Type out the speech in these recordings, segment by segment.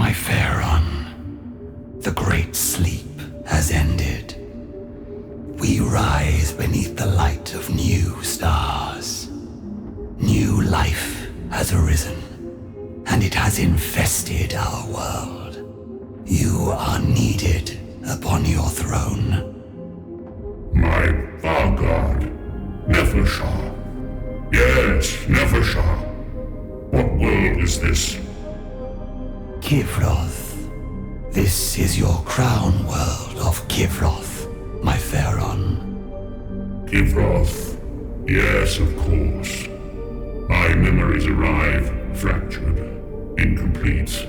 My Pharaon, the great sleep has ended. We rise beneath the light of new stars. New life has arisen, and it has infested our world. You are needed upon your throne. My Vargard, Nefershah. Yes, Nefershah. What world is this? Kivroth. This is your crown world of Kivroth, my Pharaon. Kivroth. Yes, of course. My memories arrive fractured, incomplete.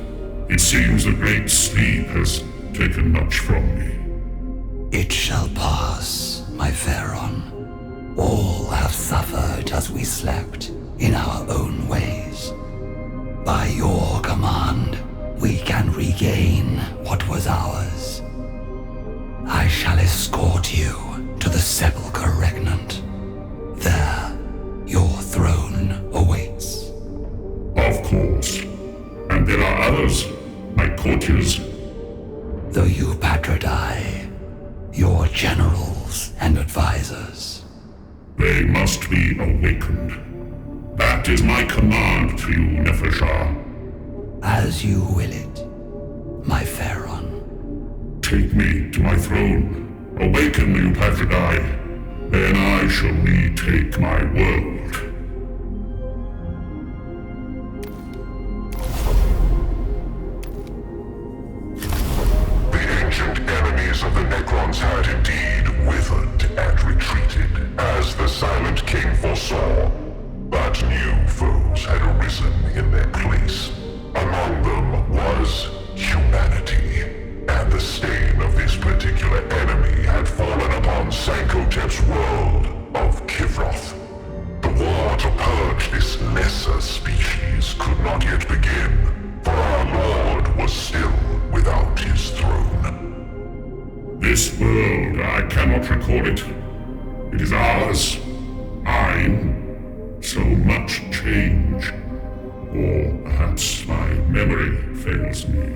It seems the great sleep has taken much from me. It shall pass, my Pharaon. All have suffered as we slept in our own ways. By your command, we can regain what was ours. I shall escort you to the Sepulchre Regnant. There, your throne awaits. Of course. And there are others, my courtiers. The Eupatridae, your generals and advisors. They must be awakened. That is my command to you, Nefershah. As you will it, my Pharaon. Take me to my throne. Awaken the Eupatridae. Then I shall retake my world. The ancient enemies of the Necrons had indeed withered and retreated, as the Silent King foresaw. But new foes had arisen in their place. Among them was humanity, and the stain of this particular enemy had fallen upon Sankotep's world of Kivroth. The war to purge this lesser species could not yet begin, for our Lord was still without his throne. This world, I cannot recall it. It is ours. Mine. So much change. Or perhaps my memory fails me.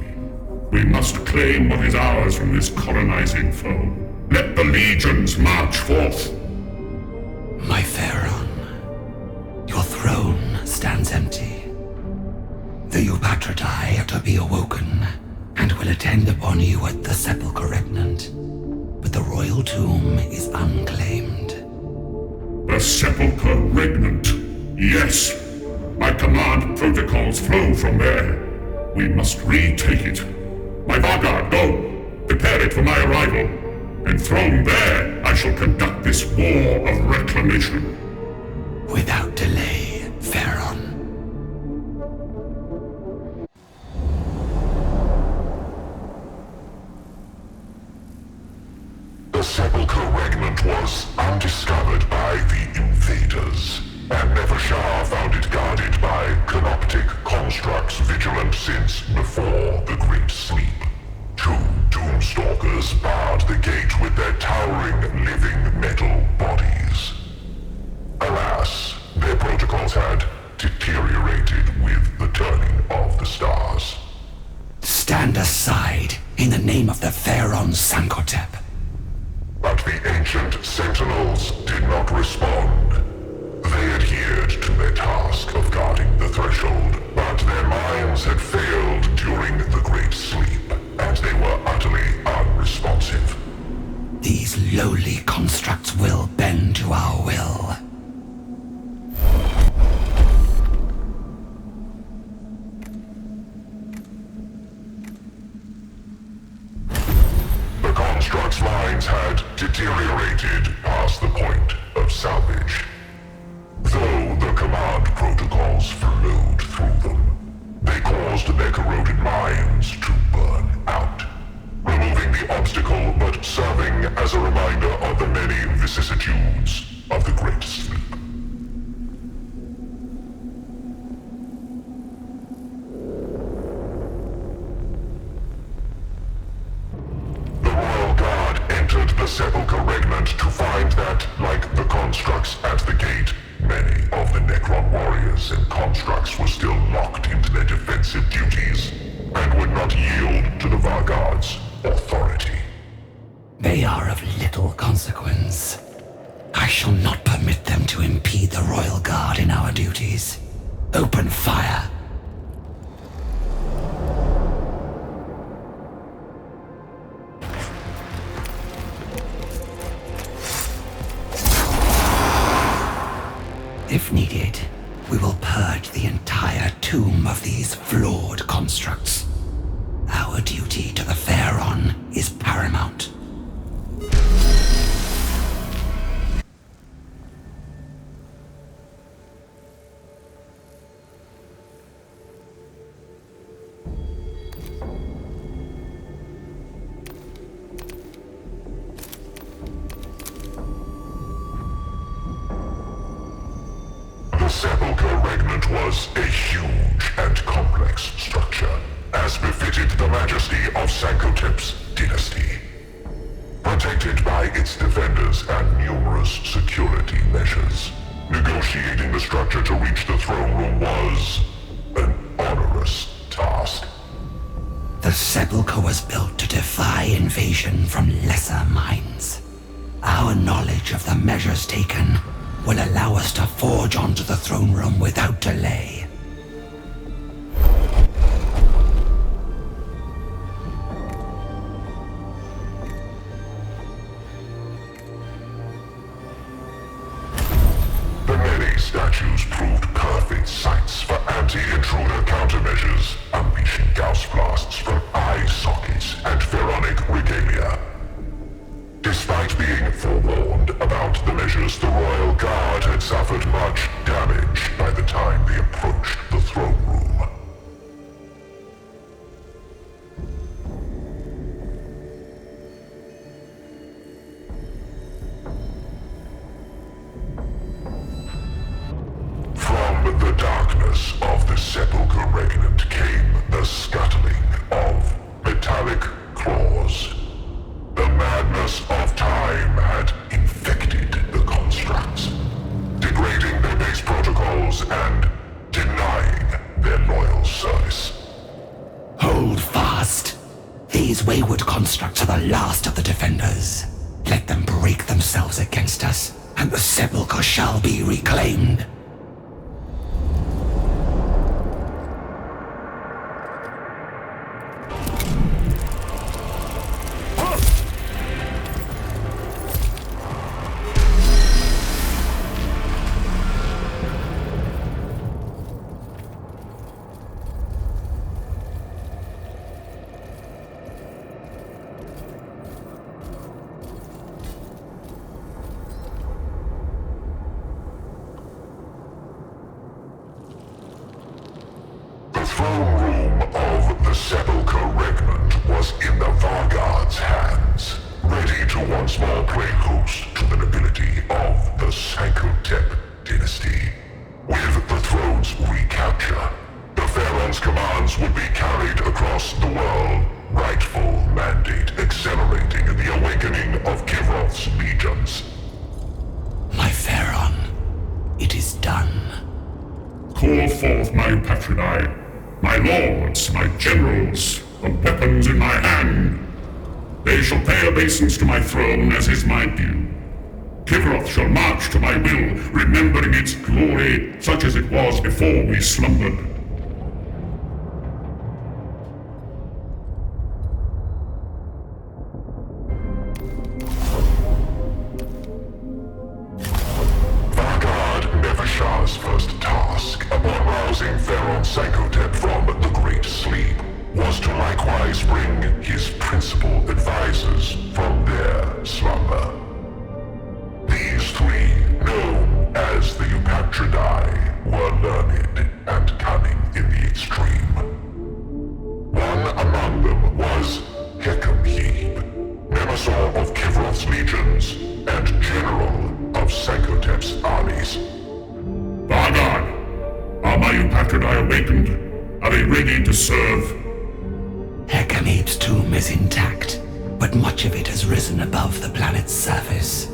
We must claim what is ours from this colonizing foe. Let the legions march forth. My Pharaon, your throne stands empty. The Eupatridae are to be awoken, and will attend upon you at the Sepulchre Regnant. But the royal tomb is unclaimed. The Sepulchre Regnant. Yes. My command protocols flow from there. We must retake it. My Vargard, go! Prepare it for my arrival. Enthroned there, I shall conduct this war of reclamation. Without delay, Pharaon. The Sepulchre Regnant was undiscovered by the invaders, and Nefershah found it guarded by canoptic constructs vigilant since before the Great Sleep. Two Doomstalkers barred the gate with their towering, living metal bodies. Alas, their protocols had deteriorated with the turning of the stars. Stand aside in the name of the Pharaon Sankotep. But the ancient sentinels did not respond. They adhered to their task of guarding the threshold, but their minds had failed during the Great Sleep, and they were utterly unresponsive. These lowly constructs will bend to our will. The construct's minds had deteriorated past the point of salvage. Though the command protocols flowed through them, they caused their corroded minds to burn out, removing the obstacle but serving as a reminder of the many vicissitudes of the Great Sleep. The Royal Guard entered the Sepulchre Regnant to find that, like the constructs at the gate, many of the Necron warriors and constructs were still locked into their defensive duties, and would not Our duty to the Pharaon is paramount. The Sepulchre Regnant was a huge and complex structure, as befitted the majesty of Sankotep's dynasty. Protected by its defenders and numerous security measures, negotiating the structure to reach the throne room was an onerous task. The Sepulchre was built to defy invasion from lesser minds. Our knowledge of the measures taken will allow us to forge onto the throne room without delay. The many statues proved perfect sites for anti-intruder countermeasures, unleashing Gauss blasts from eye sockets and pharaonic regalia. Despite being forewarned about the measures, the Royal Guard had suffered much damage by the time they approached the throne room. From the darkness of the Sepulchre Regnant came the scuttling of metallic claws. The madness of time had infected the constructs, degrading their base protocols and denying their loyal service. Hold fast. These wayward constructs are the last of the defenders. Let them break themselves against us, and the Sepulchre shall be reclaimed. The throne room of the Sepulchre Regnant was in the Vanguard's hands, ready to once more play host to the nobility of the Sankotep dynasty. With the throne's recapture, the Pharaon's commands would be carried across the world, rightful mandate accelerating the awakening of Kivroth's legions. My Pharaon, it is done. Call forth my patroni, my lords, my generals, the weapons in my hand. They shall pay obeisance to my throne as is my due. Kivroth shall march to my will, remembering its glory such as it was before we slumbered. Vanguard Nevershah's first task upon rousing Pharaoh Sankotep from the Great Sleep was to likewise bring his principal advisors from their slumber. These three, known as the Eupatridae, were learned and cunning in the extreme. One among them was Hekimheb, Nemesaur of Kivroth's legions and general of Sankotep's armies. Vanguard, are my Eupatridae awakened? Are they ready to serve? Hekimheb's tomb is intact, but much of it has risen above the planet's surface.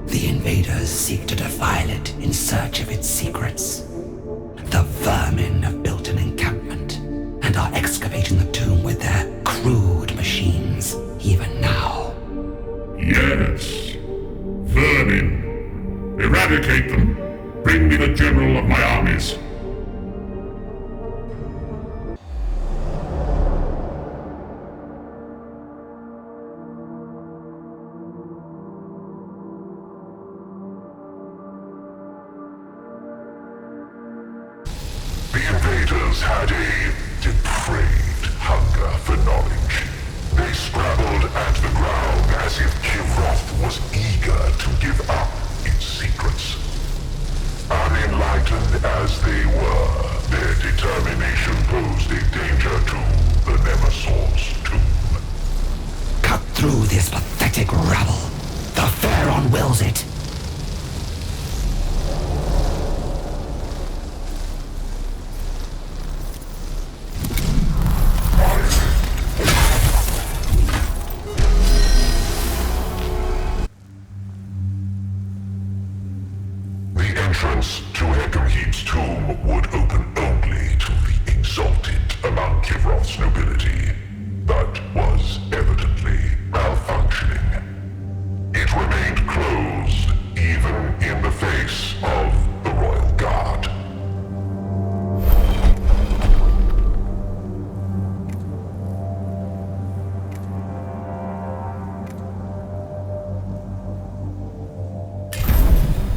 The invaders seek to defile it in search of its secrets. The vermin have built an encampment and are excavating the tomb with their crude machines, even now. Yes. Vermin. Eradicate them. Bring me the general of my armies. The invaders Azeroth's nobility, but was evidently malfunctioning. It remained closed, even in the face of the Royal Guard.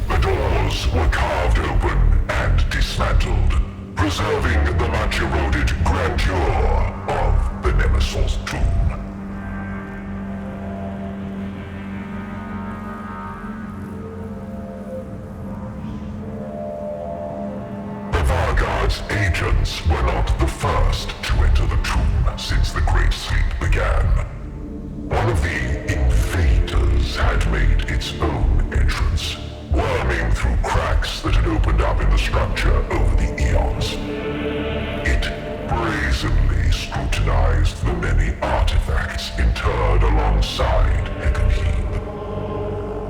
The doors were carved open and dismantled, preserving the much-eroded grandeur of the Nemesis tomb. The Vargard's agents were not the first to enter the tomb since the Great Sleep began. One of the invaders had made its own entrance, worming through cracks that had opened up in the structure over the eons. It brazenly scrutinized the many artifacts interred alongside Hecameem.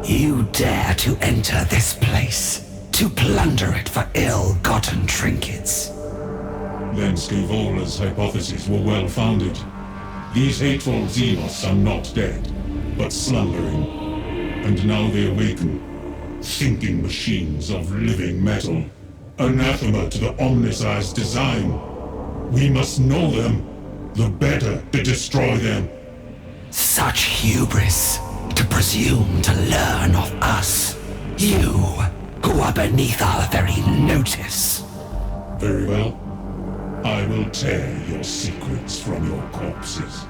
You dare to enter this place, to plunder it for ill-gotten trinkets. Then Scavola's hypotheses were well-founded. These hateful Xenos are not dead, but slumbering. And now they awaken, thinking machines of living metal. Anathema to the Omnicized design. We must know them, the better to destroy them. Such hubris, to presume to learn of us. You, who are beneath our very notice. Very well. I will tear your secrets from your corpses.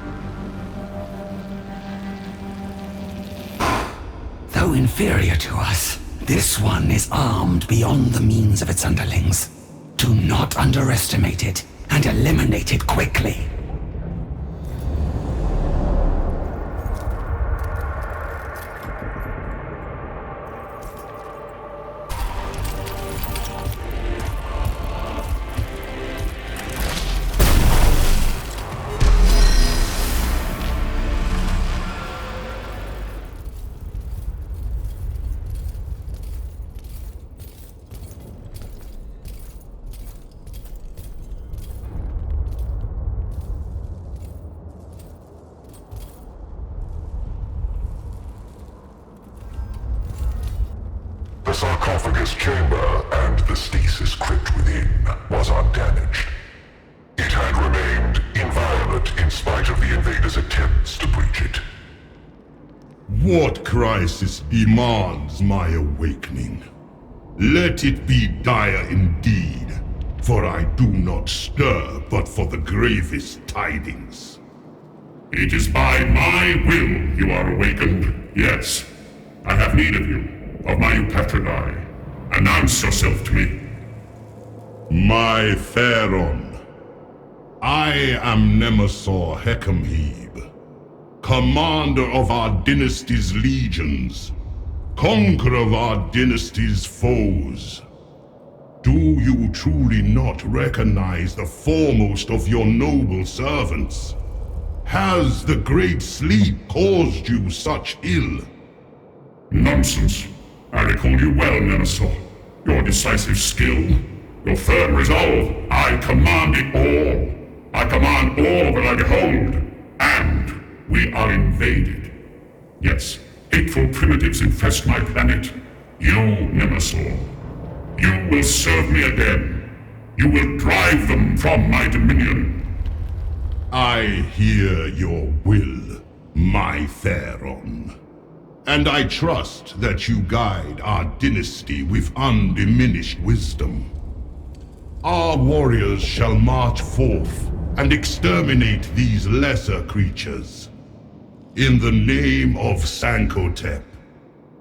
Though inferior to us, this one is armed beyond the means of its underlings. Do not underestimate it, and eliminate it quickly. The sarcophagus chamber and the stasis crypt within was undamaged. It had remained inviolate in spite of the invaders' attempts to breach it. What crisis demands my awakening? Let it be dire indeed, for I do not stir but for the gravest tidings. It is by my will you are awakened, yes. I have need of you, of my Epilogue. Announce yourself to me. My Theron, I am Nemesor Hecameem, commander of our dynasty's legions, conqueror of our dynasty's foes. Do you truly not recognize the foremost of your noble servants? Has the Great Sleep caused you such ill? Nonsense. I recall you well, Nemesor. Your decisive skill, your firm resolve. I command it all. I command all that I behold. And we are invaded. Yes, hateful primitives infest my planet. You, Nemesor, you will serve me again. You will drive them from my dominion. I hear your will, my Theron. And I trust that you guide our dynasty with undiminished wisdom. Our warriors shall march forth and exterminate these lesser creatures. In the name of Sankotep,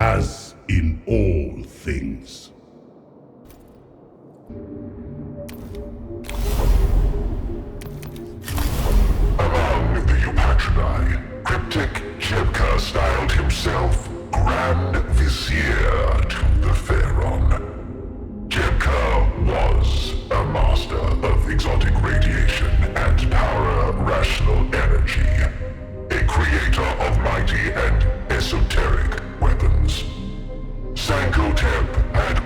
as in all things. Among the Eupatrinae, Cryptic Jebka styled himself Grand Vizier to the Theron. Jebka was a master of exotic radiation and power-rational energy, a creator of mighty and esoteric weapons. Sankotep had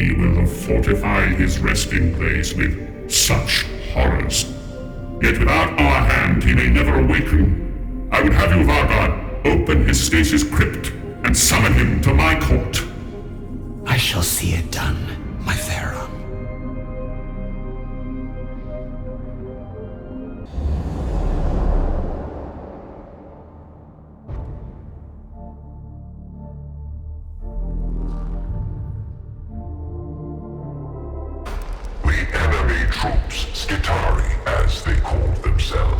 he will have fortified his resting place with such horrors. Yet without our hand he may never awaken. I would have you, Vargard, open his stasis crypt and summon him to my court. I shall see it done, my Pharaoh.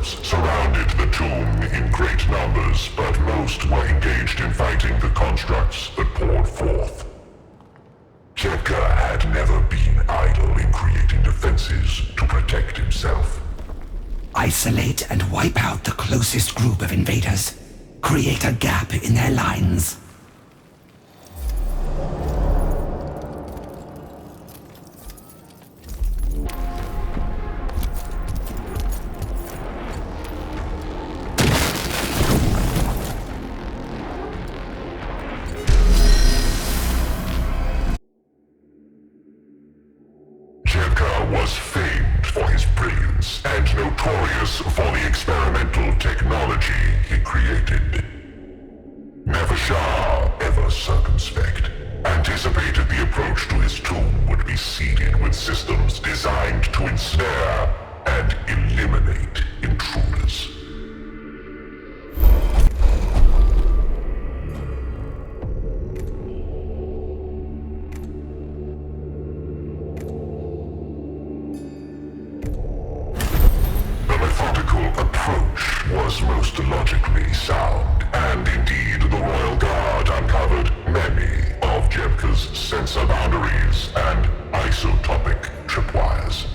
Surrounded the tomb in great numbers, but most were engaged in fighting the constructs that poured forth. Jebka had never been idle in creating defenses to protect himself. Isolate and wipe out the closest group of invaders. Create a gap in their lines. Was famed for his brilliance and notorious for the experimental technology he created. Nevershar, ever circumspect, anticipated the approach to his tomb would be seeded with systems designed to ensnare and eliminate intruders. Was most logically sound, and indeed the Royal Guard uncovered many of Jebka's sensor boundaries and isotopic tripwires.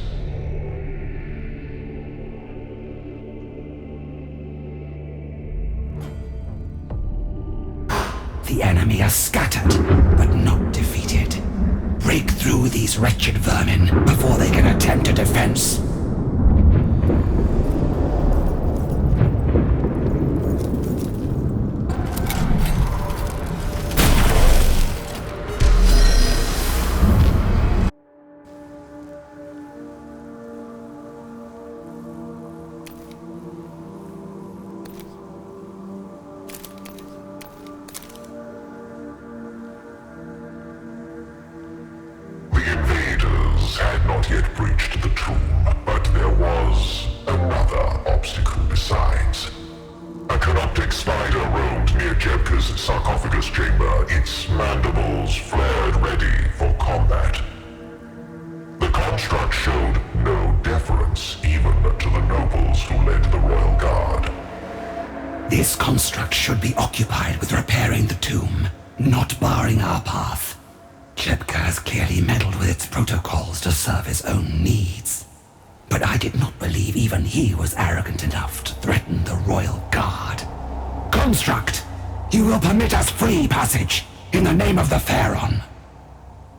The enemy are scattered, but not defeated. Break through these wretched vermin before they can attempt a defense. Had not yet breached the tomb, but there was another obstacle besides. A canoptic spider roamed near Jebka's sarcophagus chamber, its mandibles flared ready for combat. The construct showed no deference even to the nobles who led the Royal Guard. This construct should be occupied with repairing the tomb, not barring our path. Jebka has clearly meddled with its protocols to serve his own needs. But I did not believe even he was arrogant enough to threaten the Royal Guard. Construct! You will permit us free passage in the name of the Pharaoh.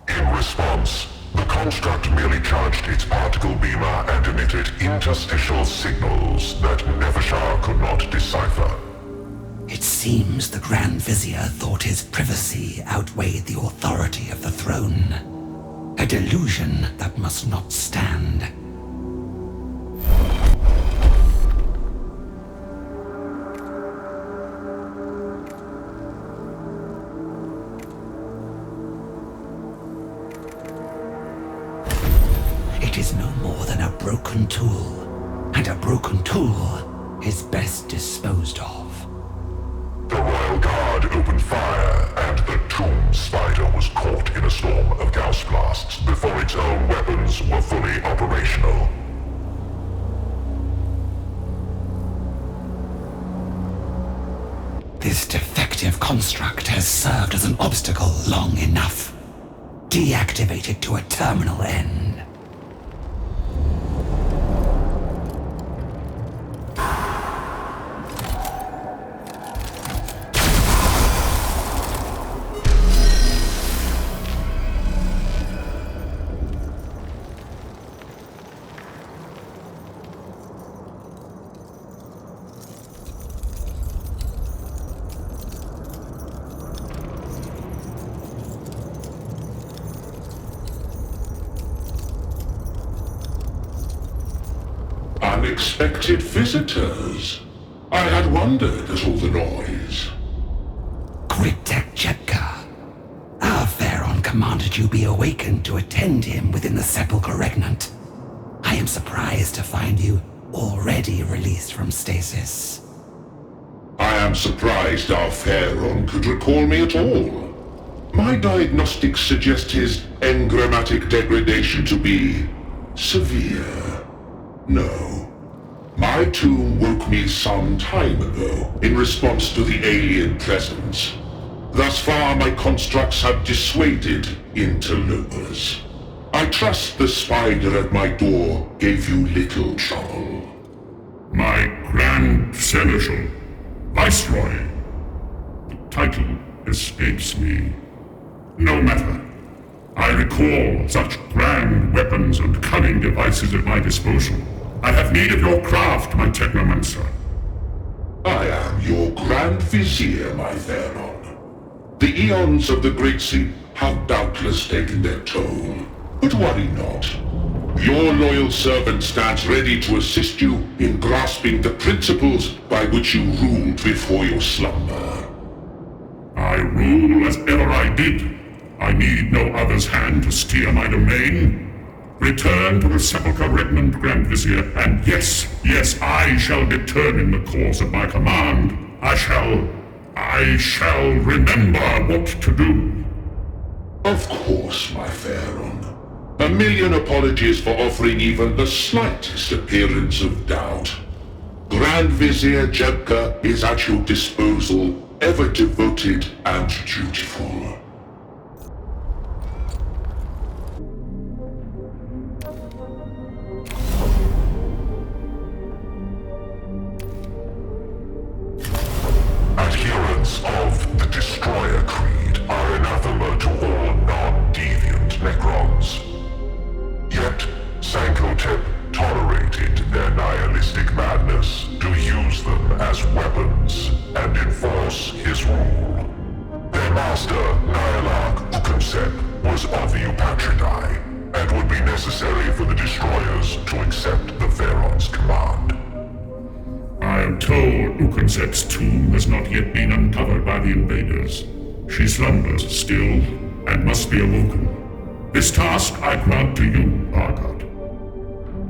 In response, the construct merely charged its particle beamer and emitted interstitial signals that Nevershar could not decipher. It seems the Grand Vizier thought his privacy outweighed the authority of the throne. A delusion that must not stand. It is no more than a broken tool, and a broken tool is best disposed of. The Royal Guard opened fire, and the tomb spider was caught in a storm of Gauss blasts before its own weapons were fully operational. This defective construct has served as an obstacle long enough. Deactivate it to a terminal end. unexpected visitors. I had wondered at all the noise. Cryptek Jepka. Our Pharaon commanded you be awakened to attend him within the Sepulchre Regnant. I am surprised to find you already released from stasis. I am surprised our Pharaon could recall me at all. My diagnostics suggest his engrammatic degradation to be severe. No. My tomb woke me some time ago in response to the alien presence. Thus far, my constructs have dissuaded interlopers. I trust the spider at my door gave you little trouble. My Grand Seneschal, Viceroy. The title escapes me. No matter. I recall such grand weapons and cunning devices at my disposal. I have need of your craft, my technomancer. I am your Grand Vizier, my Pharaon. The eons of the Great Sleep have doubtless taken their toll, but worry not. Your loyal servant stands ready to assist you in grasping the principles by which you ruled before your slumber. I rule as ever I did. I need no other's hand to steer my domain. Return to the Sepulchre Regnant, Grand Vizier, and yes, I shall determine the course of my command. I shall remember what to do. Of course, my Pharaon. A million apologies for offering even the slightest appearance of doubt. Grand Vizier Jebka is at your disposal, ever devoted and dutiful. Adherents of the Destroyer Creed are anathema to all non-deviant Necrons. Yet, Sankotep tolerated their nihilistic madness to use them as weapons and enforce his rule. Their master, Nihilarch Ukonsep, was of Eupatridae, and would be necessary for the Destroyers to accept the Pharaon's command. I am told Ukonsep's tomb has not yet been uncovered by the invaders. She slumbers still, and must be awoken. This task I grant to you, Argod.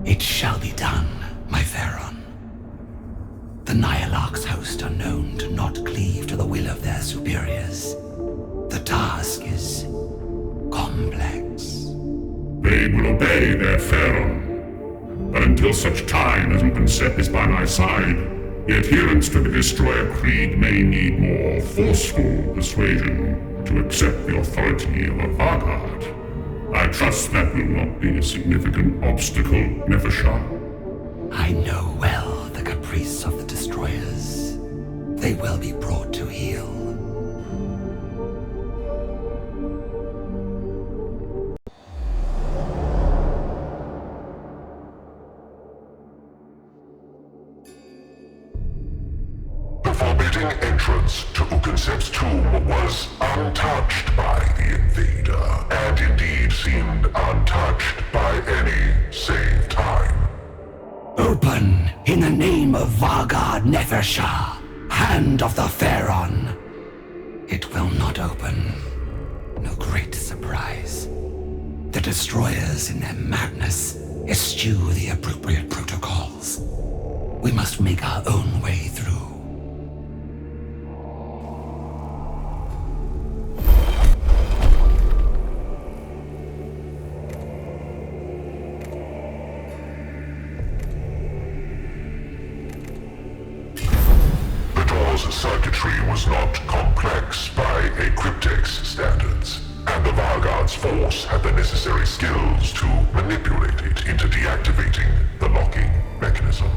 It shall be done, my Pharaon. The Nihilarch's host are known to not cleave to the will of their superiors. The task is complex. They will obey their Pharaon. But until such time as Ukonsep is by my side, the adherents to the Destroyer Creed may need more forceful persuasion to accept the authority of a Vargard. I trust that will not be a significant obstacle, Nefershah. I know well the caprice of the Destroyers. They will be brought to heel. Entrance to Ukonsep's tomb was untouched by the invader, and indeed seemed untouched by any save time. Open in the name of Vargard Nefershah, Hand of the Pharaon. It will not open. No great surprise. The Destroyers in their madness eschew the appropriate protocols. We must make our own way through. Circuitry was not complex by a cryptek's standards, and the Vargard's force had the necessary skills to manipulate it into deactivating the locking mechanism.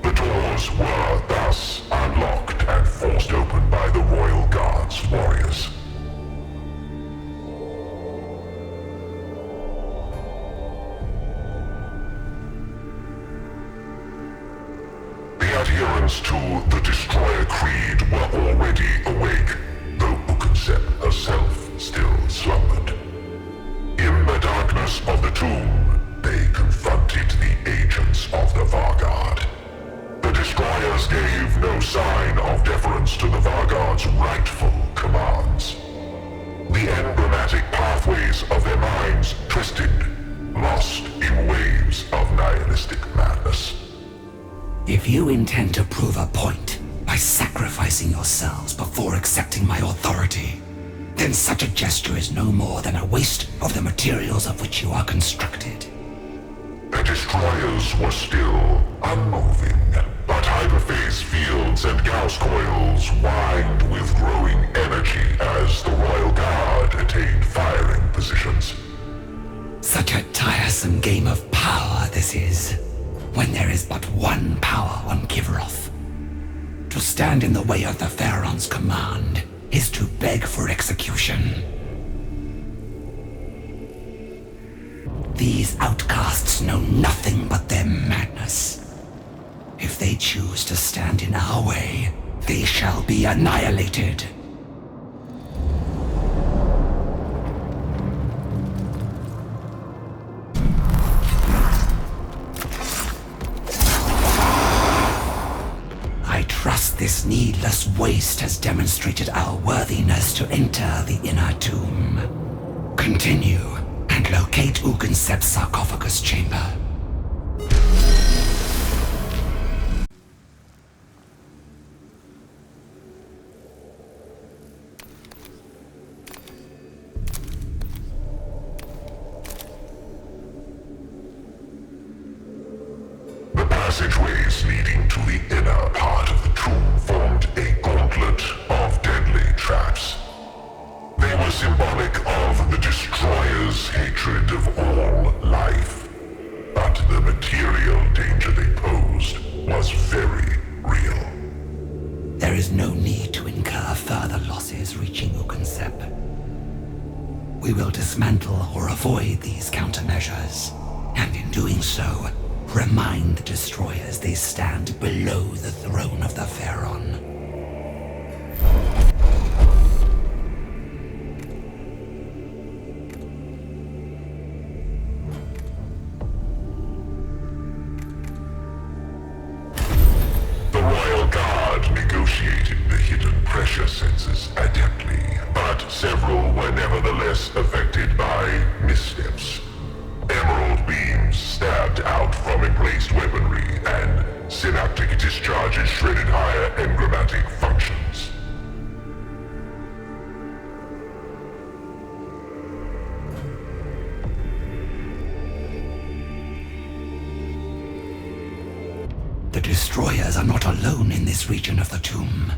The doors were thus unlocked and forced open by the Royal Guard's warriors. Adherents to the Destroyer Creed were already awake, though Ukonsep herself still slumbered. In the darkness of the tomb, they confronted the agents ways of the Vanguard. The destroyers gave no sign of deference to the Vanguard's rightful commands. The emblematic pathways of their minds twisted, lost in waves of nihilistic madness. If you intend to prove a point by sacrificing yourselves before accepting my authority, then such a gesture is no more than a waste of the materials of which you are constructed. The destroyers were still unmoving, but hyperphase fields and Gauss coils whined with growing energy as the Royal Guard attained firing positions. Such a tiresome game of power this is, when there is but one power on Kivaroth. To stand in the way of the Pharaon's command is to beg for execution. These outcasts know nothing but their madness. If they choose to stand in our way, they shall be annihilated. I trust this needless waste has demonstrated our worthiness to enter the inner tomb. Continue and locate Ugansep's sarcophagus chamber. The passageways leading to the inner part of the tomb formed a gauntlet of deadly traps. They were symbolic of the Destroyer's hatred of all life, but the material danger they posed was very real. There is no need to incur further losses reaching Ugansep. We will dismantle or avoid these countermeasures, and in doing so, remind the destroyers they stand below the throne of the Pharaon. The Royal Guard negotiated the hidden pressure sensors adeptly, but several were nevertheless affected by missteps. Emerald beams stabbed out from emplaced weaponry, and synaptic discharges shredded higher engrammatic functions. The destroyers are not alone in this region of the tomb.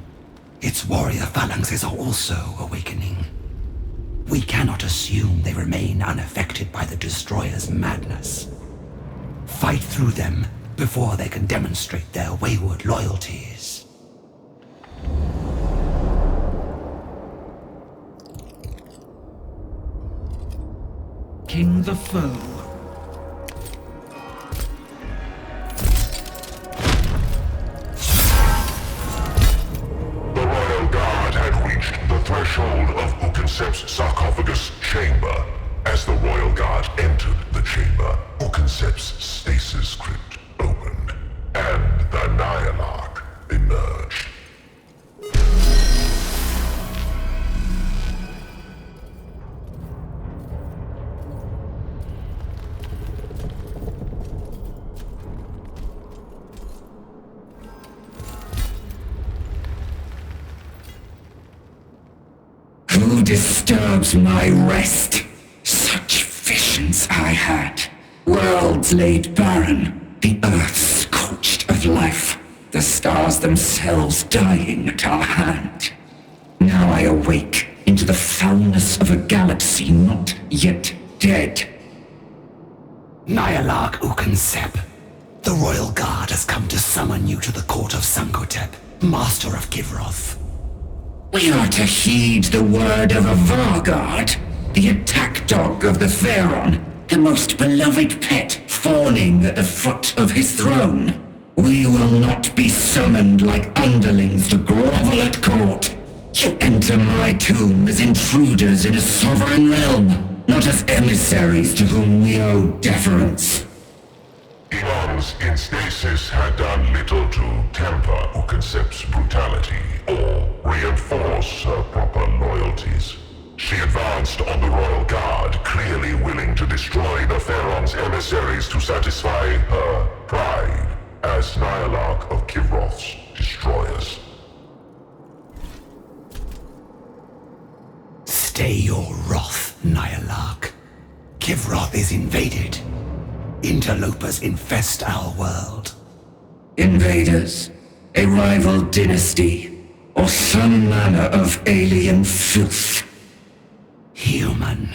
Its warrior phalanxes are also awakening. We cannot assume they remain unaffected by the destroyers' madness. Fight through them before they can demonstrate their wayward loyalties. King the foe. The Royal Guard had reached the threshold of Ugansep's sarcophagus chamber. As the Royal Guard entered the chamber, Ugansep's stasis crypt opened, and the Nihilarch emerged. Who disturbs my rest? Such visions I had. Worlds laid barren, the earth scorched of life, the stars themselves dying at our hand. Now I awake into the foulness of a galaxy not yet dead. Nihilarch Ugansep, the Royal Guard has come to summon you to the court of Sankotep, Master of Kivaroth. We are to heed the word of a Vanguard, the attack dog of the Pharaon, the most beloved pet fawning at the foot of his throne. We will not be summoned like underlings to grovel at court. You enter my tomb as intruders in a sovereign realm, not as emissaries to whom we owe deference. Beyond Necrons in stasis had done little to temper Uconcept's brutality or reinforce her proper loyalties. She advanced on the Royal Guard, clearly willing to destroy the Pharaon's emissaries to satisfy her pride as Nyarlath of Kivroth's destroyers. Stay your wrath, Nyarlath. Kivroth is invaded. Interlopers infest our world. Invaders, a rival dynasty, or some manner of alien filth. Human.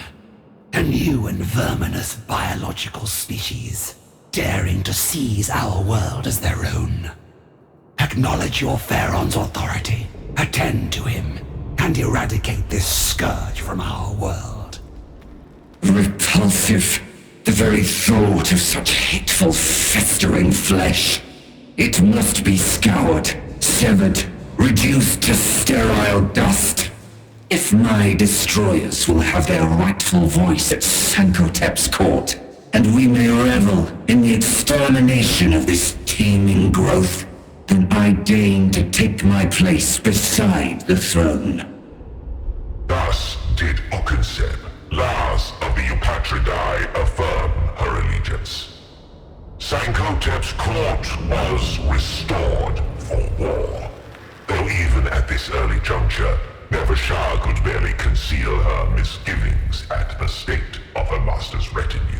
A new and verminous biological species, daring to seize our world as their own. Acknowledge your Pharaon's authority, attend to him, and eradicate this scourge from our world. Repulsive. The very thought of such hateful, festering flesh. It must be scoured, severed, reduced to sterile dust. If my destroyers will have their rightful voice at Sankotep's court, and we may revel in the extermination of this teeming growth, then I deign to take my place beside the throne. Thus did Uconcept, last of the Eupatridae, affirm her allegiance. Sankotep's court was restored for war, though even at this early juncture, Nevershah could barely conceal her misgivings at the state of her master's retinue.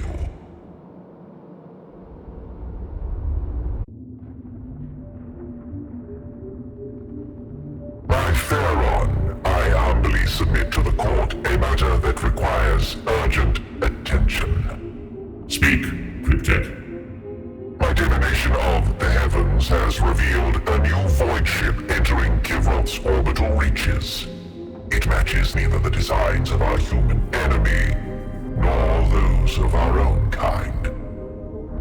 My Pharaon, I humbly submit to the court a matter that requires urgent attention. Speak, Cryptek. My divination of the heavens has revealed a new void ship entering Kivroth's orbital reaches. It matches neither the designs of our human enemy, nor those of our own kind.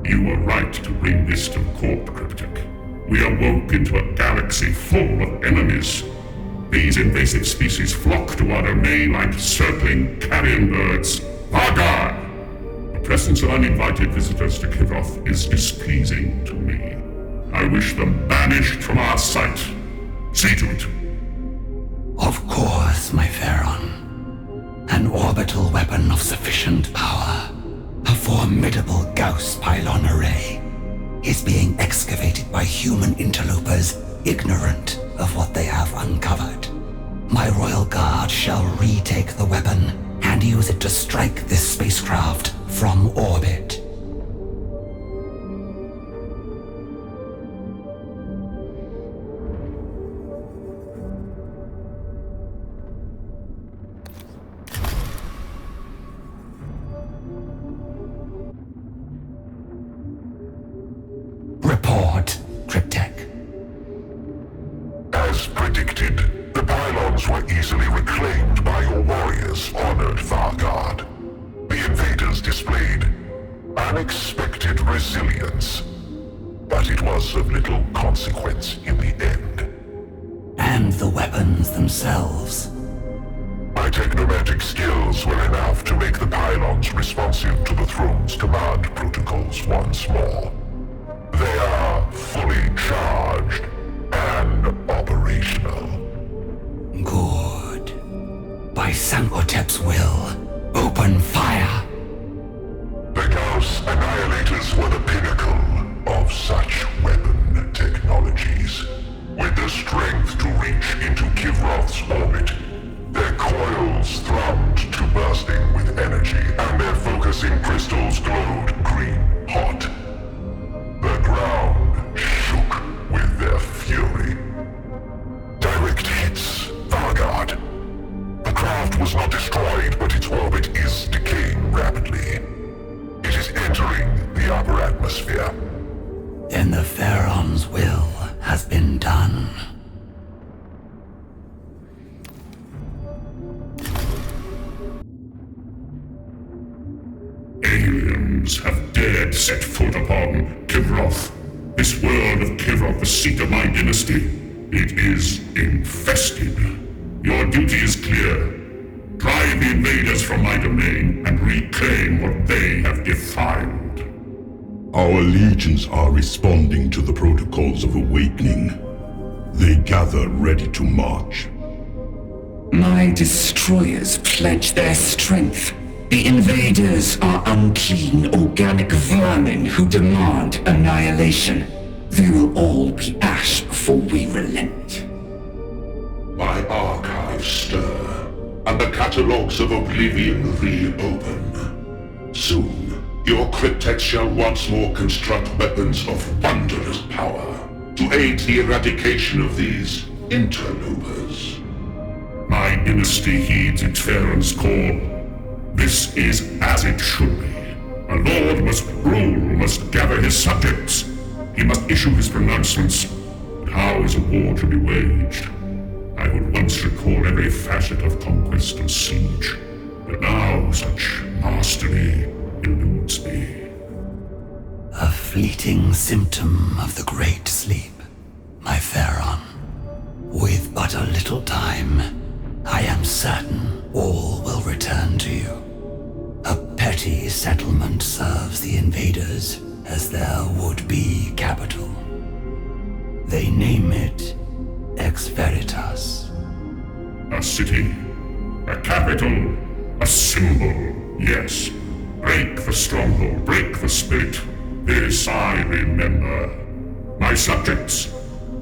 You were right to bring this to court, Cryptek. We awoke into a galaxy full of enemies. These invasive species flock to our domain like circling carrion birds. Vagar! The presence of uninvited visitors to Kivroth is displeasing to me. I wish them banished from our sight. See to it. Of course, my Pharaon. An orbital weapon of sufficient power, a formidable Gauss pylon array, is being excavated by human interlopers ignorant of what they have uncovered. My Royal Guard shall retake the weapon and use it to strike this spacecraft from orbit. Report, Cryptek. As predicted, the pylons were easily reclaimed by your warriors, honored Vargard. The invaders displayed unexpected resilience, but it was of little consequence in the end. And the weapons themselves. My technomantic skills were enough to make the pylons responsive to the throne's command protocols once more. They are fully charged and operational. Good. By Sankotep's will, open fire! The Gauss Annihilators were the pinnacle of such weapon technologies. With the strength to reach into Kivroth's orbit, their coils thrummed to bursting with energy, and their focusing crystals glowed green hot. The ground shook with their fury. Direct hits, Vargard. The craft was not destroyed, but its orbit is decaying rapidly. It is entering the upper atmosphere. Then the Pharaon's will has been done. Aliens have dared set foot upon Kivroth. This world of Kivroth, the seat of my dynasty. It is infested. Your duty is clear. Drive the invaders from my domain and reclaim what they have defiled. Our legions are responding to the protocols of awakening. They gather ready to march. My destroyers pledge their strength. The invaders are unclean organic vermin who demand annihilation. They will all be ash before we relent. My archives stir, and the catalogues of oblivion reopen. Soon, your cryptex shall once more construct weapons of wondrous power to aid the eradication of these interlopers. My dynasty heeds its Pharaoh's call. This is as it should be. A lord must rule, must gather his subjects. He must issue his pronouncements. But how is a war to be waged? I would once recall every facet of conquest and siege, but now such mastery eludes me. A fleeting symptom of the Great Sleep, my Pharaon. With but a little time, I am certain all will return to you. A petty settlement serves the invaders as their would-be capital. They name it Ex Veritas. A city, a capital, a symbol, yes. Break the stronghold, break the spirit. This I remember. My subjects,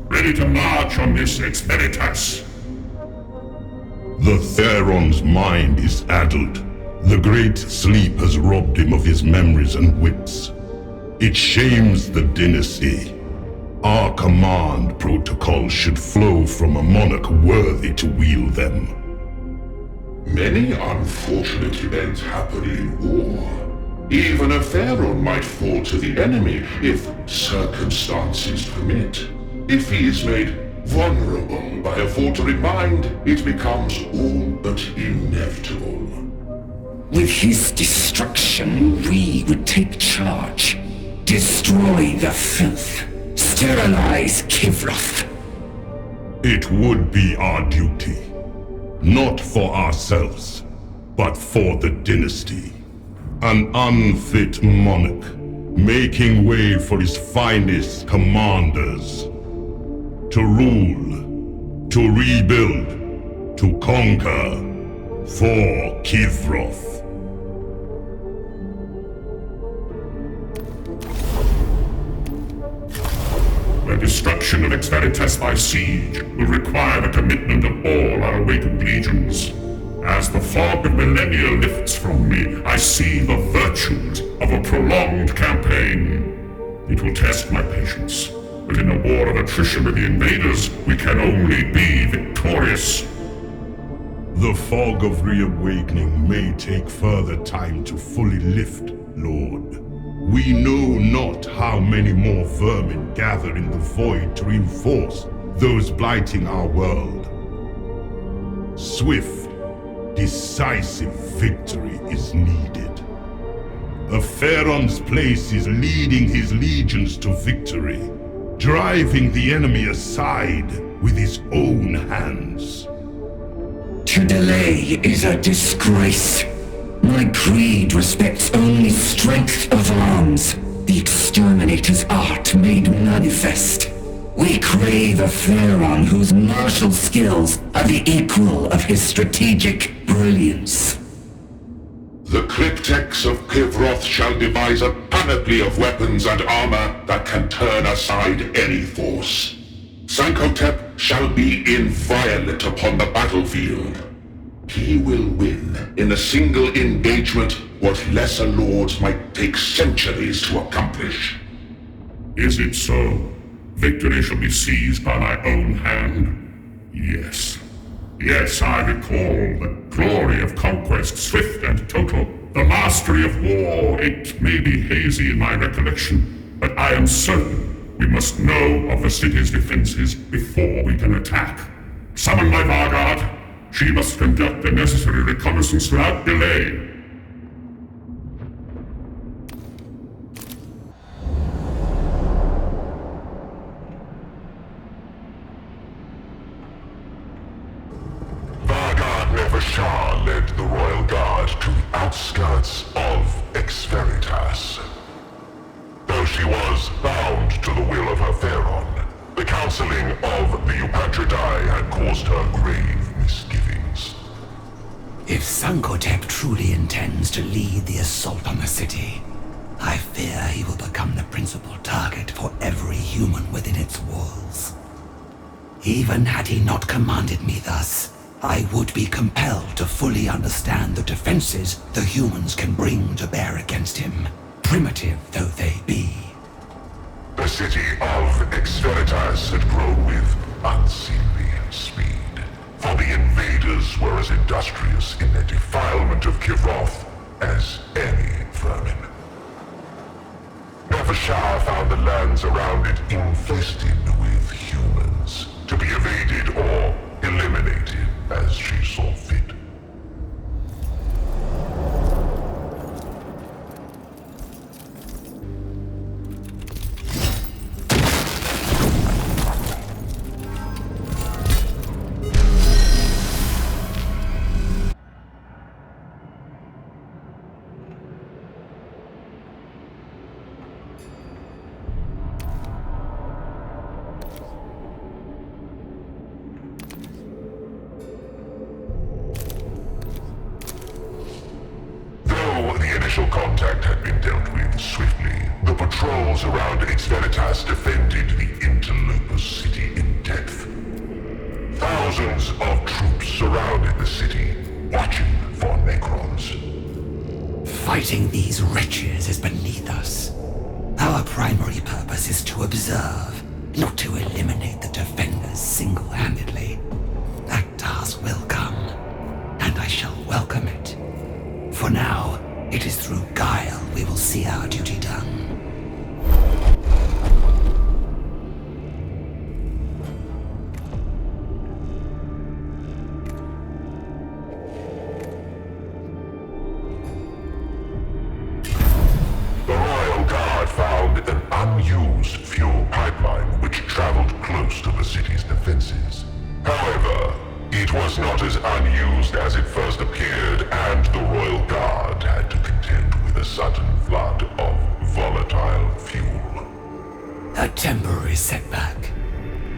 ready to march on this Ex Veritas. The Theron's mind is addled. The Great Sleep has robbed him of his memories and wits. It shames the dynasty. Our command protocols should flow from a monarch worthy to wield them. Many unfortunate events happen in war. Even a pharaoh might fall to the enemy if circumstances permit. If he is made vulnerable by a faltering mind, it becomes all but inevitable. With his destruction, we would take charge. Destroy the filth. Sterilize Kivroth. It would be our duty. Not for ourselves, but for the dynasty. An unfit monarch, making way for his finest commanders. To rule, to rebuild, to conquer, for Kivroth. The destruction of Ex Veritas by siege will require the commitment of all our awakened legions. As the fog of millennia lifts from me, I see the virtues of a prolonged campaign. It will test my patience, but in a war of attrition with the invaders, we can only be victorious. The fog of reawakening may take further time to fully lift, Lord. We know not how many more vermin gather in the void to reinforce those blighting our world. Swift, decisive victory is needed. A Pharaon's place is leading his legions to victory, driving the enemy aside with his own hands. To delay is a disgrace. My creed respects only strength of arms, the exterminator's art made manifest. We crave a Pharaon whose martial skills are the equal of his strategic brilliance. The cryptex of Kivroth shall devise a panoply of weapons and armor that can turn aside any force. Sankotep shall be inviolate upon the battlefield. He will win in a single engagement what lesser lords might take centuries to accomplish. Is it so? Victory shall be seized by my own hand? Yes. Yes, I recall the glory of conquest, swift and total. The mastery of war, it may be hazy in my recollection, but I am certain we must know of the city's defenses before we can attack. Summon my Vanguard. She must conduct the necessary reconnaissance without delay. Vanguard Nevershah led the Royal Guard to the outskirts of Ex Veritas. Though she she was bound to the will of her Pharaon, the counseling of the Eupatridae had caused her grave misgivings. If Sankotep truly intends to lead the assault on the city, I fear he will become the principal target for every human within its walls. Even had he not commanded me thus, I would be compelled to fully understand the defenses the humans can bring to bear against him, primitive though they be. The city of Exveritas had grown with unseemly speed, for the invaders were as industrious in their defilement of Kivroth as any vermin. Nefershah found the lands around it infested with humans, to be evaded or eliminated as she saw fit. Contact had been dealt with swiftly. The patrols around Exveritas defended the interloper's city in depth. Thousands of troops surrounded the city, watching for Necrons. Fighting these wretches is beneath us. Our primary purpose is to observe, not to eliminate the defenders single-handedly. That task will come, and I shall welcome it. For now, it is through guile we will see our duty done. The Royal Guard found an unused fuel pipeline which traveled close to the city's defenses. However, it was not as unused as it first appeared, and the Royal Guard had to contend with a sudden flood of volatile fuel. A temporary setback.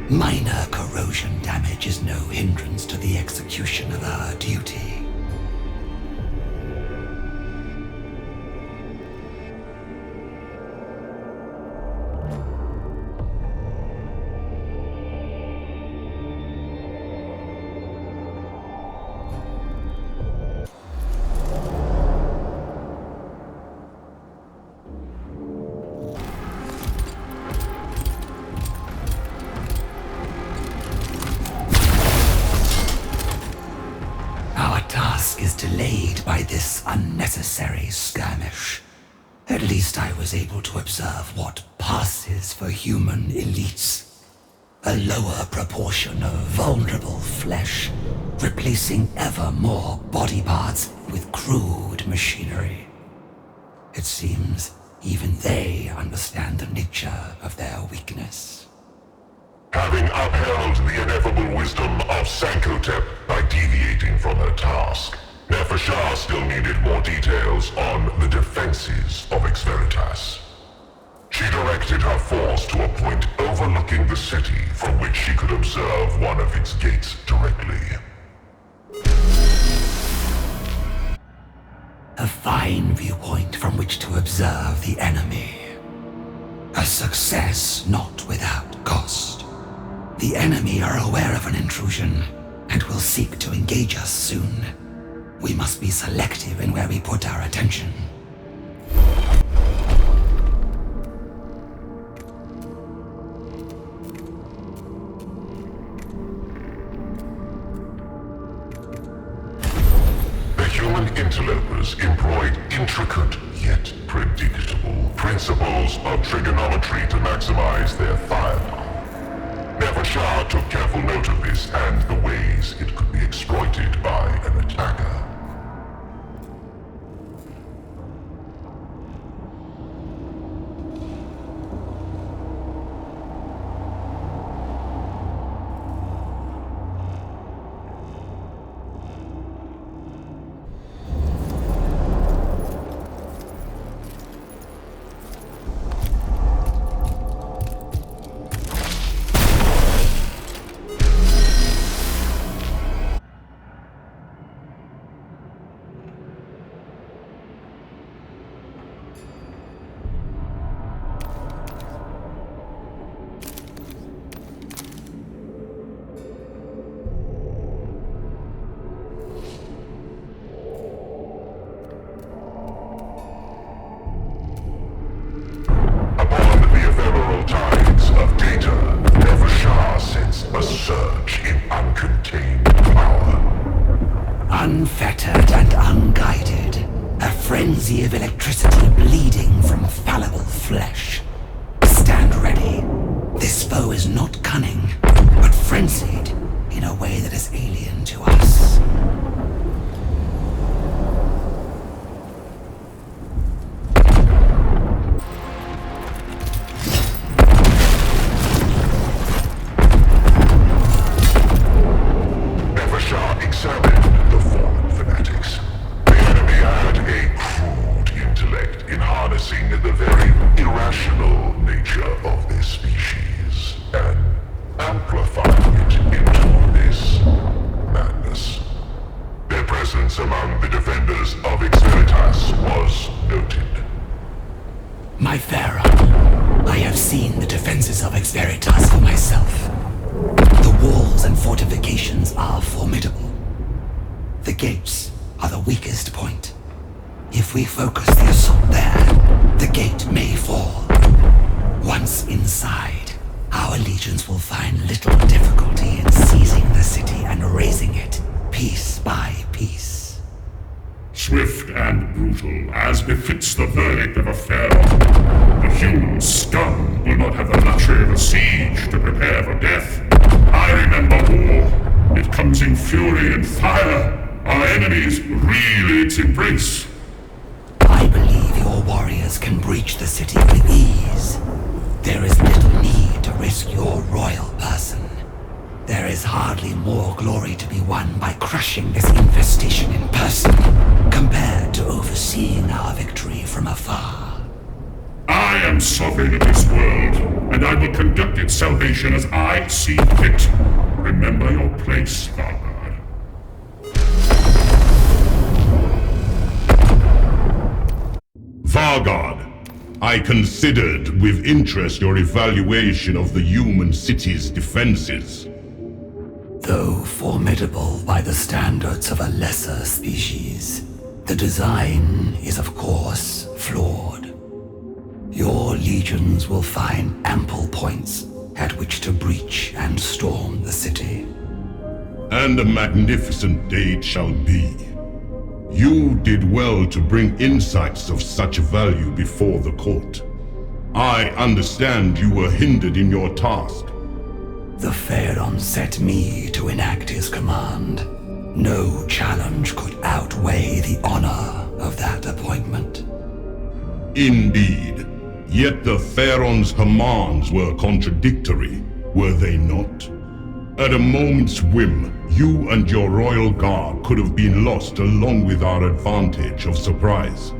Minor corrosion damage is no hindrance to the execution of our duty. Delayed by this unnecessary skirmish. At least I was able to observe what passes for human elites. A lower proportion of vulnerable flesh, replacing ever more body parts with crude machinery. It seems even they understand the nature of their weakness. Having upheld the ineffable wisdom of Sankotep by deviating from her task, Nefershah still needed more details on the defenses of Exveritas. She directed her force to a point overlooking the city from which she could observe one of its gates directly. A fine viewpoint from which to observe the enemy. A success not without cost. The enemy are aware of an intrusion and will seek to engage us soon. We must be selective in where we put our attention. The human interlopers employed intricate yet predictable principles of trigonometry to maximize their firepower. Nefershah took careful note of this and the ways it could be exploited by an attacker. surge in uncontained power. Unfettered and unguided, a frenzy of electricity bleeding from fallible flesh. Stand ready. This foe is not cunning, but frenzied in a way that is alien to us. Examined the fallen fanatics. The enemy had a crude intellect in harnessing the very irrational nature of their species and amplifying it into this madness. Their presence among the defenders of Ex Veritas was noted. My Pharaoh, I have seen the defenses of Ex Veritas for myself. The walls and fortifications are formidable. The gates are the weakest point. If we focus the assault there, the gate may fall. Once inside, our legions will find little difficulty in seizing the city and razing it, piece by piece. Swift and brutal, as befits the verdict of a pharaoh. The human scum will not have the luxury of a siege to prepare for death. I remember war. It comes in fury and fire. Our enemies reel its embrace. I believe your warriors can breach the city with ease. There is little need to risk your royal person. There is hardly more glory to be won by crushing this infestation in person, compared to overseeing our victory from afar. I am sovereign of this world, and I will conduct its salvation as I see fit. Remember your place, Father. Vargard, I considered with interest your evaluation of the human city's defenses. Though formidable by the standards of a lesser species, the design is of course flawed. Your legions will find ample points at which to breach and storm the city. And a magnificent day it shall be. You did well to bring insights of such value before the court. I understand you were hindered in your task. The Pharaoh set me to enact his command. No challenge could outweigh the honor of that appointment. Indeed. Yet the Pharaoh's commands were contradictory, were they not? At a moment's whim, you and your royal guard could have been lost along with our advantage of surprise.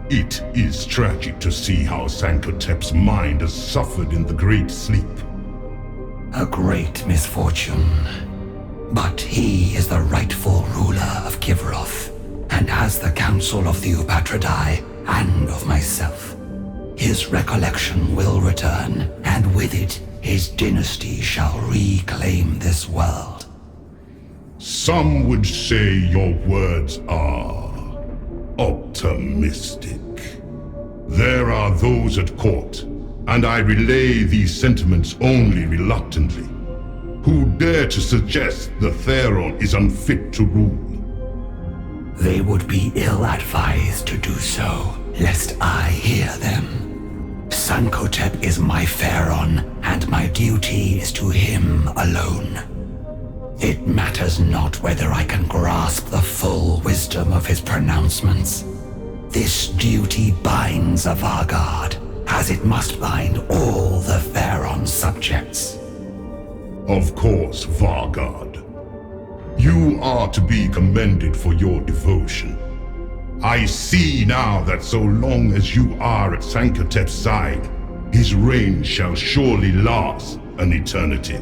It is tragic to see how Sankotep's mind has suffered in the Great Sleep. A great misfortune. But he is the rightful ruler of Kivroth, and has the counsel of the Upatridae and of myself. His recollection will return, and with it, his dynasty shall reclaim this world. Some would say your words are optimistic. There are those at court, and I relay these sentiments only reluctantly, who dare to suggest the Theron is unfit to rule. They would be ill-advised to do so, lest I hear them. Sankotep is my Pharaoh, and my duty is to him alone. It matters not whether I can grasp the full wisdom of his pronouncements. This duty binds a Vargard, as it must bind all the Pharaoh's subjects. Of course, Vargard. You are to be commended for your devotion. I see now that so long as you are at Sankotep's side, his reign shall surely last an eternity.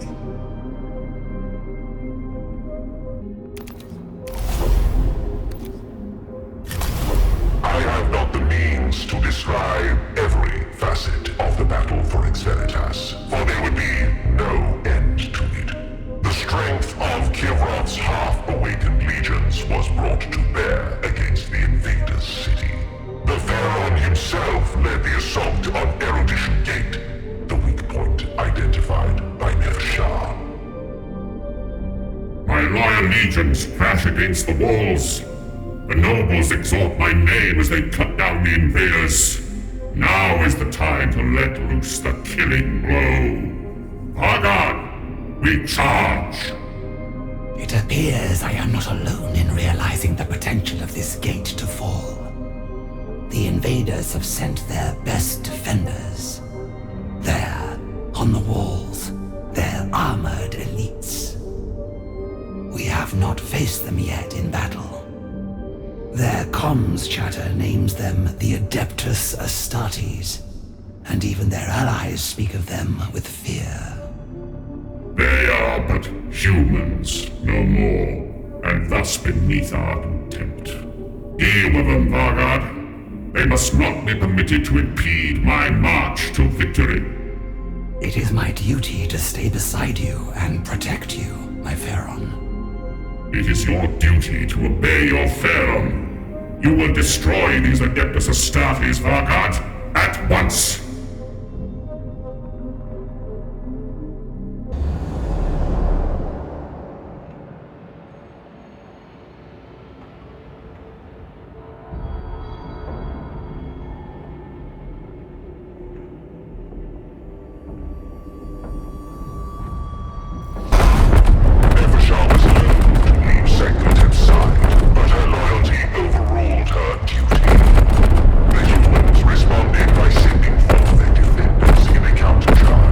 I have not the means to describe every facet of the battle for Ex Veritas, for there would be no end to it. The strength of Kivroth's half-awakened legions was brought to bear against the invaders' city. The Pharaoh himself led the assault on Erudition Gate, the weak point identified by Nev Shah. legions crash against the walls. The nobles exalt my name as they cut down the invaders. Now is the time to let loose the killing blow. Vargard, we charge! It appears I am not alone in realizing the potential of this gate to fall. The invaders have sent their best defenders. There, on the walls, their armored elites. We have not faced them yet in battle. Their comms chatter names them the Adeptus Astartes, and even their allies speak of them with fear. They are but humans, no more, and thus beneath our contempt. Deal with them, Vargard. They must not be permitted to impede my march to victory. It is my duty to stay beside you and protect you, my Pharaon. It is your duty to obey your Pharaon. You will destroy these Adeptus Astartes, Vargard, at once. Responded by sending forth their defenders in a countercharge.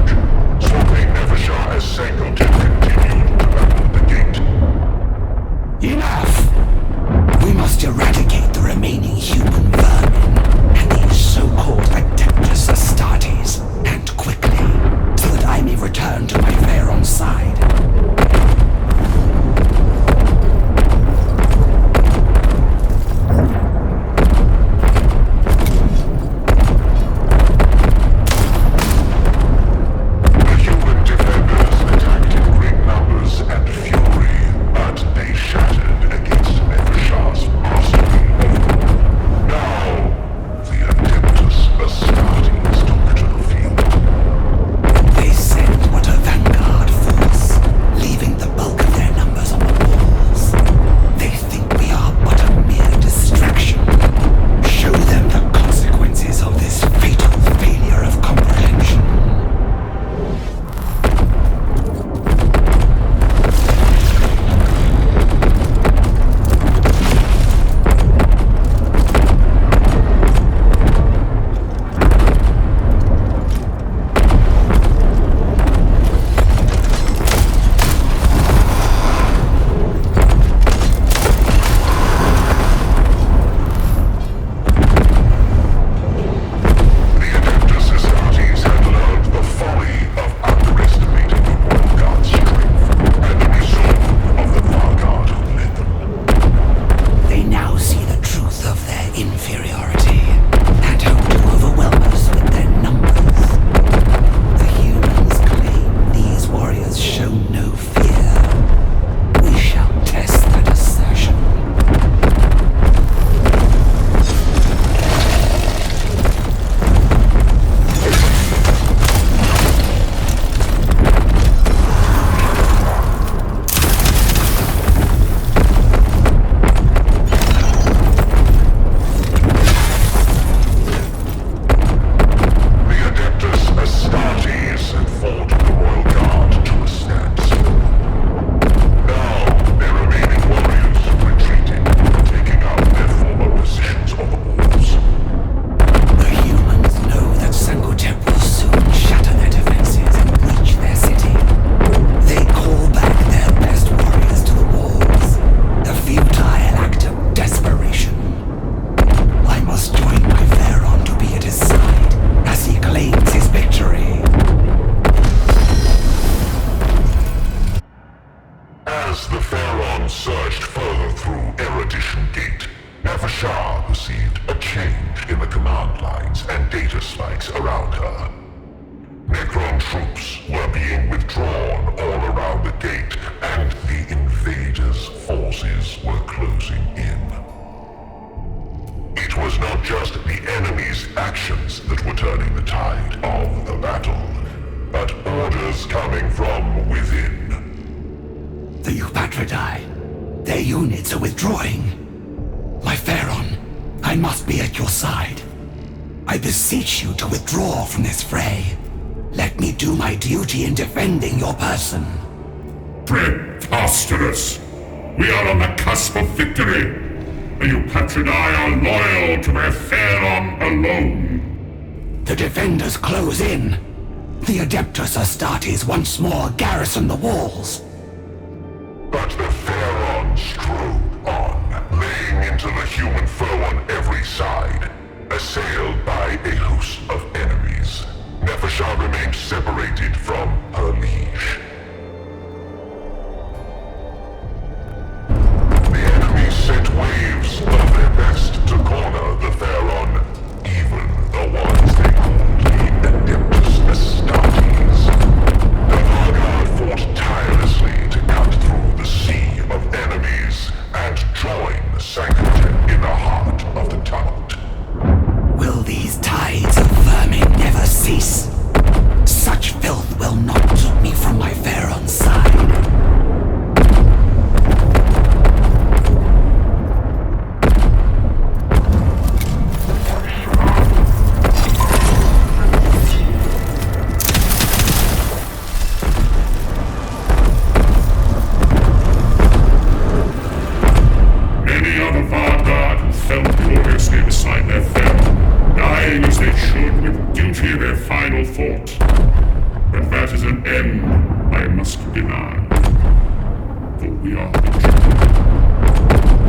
spikes around her. Necron troops were being withdrawn all around the gate, and the invaders' forces were closing in. It was not just the enemy's actions that were turning the tide of the battle, but orders coming from within. The Eupatridae. Their units are withdrawing. My Pharaon, I must be at your side. I beseech you to withdraw from this fray. Let me do my duty in defending your person. Preposterous! We are on the cusp of victory, and you patroni are loyal to their Pharaon alone. The defenders close in. The Adeptus Astartes once more garrison the walls. But the Pharaon strode on, laying into the human foe on every side, assailed by a host of enemies. Nepheshah remained separated from her liege. The enemies sent waves of their best to corner the Pharaon, even the ones they called the Adeptus Astartes. The Vanguard fought tirelessly to cut through the sea of enemies and join the Sanctum in the heart of the tumult. Will these tides of vermin never cease? Such filth will not keep me from my Pharaon's side. Many are the Vanguard who fell gloriously beside their Pharaon, dying as they should with duty their final fort. But that is an end I must deny, for we are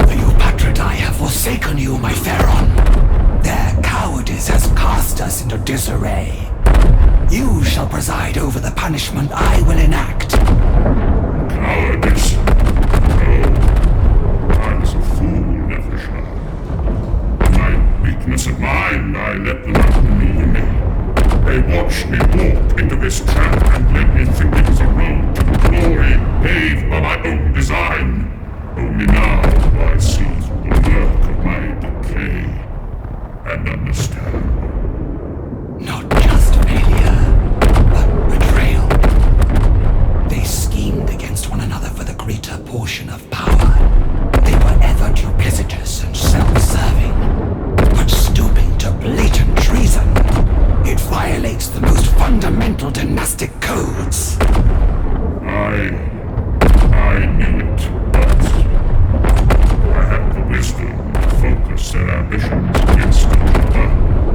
The Eupatridae have forsaken you, my Pharaon. Their cowardice has cast us into disarray. You shall preside over the punishment I will enact. cowardice. No, I was a fool, Nepheshah. In my weakness of mind, I let them outmaneuver me. They watched me walk into this trap and let me think it was a road to glory paved by my own design. Only now do I see the work of my decay and understand. Not just failure, but betrayal. They schemed against one another for the greater portion of power. They were ever duplicitous and self-serving, but stooping to blatant treason. It violates the most fundamental dynastic codes. I knew it, but I had the wisdom to focus their ambitions against each other,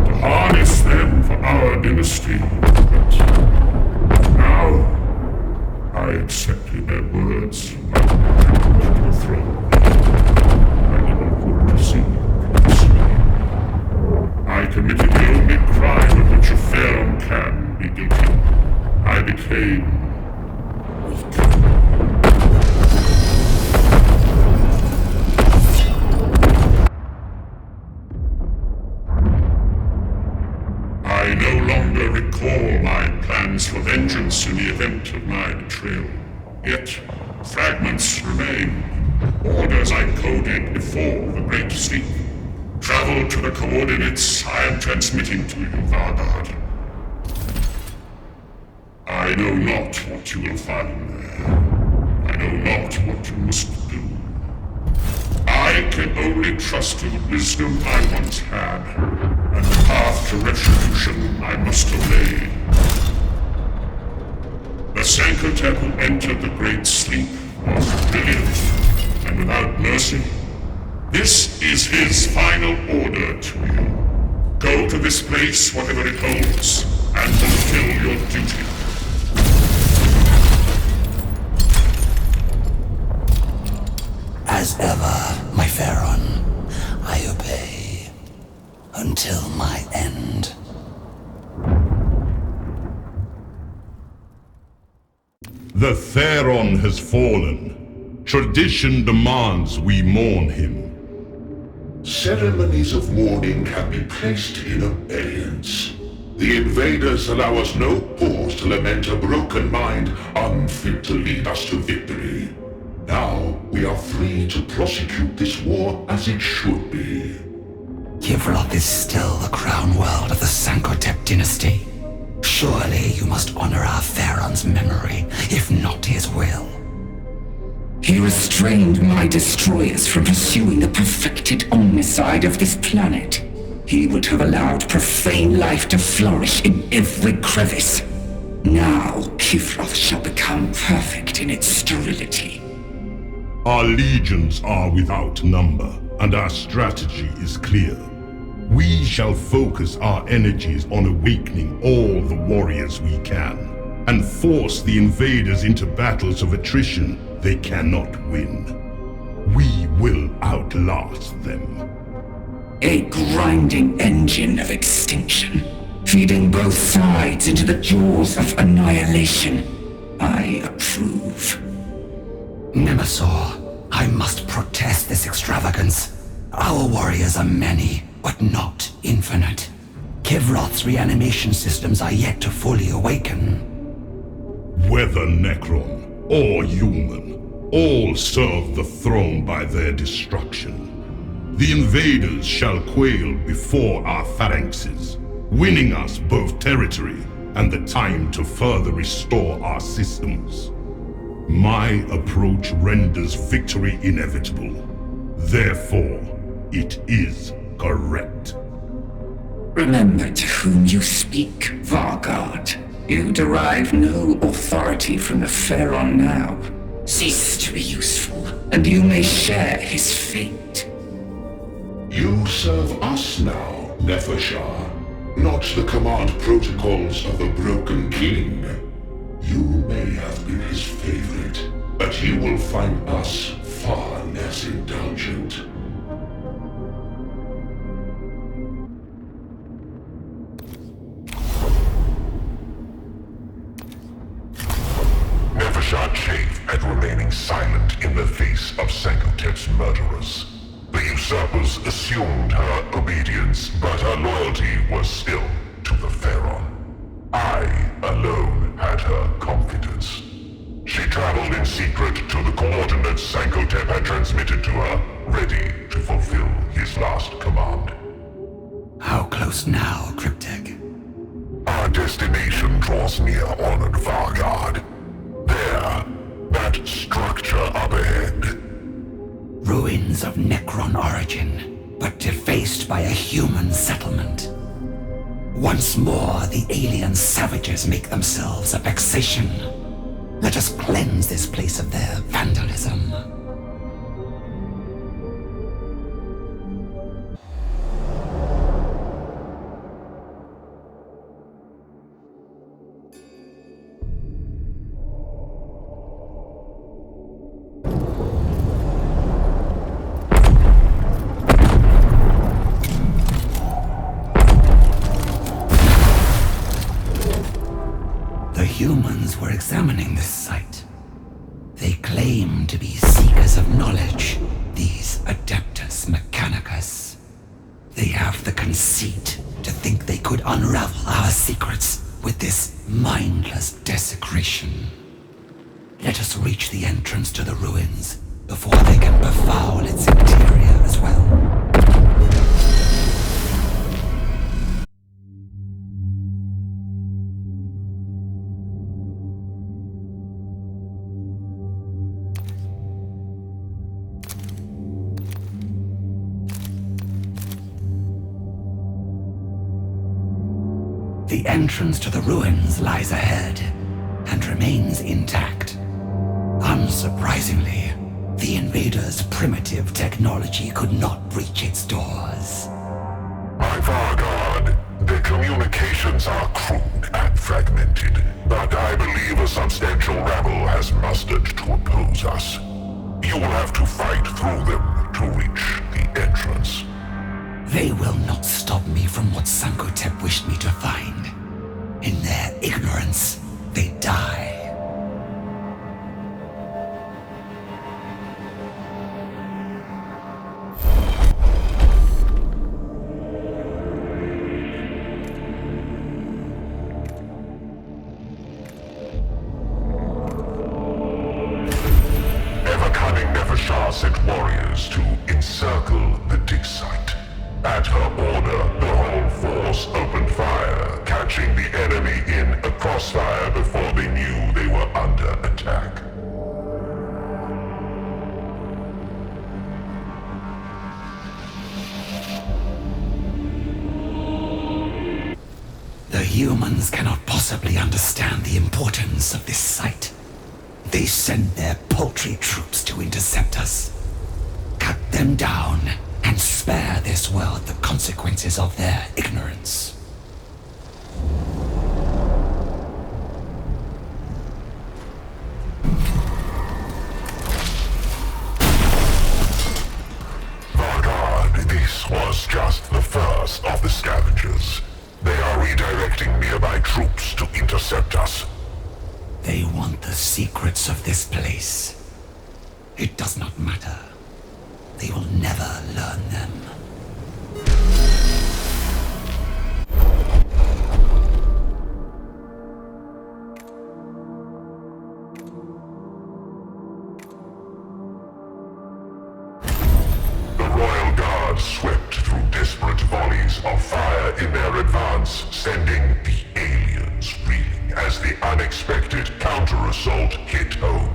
to harness them for our dynasty. But now, I accepted their words like a challenge to the throne. I never could proceed. I committed the only crime of which a Pharaon can be guilty. I became weak. I no longer recall my plans for vengeance in the event of my betrayal. Yet, fragments remain. Orders I coded before the Great Sleep. Travel to the coordinates I am transmitting to you, Vanguard. I know not what you will find there. I know not what you must do. I can only trust to the wisdom I once had, and the path to retribution I must obey. The Sanctum who entered the Great Sleep was brilliant, and without mercy. This is his final order to you. Go to this place, whatever it holds, and fulfill your duty. As ever, my Pharaon, I obey until my end. The Pharaon has fallen. Tradition demands we mourn him. Ceremonies of mourning can be placed in abeyance. The invaders allow us no pause to lament a broken mind unfit to lead us to victory. Now we are free to prosecute this war as it should be. Yivroth is still the crown world of the Sankotep dynasty. Surely you must honor our Pharaon's memory, if not his will. He he restrained my destroyers from pursuing the perfected omnicide of this planet, he would have allowed profane life to flourish in every crevice. Now, Kivroth shall become perfect in its sterility. Our legions are without number, and our strategy is clear. We shall focus our energies on awakening all the warriors we can, and force the invaders into battles of attrition they cannot win. We will outlast them. A grinding engine of extinction, feeding both sides into the jaws of annihilation. I approve. Nemesaur, I must protest this extravagance. Our warriors are many, but not infinite. Kivroth's reanimation systems are yet to fully awaken. Whether Necron or human, all serve the throne by their destruction. The invaders shall quail before our phalanxes, winning us both territory and the time to further restore our systems. My approach renders victory inevitable. Therefore, it is correct. Remember to whom you speak, Vargard. You derive no authority from the Pharaon now. Cease to be useful, and you may share his fate. You serve us now, Nefershar, not the command protocols of the Broken King. You may have been his favorite, but you will find us far less indulgent. Nefershar chafed at remaining silent in the face of Sankotep's murderers. The usurpers assumed her obedience, but her loyalty was still to the Pharaon. I alone had her confidence. She traveled in secret to the coordinates Sankotep had transmitted to her, ready to fulfill his last command. How close now, Cryptic? Our destination draws near, Honored Vargard. There, that structure up ahead. Ruins of Necron origin, but defaced by a human settlement. Once more, the alien savages make themselves a vexation. Let us cleanse this place of their vandalism. Humans were examining this site. They claim to be seekers of knowledge, these Adeptus Mechanicus. They have the conceit to think they could unravel our secrets with this mindless desecration. Let us reach the entrance to the ruins before they can befoul its interior as well. The entrance to the ruins lies ahead, and remains intact. Unsurprisingly, the invaders' primitive technology could not breach its doors. My Vargard, the communications are crude and fragmented, but I believe a substantial rabble has mustered to oppose us. You will have to fight through them to reach the entrance. They will not stop me from what Sankotep wished me to find. In their ignorance, they die. Ever-cunning Nefershar sent warriors to encircle the dig site. At her order, the whole force opened fire, catching the enemy in a crossfire before they knew they were under attack. humans cannot possibly understand the importance of this site. They send their paltry troops to intercept us. Cut them down and spare this world the consequences of their ignorance. This was just the first of the scavengers. They are redirecting nearby troops to intercept us. They want the secrets of this place. It does not matter. They will never learn them. Swept through desperate volleys of fire in their advance, sending the aliens reeling as the unexpected counter-assault hit home.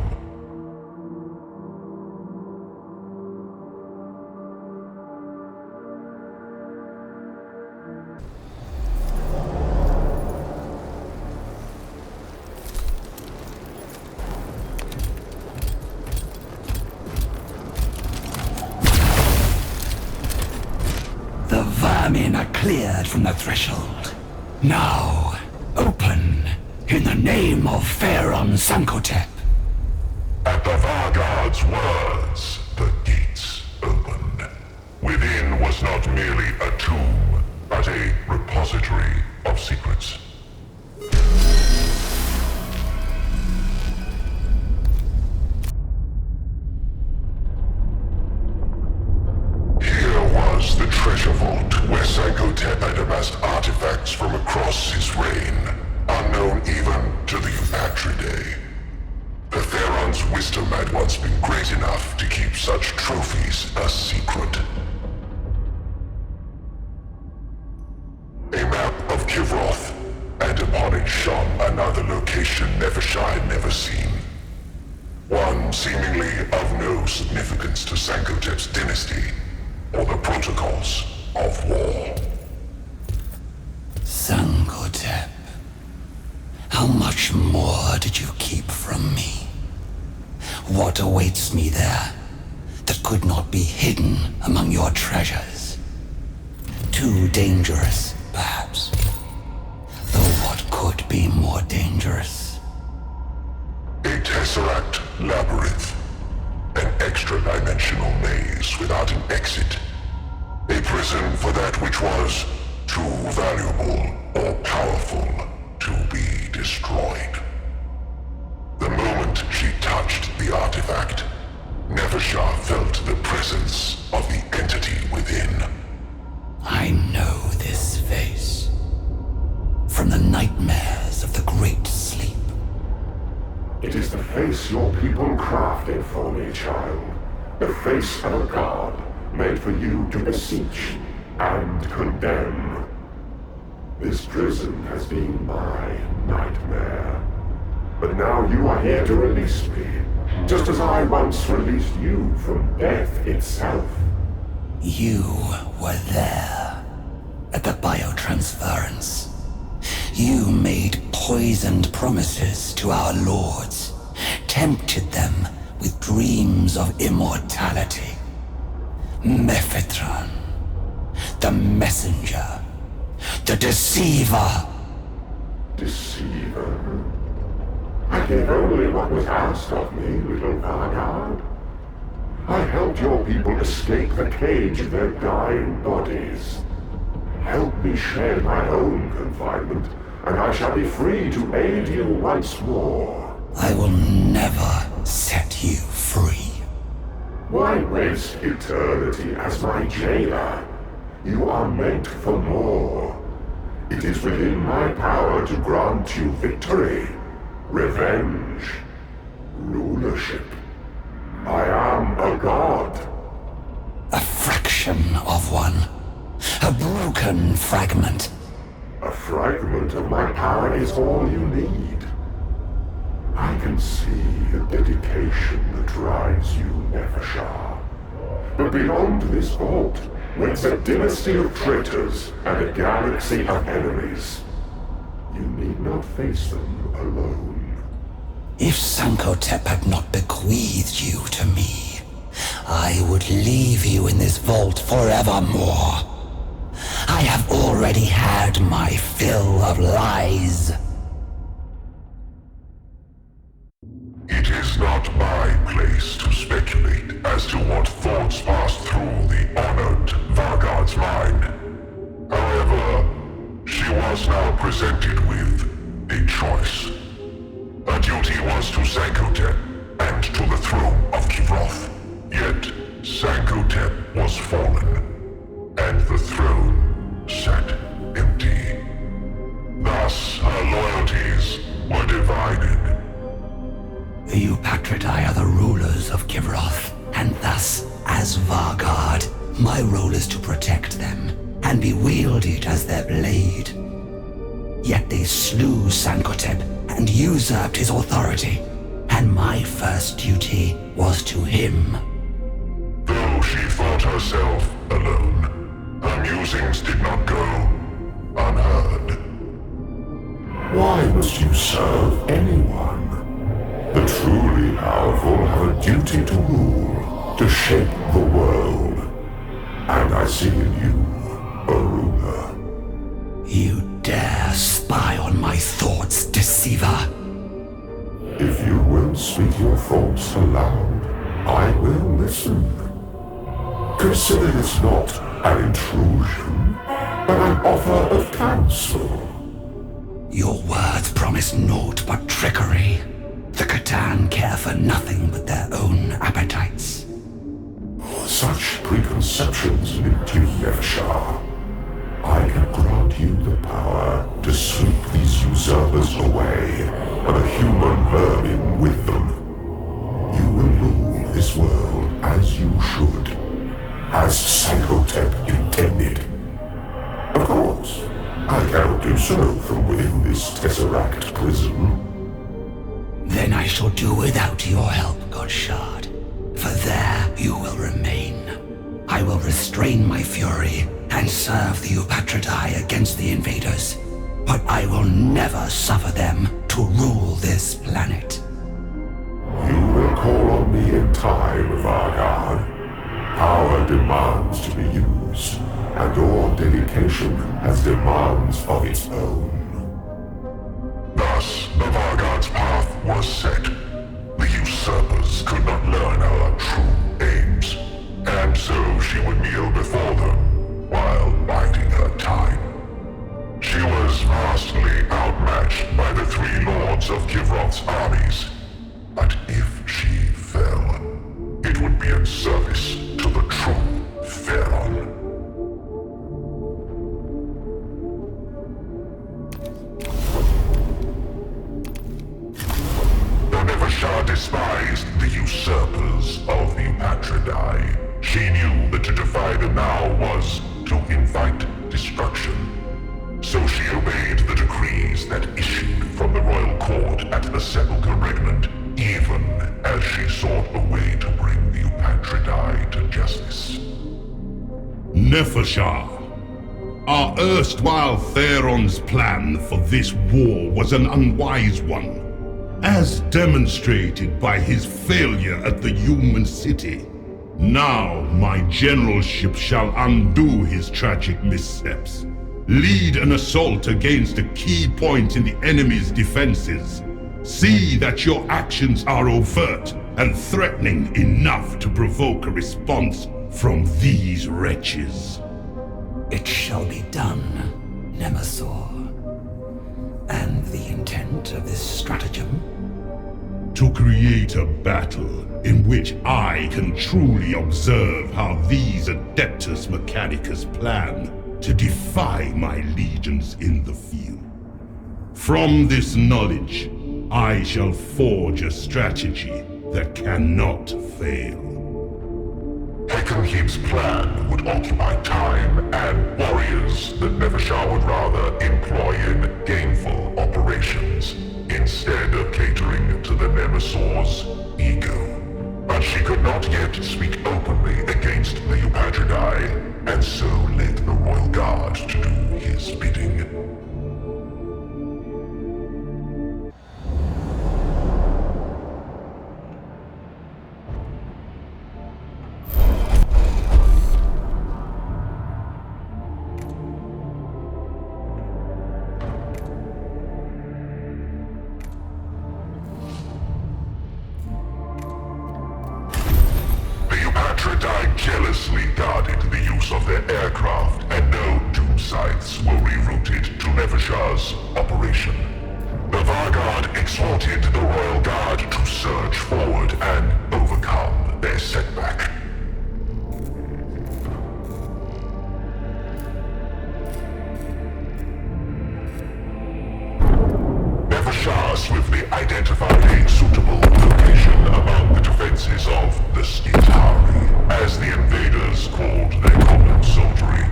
Vermin are cleared from the threshold. Now, open in the name of Pharaon Sankotep. At the Vargard's words, the gates opened. Within was not merely a tomb, but a repository of secrets. The treasure vault where Sankotep had amassed artifacts from across his reign, unknown even to the Atridae. The Theron's wisdom had once been great enough to keep such trophies a secret. A map of Kivroth, and upon it shone another location Nevershai had never seen. One seemingly of no significance to Sankotep's dynasty, or the protocols of war. Sankotep, how much more did you keep from me? What awaits me there that could not be hidden among your treasures? Too dangerous, perhaps. Though what could be more dangerous? A Tesseract labyrinth. An extra-dimensional maze without an exit. A prison for that which was too valuable or powerful to be destroyed. The moment she touched the artifact, Nevershah felt the presence of the entity within. I know this face. From the nightmares of the Great Sleep. It is the face your people crafted for me, child. The face of a god, made for you to beseech and condemn. This prison has been my nightmare. But now you are here to release me, just as I once released you from death itself. You were there, at the biotransference. You made poisoned promises to our lords, tempted them with dreams of immortality. Mephitron, the messenger, the deceiver. Deceiver? I gave only what was asked of me, little Vargard. I helped your people escape the cage of their dying bodies. Help me shed my own confinement, and I shall be free to aid you once more. I will never set you free. Why waste eternity as my jailer? You are meant for more. It is within my power to grant you victory, revenge, rulership. I am a god. A fraction of one. A broken fragment. A fragment of my power is all you need. I can see the dedication that drives you, Nevershah. But beyond this vault waits a dynasty of traitors and a galaxy of enemies. cannot face them alone. If Sankotep had not bequeathed you to me, I would leave you in this vault forevermore. I have already had my fill of lies. It is not my place to speculate as to what thoughts passed through the honored Vargard's mind. However, she was now presented with a choice. Her duty was to Sankotep and to the throne of Kivroth. Yet, Sankotep was fallen, and the throne sat empty. Thus, her loyalties were divided. The Eupatridae are the rulers of Kivroth, and thus, as Vargard, my role is to protect them, and be wielded as their blade. Yet they slew Sankotep and usurped his authority, and my first duty was to him. Though she thought herself alone, her musings did not go unheard. Why must you serve anyone? The truly powerful have a duty to rule, to shape the world. And I see in you a ruler. You dare spy on my thoughts, deceiver? If you will speak your thoughts aloud, I will listen. Consider this not an intrusion, but an offer of counsel. Your words promise naught but trickery. The Catan care for nothing but their own appetites. Such preconceptions limit you, Nevershar. I can grant you the power to sweep these usurpers away, and a human vermin with them. You will rule this world as you should, as Sankotep intended. Of course, I cannot do so from within this Tesseract prison. Then I shall do without your help, Godshard. For there you will remain. I will restrain my fury and serve the Eupatridae against the invaders. But I will never suffer them to rule this planet. You will call on me in time, Vargard. Power demands to be used, and your dedication has demands of its own. Thus, the Vargard's path was set. The usurpers could not learn her true aims, and so she would kneel before them while biding her time. She was vastly outmatched by the three lords of Kivroth's armies, but if she fell, it would be in service to the true Pharaon. Nevershar despised the usurpers of the Eupatridae. She knew that to defy them now was to invite destruction. So she obeyed the decrees that issued from the royal court at the Sepulchre Regnant, even as she sought a way to bring the Eupatridae to justice. Nefershar, our erstwhile Theron's plan for this war was an unwise one, as demonstrated by his failure at the human city. Now my generalship shall undo his tragic missteps, lead an assault against a key point in the enemy's defenses, see that your actions are overt and threatening enough to provoke a response from these wretches. It shall be done, Nemesaur. And the intent of this stratagem? To create a battle in which I can truly observe how these Adeptus Mechanicus plan to defy my legions in the field. From this knowledge, I shall forge a strategy that cannot fail. Heckenheim's plan would occupy time and warriors that Nevershar would rather employ in gainful operations, instead of catering to the Nemesaur's ego. But she could not yet speak openly against the Eupatridae, and so led the Royal Guard to do his bidding. use of their aircraft, and no doom sites were rerouted to Nevershar's operation. The Vanguard exhorted the Royal Guard to surge forward and overcome their setback. Nevershar swiftly identified a suitable location among the defenses of the Skitari, as the invaders called their common soldiery.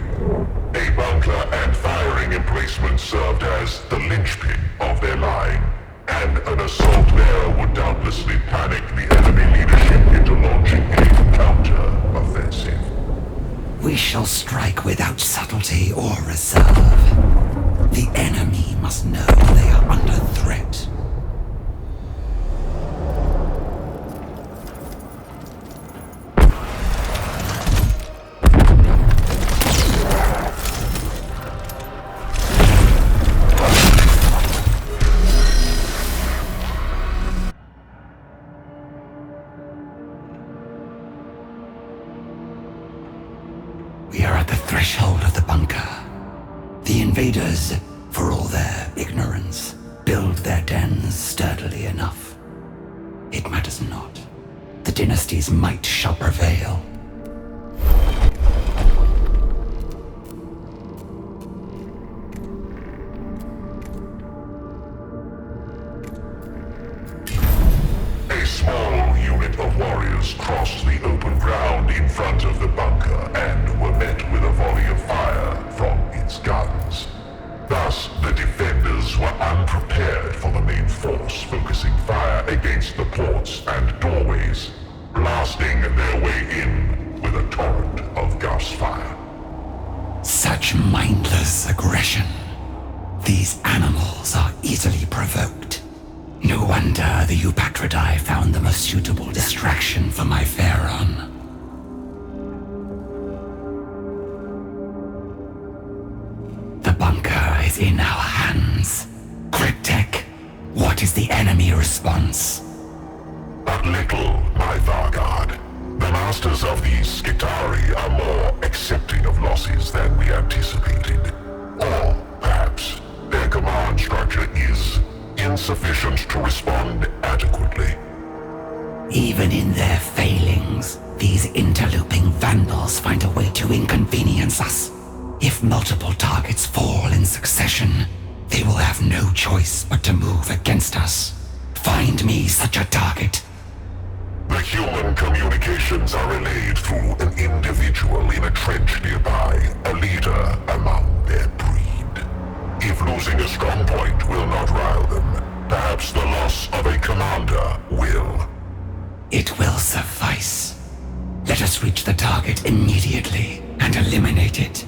A bunker and firing emplacement served as the linchpin of their line, and an assault there would doubtlessly panic the enemy leadership into launching a counter-offensive. We shall strike without subtlety or reserve. The enemy must know they are under threat. We are at the threshold of the bunker. The invaders, for all their ignorance, build their dens sturdily enough. It matters not. The dynasty's might shall prevail. A small unit of warriors crossed the open ground in front of the bunker and were met with a volley of fire from its guns. Thus, the defenders were unprepared for the main force focusing fire against the ports and doorways, blasting their way in with a torrent of gauss fire. Such mindless aggression. These animals are easily provoked. No wonder the Eupatridae found the most suitable distraction for my Pharaon. The bunker is in our hands. Cryptek, what is the enemy response? But little, my Vanguard. The masters of the Skitari are more accepting of losses than we anticipated. Or, perhaps, their command structure is insufficient to respond adequately. Even in their failings, these interloping vandals find a way to inconvenience us. If multiple targets fall in succession, they will have no choice but to move against us. Find me such a target. The human communications are relayed through an individual in a trench nearby, a leader among their breed. If losing a strong point will not rile them, perhaps the loss of a commander will. It will suffice. Let us reach the target immediately and eliminate it.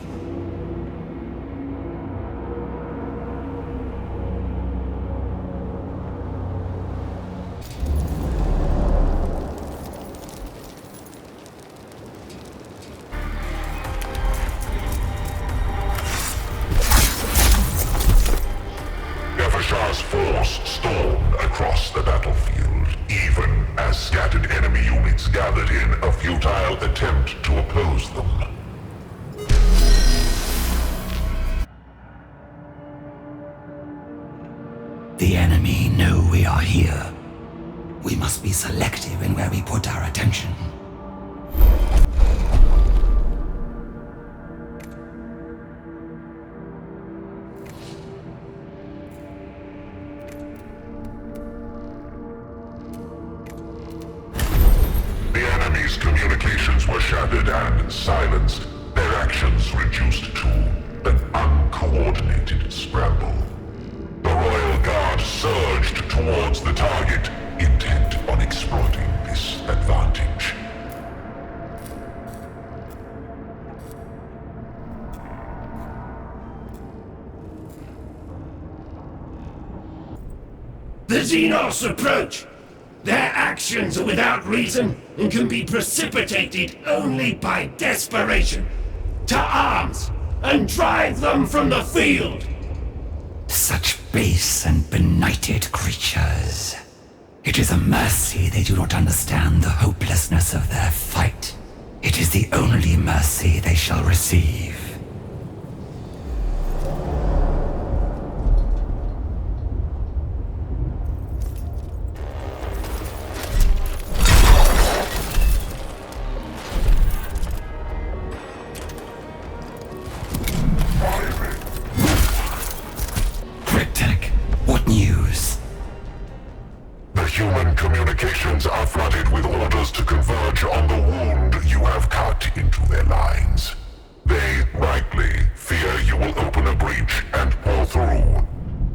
Nevershar's force stormed across the battlefield, even as scattered enemy units gathered in a futile attempt to oppose them. The enemy know we are here. We must be selective in where we put our attention. Communications were shattered and silenced, their actions reduced to an uncoordinated scramble. The Royal Guard surged towards the target, intent on exploiting this advantage. The Xenos approach! Their actions are without reason and can be precipitated only by desperation. To arms, and drive them from the field! Such base and benighted creatures. It is a mercy they do not understand the hopelessness of their fight. It It is the only mercy they shall receive. Cryptek, what news? The human communications are flooded with orders to converge on the wound you have cut into their lines. They rightly fear you will open a breach and pour through.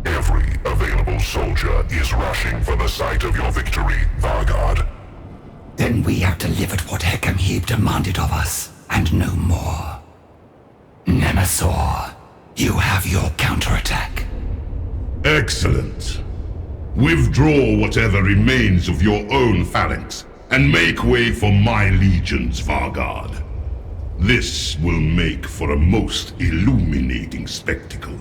Every available soldier is rushing for the site of your victory, Vargard. Then we have delivered what Hekimhib demanded of us, and no more. Nemesaur, you have your counterattack. Excellent. Withdraw whatever remains of your own phalanx, and make way for my legions, Vargard. This will make for a most illuminating spectacle.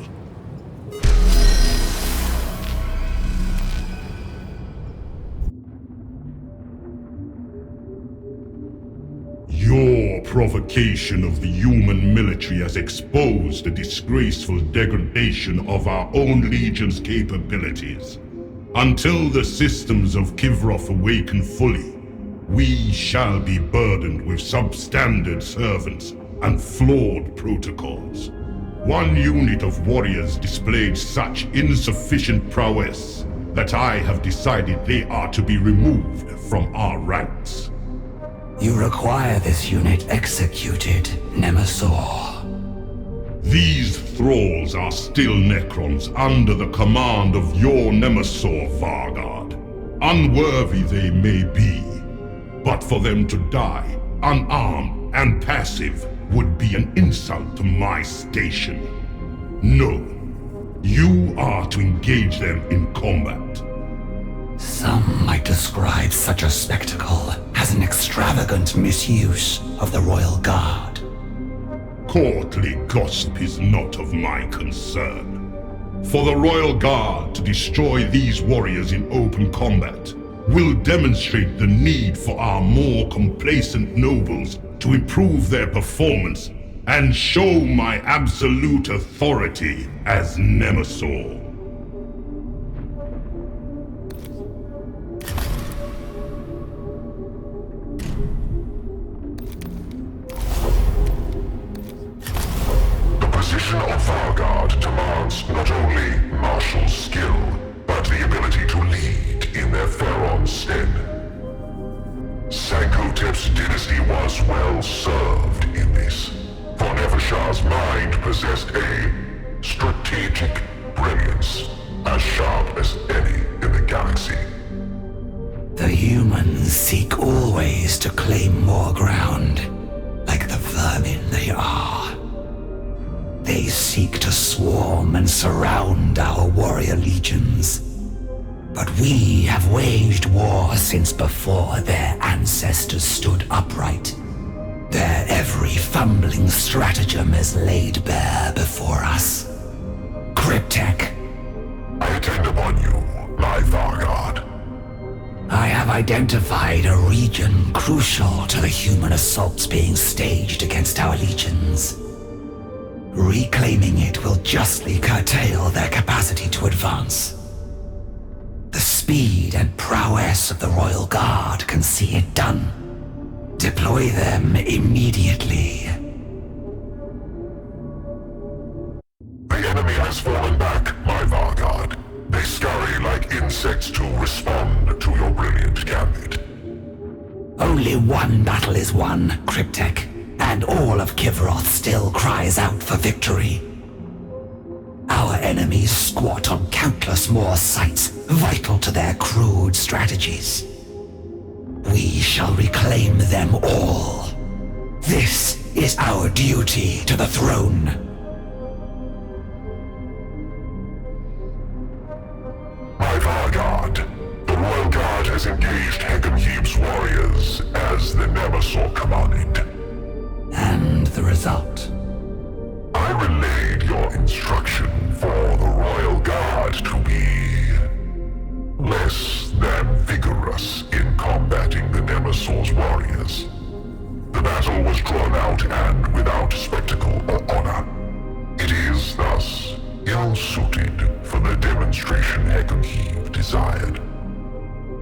Your provocation of the human military has exposed the disgraceful degradation of our own legion's capabilities. Until the systems of Kivroth awaken fully, we shall be burdened with substandard servants and flawed protocols. One unit of warriors displayed such insufficient prowess that I have decided they are to be removed from our ranks. You require this unit executed, Nemesaur. These thralls are still Necrons under the command of your Nemesaur, Vargard. Unworthy they may be, but for them to die, unarmed and passive, would be an insult to my station. No, you are to engage them in combat. Some might describe such a spectacle as an extravagant misuse of the Royal Guard. Courtly gossip is not of my concern. For the Royal Guard to destroy these warriors in open combat will demonstrate the need for our more complacent nobles to improve their performance and show my absolute authority as Nemesaur. The position of Vargard demands not only martial skill, but the ability to lead in their Pharaon's stead. Sankotep's dynasty was well served in this, for Nefershar's mind possessed a strategic brilliance as sharp as any in the galaxy. The humans seek always to claim more ground, like the vermin they are. They seek to swarm and surround our warrior legions. But we have waged war since before their ancestors stood upright. Their every fumbling stratagem is laid bare before us. Cryptek, I attend upon you, my Vargard. I have identified a region crucial to the human assaults being staged against our legions. Reclaiming it will justly curtail their capacity to advance. The speed and prowess of the Royal Guard can see it done. Deploy them immediately. The enemy has fallen back, my Vargard. They scurry like insects to respond to your brilliant gambit. Only one battle is won, Cryptek, and all of Kivroth still cries out for victory. Our enemies squat on countless more sites, vital to their crude strategies. We shall reclaim them all. This is our duty to the throne. My Vargard, the Royal Guard has engaged Hekimhib's warriors as the Nemesaur commanded. And the result? I relayed your instruction for the Royal Guard to be less than vigorous in combating the Nemesaur's warriors. The battle was desired.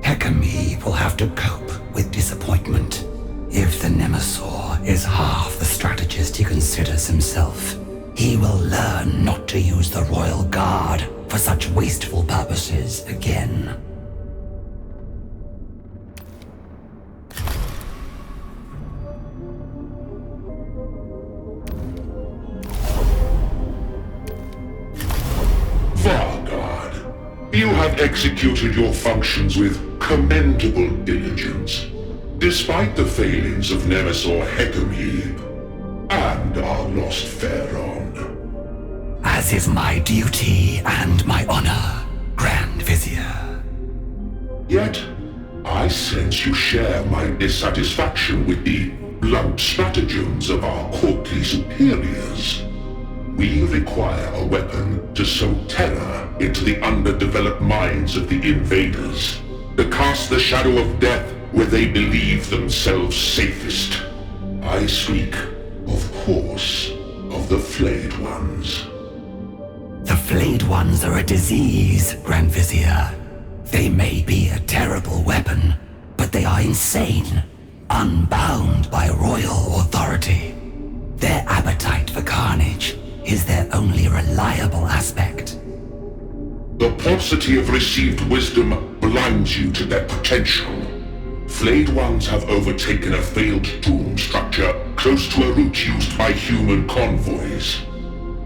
Hekami will have to cope with disappointment. If the Nemesaur is half the strategist he considers himself, he will learn not to use the Royal Guard for such wasteful purposes again. Vargard, you have executed your functions with commendable diligence, despite the failings of Nemesaur Hekami and our lost Pharaon. As is my duty and my honor, Grand Vizier. Yet, I sense you share my dissatisfaction with the blunt stratagems of our courtly superiors. We require a weapon to sow terror into the underdeveloped minds of the invaders, to cast the shadow of death where they believe themselves safest. I speak, of course, of the Flayed Ones. The Flayed Ones are a disease, Grand Vizier. They may be a terrible weapon, but they are insane, unbound by royal authority. Their appetite for carnage is their only reliable aspect. The paucity of received wisdom blinds you to their potential. Flayed Ones have overtaken a failed tomb structure close to a route used by human convoys.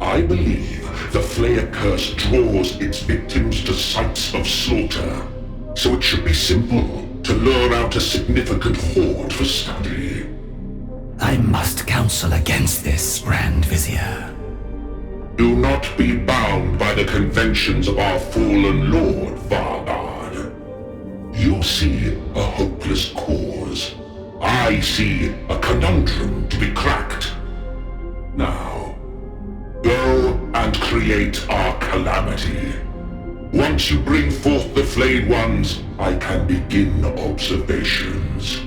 I believe the Flayer curse draws its victims to sites of slaughter, so it should be simple to lure out a significant horde for study. I must counsel against this, Grand Vizier. Do not be bound by the conventions of our fallen lord, Vargard. You see a hopeless cause. I see a conundrum to be cracked. Now, go and create our calamity. Once you bring forth the Flayed Ones, I can begin observations.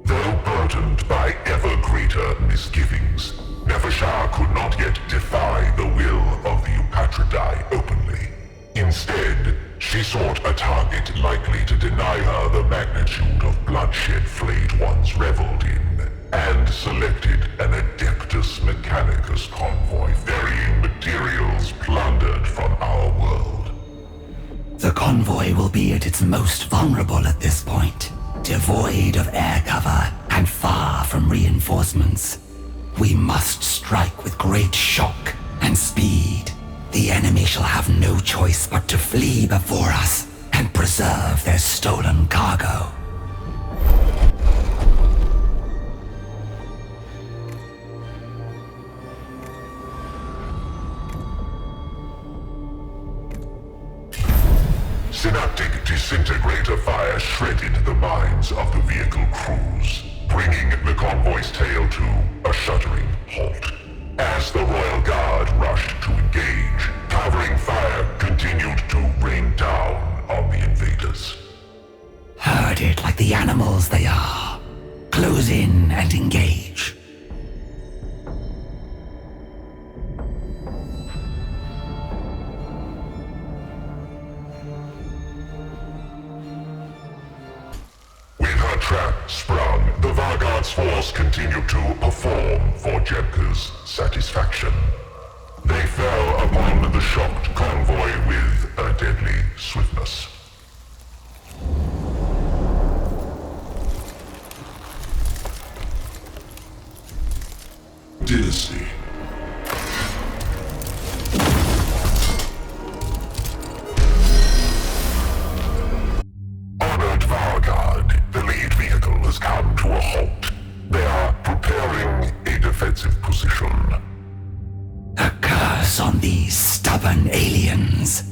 Though burdened by ever greater misgivings, Nevershah could not yet defy the will of the Eupatridae openly. Instead, she sought a target likely to deny her the magnitude of bloodshed Flayed Ones reveled in, and selected an Adeptus Mechanicus convoy ferrying materials plundered from our world. The convoy will be at its most vulnerable at this point, devoid of air cover and far from reinforcements. We must strike with great shock and speed. The enemy shall have no choice but to flee before us and preserve their stolen cargo. Synaptic disintegrator fire shredded the minds of the vehicle crews, bringing the convoy's tail to a shuddering halt. As the Royal Guard rushed to engage, covering fire continued to rain down on the invaders. Herded like the animals they are. Close in and engage. With her trap sprung, the Vargard's force continued to perform for Jebka's satisfaction. They fell upon the shocked convoy with a deadly swiftness. Dynasty. Honored Vargard, the lead vehicle has come to a halt. They are preparing a defensive position. A curse on these stubborn aliens.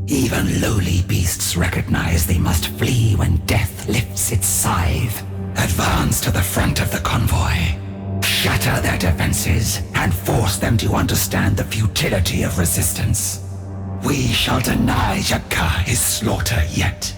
Even lowly beasts recognize they must flee when death lifts its scythe. Advance to the front of the convoy. Shatter their defenses and force them to understand the futility of resistance. We shall deny Jebka his slaughter yet.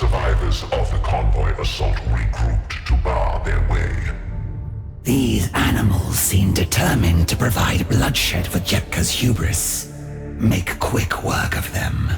survivors of the convoy assault regrouped to bar their way. These animals seem determined to provide bloodshed for Jepka's hubris. Make quick work of them.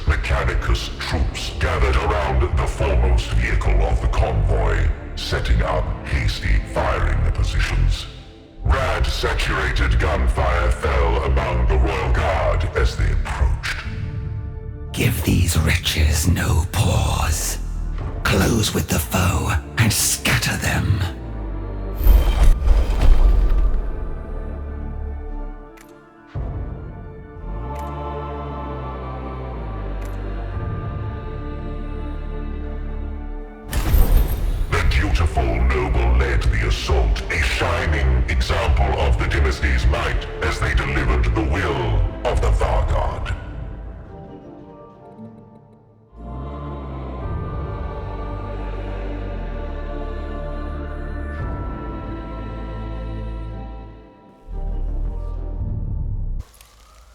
Mechanicus troops gathered around the foremost vehicle of the convoy, setting up hasty firing positions. Rad-saturated gunfire fell among the Royal Guard as they approached. Give these wretches no pause. Close with the foe and scatter them. Beautiful noble led the assault, a shining example of the dynasty's might as they delivered the will of the Vanguard.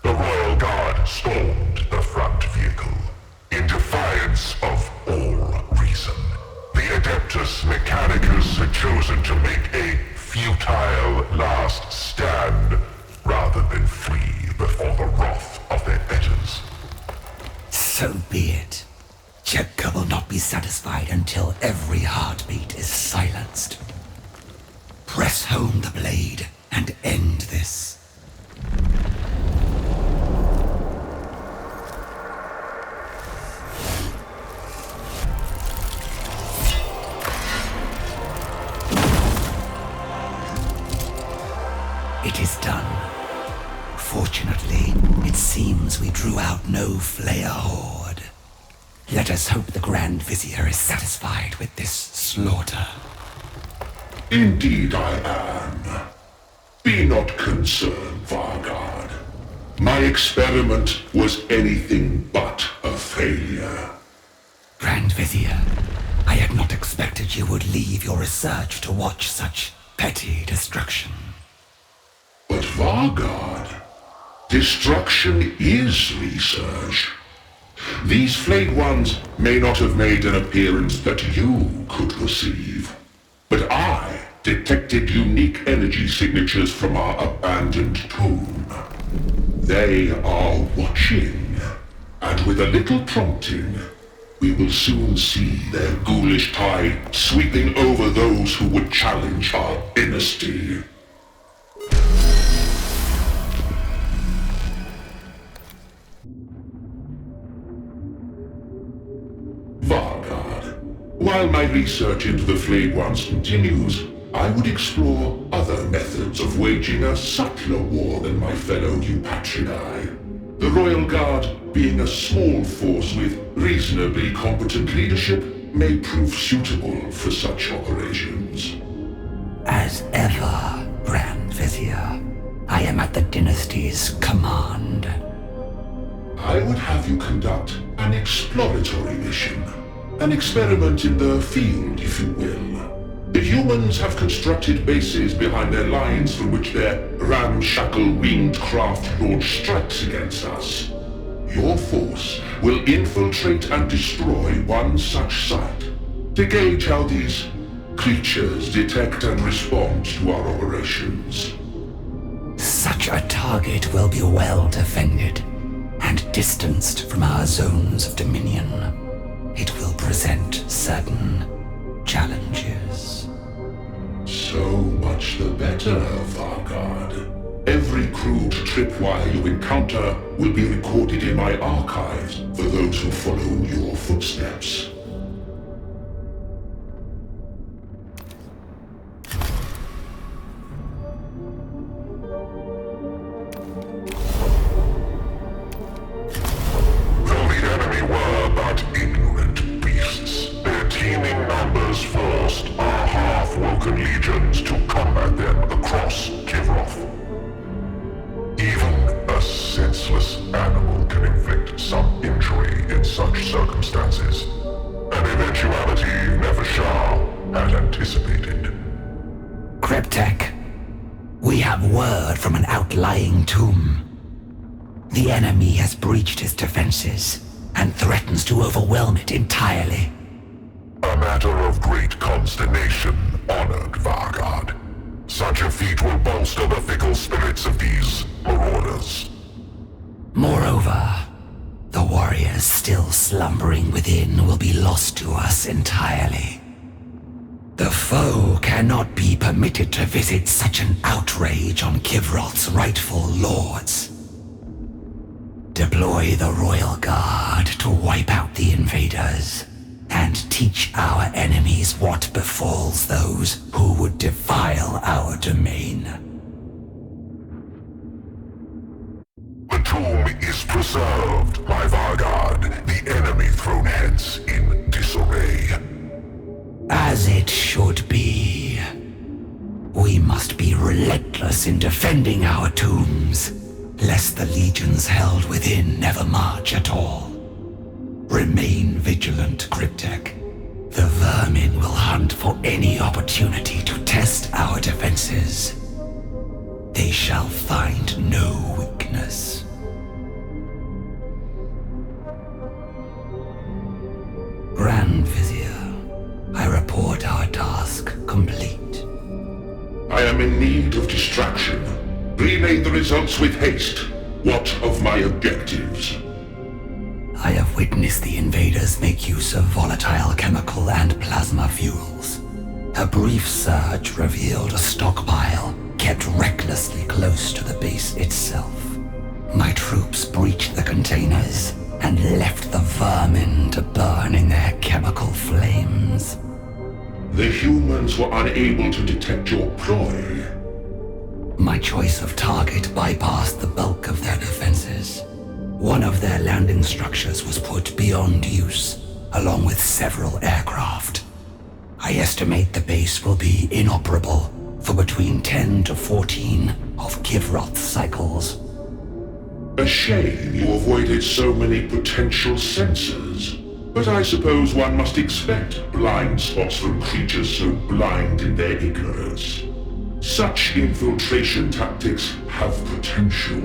The Royal Guard stormed the front vehicle in defiance of all reason. The Adeptus Mechanicus had chosen to make a futile last stand rather than flee before the wrath of their betters. So be it. Jepka will not be satisfied until every heartbeat is silenced. Press home the blade and end this. It is done. Fortunately, it seems we drew out no Flayer horde. Let us hope the Grand Vizier is satisfied with this slaughter. Indeed I am. Be not concerned, Vanguard. My experiment was anything but a failure. Grand Vizier, I had not expected you would leave your research to watch such petty destruction. But Vanguard, destruction is research. These flayed ones may not have made an appearance that you could perceive, but I detected unique energy signatures from our abandoned tomb. They are watching, and with a little prompting, we will soon see their ghoulish tide sweeping over those who would challenge our dynasty. Vanguard, while my research into the Flayed Ones continues, I would explore other methods of waging a subtler war than my fellow Eupatridae. The Royal Guard, being a small force with reasonably competent leadership, may prove suitable for such operations. As ever, Grand Vizier, I am at the dynasty's command. I would have you conduct an exploratory mission. An experiment in the field, if you will. The humans have constructed bases behind their lines from which their ramshackle winged craft launch strikes against us. Your force will infiltrate and destroy one such site to gauge how these creatures detect and respond to our operations. Such a target will be well defended and distanced from our zones of dominion. It will present certain challenges. So much the better, Vanguard. Every crude tripwire you encounter will be recorded in my archives for those who follow your footsteps. Senseless defenseless animal can inflict some injury in such circumstances. An eventuality Nefershah had anticipated. Cryptek, we have word from an outlying tomb. The enemy has breached its defenses and threatens to overwhelm it entirely. A matter of great consternation, honored Vargard. Such a feat will bolster the fickle spirits of these marauders. Moreover, the warriors still slumbering within will be lost to us entirely. The foe cannot be permitted to visit such an outrage on Kivroth's rightful lords. Deploy the Royal Guard to wipe out the invaders, and teach our enemies what befalls those who would defile our domain. The tomb is preserved by Vargard, the enemy thrown hence in disarray. As it should be. We must be relentless in defending our tombs, lest the legions held within never march at all. Remain vigilant, Cryptek. The vermin will hunt for any opportunity to test our defenses. They shall find no weakness. Grand Vizier, I report our task complete. I am in need of distraction. Relay the results with haste. What of my objectives? I have witnessed the invaders make use of volatile chemical and plasma fuels. A brief search revealed a stockpile kept recklessly close to the base itself. My troops breached the containers and left the vermin to burn in their chemical flames. The humans were unable to detect your ploy. My choice of target bypassed the bulk of their defenses. One of their landing structures was put beyond use, along with several aircraft. I estimate the base will be inoperable for between 10 to 14 of Kivroth's cycles. A shame you avoided so many potential sensors. But I suppose one must expect blind spots from creatures so blind in their ignorance. Such infiltration tactics have potential,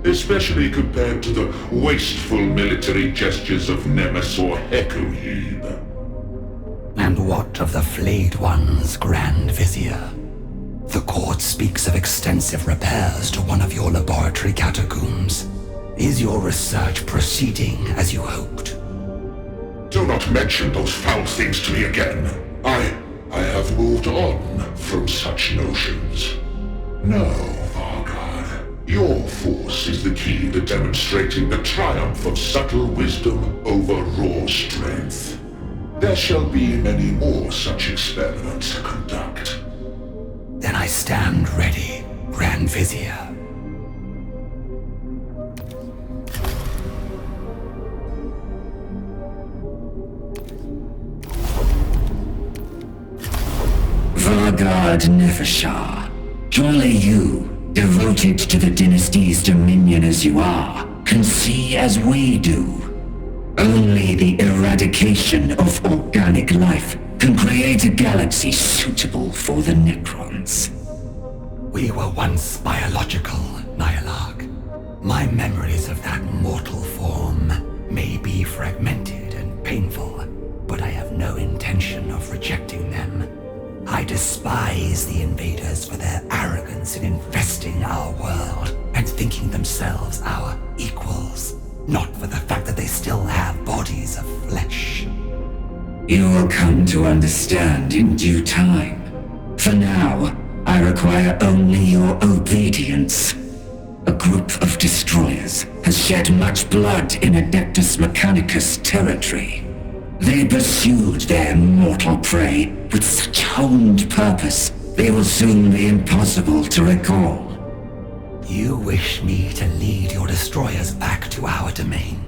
especially compared to the wasteful military gestures of Nemes or Hekohib. And what of the flayed ones, Grand Vizier? The court speaks of extensive repairs to one of your laboratory catacombs. Is your research proceeding as you hoped? Do not mention those foul things to me again. I have moved on from such notions. No, Vargard. Your force is the key to demonstrating the triumph of subtle wisdom over raw strength. There shall be many more such experiments to conduct. Then I stand ready, Grand Vizier. Vargard Nefershah, surely you, devoted to the dynasty's dominion as you are, can see as we do. Only the eradication of organic life can create a galaxy suitable for the Necrons. We were once biological, Nyarlathotep. My memories of that mortal form may be fragmented and painful, but I have no intention of rejecting them. I despise the invaders for their arrogance in infesting our world and thinking themselves our equals, not for the fact that they still have bodies of flesh. You will come to understand in due time. For now, I require only your obedience. A group of destroyers has shed much blood in Adeptus Mechanicus territory. They pursued their mortal prey with such honed purpose, they will soon be impossible to recall. You wish me to lead your destroyers back to our domain?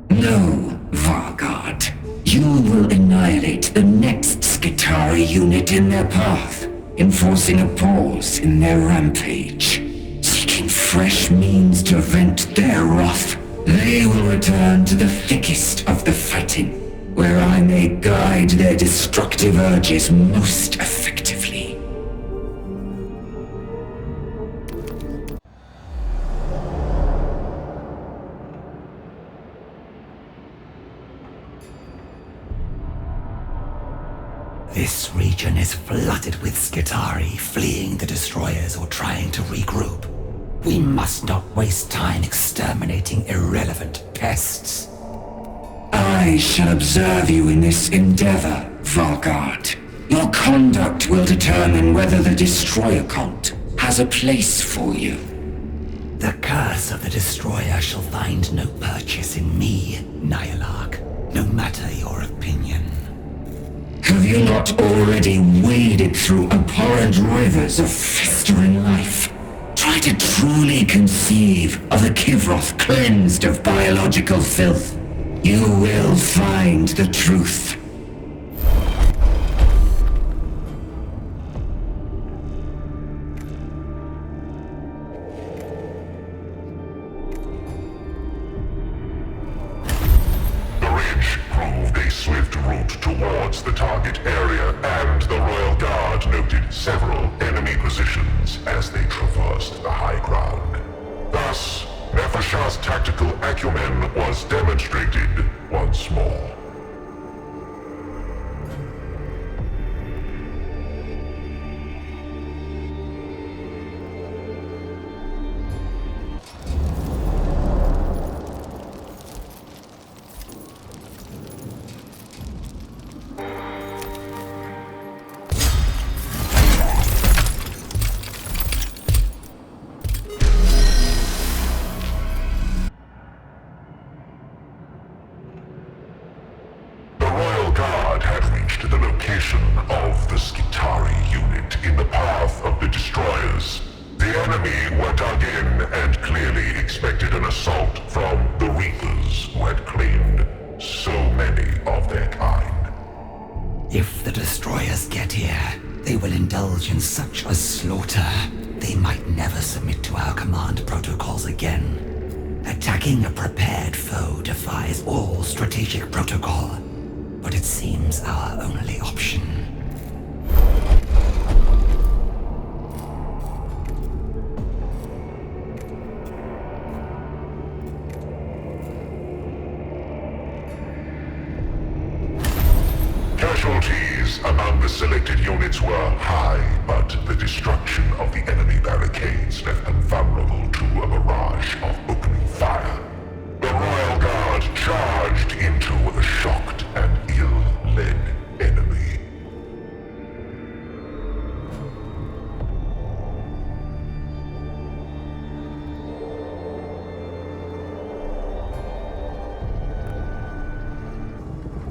No, Vargard. You will annihilate the next Skitarii unit in their path, enforcing a pause in their rampage. Seeking fresh means to vent their wrath, they will return to the thickest of the fighting, where I may guide their destructive urges most effectively. This region is flooded with Skitari fleeing the destroyers or trying to regroup. We must not waste time exterminating irrelevant pests. I shall observe you in this endeavor, Vargard. Your conduct will determine whether the Destroyer cult has a place for you. The curse of the Destroyer shall find no purchase in me, Nihilarch, no matter your opinion. Have you not already waded through abhorrent rivers of festering life? Try to truly conceive of a Kivroth cleansed of biological filth. You will find the truth. The ridge proved a swift route towards the target area, and the Royal Guard noted several enemy positions as they traversed the high ground. Thus, Nefershah's tactical acumen was demonstrated once more. Of the Skitari unit in the path of the destroyers. The enemy were dug in and clearly expected an assault from the Reapers who had claimed so many of their kind. If the destroyers get here, they will indulge in such a slaughter, they might never submit to our command protocols again. Attacking a prepared foe defies all strategic protocol, but it seems our only option. Casualties among the selected units were high, but the destruction of the enemy barricades left them vulnerable to a barrage of opening fire. The Royal Guard charged into a shocked and ill-led enemy.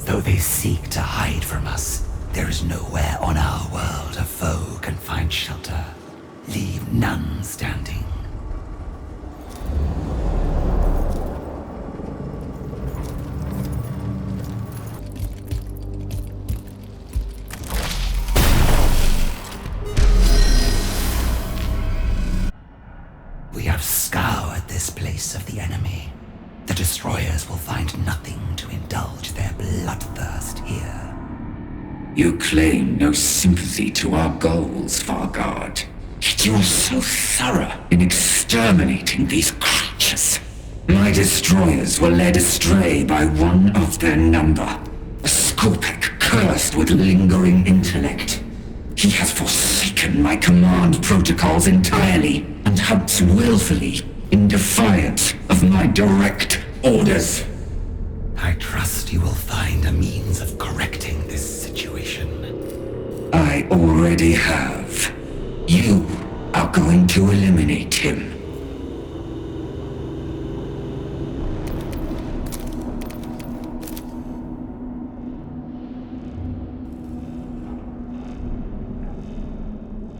Though they seek to hide from us, there is nowhere on our world a foe can find shelter. Leave none standing. We have scoured this place of the enemy. The destroyers will find nothing to indulge their bloodthirst here. You claim no sympathy to our goals, Vargard. Yet you are so thorough in exterminating these creatures. My destroyers were led astray by one of their number. A Skopek cursed with lingering intellect. He has forsaken my command protocols entirely and hunts willfully in defiance of my direct orders. I trust you will find a means of correcting this situation. I already have. You are going to eliminate him.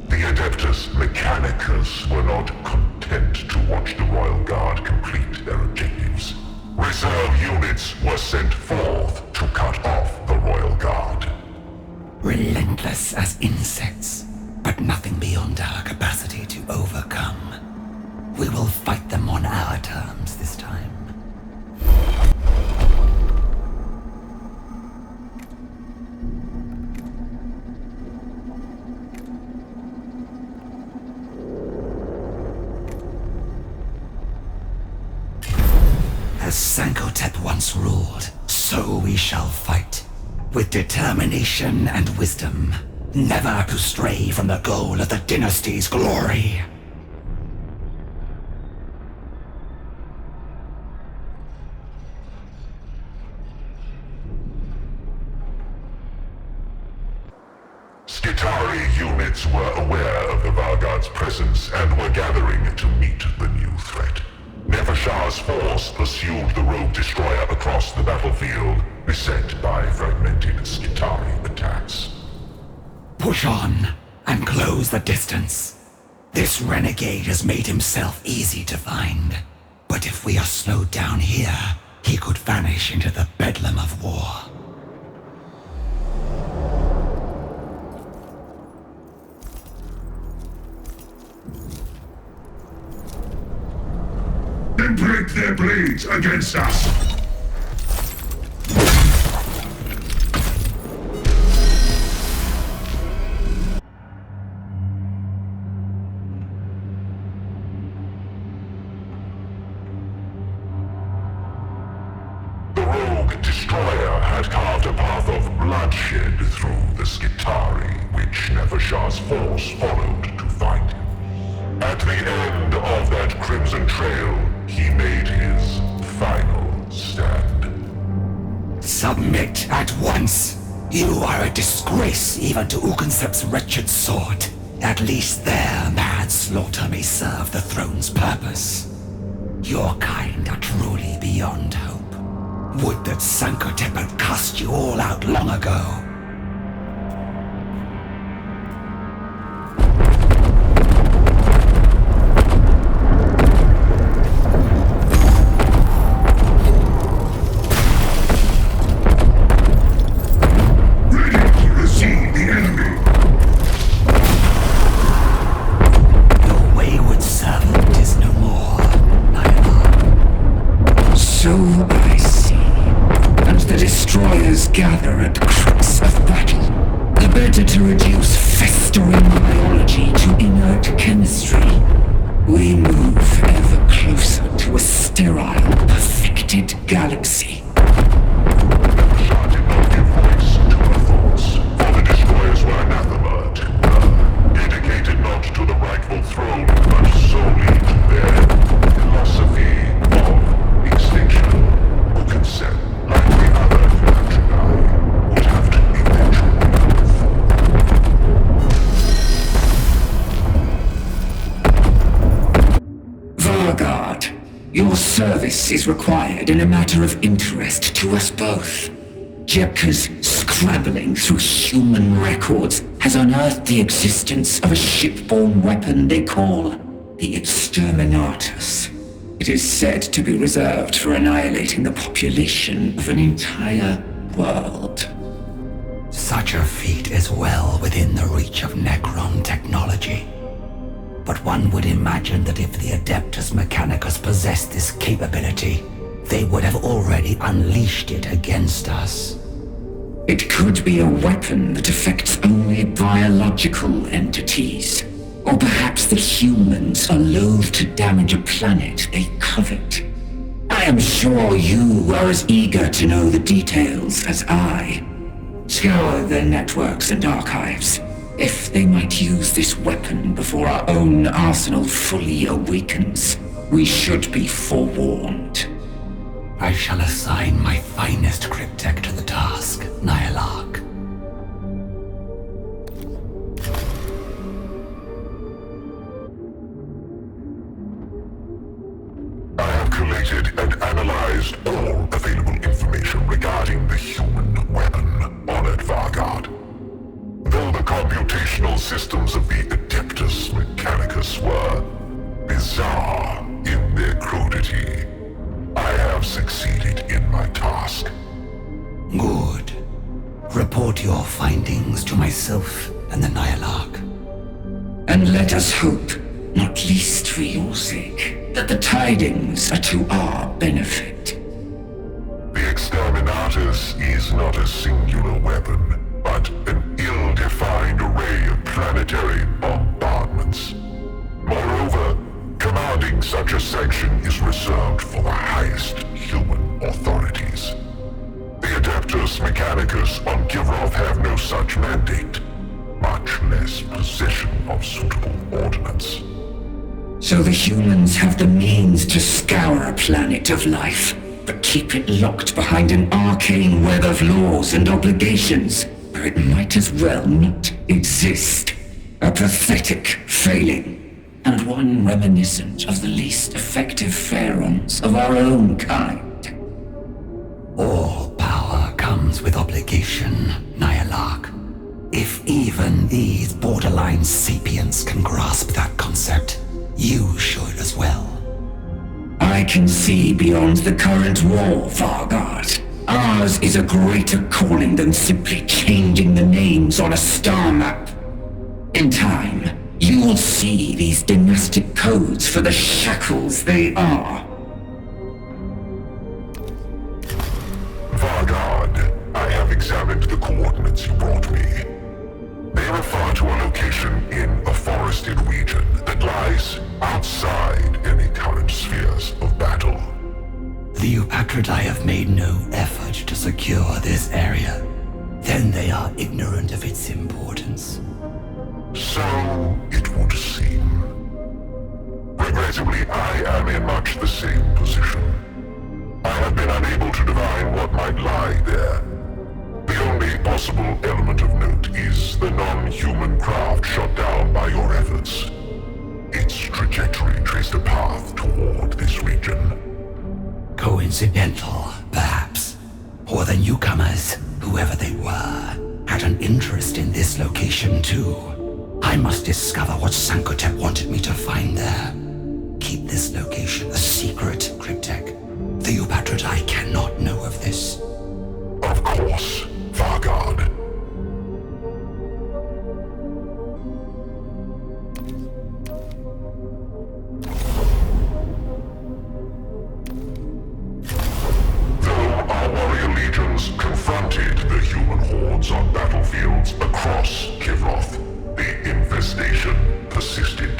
The Adeptus Mechanicus were not content to watch the Royal Guard complete their objectives. Reserve units were sent forth to cut off the Royal Guard. Relentless as insects, but nothing beyond our capacity to overcome. We will fight them on our terms this time. As Sankotep once ruled, so we shall fight. With determination and wisdom, never to stray from the goal of the dynasty's glory. Skitari units were aware of the Vargard's presence and were gathering to meet the new threat. Nefershar's force pursued the rogue destroyer across the battlefield, beset by fragmented Skitari attacks. Push on and close the distance. This renegade has made himself easy to find. But if we are slowed down here, he could vanish into the bedlam of war. Then break their blades against us! The rogue destroyer had carved a path of bloodshed through the Skitari, which Nefershar's force followed to find him. At the end of that crimson trail, he made his final stand. Submit at once. You are a disgrace even to Ukensep's wretched sword. At least their mad slaughter may serve the throne's purpose. Your kind are truly beyond hope. Would that Sankotep had cast you all out long ago. Gather at the crux of battle. The better to reduce festering biology to inert chemistry. We move ever closer to a sterile, perfected galaxy. Nefershar did not give voice to her thoughts, for the destroyers were anathema to her, dedicated not to the rightful throne, but solely to their philosophy of extinction. Who can say, like the other would have to eventually fall. Vargard, your service is required in a matter of interest to us both. Jepka's scrabbling through human records has unearthed the existence of a shipborne weapon they call the Exterminatus. It is said to be reserved for annihilating the population of an entire world. Such a feat is well within the reach of Necron technology. But one would imagine that if the Adeptus Mechanicus possessed this capability, they would have already unleashed it against us. It could be a weapon that affects only biological entities. Or perhaps the humans are loath to damage a planet they covet. I am sure you are as eager to know the details as I. Scour their networks and archives. If they might use this weapon before our own arsenal fully awakens, we should be forewarned. I shall assign my finest cryptech to the task, Epilogue. I have collated and analyzed all available information regarding the human weapon on Vargard. Though the computational systems of the Adeptus Mechanicus were bizarre in their crudity, I have succeeded in my task. Good. Report your findings to myself and the Epilogue. And let us hope not least for your sake, that the tidings are to our benefit. The Exterminatus is not a singular weapon, but an ill-defined array of planetary bombardments. Moreover, commanding such a section is reserved for the highest human authorities. The Adeptus Mechanicus on Kivroth have no such mandate, much less possession of suitable ordnance. So the humans have the means to scour a planet of life, but keep it locked behind an arcane web of laws and obligations, where it might as well not exist. A pathetic failing, and one reminiscent of the least effective pharaons of our own kind. All power comes with obligation, Nyalak. If even these borderline sapients can grasp that concept, you should as well. I can see beyond the current war, Vargard. Ours is a greater calling than simply changing the names on a star map. In time, you will see these dynastic codes for the shackles they are. Vargard, I have examined the coordinates you brought me. They refer to a location in a forested region that lies outside any current spheres of battle. The Eupatridae have made no effort to secure this area. Then they are ignorant of its importance. So it would seem. Regrettably, I am in much the same position. I have been unable to divine what might lie there. The only possible element of note is the non-human craft shot down by your efforts. Its trajectory traced a path toward this region. Coincidental, perhaps. Or the newcomers, whoever they were, had an interest in this location too. I must discover what Sankotep wanted me to find there. Keep this location a secret, Cryptek. The Eupatridae cannot know of this. Of course, Vargard. Though our warrior legions confronted the human hordes on battlefields across Kivroth, the infestation persisted.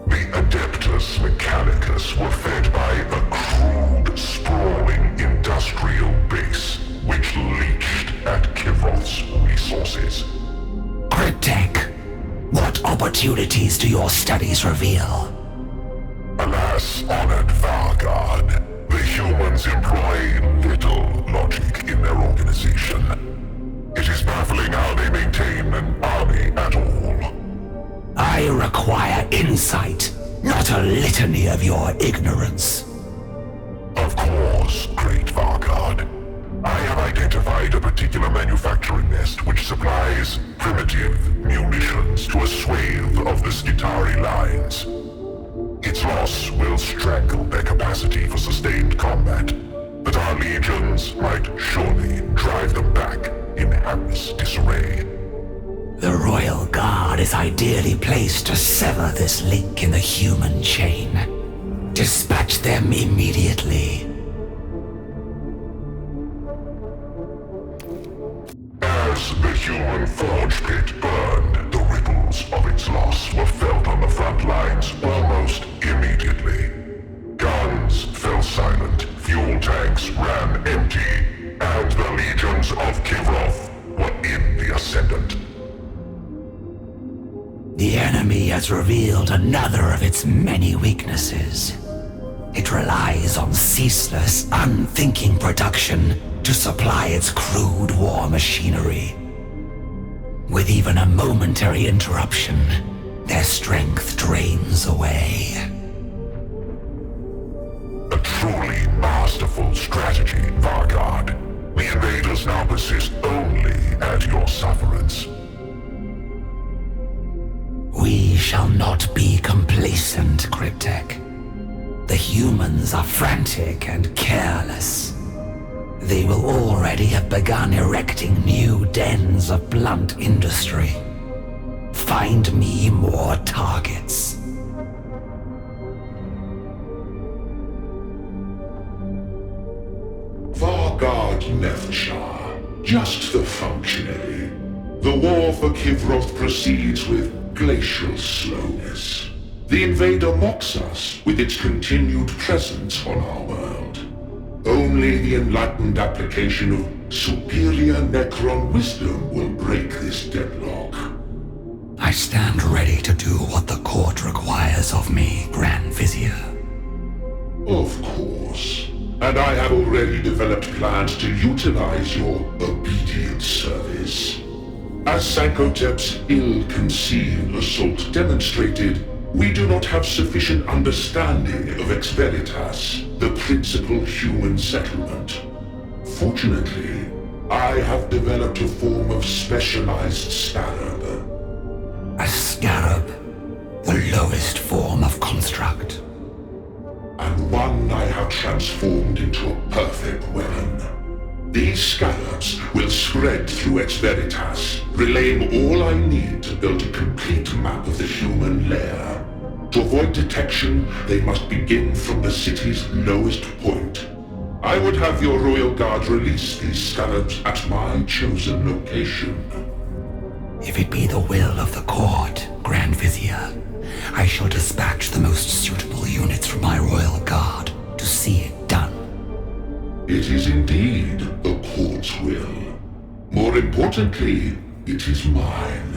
The Adeptus Mechanicus were fed by a crude, sprawling industrial base which leached at Kivroth's resources. Cryptek, what opportunities do your studies reveal? Alas, honored Vargard, the humans employ little logic in their organization. It is baffling how they maintain an army at all. I require insight, not a litany of your ignorance. Of course, great Vargard. I have identified a particular manufacturing nest which supplies primitive munitions to a swathe of the Skitari lines. Its loss will strangle their capacity for sustained combat, but our legions might surely drive them back in hapless disarray. The Royal Guard is ideally placed to sever this link in the human chain. Dispatch them immediately. As the human forge pit burned, the ripples of its loss were felt on the front lines almost immediately. Guns fell silent, fuel tanks ran empty, and the legions of Kivroth were in the ascendant. The enemy has revealed another of its many weaknesses. It relies on ceaseless, unthinking production to supply its crude war machinery. With even a momentary interruption, their strength drains away. A truly masterful strategy, Vargard. The invaders now persist only at your sufferance. We shall not be complacent, Cryptek. The humans are frantic and careless. They will already have begun erecting new dens of blunt industry. Find me more targets. guard Nephshar, just the functionary. The war for Kivroth proceeds with glacial slowness. The invader mocks us with its continued presence on our world. Only the enlightened application of superior Necron wisdom will break this deadlock. I stand ready to do what the court requires of me, Grand Vizier. Of course. And I have already developed plans to utilize your obedient service. As Sankotep's ill-conceived assault demonstrated, we do not have sufficient understanding of Ex Veritas, the principal human settlement. Fortunately, I have developed a form of specialized scarab. A scarab? The lowest form of construct. And one I have transformed into a perfect weapon. These scarabs will spread through Ex Veritas, relaying all I need to build a complete map of the human lair. To avoid detection, they must begin from the city's lowest point. I would have your royal guard release these scarabs at my chosen location. If it be the will of the court, Grand Vizier, I shall dispatch the most suitable units from my royal guard to see it done. It is indeed the court's will. More importantly, it is mine.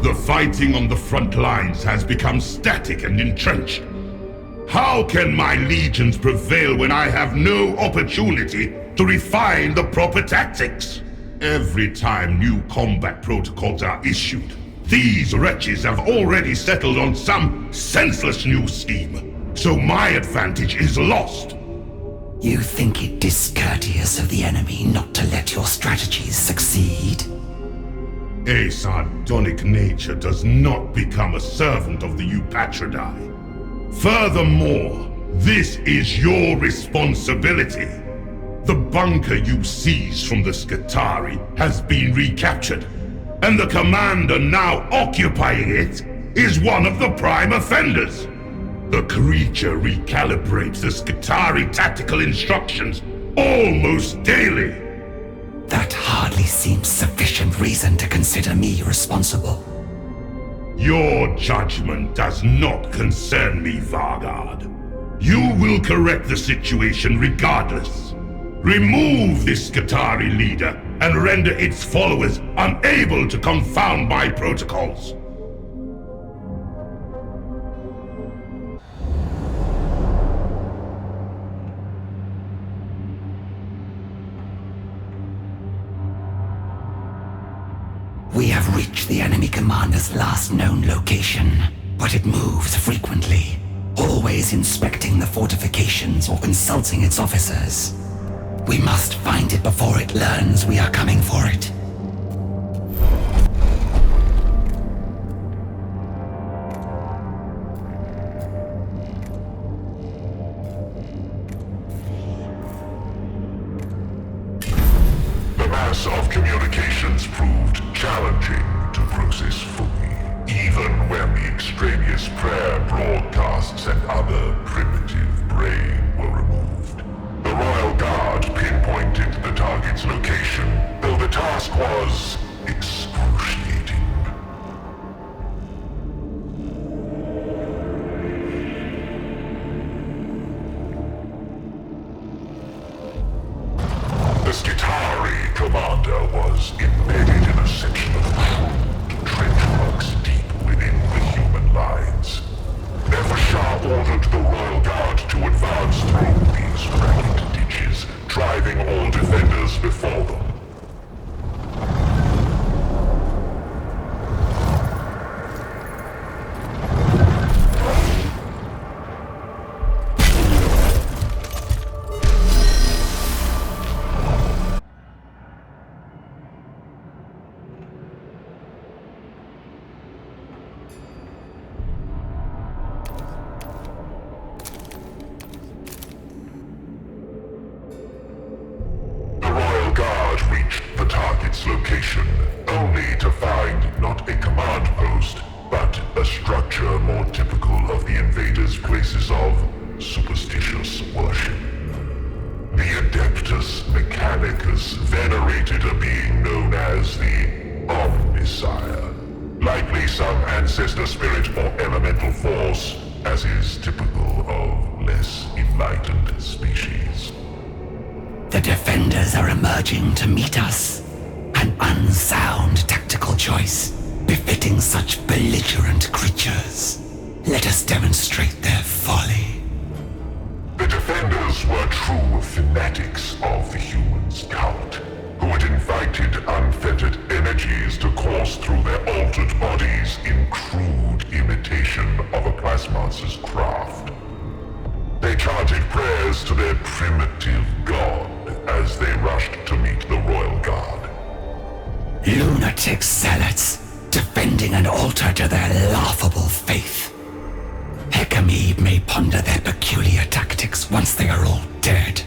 The fighting on the front lines has become static and entrenched. How can my legions prevail when I have no opportunity to refine the proper tactics? Every time new combat protocols are issued, these wretches have already settled on some senseless new scheme, so my advantage is lost. You think it discourteous of the enemy not to let your strategies succeed? A sardonic nature does not become a servant of the Eupatridae. Furthermore, this is your responsibility. The bunker you seized from the Skitarii has been recaptured, and the commander now occupying it is one of the prime offenders. The creature recalibrates the Skitarii tactical instructions almost daily. That hardly seems sufficient reason to consider me responsible. Your judgment does not concern me, Vargard. You will correct the situation regardless. Remove this Skitarii leader and render its followers unable to confound my protocols. We have reached the enemy commander's last known location, but it moves frequently, always inspecting the fortifications or consulting its officers. We must find it before it learns we are coming for it. The mass of communications proved challenging to process fully, even when the extraneous prayer broadcasts and other primitive brain were removed. The Royal Guard pinpointed the target's location, though the task was excruciating. The Skitarii commander was embedded in a section of crude trench works deep within the human lines. Nephshar ordered the Royal Guard to advance through these ragged ditches, driving all defenders before them. its location, only to find not a command post, but a structure more typical of the invaders' places of superstitious worship. The Adeptus Mechanicus venerated a being known as the Omnisire, likely some ancestor spirit or elemental force, as is typical of less enlightened species. The defenders are emerging to meet us. An unsound tactical choice, befitting such belligerent creatures. Let us demonstrate their folly. The defenders were true fanatics of the humans' cult, who had invited unfettered energies to course through their altered bodies in crude imitation of a plasmancer's craft. They chanted prayers to their primitive god as they rushed to meet the royal guard. Lunatic zealots, defending an altar to their laughable faith. Hecamede may ponder their peculiar tactics once they are all dead.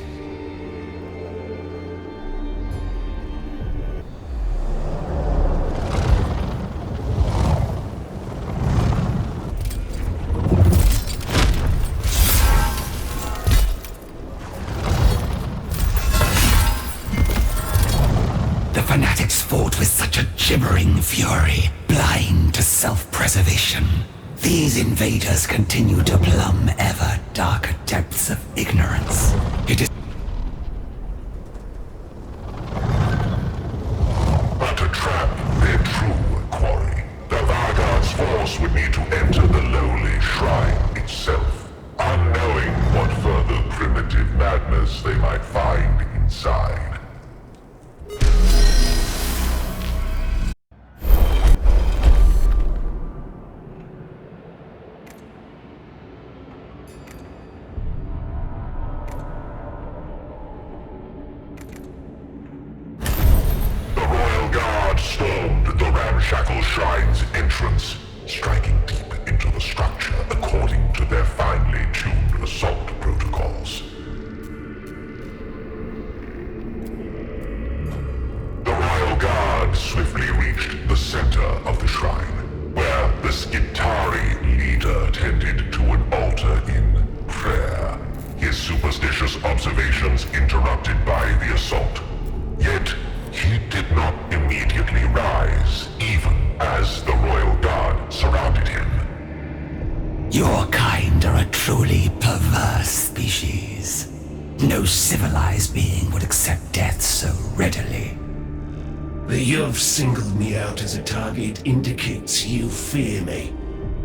The fanatics fought with such a gibbering fury, blind to self-preservation. These invaders continue to plumb ever darker depths of ignorance. It is But to trap their true quarry, the Vargard's force would need to enter the lowly shrine itself, unknowing what further primitive madness they might find inside. Stormed the ramshackle shrine's entrance, striking deep into the structure according to their finely tuned assault protocols. The royal guard swiftly reached the center of the shrine, where the Skitari leader tended to an altar in prayer, his superstitious observations interrupted by the assault. Yet, he did not immediately rise, even as the royal guard surrounded him. Your kind are a truly perverse species. No civilized being would accept death so readily. That you've singled me out as a target indicates you fear me.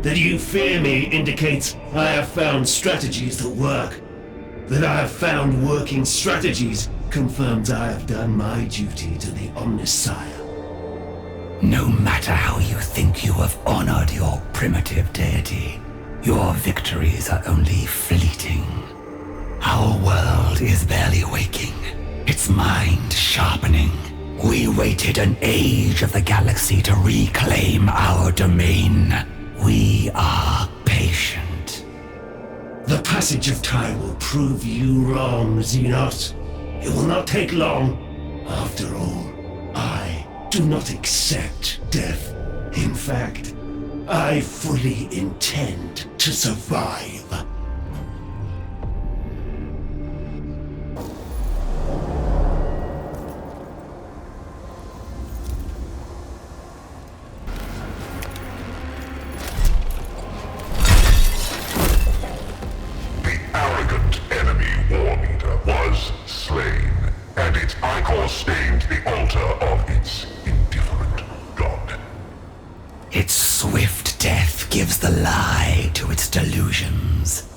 That you fear me indicates I have found strategies that work. That I have found working strategies confirms I have done my duty to the Omnisire. No matter how you think you have honored your primitive deity, your victories are only fleeting. Our world is barely waking, its mind sharpening. We waited an age of the galaxy to reclaim our domain. We are patient. The passage of time will prove you wrong, Xenos. It will not take long. After all, I do not accept death. In fact, I fully intend to survive. The arrogant enemy war leader was slain, and its ichor stained the altar of its indifferent god. Its swift death gives the lie to its delusions.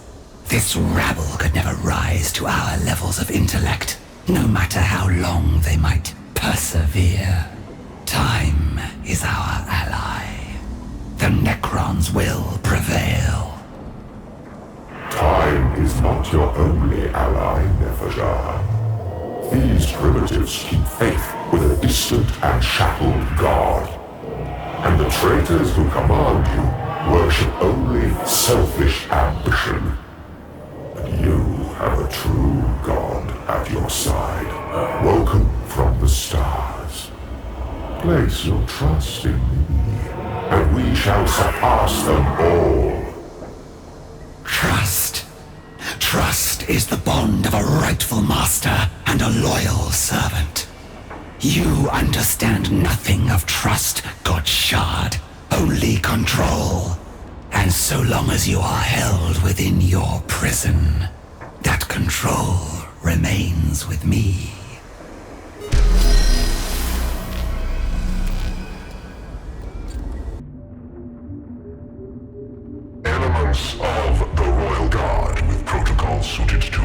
This rabble could never rise to our levels of intellect, no matter how long they might persevere. Time is our ally. The Necrons will prevail. Time is not your only ally, Nefajar. These primitives keep faith with a distant and shackled god. And the traitors who command you worship only selfish ambition. But you have a true god at your side, woken from the stars. Place your trust in me, and we shall surpass them all. Trust. Trust is the bond of a rightful master and a loyal servant. You understand nothing of trust, God Shard. Only control. And so long as you are held within your prison, that control remains with me. Elements of the Royal Guard with protocols suited to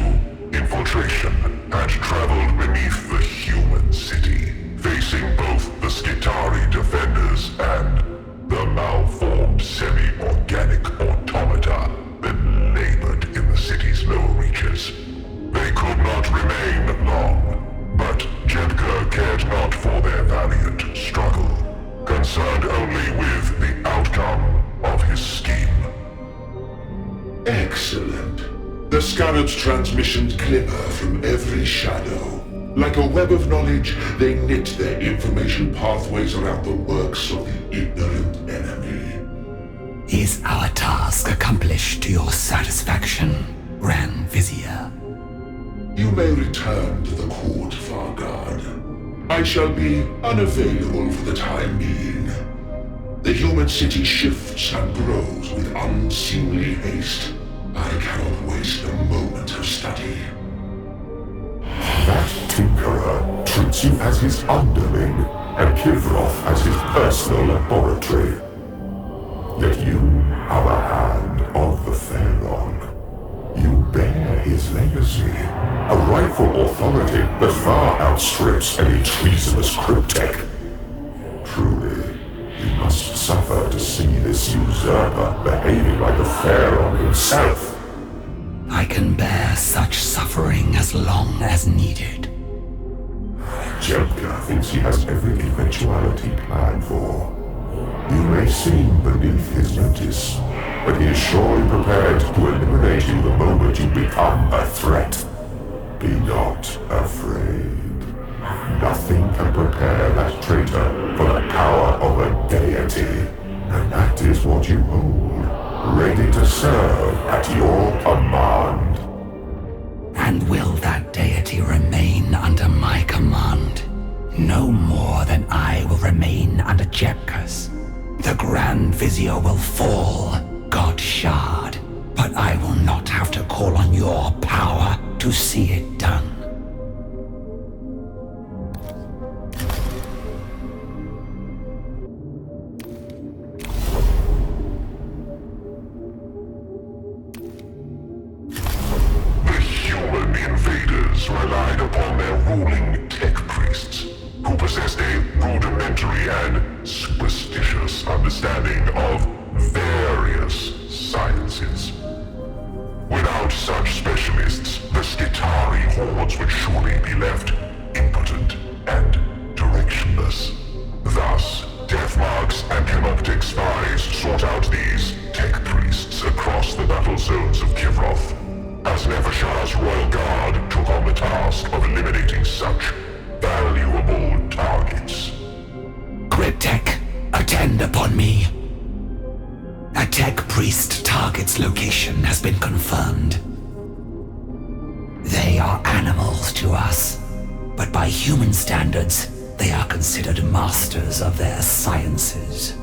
infiltration had traveled beneath the human city, facing both the Skitari defenders and the malformed semi-organic automata that labored in the city's lower reaches. They could not remain long, but Jedka cared not for their valiant struggle, concerned only with the outcome of his scheme. Excellent. The Scarab's transmissions glimmer from every shadow. Like a web of knowledge, they knit their information pathways around the works of the ignorant enemy. Is our task accomplished to your satisfaction, Grand Vizier? You may return to the court, Farguard. I shall be unavailable for the time being. The human city shifts and grows with unseemly haste. I cannot waste a moment of study. That tinkerer treats you as his underling, and Kivroth as his personal laboratory. Yet you are the hand of the Pharaon. You bear his legacy, a rightful authority that far outstrips any treasonous cryptech. Truly, you must suffer to see this usurper behaving like the Pharaon himself. I can bear such suffering as long as needed. Jelka thinks he has every eventuality planned for. You may seem beneath his notice, but he is surely prepared to eliminate you the moment you become a threat. Be not afraid. Nothing can prepare that traitor for the power of a deity, and that is what you hold, ready to serve at your command. And will that deity remain under my command? No more than I will remain under Jepka's. The Grand Vizier will fall, God Shard, but I will not have to call on your power to see it done. Relied upon their ruling tech priests, who possessed a rudimentary and superstitious understanding of various sciences. Without such specialists, the Skitari hordes would surely be left impotent and directionless. Thus, Deathmarks and Canoptic spies sought out these tech priests across the battle zones of Kivroth, as Nefershah's Royal Guard took on the task of eliminating such valuable targets. Cryptech, attend upon me. A tech priest target's location has been confirmed. They are animals to us, but by human standards, they are considered masters of their sciences.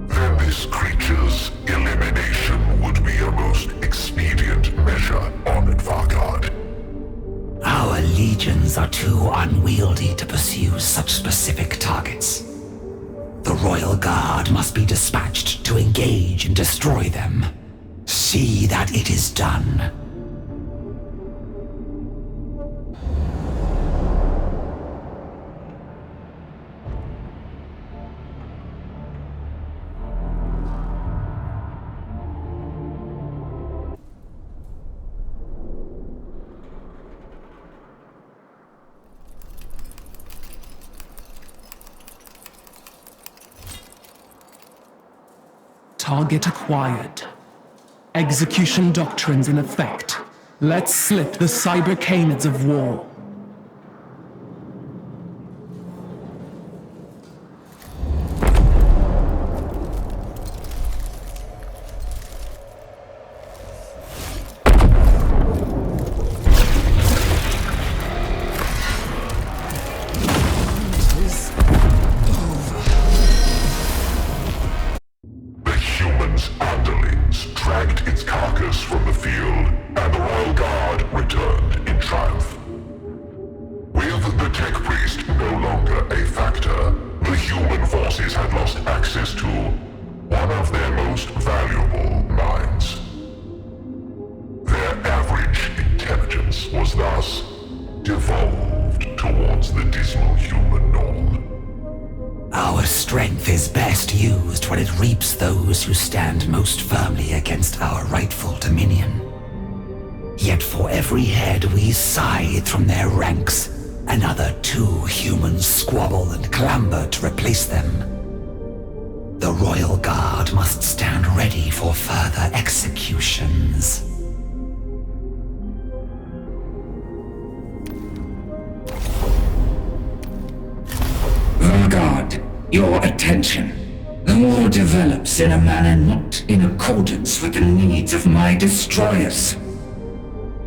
Then this creature's elimination would be a most expedient measure on Vargard. Our legions are too unwieldy to pursue such specific targets. The Royal Guard must be dispatched to engage and destroy them. See that it is done. Target acquired. Execution doctrines in effect. Let's slip the cyber canids of war. was thus devolved towards the dismal human norm. Our strength is best used when it reaps those who stand most firmly against our rightful dominion. Yet for every head we scythe from their ranks, another 2 humans squabble and clamber to replace them. The Royal Guard must stand ready for further executions. Vanguard, your attention. The war develops in a manner not in accordance with the needs of my destroyers.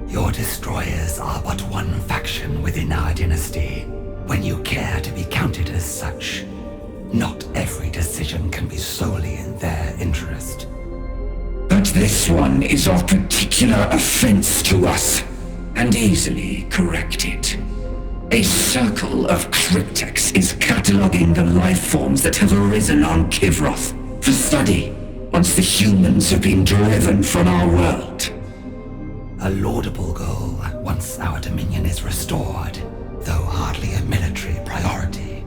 Your destroyers are but one faction within our dynasty, when you care to be counted as such. Not every decision can be solely in their interest. But this one is of particular offense to us, and easily corrected. A circle of cryptex is cataloging the life forms that have arisen on Kivroth for study, once the humans have been driven from our world. A laudable goal once our dominion is restored, though hardly a military priority.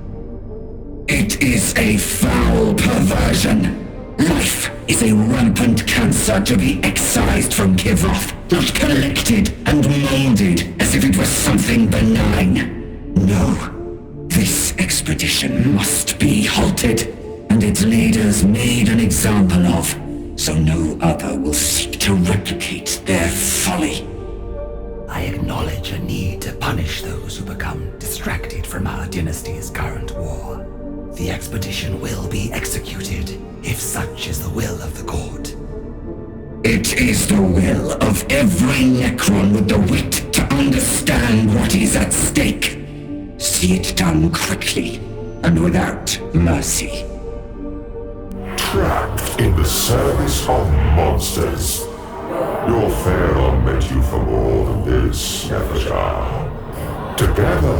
It is a foul perversion. Life is a rampant cancer to be excised from Kivroth, not collected and molded as if it was something benign. No, this expedition must be halted, and its leaders made an example of, so no other will seek to replicate their folly. I acknowledge a need to punish those who become distracted from our dynasty's current war. The expedition will be executed, if such is the will of the court. It is the will of every Necron with the wit to understand what is at stake. See it done quickly, and without mercy. Trapped in the service of monsters. Your Pharaoh meant you for more than this, Nefershah. Together,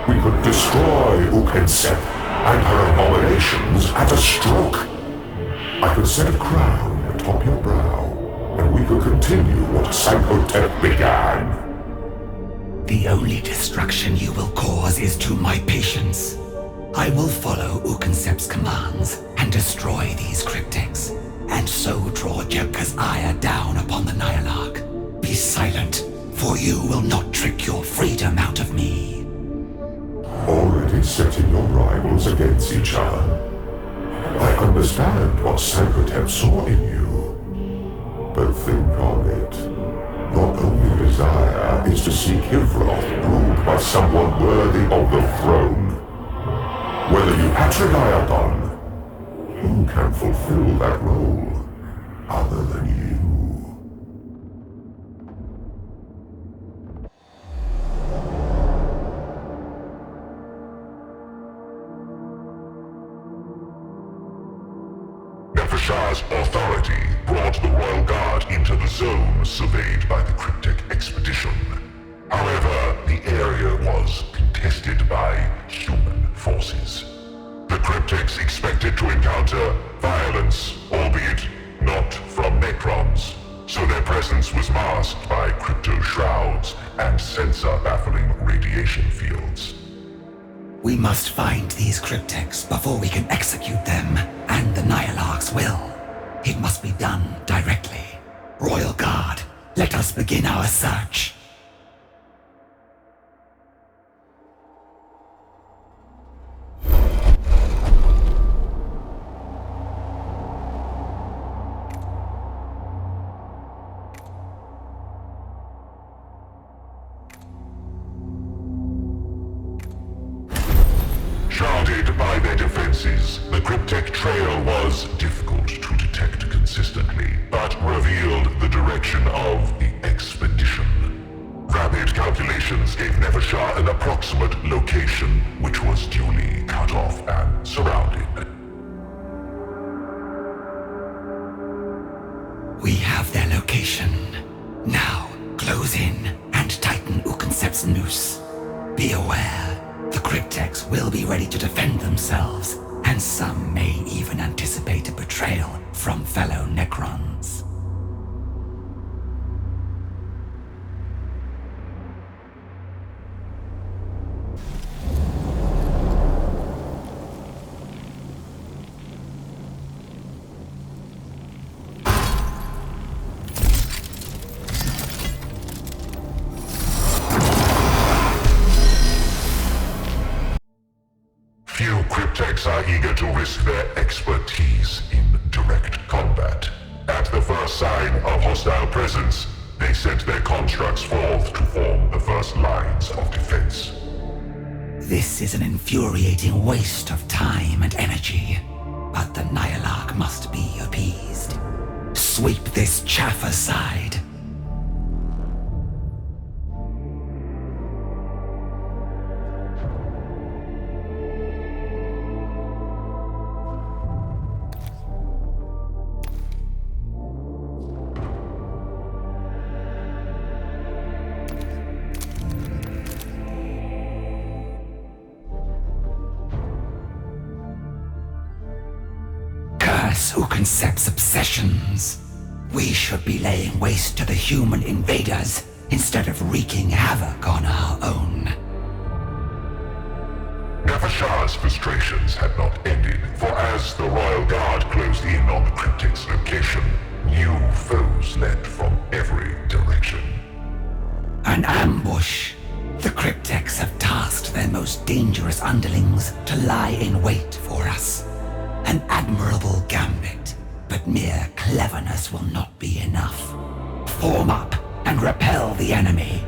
we could destroy Ukensep and her abominations at a stroke. I could set a crown atop your brow, and we could continue what Sankotep began. The only destruction you will cause is to my patience. I will follow Ukensep's commands and destroy these cryptics, and so draw Jebka's ire down upon the Nihilarch. Be silent, for you will not trick your freedom out of me. Already setting your rivals against each other. I understand what Sankotep saw in you. But think on it. Your only desire is to see Kivroth ruled by someone worthy of the throne. Whether you hatch a diadon, who can fulfill that role other than you? Nefershah's authority brought the Royal Guard into the zone surveyed by the Cryptic expedition. However, the area was contested by human forces. The Cryptics expected to encounter violence, albeit not from Necrons, so their presence was masked by crypto shrouds and sensor-baffling radiation fields. We must find these cryptics before we can execute them, and the Nihilarch's will. It must be done directly. Royal Guard, let us begin our search. Shrouded by their defenses, the cryptic trail was difficult to detect consistently, but revealed the direction of the expedition. Rapid calculations gave Nefershah an approximate location, which was duly cut off and surrounded. We have their location. Now, close in and tighten Ukensep's noose. Be aware. The cryptics will be ready to defend themselves, and some may even anticipate a betrayal from fellow Necrons. ' Cryptex are eager to risk their expertise in direct combat. At the first sign of hostile presence, they sent their constructs forth to form the first lines of defense. This is an infuriating waste of time and energy, but the Nihilarch must be appeased. Sweep this chaff aside. Who concepts obsessions? We should be laying waste to the human invaders instead of wreaking havoc on our own. Nefashah's frustrations had not ended, for as the Royal Guard closed in on the Cryptex location, new foes leapt from every direction. An ambush. The Cryptex have tasked their most dangerous underlings to lie in wait for us. An admirable gambit, but mere cleverness will not be enough. Form up and repel the enemy.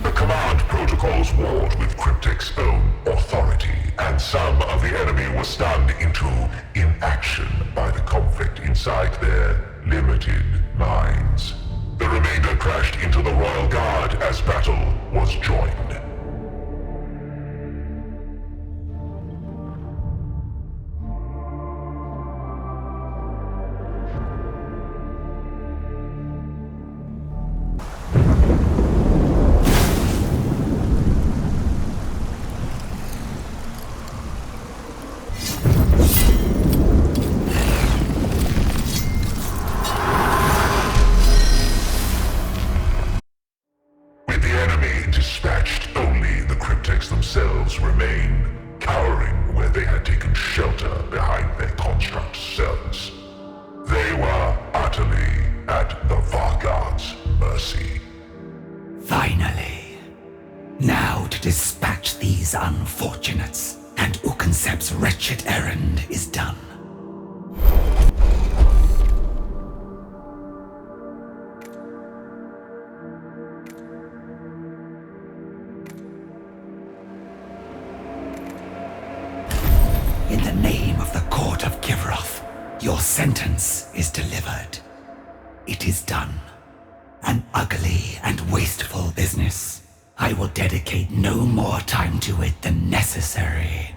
The command protocols warred with Cryptex's own authority, and some of the enemy were stunned into inaction by the conflict inside their limited minds. The remainder crashed into the Royal Guard as battle was joined. Unfortunates, and Uconcept's wretched errand is done. In the name of the Court of Kivroth, your sentence is delivered. It is done. An ugly and wasteful business. I will dedicate no more time to it than necessary.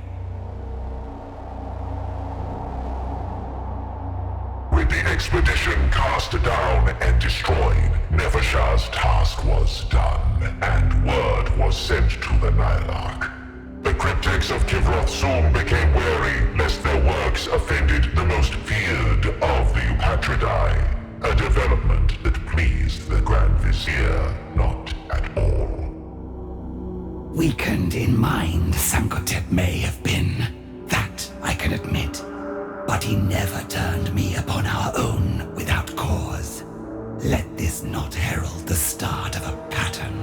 With the expedition cast down and destroyed, Nefashah's task was done, and word was sent to the Nihilarch. The Cryptex of Kivroth soon became wary lest their works offended the most feared of the Eupatridae, a development that pleased the Grand Vizier not at all. Weakened in mind, Sankotep may have been. That I can admit. But he never turned me upon our own without cause. Let this not herald the start of a pattern.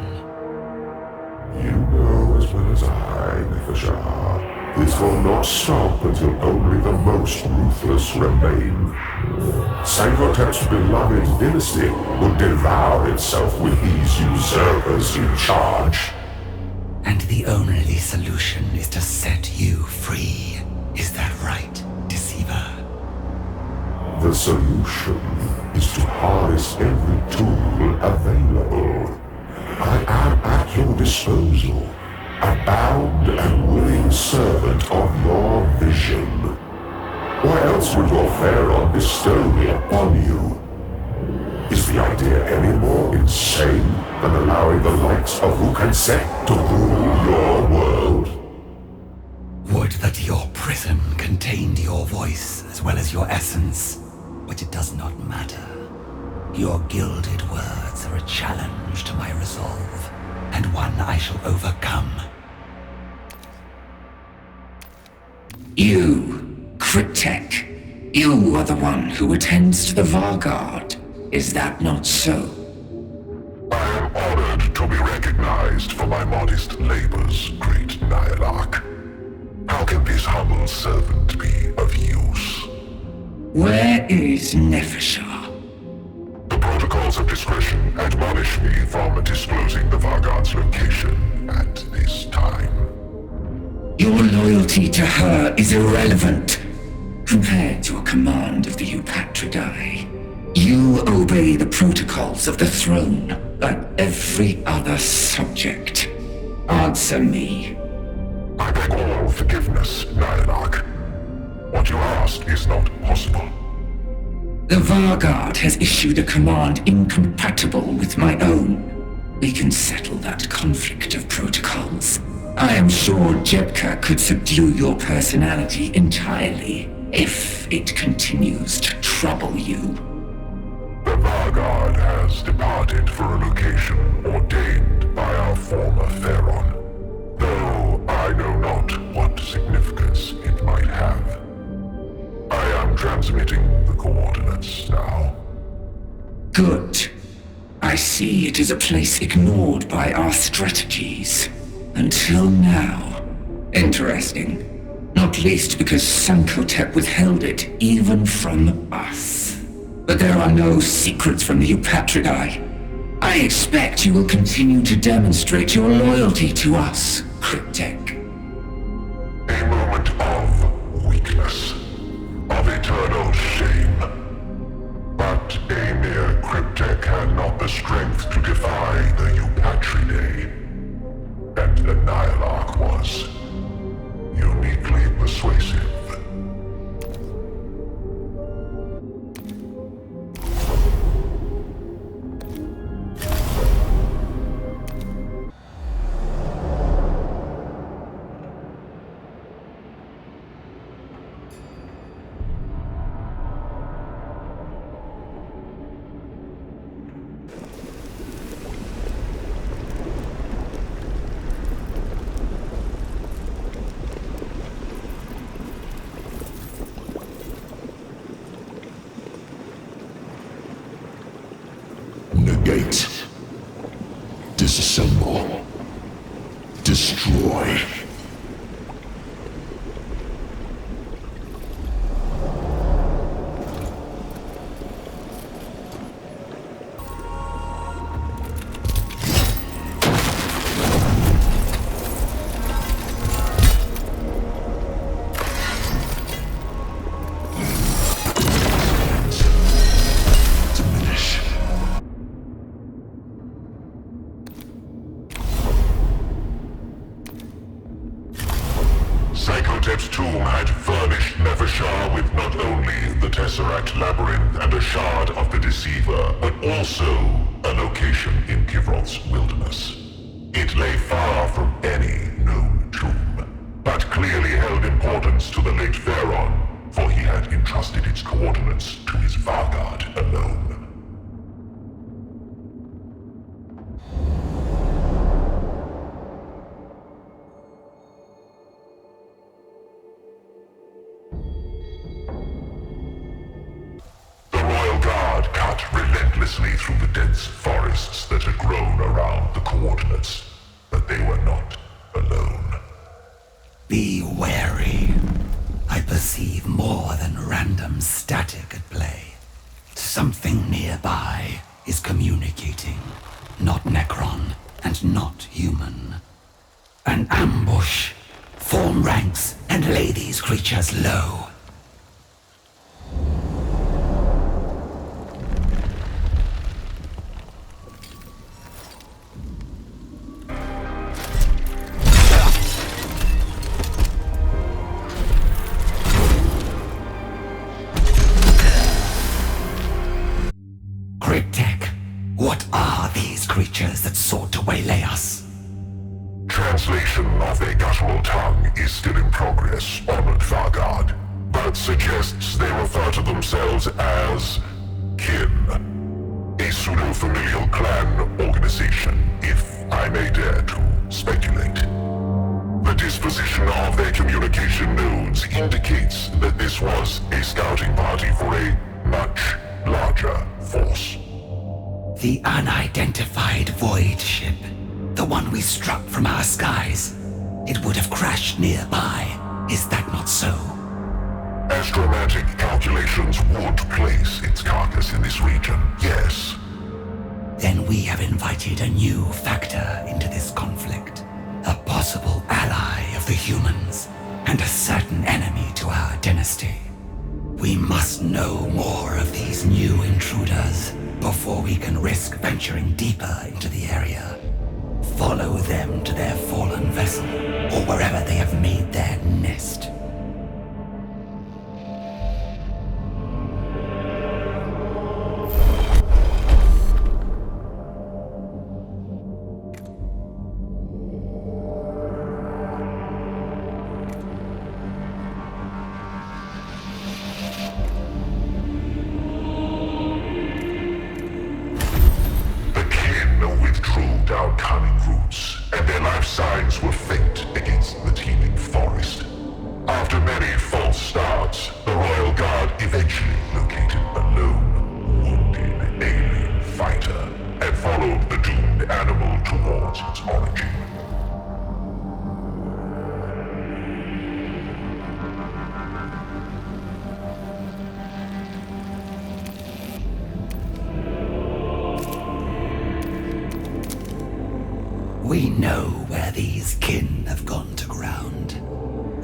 You know as well as I, Nefashah, this will not stop until only the most ruthless remain. Sankotep's beloved dynasty will devour itself with these usurpers in charge. And the only solution is to set you free. Is that right, Deceiver? The solution is to harness every tool available. I am at your disposal, a bound and willing servant of your vision. Why else would your Pharaoh bestow me upon you? Is the idea any more insane than allowing the likes of Uconcept to rule your world? Would that your prison contained your voice as well as your essence, but it does not matter. Your gilded words are a challenge to my resolve, and one I shall overcome. You, Cryptek, You are the one who attends to the Vanguard. Is that not so? I am honored to be recognized for my modest labors, great Nyarlath. How can this humble servant be of use? Where is Nepheshah? The protocols of discretion admonish me from disclosing the Vanguard's location at this time. Your loyalty to her is irrelevant compared to a command of the Eupatridae. You obey the protocols of the throne like every other subject. Answer me. I beg all forgiveness, Nyarlath. What you ask is not possible. The Vanguard has issued a command incompatible with my own. We can settle that conflict of protocols. I am sure Jebka could subdue your personality entirely if it continues to trouble you. The Vanguard has departed for a location ordained by our former Pharaon, though I know not what significance it might have. I am transmitting the coordinates now. Good. I see it is a place ignored by our strategies. Until now. Interesting. Not least because Sankotep withheld it even from us. But there are no secrets from the Eupatridae. I expect you will continue to demonstrate your loyalty to us, Cryptek. A moment of weakness, of eternal shame. But a mere Cryptek had not the strength to defy the Eupatridae. And the Nyarlath was uniquely persuasive. Negate. Disassemble. Destroy. Sankotep's tomb had furnished Nepheshah with not only the Tesseract Labyrinth and a shard of the Deceiver, but also a location in Kivroth's wilderness. It lay far from any known tomb, but clearly held importance to the late Pharaon, for he had entrusted its coordinates to his Vanguard alone. Through the dense forests that had grown around the coordinates, but they were not alone. Be wary. I perceive more than random static at play. Something nearby is communicating. Not Necron, and not human. An ambush. Form ranks and lay these creatures low. What are these creatures that sought to waylay us? Translation of their guttural tongue is still in progress, Honored Vanguard, but suggests they refer to themselves as kin. A pseudo-familial clan organization, if I may dare to speculate. The disposition of their communication nodes indicates that this was a scouting party for a much larger force. The unidentified void ship. The one we struck from our skies. It would have crashed nearby. Is that not so? Astromantic calculations would place its carcass in this region, yes. Then we have invited a new factor into this conflict. A possible ally of the humans, and a certain enemy to our dynasty. We must know more of these new intruders before we can risk venturing deeper into the area. Follow them to their fallen vessel, or wherever they have made their nest. We know where these kin have gone to ground.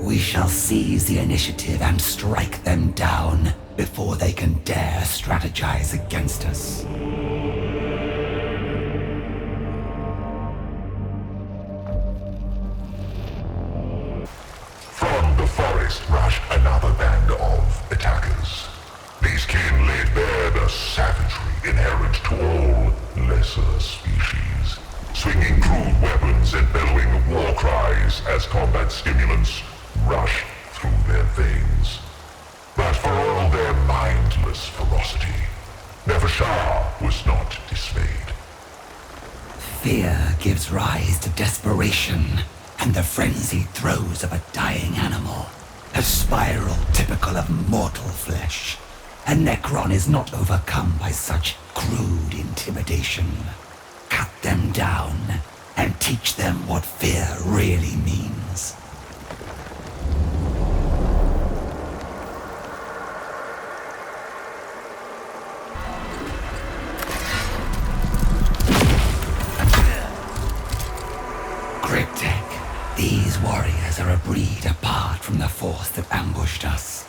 We shall seize the initiative and strike them down before they can dare strategize against us. From the forest rushed another band of attackers. These kin laid bare the savagery inherent to all lesser species, swinging crude weapons and bellowing war cries as combat stimulants rush through their veins. But for all their mindless ferocity, Nevershah was not dismayed. Fear gives rise to desperation and the frenzied throes of a dying animal. A spiral typical of mortal flesh. A Necron is not overcome by such crude intimidation. Cut them down and teach them what fear really means. Cryptic, these warriors are a breed apart from the force that ambushed us.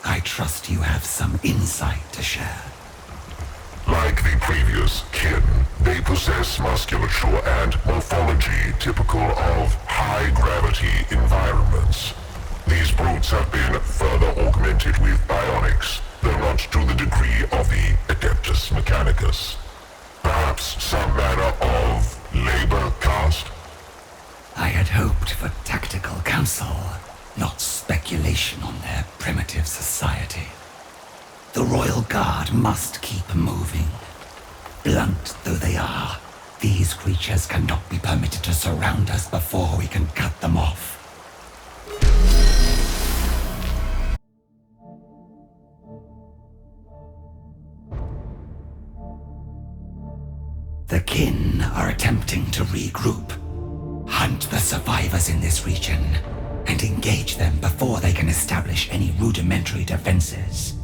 I trust you have some insight to share. Like the previous kin, they possess musculature and morphology typical of high-gravity environments. These brutes have been further augmented with bionics, though not to the degree of the Adeptus Mechanicus. Perhaps some manner of labor caste? I had hoped for tactical counsel, not speculation on their primitive society. The Royal Guard must keep moving. Blunt though they are, these creatures cannot be permitted to surround us before we can cut them off. The kin are attempting to regroup. Hunt the survivors in this region and engage them before they can establish any rudimentary defenses.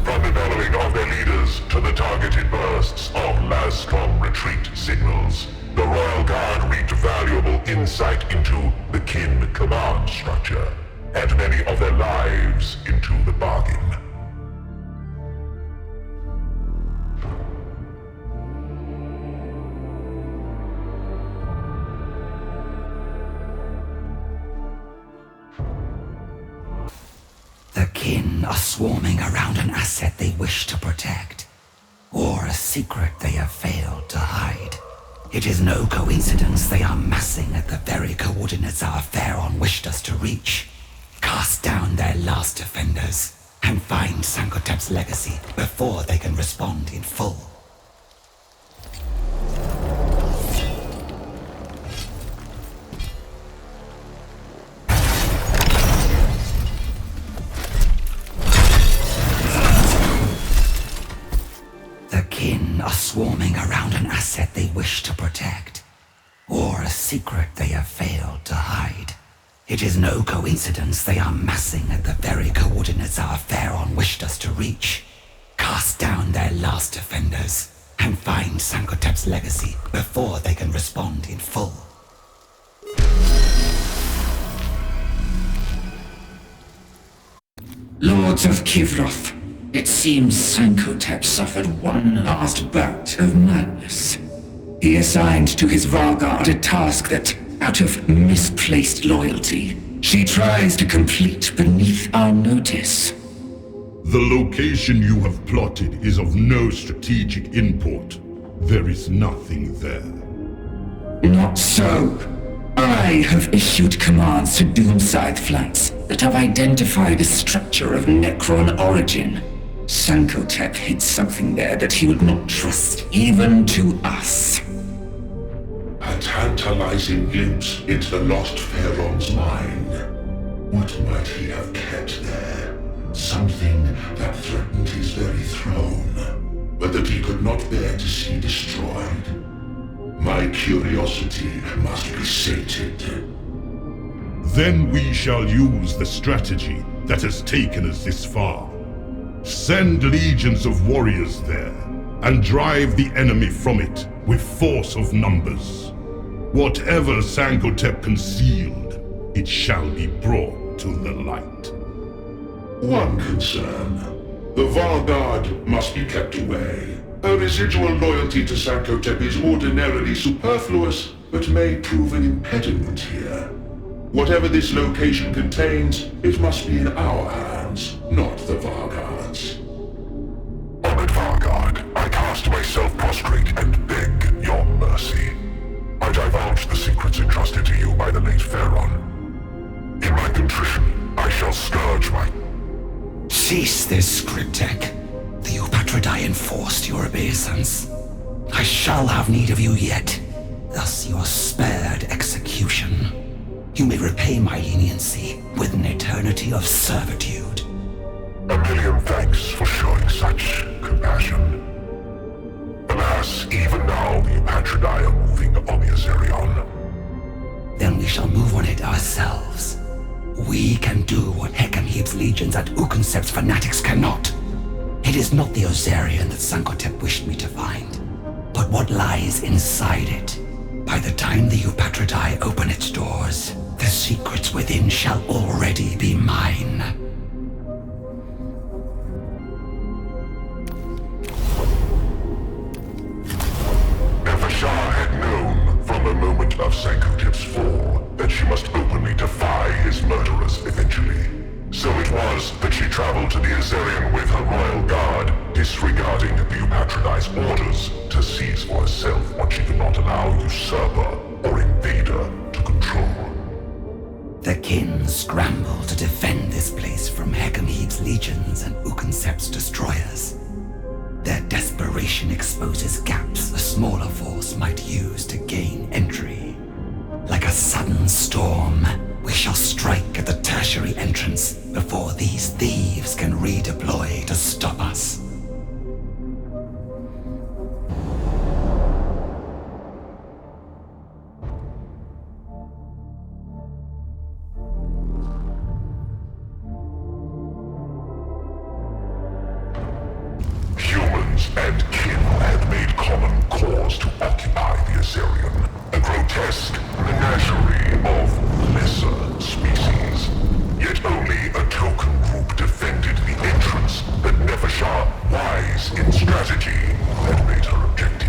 From the bellowing of their leaders to the targeted bursts of Lascom retreat signals, the Royal Guard reaped valuable insight into the kin command structure, and many of their lives into the bargain. The kin are swarming around an asset they wish to protect, or a secret they have failed to hide. It is no coincidence they are massing at the very coordinates our Pharaon wished us to reach. Cast down their last defenders and find Sankotep's legacy before they can respond in full. The kin are swarming around an asset they wish to protect, or a secret they have failed to hide. It is no coincidence they are massing at the very coordinates our Pharaon wished us to reach. Cast down their last defenders and find Sankotep's legacy before they can respond in full. Lords of Kivroth, it seems Sankotep suffered one last bout of madness. He assigned to his Varguard a task that, out of misplaced loyalty, she tries to complete beneath our notice. The location you have plotted is of no strategic import. There is nothing there. Not so. I have issued commands to Doomside flights that have identified a structure of Necron origin. Sankotep hid something there that he would not trust even to us. A tantalizing glimpse into the lost Pharaoh's mind. What might he have kept there? Something that threatened his very throne, but that he could not bear to see destroyed. My curiosity must be sated. Then we shall use the strategy that has taken us this far. Send legions of warriors there, and drive the enemy from it with force of numbers. Whatever Sankotep concealed, it shall be brought to the light. One concern. The Varguard must be kept away. Her residual loyalty to Sankotep is ordinarily superfluous, but may prove an impediment here. Whatever this location contains, it must be in our hands, not the Varguard's. Honored Varguard, I cast myself prostrate and beg your mercy. I divulge the secrets entrusted to you by the late Pharaon. In my contrition, I shall scourge my... Cease this, Cryptek. The Eupatridae enforced your obeisance. I shall have need of you yet. Thus you are spared execution. You may repay my leniency with an eternity of servitude. A million thanks for showing such compassion. Alas, even now the Eupatridae are moving on the Azerion. Then we shall move on it ourselves. We can do what Hekimheeb's legions and Ukensep's fanatics cannot. It is not the Ozarian that Sankotep wished me to find, but what lies inside it. By the time the Eupatridae open its doors, the secrets within shall already be mine. Nefershah had known from the moment of Sankotep's fall that she must openly defy his murderers eventually. So it was that she traveled to the Azerion with her royal guard, disregarding the Eupatridae's orders to seize for herself what she could not allow usurper or invader to control. The kin scramble to defend this place from Hekimheeb's legions and Ukensep's destroyers. Their desperation exposes gaps a smaller force might use to gain entry. Like a sudden storm, we shall strike at the tertiary entrance before these thieves can redeploy to stop us. Humans and kin had made common cause to occupy the Azerion, a grotesque menagerie of lesser species. Yet only a token group defended the entrance that Nefershah, wise in strategy, had made her objective.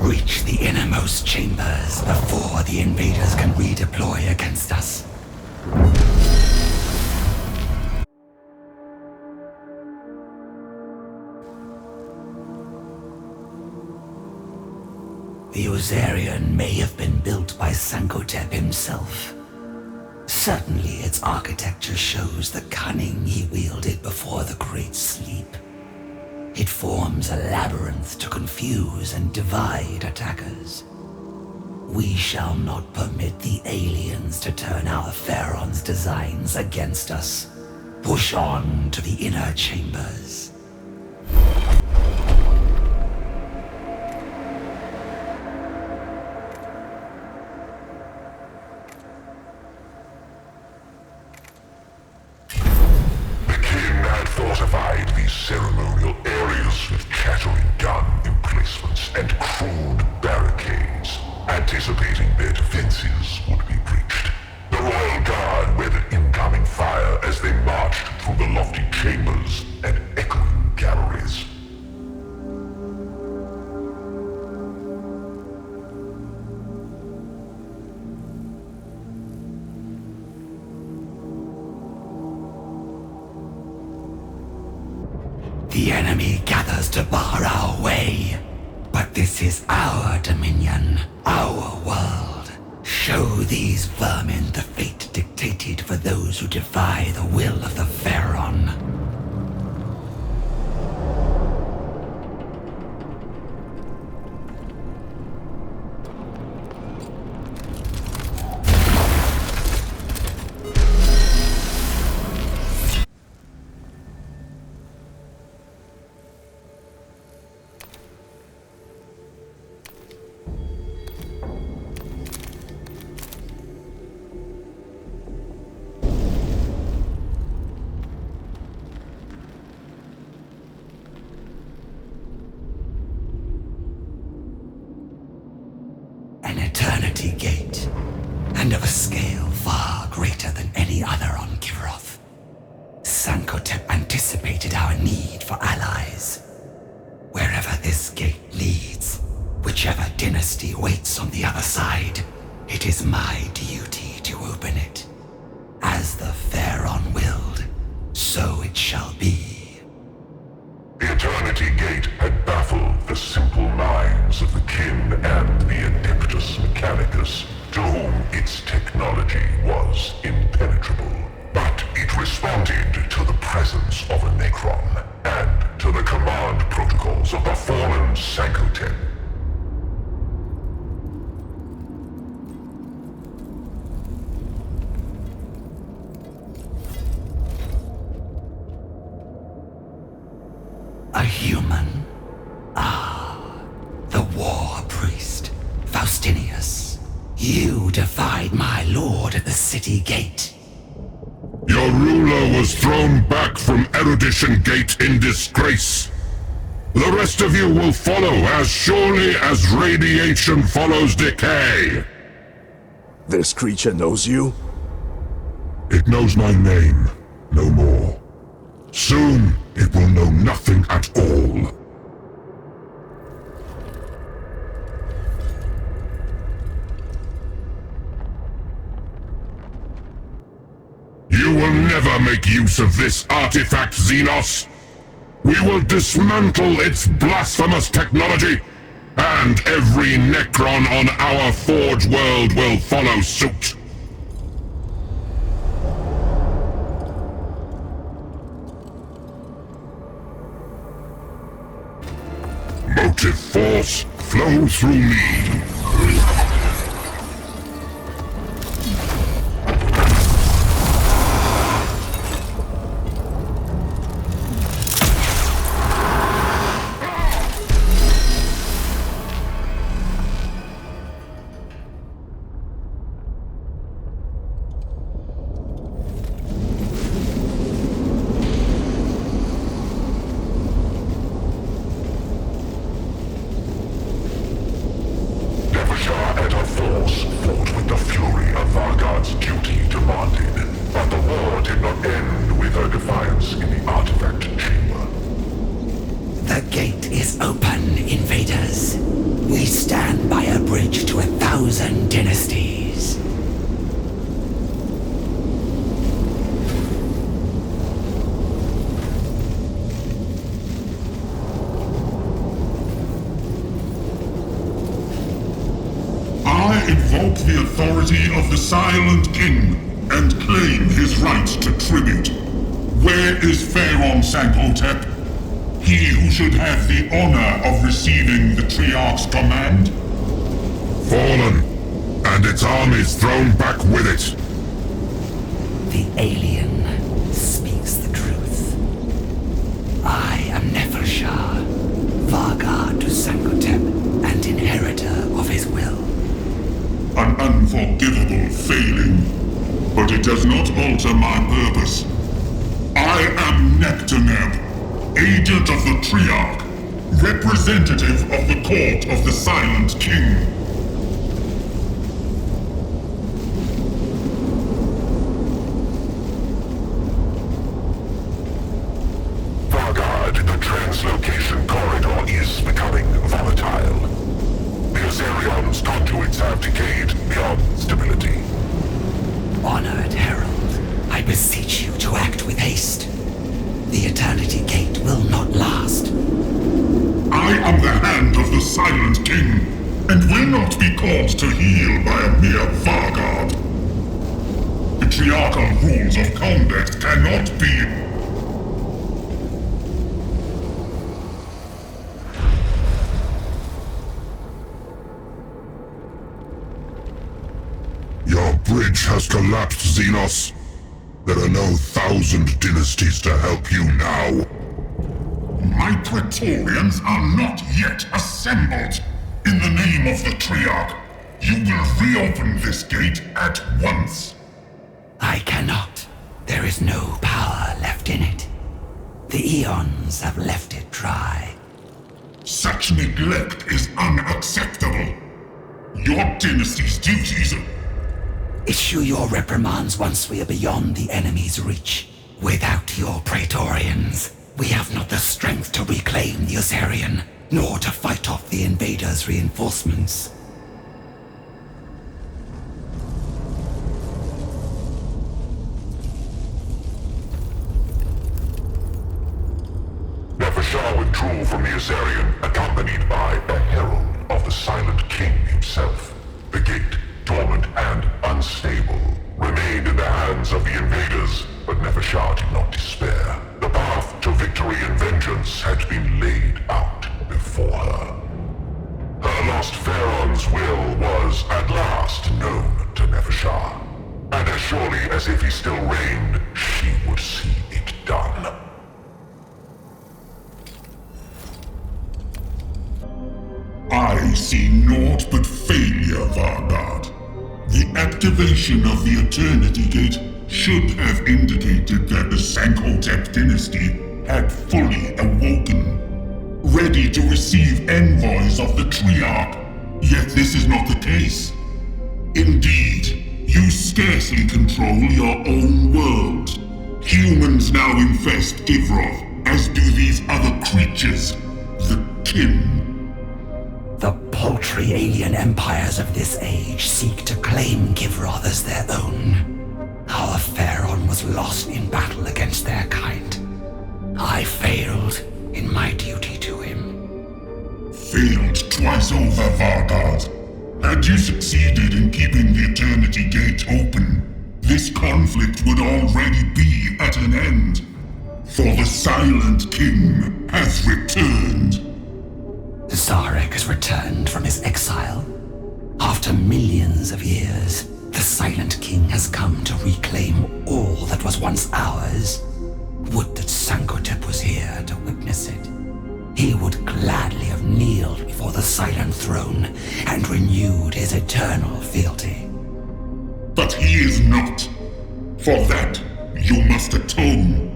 Reach the innermost chambers before the invaders can redeploy against us. The Osarian may have been built by Sankotep himself. Certainly its architecture shows the cunning he wielded before the Great Sleep. It forms a labyrinth to confuse and divide attackers. We shall not permit the aliens to turn our Pharaon's designs against us. Push on to the inner chambers. Fortified these ceremonial areas with chattering gun emplacements and crude barricades, anticipating their defenses would be breached. The Royal Guard weathered incoming fire as they marched through the lofty chambers and echoing galleries. The enemy gathers to bar our way. But this is our dominion, our world. Show these vermin the fate dictated for those who defy the will of the Pharaon. An eternity gate, and of a scale far greater than any other on Kivaroth. Sankotep anticipated our need for allies. Wherever this gate leads, whichever dynasty waits on the other side, it is my duty to open it. As the Pharaon willed, so it shall be. The Eternity Gate had baffled the simple minds of the kin and the Adeptus Mechanicus, to whom its technology was impenetrable. But it responded to the presence of a Necron, and to the command protocols of the fallen Sankotep. A human? Ah, the war priest, Faustinius. You defied my lord at the city gate. Your ruler was thrown back from Erudition Gate in disgrace. The rest of you will follow as surely as radiation follows decay. This creature knows you? It knows my name, no more. Soon, it will know nothing at all. You will never make use of this artifact, Xenos. We will dismantle its blasphemous technology, and every Necron on our Forge world will follow suit. Motive force, flow through me. I invoke the authority of the Silent King and claim his right to tribute. Where is Pharaon Sankotep? He who should have the honor of receiving the Triarch's command? Fallen, and its armies thrown back with it. The alien speaks the truth. I am Nefelshah, Vargard to Sankotep, and inheritor of his will. An unforgivable failing, but it does not alter my purpose. I am Nectaneb, agent of the Triarch, representative of the court of the Silent King. Vargard, the translocation corridor is becoming volatile. The Azerion's conduits have decayed beyond stability. Honored Herald, I beseech you to act with haste. The Eternity Gate will not last. I am the hand of the Silent King, and will not be called to heel by a mere Vargard. The Triarchal rules of combat cannot be... Your bridge has collapsed, Xenos. There are no 1,000 dynasties to help you now. My Praetorians are not yet assembled. In the name of the Triarch, you will reopen this gate at once. I cannot. There is no power left in it. The Eons have left it dry. Such neglect is unacceptable. Your dynasty's duties... Issue your reprimands once we are beyond the enemy's reach. Without your Praetorians, we have not the strength to reclaim the Azerion, nor to fight off the invaders' reinforcements. Nefelshah withdrew from the Azerion, accompanied by a herald of the Silent King himself. The gate, dormant and unstable, remained in the hands of the invaders, but Nefelshah did not despair. The path to victory and vengeance had been laid out before her. Her lost Pharaon's will was at last known to Nefelshah, and as surely as if he still reigned, she would see it done. I see naught but failure, Vargard. The activation of the Eternity Gate should have indicated that the Sankotep dynasty had fully awoken, ready to receive envoys of the Triarch. Yet this is not the case. Indeed, you scarcely control your own world. Humans now infest Givroth, as do these other creatures, the kin. The paltry alien empires of this age seek to claim Givroth as their own. Our Pharaon was lost in battle against their kind. I failed in my duty to him. Failed twice over, Vargard. Had you succeeded in keeping the Eternity Gate open, this conflict would already be at an end. For the Silent King has returned. Zarek has returned from his exile. After millions of years, the Silent King has come to reclaim all that was once ours. Would that Sankotep was here to witness it. He would gladly have kneeled before the Silent Throne and renewed his eternal fealty. But he is not. For that, you must atone.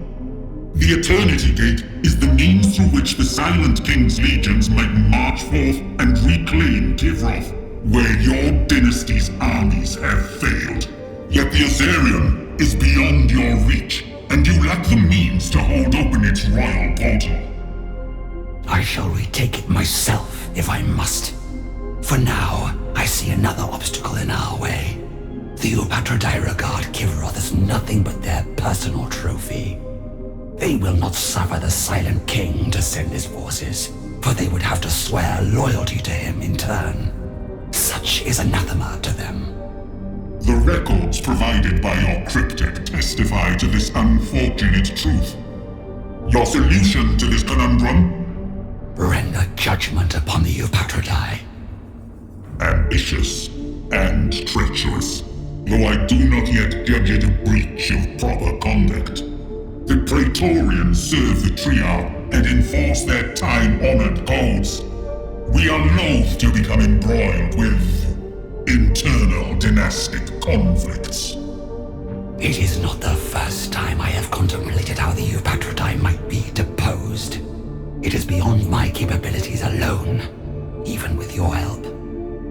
The Eternity Gate is the means through which the Silent King's legions might march forth and reclaim Givroth, where your dynasty's armies have failed. Yet the Azerion is beyond your reach, and you lack the means to hold open its royal portal. I shall retake it myself if I must. For now, I see another obstacle in our way. The Upatradai regard Givroth as nothing but their personal trophy. They will not suffer the Silent King to send his forces, for they would have to swear loyalty to him in turn. Such knowledge is anathema to them. The records provided by your cryptic testify to this unfortunate truth. Your solution to this conundrum? Render judgment upon the Eupatridae. Ambitious and treacherous, though I do not yet judge it a breach of proper conduct. The Praetorians serve the Triarch and enforce their time-honored codes. We are loath to become embroiled with internal dynastic conflicts. It is not the first time I have contemplated how the Eupatridae might be deposed. It is beyond my capabilities alone, even with your help.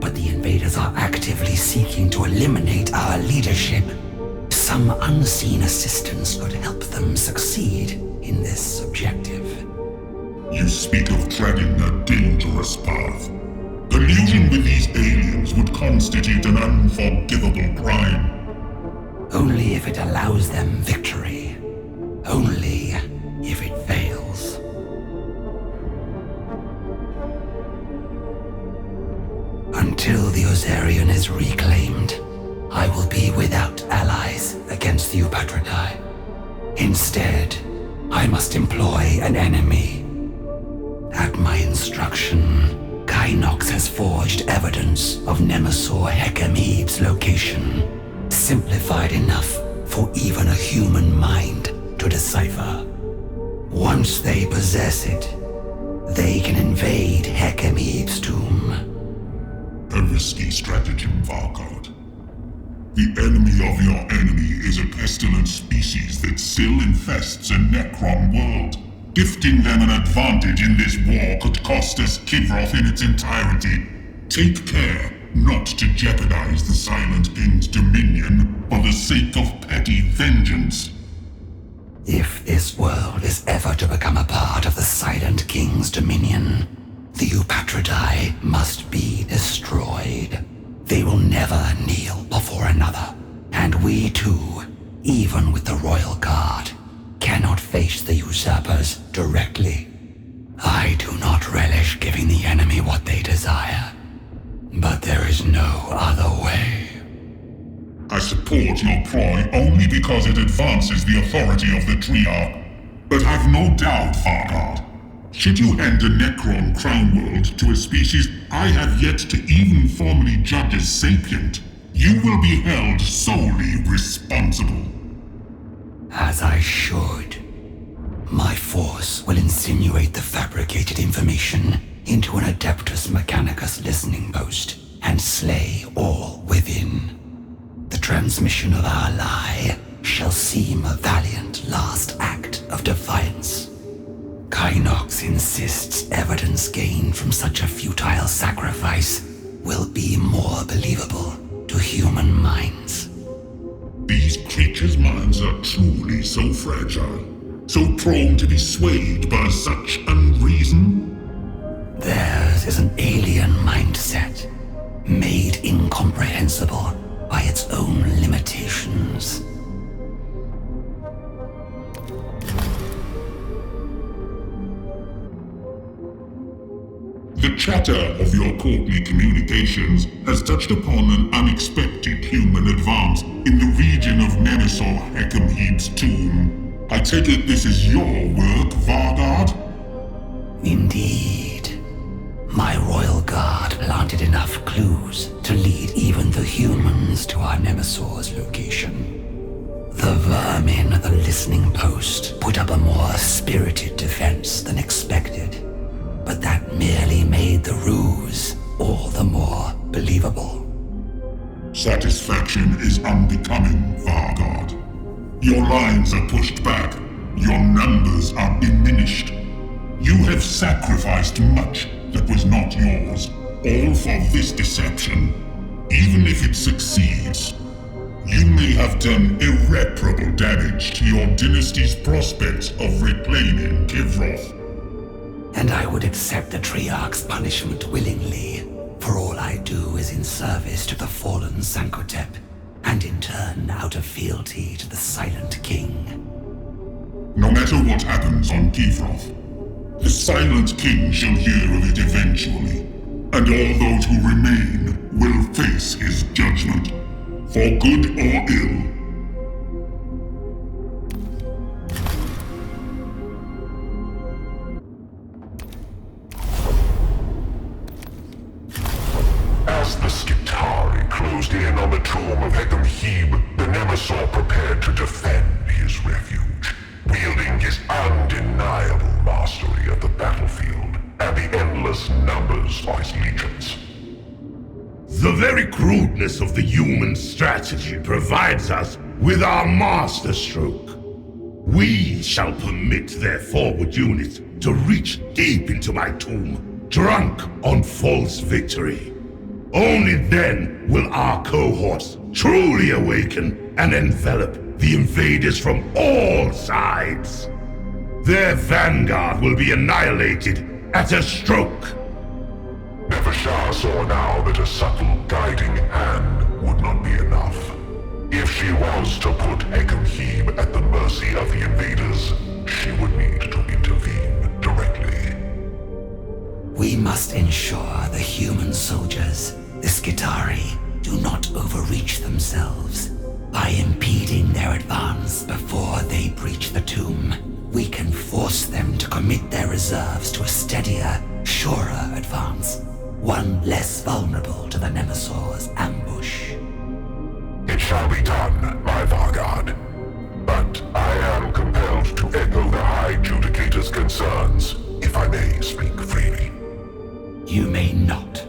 But the invaders are actively seeking to eliminate our leadership. Some unseen assistance could help them succeed in this objective. You speak of treading a dangerous path. Collusion with these aliens would constitute an unforgivable crime. Only if it allows them victory. Only if it fails. Until the Ozarian is reclaimed, I will be without allies against the Eupatridae. Instead, I must employ an enemy. At my instruction, Kynox has forged evidence of Nemesor Hekemib's location, simplified enough for even a human mind to decipher. Once they possess it, they can invade Hekemib's tomb. A risky stratagem, Vargard. The enemy of your enemy is a pestilent species that still infests a Necron world. Gifting them an advantage in this war could cost us Kivroth in its entirety. Take care not to jeopardize the Silent King's dominion for the sake of petty vengeance. If this world is ever to become a part of the Silent King's dominion, the Eupatridae must be destroyed. They will never kneel before another, and we too, even with the Royal Guard, cannot face the usurpers directly. I do not relish giving the enemy what they desire, but there is no other way. I support your ploy only because it advances the authority of the Triarch. But have no doubt, Vargard. Should you hand a Necron crown world to a species I have yet to even formally judge as sapient, you will be held solely responsible. As I should. My force will insinuate the fabricated information into an Adeptus Mechanicus listening post and slay all within. The transmission of our lie shall seem a valiant last act of defiance. Kynox insists evidence gained from such a futile sacrifice will be more believable to human minds. These creatures' minds are truly so fragile, so prone to be swayed by such unreason. Theirs is an alien mindset, made incomprehensible by its own limitations. The chatter of your courtly communications has touched upon an unexpected human advance in the region of Nemesor Hekemib's tomb. I take it this is your work, Vargard? Indeed. My Royal Guard planted enough clues to lead even the humans to our Nemesor's location. The vermin at the listening post put up a more spirited defense than expected. But that merely made the ruse all the more believable. Satisfaction is unbecoming, Vargard. Your lines are pushed back. Your numbers are diminished. You have sacrificed much that was not yours, all for this deception. Even if it succeeds, you may have done irreparable damage to your dynasty's prospects of reclaiming Kivroth. And I would accept the Triarch's punishment willingly, for all I do is in service to the fallen Sankotep, and in turn out of fealty to the Silent King. No matter what happens on Kivroth, the Silent King shall hear of it eventually, and all those who remain will face his judgment, for good or ill. As the Skitari closed in on the tomb of Hekam-Hib, the Nemesaur prepared to defend his refuge, wielding his undeniable mastery of the battlefield and the endless numbers of his legions. The very crudeness of the human strategy provides us with our masterstroke. We shall permit their forward units to reach deep into my tomb, drunk on false victory. Only then will our cohorts truly awaken and envelop the invaders from all sides. Their vanguard will be annihilated at a stroke. Nevershah saw now that a subtle guiding hand would not be enough. If she was to put Hekam-Hib at the mercy of the invaders, she would need to intervene directly. We must ensure the human soldiers, the Skitari, do not overreach themselves. By impeding their advance before they breach the tomb, we can force them to commit their reserves to a steadier, surer advance, one less vulnerable to the Nemesaur's ambush. It shall be done, my Vanguard. But I am compelled to echo the High Judicator's concerns, if I may speak freely. You may not.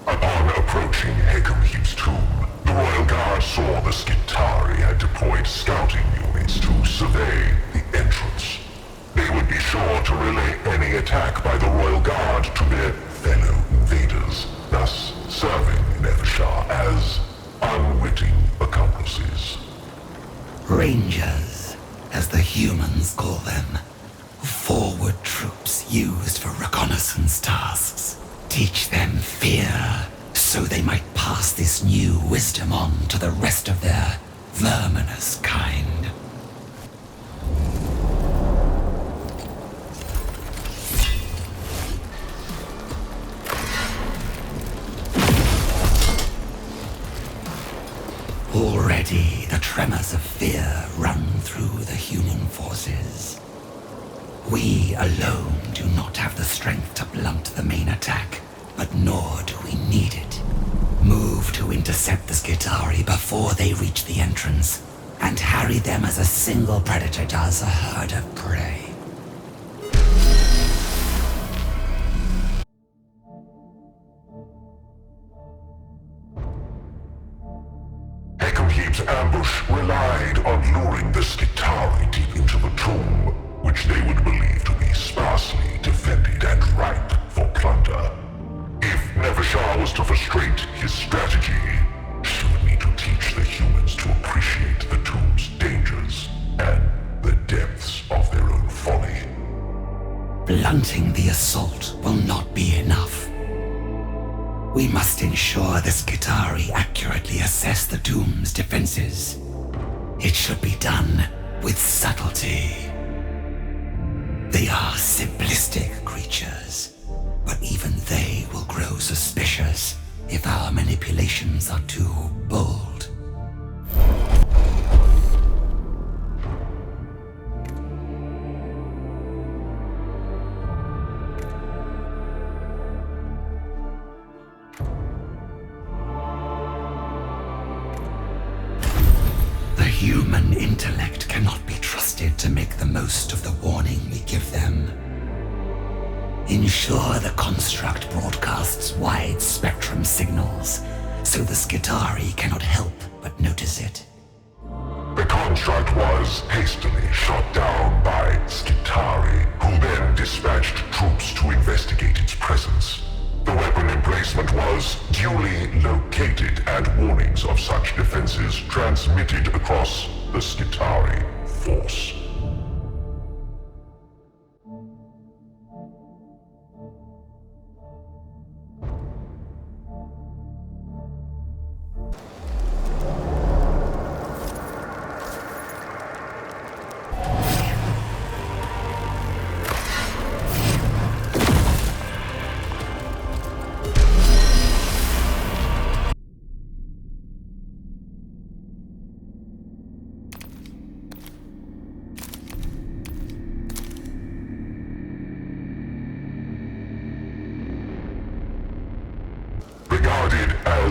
Upon approaching Hekam-Hib's tomb, the Royal Guard saw the Skitari had deployed scouting units to survey the entrance. They would be sure to relay any attack by the Royal Guard to their fellow invaders, thus serving Nevershah as unwitting accomplices. Rangers, as the humans call them. Forward troops used for reconnaissance tasks. Teach them fear, so they might pass this new wisdom on to the rest of their verminous kind. Already the tremors of fear run through the human forces. We alone do not have the strength to blunt the main attack, but nor do we need it. Move to intercept the Skitari before they reach the entrance, and harry them as a single predator does a herd of prey. Hekam-Hib's ambush relied on luring the Skitari deep into the tomb, which they would believe to be sparsely defended and ripe for plunder. If Nevershah was to frustrate his strategy, she would need to teach the humans to appreciate the tomb's dangers and the depths of their own folly. Blunting the assault will not be enough. We must ensure the Skitari accurately assess the tomb's defenses. It should be done with subtlety. They are simplistic creatures, but even they will grow suspicious if our manipulations are too bold. The human intellect cannot be trusted to make the most of the warning we give them. Ensure the construct broadcasts wide-spectrum signals, so the Skitari cannot help but notice it. The construct was hastily shot down by Skitari, who then dispatched troops to investigate its presence. The weapon emplacement was duly located, and warnings of such defenses transmitted across the Skitari force.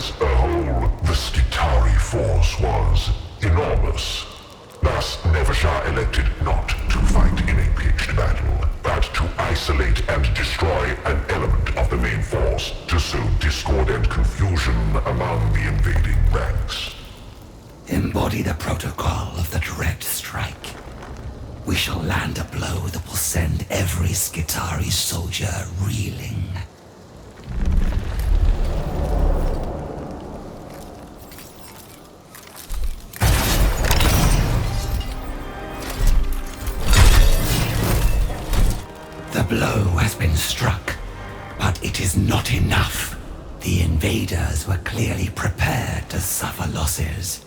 As a whole, the Skitari force was enormous. Thus, Nevershah elected not to fight in a pitched battle, but to isolate and destroy an element of the main force to sow discord and confusion among the invading ranks. Embody the protocol of the dread strike. We shall land a blow that will send every Skitari soldier reeling. The blow has been struck, but it is not enough. The invaders were clearly prepared to suffer losses,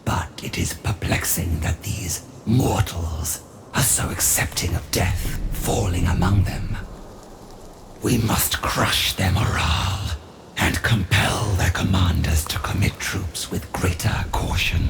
but it is perplexing that these mortals are so accepting of death falling among them. We must crush their morale and compel their commanders to commit troops with greater caution.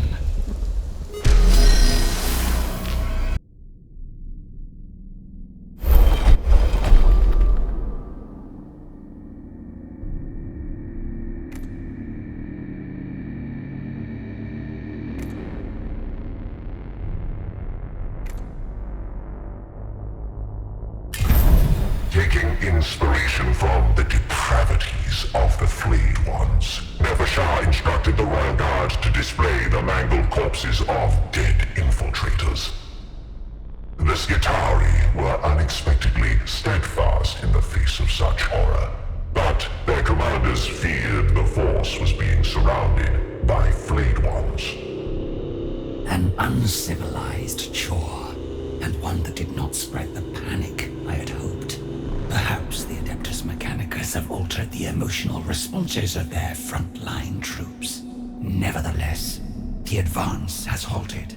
Taking inspiration from the depravities of the flayed ones, Nevershah instructed the Royal Guard to display the mangled corpses of dead infiltrators. The Skitari were unexpectedly steadfast in the face of such horror, but their commanders feared the force was being surrounded by flayed ones. An uncivilized chore, and one that did not spread the panic I had hoped. Perhaps the Adeptus Mechanicus have altered the emotional responses of their frontline troops. Nevertheless, the advance has halted.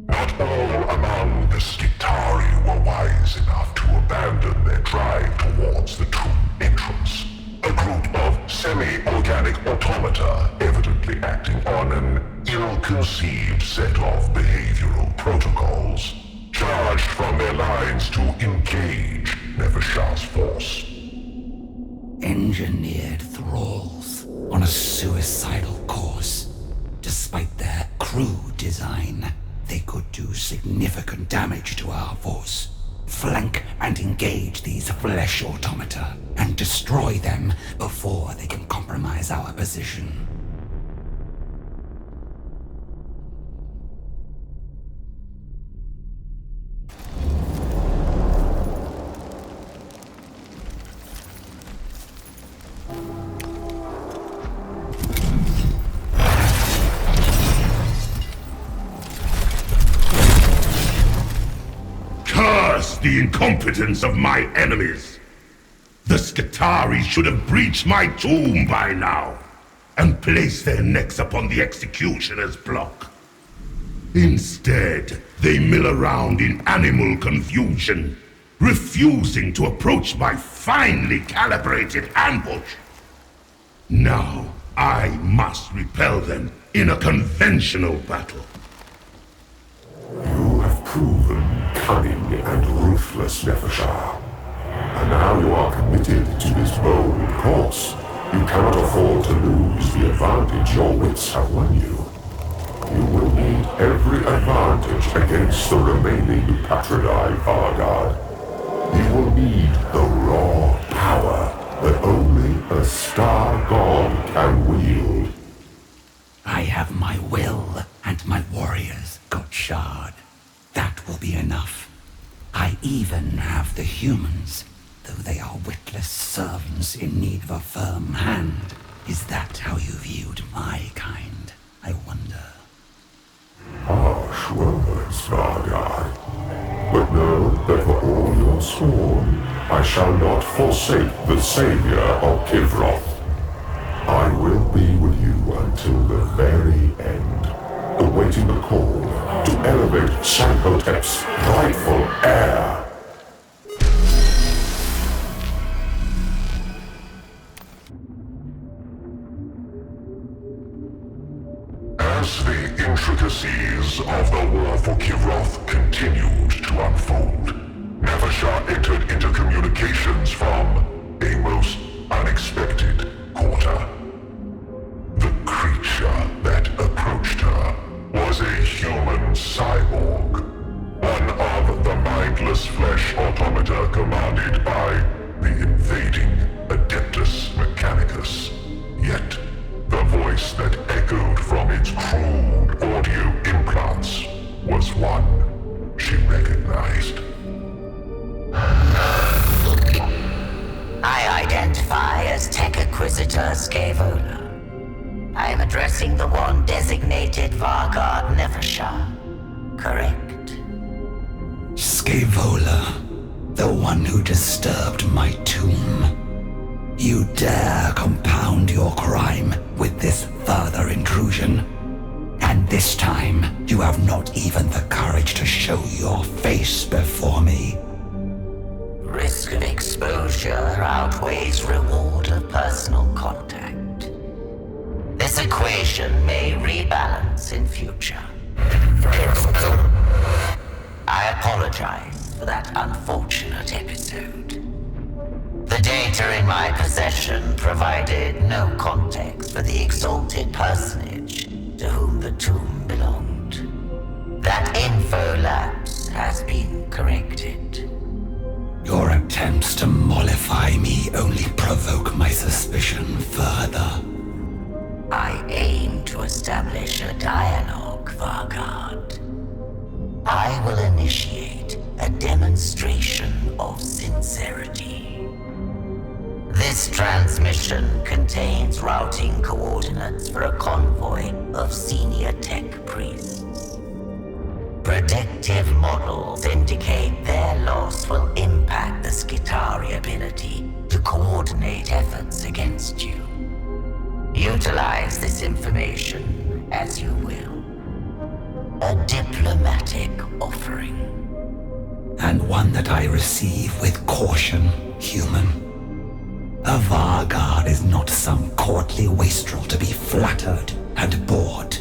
Not all among the Skitari were wise enough to abandon their drive towards the tomb entrance. A group of semi-organic automata evidently acting on an ill-conceived set of behavioral protocols, charged from their lines to engage Nevershah's force. Engineered thralls on a suicidal course. Despite their crude design, they could do significant damage to our force. Flank and engage these flesh automata and destroy them before they can compromise our position. The incompetence of my enemies. The Skitari should have breached my tomb by now and placed their necks upon the executioner's block. Instead, they mill around in animal confusion, refusing to approach my finely calibrated ambush. Now, I must repel them in a conventional battle. You have proven cunning and ruthless, Nevershah. And now you are committed to this bold course. You cannot afford to lose the advantage your wits have won you. You will need every advantage against the remaining Patridae Vargard. You will need the raw power that only a star god can wield. I have my will and my warriors, Gotchard. That will be enough. I even have the humans, though they are witless servants in need of a firm hand. Is that how you viewed my kind, I wonder? Harsh words, Vargard. But know that for all your scorn, I shall not forsake the savior of Kivroth. I will be with you until the very end, awaiting the call to elevate Sanhotep's rightful heir. As the intricacies of the war for Kivroth continued to unfold, Nevershah entered into communications from a most unexpected quarter. The creature that approached her was a human cyborg, one of the mindless flesh automata commanded by the invading Adeptus Mechanicus. Yet, the voice that echoed from its crude audio implants was one she recognized. I identify as Tech Acquisitor Scaevola. I am addressing the one designated Vargard Nevershah, correct? Scaevola, the one who disturbed my tomb. You dare compound your crime with this further intrusion. And this time, you have not even the courage to show your face before me. Risk of exposure outweighs reward of personal contact. This equation may rebalance in future. I apologize for that unfortunate episode. The data in my possession provided no context for the exalted personage to whom the tomb belonged. That info lapse has been corrected. Your attempts to mollify me only provoke my suspicion further. I aim to establish a dialogue, Vargard. I will initiate a demonstration of sincerity. This transmission contains routing coordinates for a convoy of senior tech priests. Predictive models indicate their loss will impact the Skitarii ability to coordinate efforts against you. Utilize this information as you will. A diplomatic offering. And one that I receive with caution, human. A Vargard is not some courtly wastrel to be flattered and bored.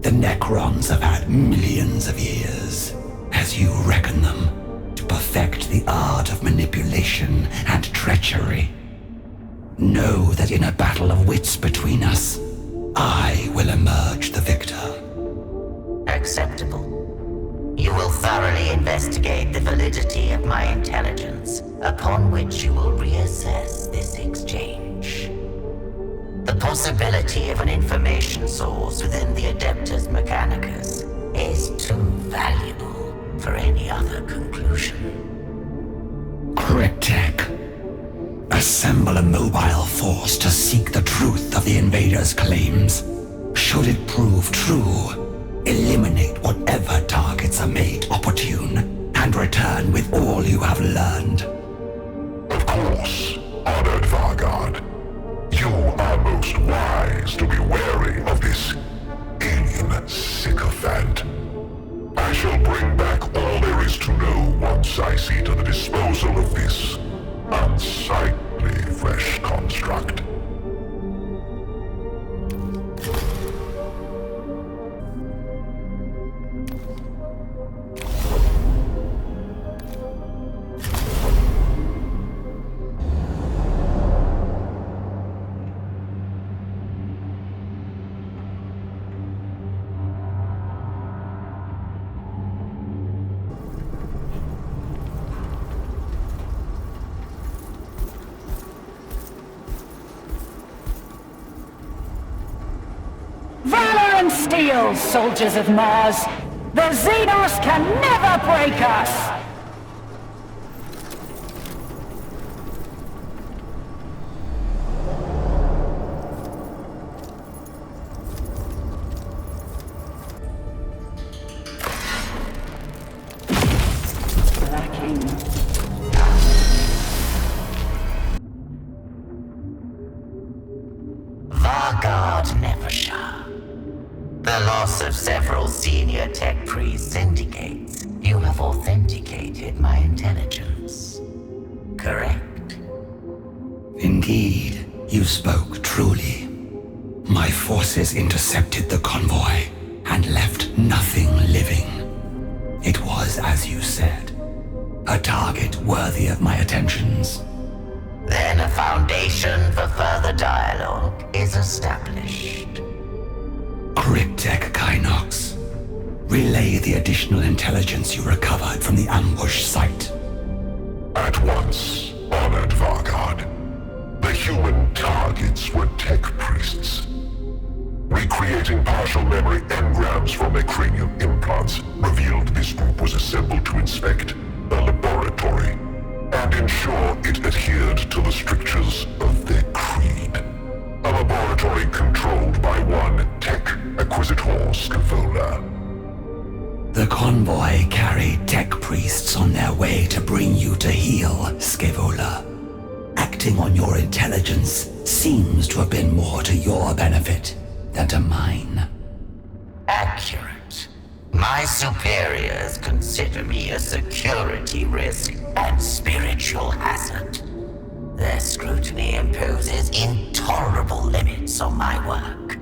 The Necrons have had millions of years, as you reckon them, to perfect the art of manipulation and treachery. Know that in a battle of wits between us, I will emerge the victor. Acceptable. You will thoroughly investigate the validity of my intelligence, upon which you will reassess this exchange. The possibility of an information source within the Adeptus Mechanicus is too valuable for any other conclusion. Critic. Assemble a mobile force to seek the truth of the invaders' claims. Should it prove true, eliminate whatever targets are made opportune, and return with all you have learned. Of course, honored Vargard. You are most wise to be wary of this alien sycophant. I shall bring back all there is to know once I see to the disposal of this unsightly fresh construct. Steel, soldiers of Mars! The Xenos can never break us! Vargard Nevershah. The loss of several senior tech priests indicates you have authenticated my intelligence. Correct? Indeed, you spoke truly. My forces intercepted the convoy and left nothing living. It was as you said. A target worthy of my attentions. Then a foundation for further dialogue is established. Cryptek Kynox. Relay the additional intelligence you recovered from the ambush site. At once, honored Vargard. The human targets were tech priests. Recreating partial memory engrams from their cranial implants revealed this group was assembled to inspect a laboratory and ensure it adhered to the strictures of their creed. A laboratory controlled by one Tech Acquisitor Scaevola. The convoy carried tech priests on their way to bring you to heal, Scaevola. Acting on your intelligence seems to have been more to your benefit than to mine. Accurate. My superiors consider me a security risk and spiritual hazard. Their scrutiny imposes intolerable limits on my work.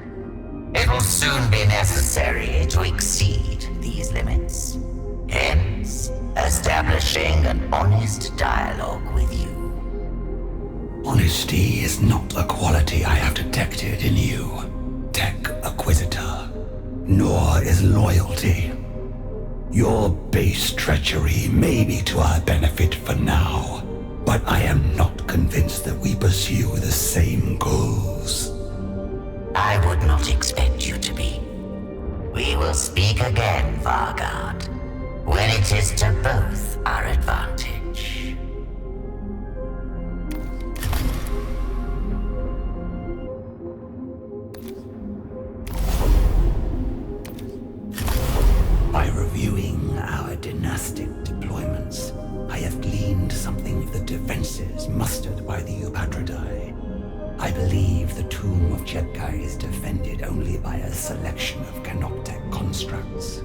It will soon be necessary to exceed these limits. Hence, establishing an honest dialogue with you. Honesty is not a quality I have detected in you, Tech Acquisitor. Nor is loyalty. Your base treachery may be to our benefit for now, but I am not convinced that we pursue the same goals. I would not expect you to be. We will speak again, Vargard, when it is to both our advantage. By reviewing our dynastic deployments, I have gleaned something of the defenses mustered by the Upatridae. I believe the tomb of Chepkai is defended only by a selection of Canoptech constructs.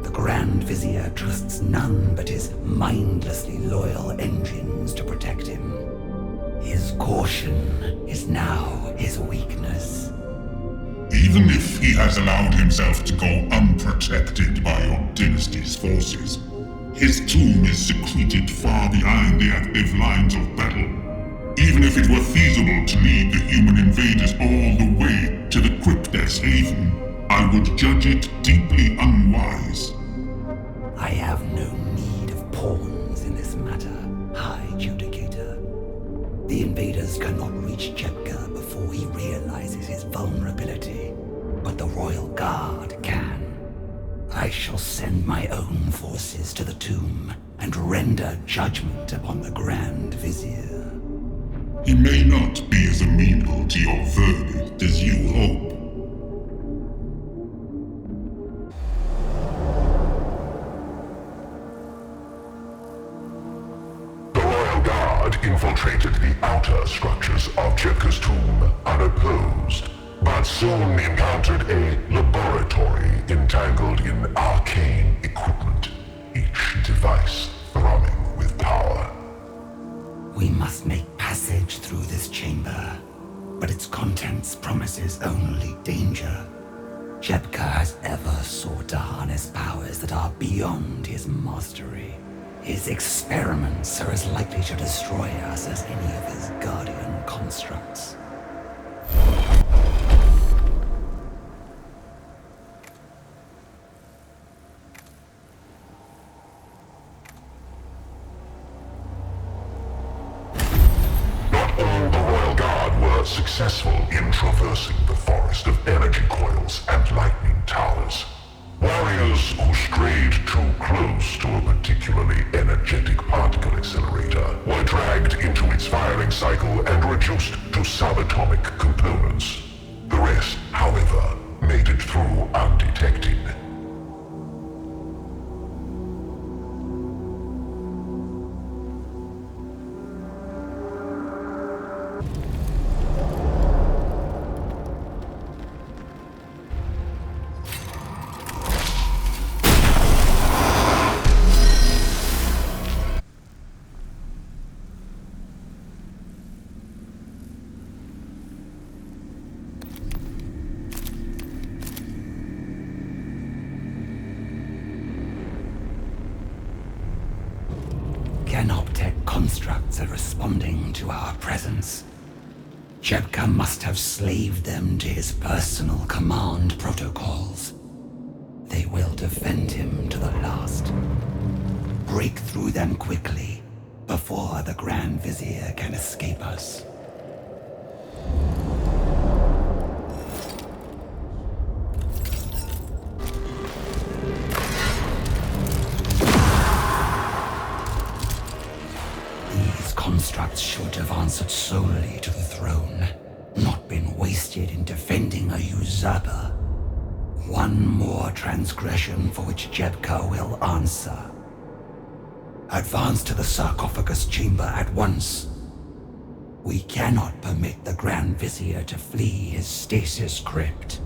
The Grand Vizier trusts none but his mindlessly loyal engines to protect him. His caution is now his weakness. Even if he has allowed himself to go unprotected by your dynasty's forces, his tomb is secreted far behind the active lines of battle. Even if it were feasible to lead the human invaders all the way to the Cryptek's haven, I would judge it deeply unwise. I have no need of pawns in this matter, High Judicator. The invaders cannot reach Chepka before he realizes his vulnerability, but the Royal Guard can. I shall send my own forces to the tomb and render judgment upon the Grand Vizier. He may not be as amenable to your verdict as you hope. The Royal Guard infiltrated the outer structures of Chepka's tomb unopposed, but soon encountered a laboratory entangled in arcane equipment, each device thrumming with power. We must make passage through this chamber, but its contents promises only danger. Chepka has ever sought to harness powers that are beyond his mastery. His experiments are as likely to destroy us as any of his guardian constructs. Successful in traversing the forest of energy coils and lightning towers. Warriors who strayed too close to a particularly energetic particle accelerator were dragged into its firing cycle and reduced to subatomic components. The rest, however, made it through undetected. constructs are responding to our presence. Jebka must have slaved them to his personal command protocols. They will defend him to the last. Break through them quickly, before the Grand Vizier can escape us. These constructs should have answered solely to the throne, not been wasted in defending a usurper. One more transgression for which Jebka will answer. Advance to the sarcophagus chamber at once. We cannot permit the Grand Vizier to flee his stasis crypt.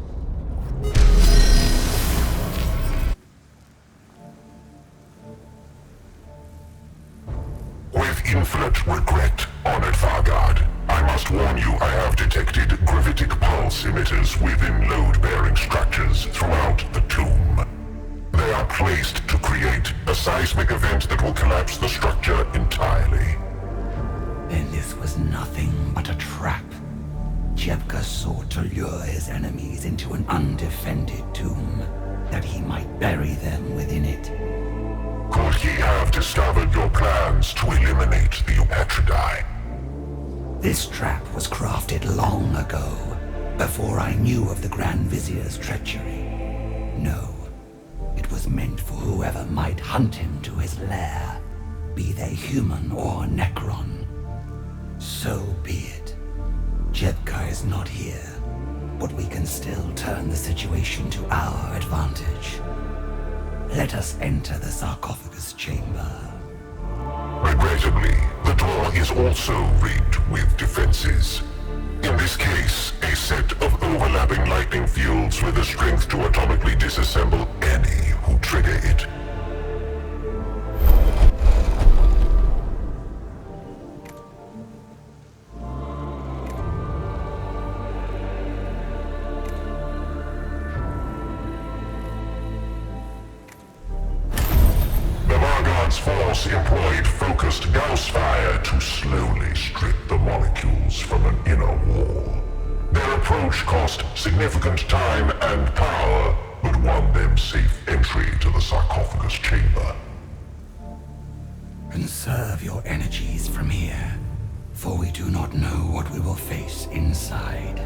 With infinite regret, Honored Fargard, I must warn you I have detected gravitic pulse emitters within load-bearing structures throughout the tomb. They are placed to create a seismic event that will collapse the structure entirely. Then this was nothing but a trap. Jebka sought to lure his enemies into an undefended tomb, that he might bury them within it. Could he have discovered your plans to eliminate the Eupatridae? This trap was crafted long ago, before I knew of the Grand Vizier's treachery. No. It was meant for whoever might hunt him to his lair, be they human or Necron. So be it. Jebka is not here, but we can still turn the situation to our advantage. Let us enter the sarcophagus chamber. Regrettably, the door is also rigged with defenses. In this case, a set of overlapping lightning fields with the strength to atomically disassemble any who trigger it. The Margon's force employed focused Gauss fire to slowly strip the molecules from an inner wall. Their approach cost significant time and power, but won them safe entry to the sarcophagus chamber. Conserve your energies from here, for we do not know what we will face inside.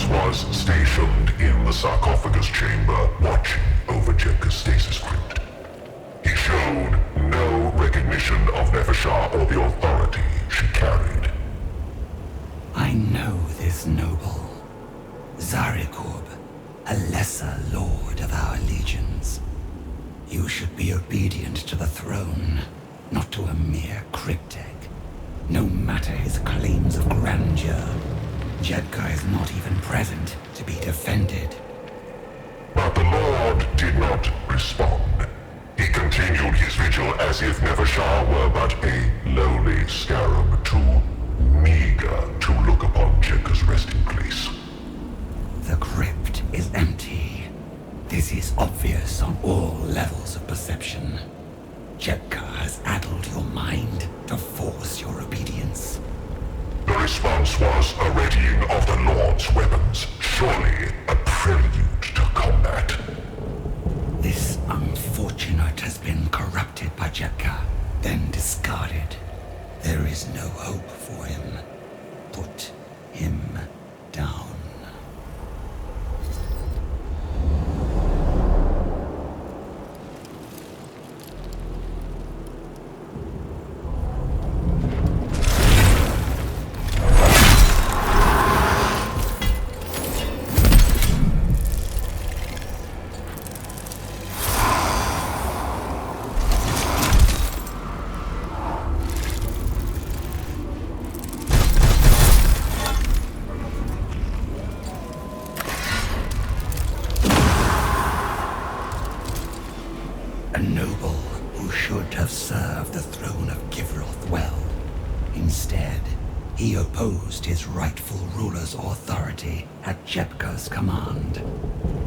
Was stationed in the sarcophagus chamber, watching over Jebka's stasis crypt. He showed no recognition of Nepheshah or the authority she carried. I know this noble. Zarikub, a lesser lord of our legions. You should be obedient to the throne, not to a mere cryptek. No matter his claims of grandeur, Jebka is not even present to be defended. But the Lord did not respond. He continued his vigil as if Nepheshah were but a lowly scarab, too meager to look upon Jebka's resting place. The crypt is empty. This is obvious on all levels of perception. Jebka has addled your mind to force your obedience. The response was a readying of the Lord's weapons, surely a prelude to combat. This unfortunate has been corrupted by Jebka, then discarded. There is no hope for him. Put him down. A noble who should have served the throne of Givroth well. Instead, he opposed his rightful ruler's authority at Jepka's command.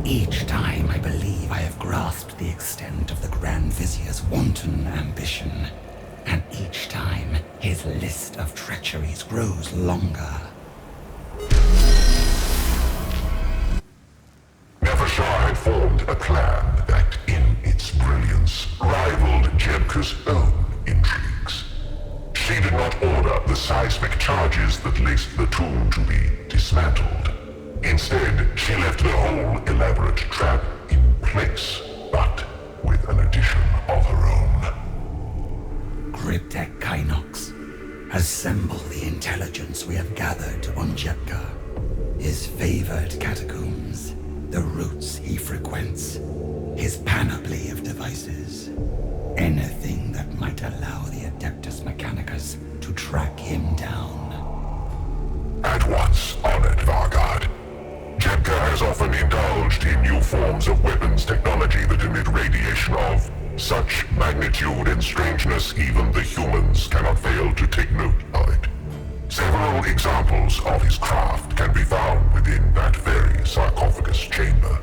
Each time I believe I have grasped the extent of the Grand Vizier's wanton ambition, and each time his list of treacheries grows longer. Nevershah had formed a plan that, in its brilliance, rivaled Jepka's own intrigues. She did not order the seismic charges that laced the tomb to be dismantled. Instead, she left the whole elaborate trap in place, but with an addition of her own. Cryptek Kynox, assemble the intelligence we have gathered on Jepka. His favored catacombs, the routes he frequents, his panoply of devices. Anything that might allow the Adeptus Mechanicus to track him down. At once, honored Vargard. Jepka has often indulged in new forms of weapons technology that emit radiation of such magnitude and strangeness even the humans cannot fail to take note of it. Several examples of his craft can be found within that very sarcophagus chamber.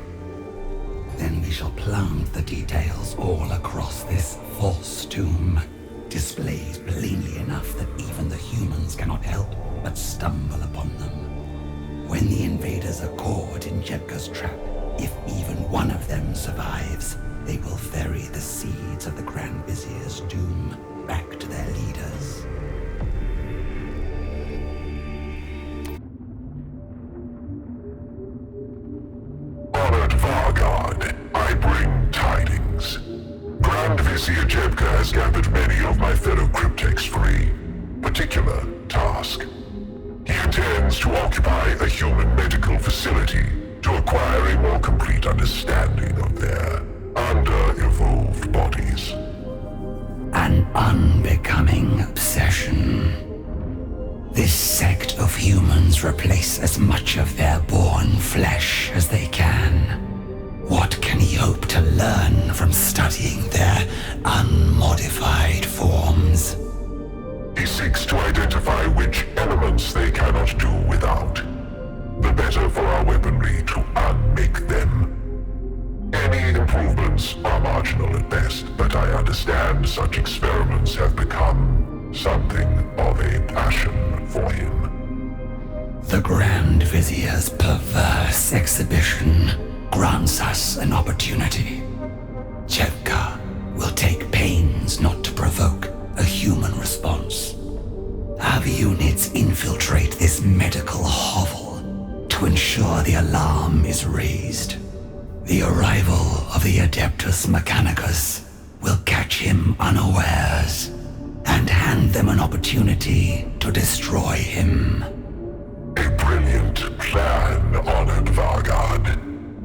Then we shall plant the details all across this false tomb, displayed plainly enough that even the humans cannot help but stumble upon them. When the invaders are caught in Jepka's trap, if even one of them survives, they will ferry the seeds of the Grand Vizier's doom back to their leaders. Honored Vargard, I bring tidings. Grand Vizier Jepka has gathered many of my fellow cryptechs for a particular task. He intends to occupy a human medical facility to acquire a more complete understanding of their under-evolved bodies. An unbecoming obsession. This sect of humans replace as much of their born flesh as they can. What can he hope to learn from studying their unmodified forms? He seeks to identify which elements they cannot do without. The better for our weaponry to unmake them. Any improvements are marginal at best, but I understand such experiments have become something of a passion for him. The Grand Vizier's perverse exhibition grants us an opportunity. Jepka will take pains not to provoke a human response. Have units infiltrate this medical hovel to ensure the alarm is raised. The arrival of the Adeptus Mechanicus will catch him unawares and hand them an opportunity to destroy him. A brilliant plan, honored Vargard.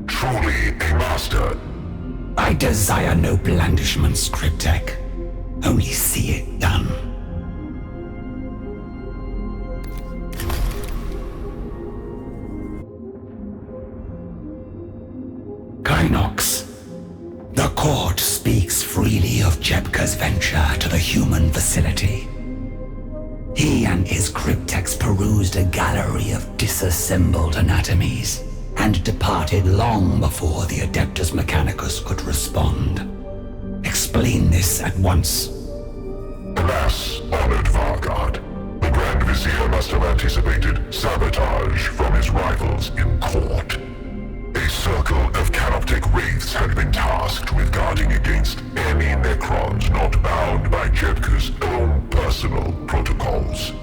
Truly a master. I desire no blandishments, Cryptek. Only see it done. Kynox, the court speaks freely of Jepka's venture to the human facility. He and his cryptechs perused a gallery of disassembled anatomies and departed long before the Adeptus Mechanicus could respond. Explain this at once. Alas, honored Vargard, the Grand Vizier must have anticipated sabotage from his rivals in court. A circle of Canoptek wraiths had been tasked with guarding against any Necrons not bound by Jepka's own personal protocols.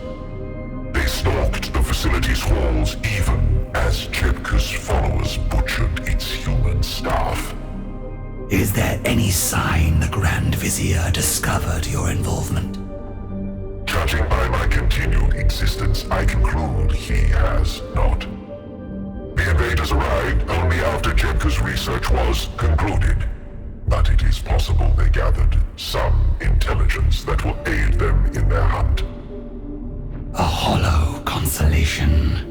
They stalked the facility's halls even as Jepka's followers butchered its human staff. Is there any sign the Grand Vizier discovered your involvement? Judging by my continued existence, I conclude he has not. The invaders arrived only after Jepka's research was concluded, but it is possible they gathered some intelligence that will aid them in their hunt. A hollow consolation.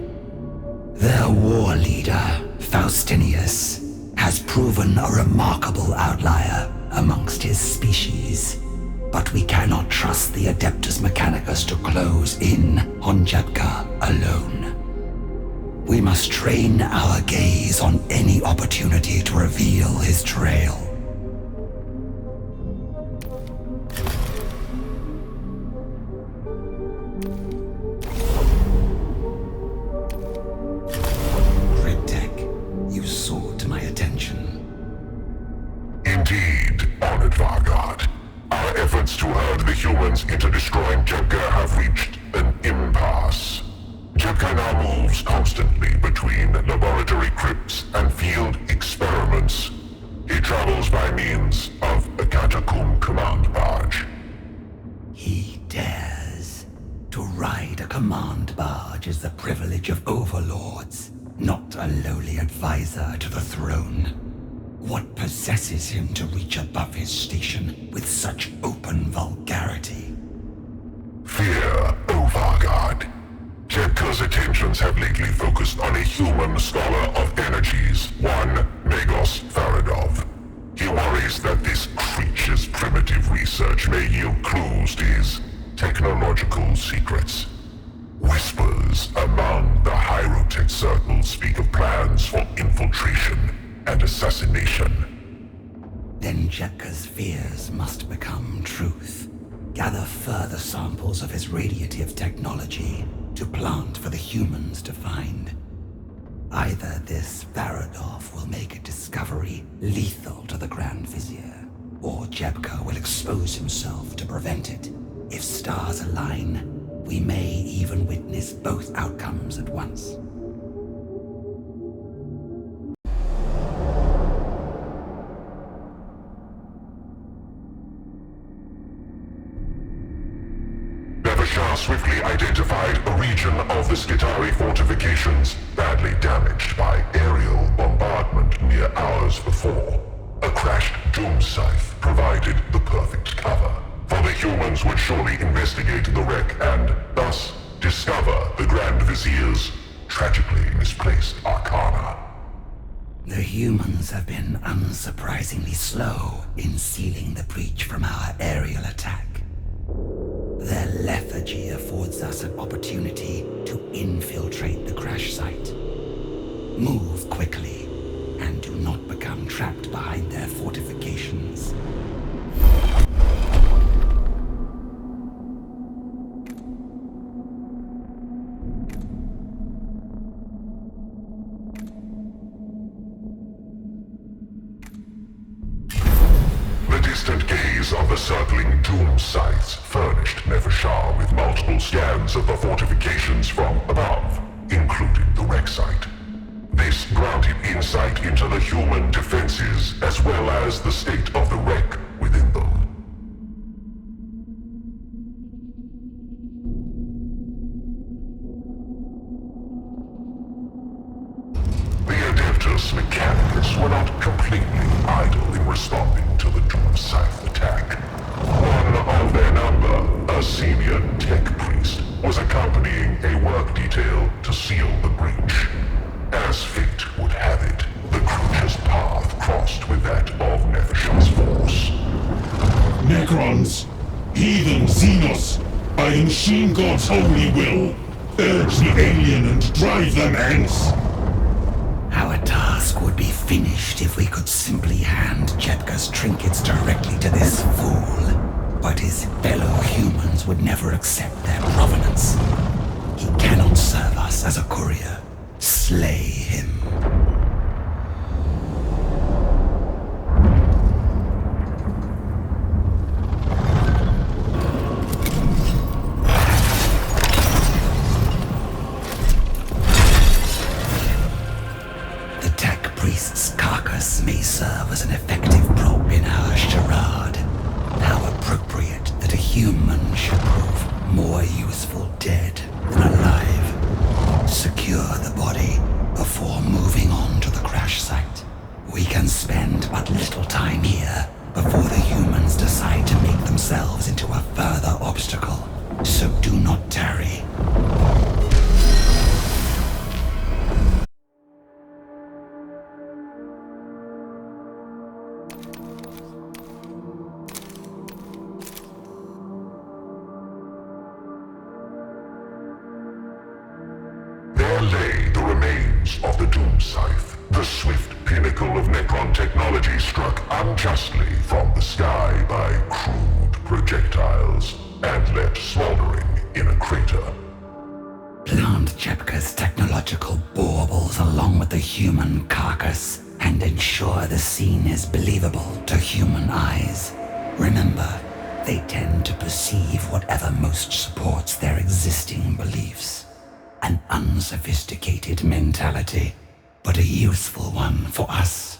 Their war leader, Faustinius, has proven a remarkable outlier amongst his species. But we cannot trust the Adeptus Mechanicus to close in on Jebka alone. We must train our gaze on any opportunity to reveal his trail. Cryptek, you soared to my attention. Indeed, honored Vargard. Our efforts to herd the humans into destroying Jebka have reached an impasse. Jebka now moves constantly between laboratory crypts and field experiments. He travels by means of a catacomb command barge. He dares. To ride a command barge is the privilege of overlords, not a lowly advisor to the throne. What possesses him to reach above his station with such open vulgarity? Fear, O Vargard. Jebka's attentions have lately focused on a human scholar of energies, one Megos Faradov. He worries that this creature's primitive research may yield clues to his technological secrets. Whispers among the Hyrotech circles speak of plans for infiltration and assassination. Then Jebka's fears must become truth. Gather further samples of his radiative technology to plant for the humans to find. Either this Faradov will make a discovery lethal to the Grand Vizier, or Jebka will expose himself to prevent it. If stars align, we may even witness both outcomes at once. Swiftly identified a region of the Skitari fortifications badly damaged by aerial bombardment near hours before. A crashed doom scythe provided the perfect cover, for the humans would surely investigate the wreck and, thus, discover the Grand Vizier's tragically misplaced arcana. The humans have been unsurprisingly slow in sealing the breach from our aerial attack. Their lethargy affords us an opportunity to infiltrate the crash site. Move quickly, and do not become trapped behind their fortifications. Of the circling doom sights furnished Nefershar with multiple scans of the fortifications from above, including the wreck site. This granted insight into the human defenses as well as the state of the wreck within them. The Adeptus Mechanicus were not completely idle in responding to the doom scythe attack. One of their number, a senior tech priest, was accompanying a work detail to seal the breach. As fate would have it, the creature's path crossed with that of Nefershar's force. Necrons, heathen Xenos, by the machine god's holy will, urge the alien and drive them hence. Our task would be finished if we could simply hand Jebka's trinkets directly to this fool. But his fellow humans would never accept their provenance. He cannot serve us as a courier. Slay him. The tech priest's carcass may serve as an effective prop in our charade. How appropriate that a human should prove more useful dead than alive. Secure the body before moving on to the crash site. We can spend but little time here before the humans decide to make themselves into a further obstacle. So do not tarry. Doom Scythe, the swift pinnacle of Necron technology, struck unjustly from the sky by crude projectiles and left smoldering in a crater. Plant Chepka's technological baubles along with the human carcass and ensure the scene is believable to human eyes. Remember, they tend to perceive whatever most supports their existing beliefs. An unsophisticated mentality, but a useful one for us.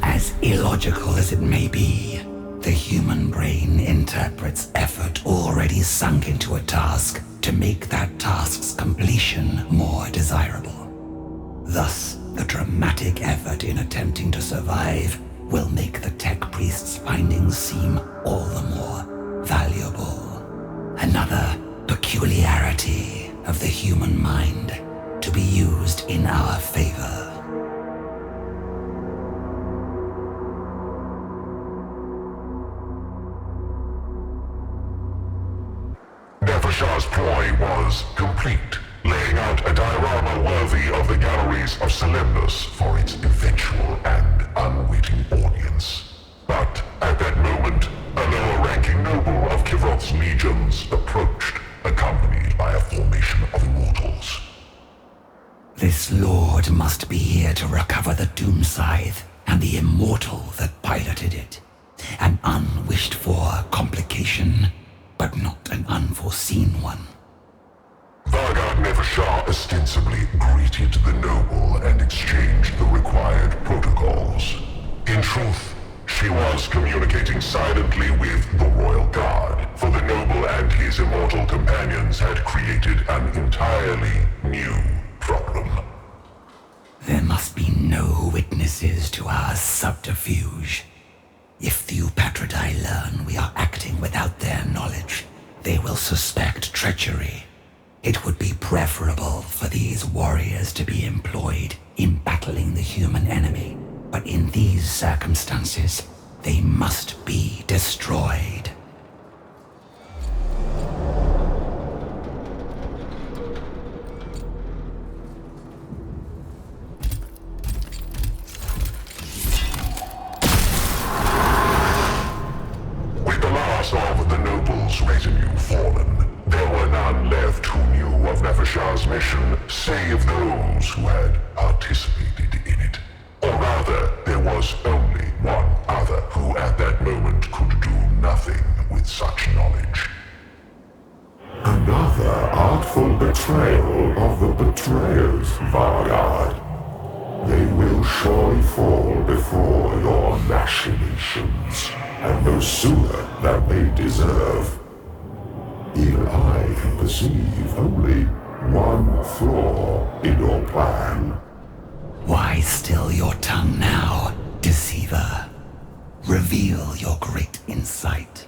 As illogical as it may be, the human brain interprets effort already sunk into a task to make that task's completion more desirable. Thus, the dramatic effort in attempting to survive will make the tech priest's findings seem all the more valuable. Another peculiarity of the human mind to be used in our favor. Nefershar's ploy was complete, laying out a diorama worthy of the galleries of Solemnus for its eventual and unwitting audience. But at that moment, a lower-ranking noble of Kivroth's legions approached, accompanied by a formation of immortals. This lord must be here to recover the Doom Scythe and the immortal that piloted it. An unwished-for complication, but not an unforeseen one. Vargard Nefershar ostensibly greeted the noble and exchanged the required protocols. In truth, she was communicating silently with the Royal Guard, for the noble and his immortal companions had created an entirely new problem. There must be no witnesses to our subterfuge. If the Eupatridae learn we are acting without their knowledge, they will suspect treachery. It would be preferable for these warriors to be employed in battling the human enemy, but in these circumstances, they must be destroyed. Of the noble's retinue fallen, there were none left who knew of Nefershar's mission, save those who had participated in it. Or rather, there was only one other who at that moment could do nothing with such knowledge. Another artful betrayal of the betrayers, Vargard. They will surely fall before your machinations, and no sooner than they deserve. Even I can perceive only one flaw in your plan. Why still your tongue now, deceiver? Reveal your great insight.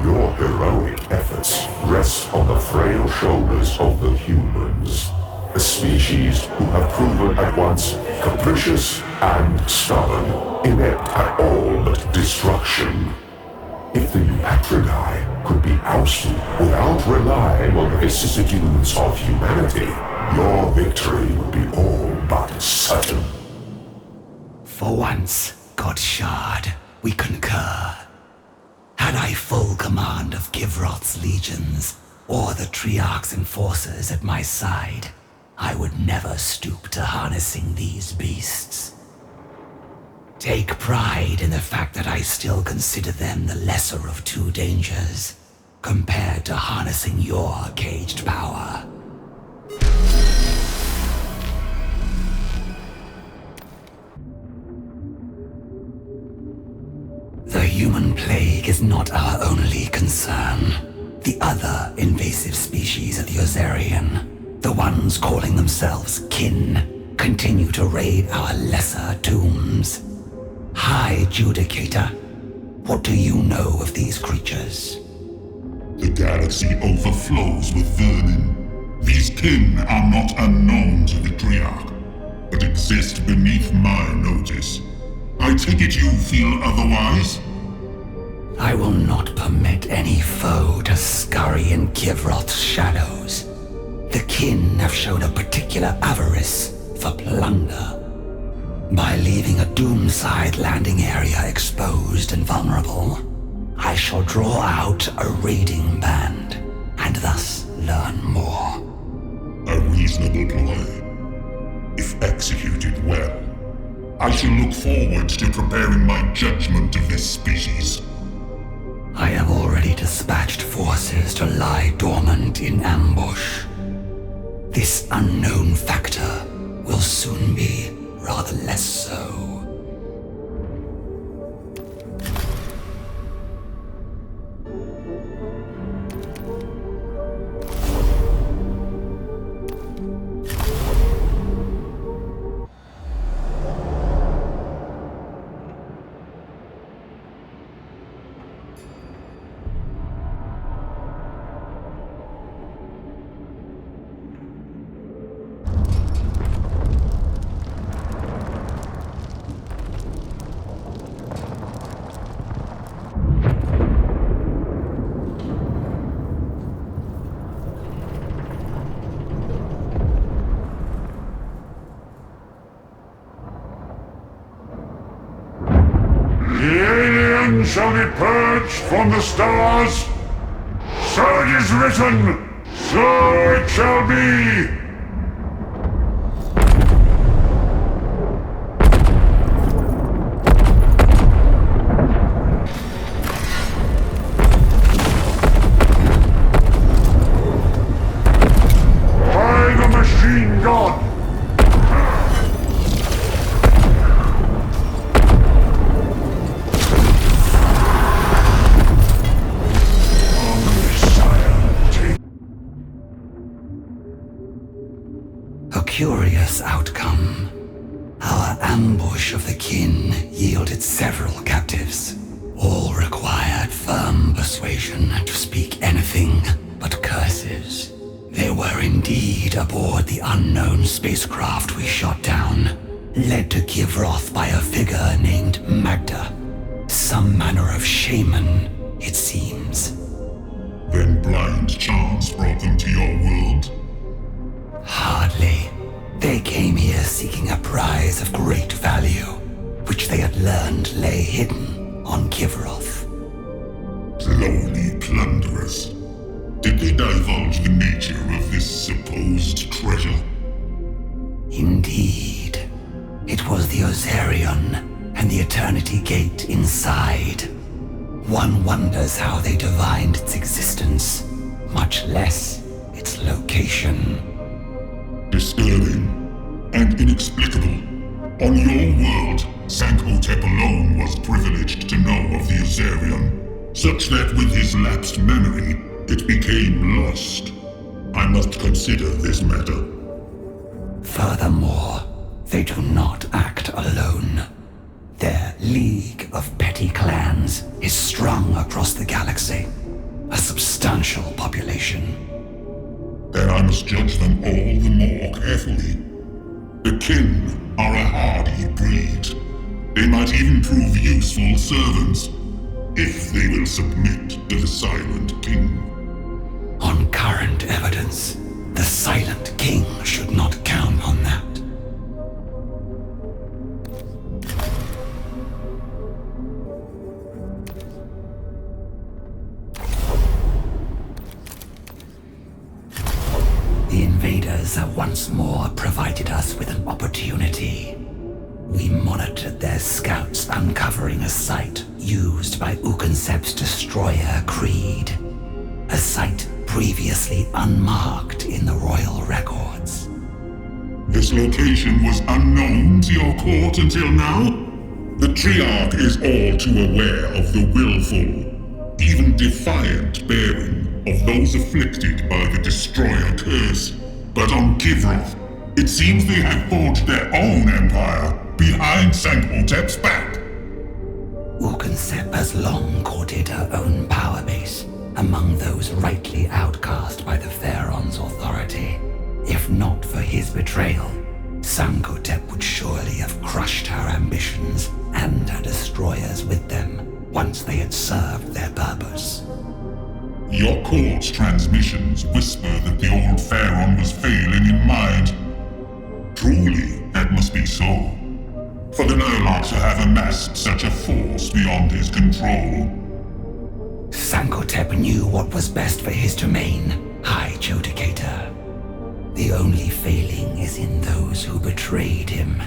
Your heroic efforts rest on the frail shoulders of the humans, a species who have proven at once capricious and stubborn, inept at all but destruction. If the Eupatridae could be ousted without relying on the vicissitudes of humanity, your victory would be all but certain. For once, Godshard, we concur. Had I full command of Kivroth's legions, or the Triarch's enforcers at my side, I would never stoop to harnessing these beasts. Take pride in the fact that I still consider them the lesser of two dangers, compared to harnessing your caged power. The human plague is not our only concern. The other invasive species of the Ozarian, the ones calling themselves kin, continue to raid our lesser tombs. High Judicator, what do you know of these creatures? The galaxy overflows with vermin. These kin are not unknown to the Triarch, but exist beneath my notice. I take it you feel otherwise? I will not permit any foe to scurry in Kivroth's shadows. The kin have shown a particular avarice for plunder. By leaving a Doomside landing area exposed and vulnerable, I shall draw out a raiding band, and thus learn more. A reasonable ploy. If executed well, I shall look forward to preparing my judgment of this species. I have already dispatched forces to lie dormant in ambush. This unknown factor will soon be rather less so. Shall be purged from the stars? So it is written, so it shall be! By the machine god! Curious outcome. Our ambush of the kin yielded several captives. All required firm persuasion to speak anything but curses. They were indeed aboard the unknown spacecraft we shot down, led to Kivroth by a figure named Magda. Some manner of shaman, it seems. Then blind chance brought them to your world? Hardly. They came here seeking a prize of great value, which they had learned lay hidden on Kivroth. Lowly plunderers. Did they divulge the nature of this supposed treasure? Indeed. It was the Ozarion and the Eternity Gate inside. One wonders how they divined its existence, much less its location. Disturbing and inexplicable. On your world, Sankhotep alone was privileged to know of the Ozarion, such that with his lapsed memory, it became lost. I must consider this matter. Furthermore, they do not act alone. Their league of petty clans is strung across the galaxy, a substantial population. Then I must judge them all the more carefully. The kin are a hardy breed. They might even prove useful servants, if they will submit to the Silent King. On current evidence, the Silent King should not count on that. The invaders have once more provided us with an opportunity. We monitored their scouts uncovering a site used by Ukensep's destroyer Creed. A site previously unmarked in the royal records. This location was unknown to your court until now? The Triarch is all too aware of the willful, even defiant bearing of those afflicted by the Destroyer curse. But on Kivroth, it seems they have forged their own empire behind Sankhotep's back. Ukensep has long courted her own power base, among those rightly outcast by the Pharaon's authority. If not for his betrayal, Sankotep would surely have crushed her ambitions and her destroyers with them once they had served their purpose. Your court's transmissions whisper that the old Pharaon was failing in mind. Truly, that must be so. For the Murlocs to have amassed such a force beyond his control. Sankotep knew what was best for his domain, High Judicator. The only failing is in those who betrayed him,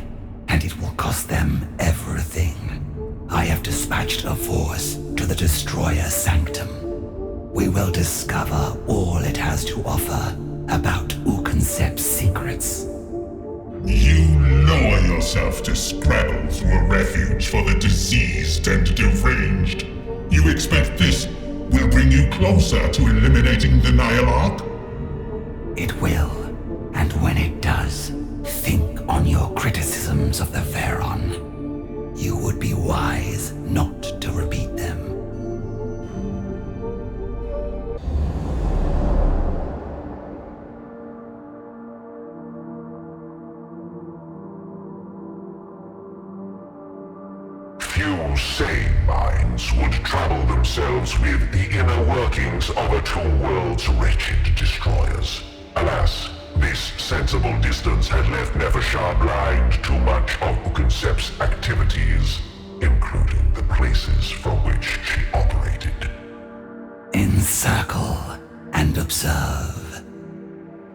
and it will cost them everything. I have dispatched a force to the Destroyer Sanctum. We will discover all it has to offer about Ukansep's secrets. You lower yourself to scrabble through a refuge for the diseased and deranged. You expect this will bring you closer to eliminating the Nihilarch? It will, and when it does, think on your criticisms of the Pharaon. You would be wise not to repeat them. Few sane minds would trouble themselves with the inner workings of a two worlds wretched destroyers. Alas, this sensible distance had left Nefershah blind to much of Ukansep's activities, including the places from which she operated. Encircle and observe.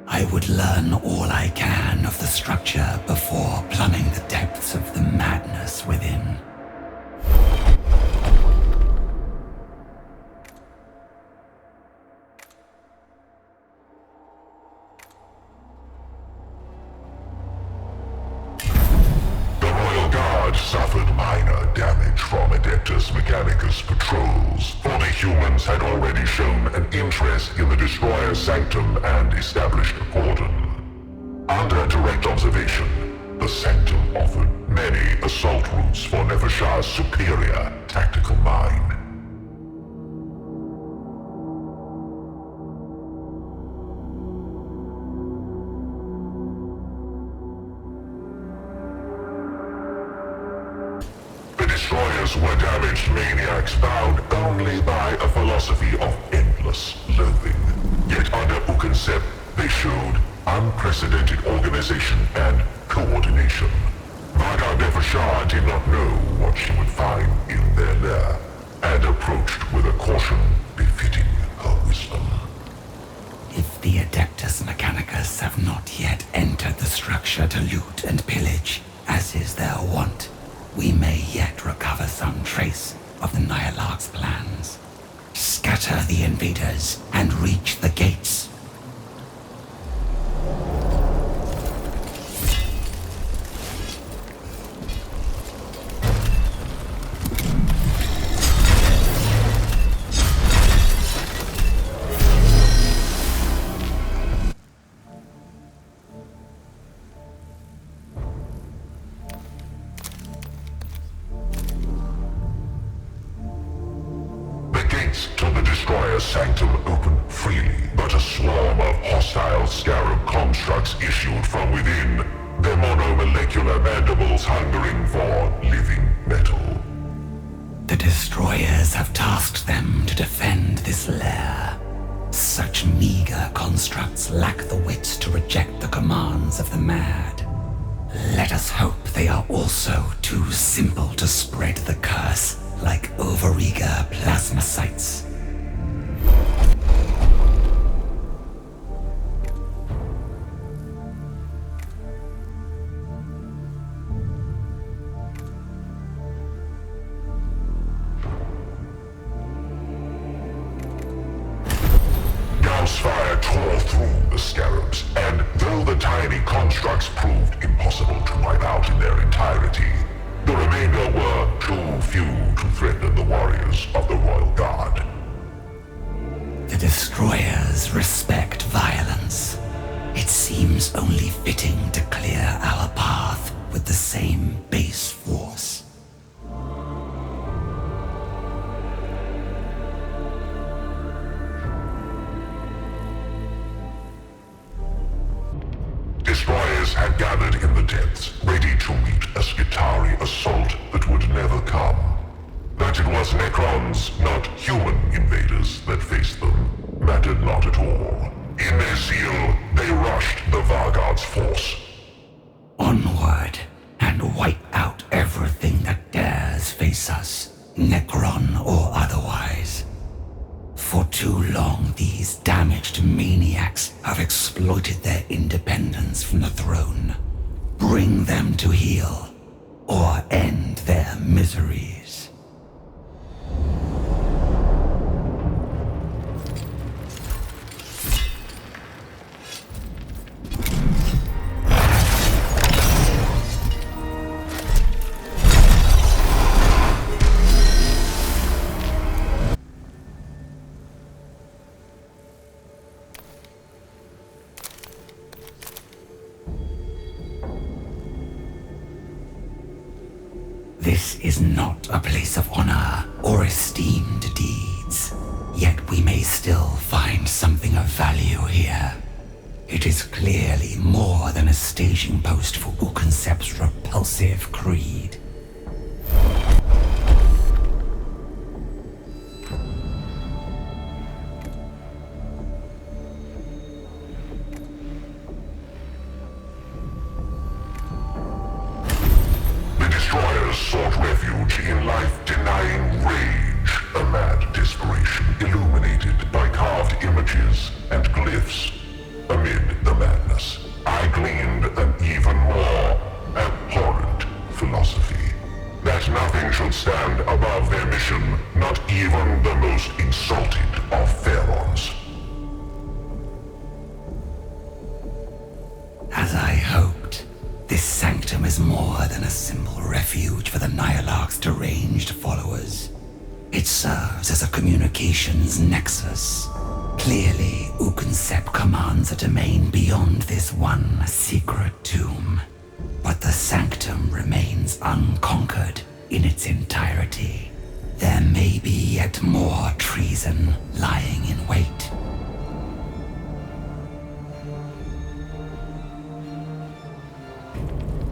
I would learn all I can of the structure before plumbing the depths of the madness within. Suffered minor damage from Adeptus Mechanicus patrols, for the humans had already shown an interest in the Destroyer Sanctum and established a cordon. Under direct observation, the Sanctum offered many assault routes for Nefershah's superior tactical mind. Were damaged maniacs bound only by a philosophy of endless loathing. Yet under Ukansep, they showed unprecedented organization and coordination. Vagar Nefershah did not know what she would find in their lair, and approached with a caution befitting her wisdom. If the Adeptus Mechanicus have not yet entered the structure to loot and pillage, as is their wont, we may yet recover some trace of the Nihilarch's plans. Scatter the invaders and reach the gates. Sanctum opened freely, but a swarm of hostile scarab constructs issued from within, their monomolecular mandibles hungering for living metal. The destroyers have tasked them to defend this lair. Such meager constructs lack the wits to reject the commands of the mad. Let us hope they are also too simple to spread the curse like overeager plasmacytes. Fire tore through the scarabs, and though the tiny constructs proved impossible to wipe out in their entirety, the remainder were too few to threaten the warriors of the Royal Guard. The destroyers respect violence. It seems only fitting to clear our path with the same base force. depths, ready to meet a Skitarii assault that would never come. That it was Necrons, not human invaders that faced them, mattered not at all. In their zeal, they rushed the Vargard's force. Onward, and wipe out everything that dares face us, Necron or otherwise. For too long, these damaged maniacs have exploited their independence from the throne. Bring them to heel, or end their miseries. This is not a place of honor or esteemed deeds, yet we may still find something of value here. It is clearly more than a staging post for Uconcept's repulsive creed. Sought refuge in life-denying rage, a mad desperation illuminated by carved images and glyphs. Amid the madness, I gleaned an even more abhorrent philosophy. That nothing should stand above their mission, not even the most exalted of pharaohs. As I hoped, this sanctum is more than a simple refuge for the Nihilarch's deranged followers. It serves as a communications nexus. Clearly, Uconcept commands a domain beyond this one secret tomb. But the sanctum remains unconquered in its entirety. There may be yet more treason lying in wait.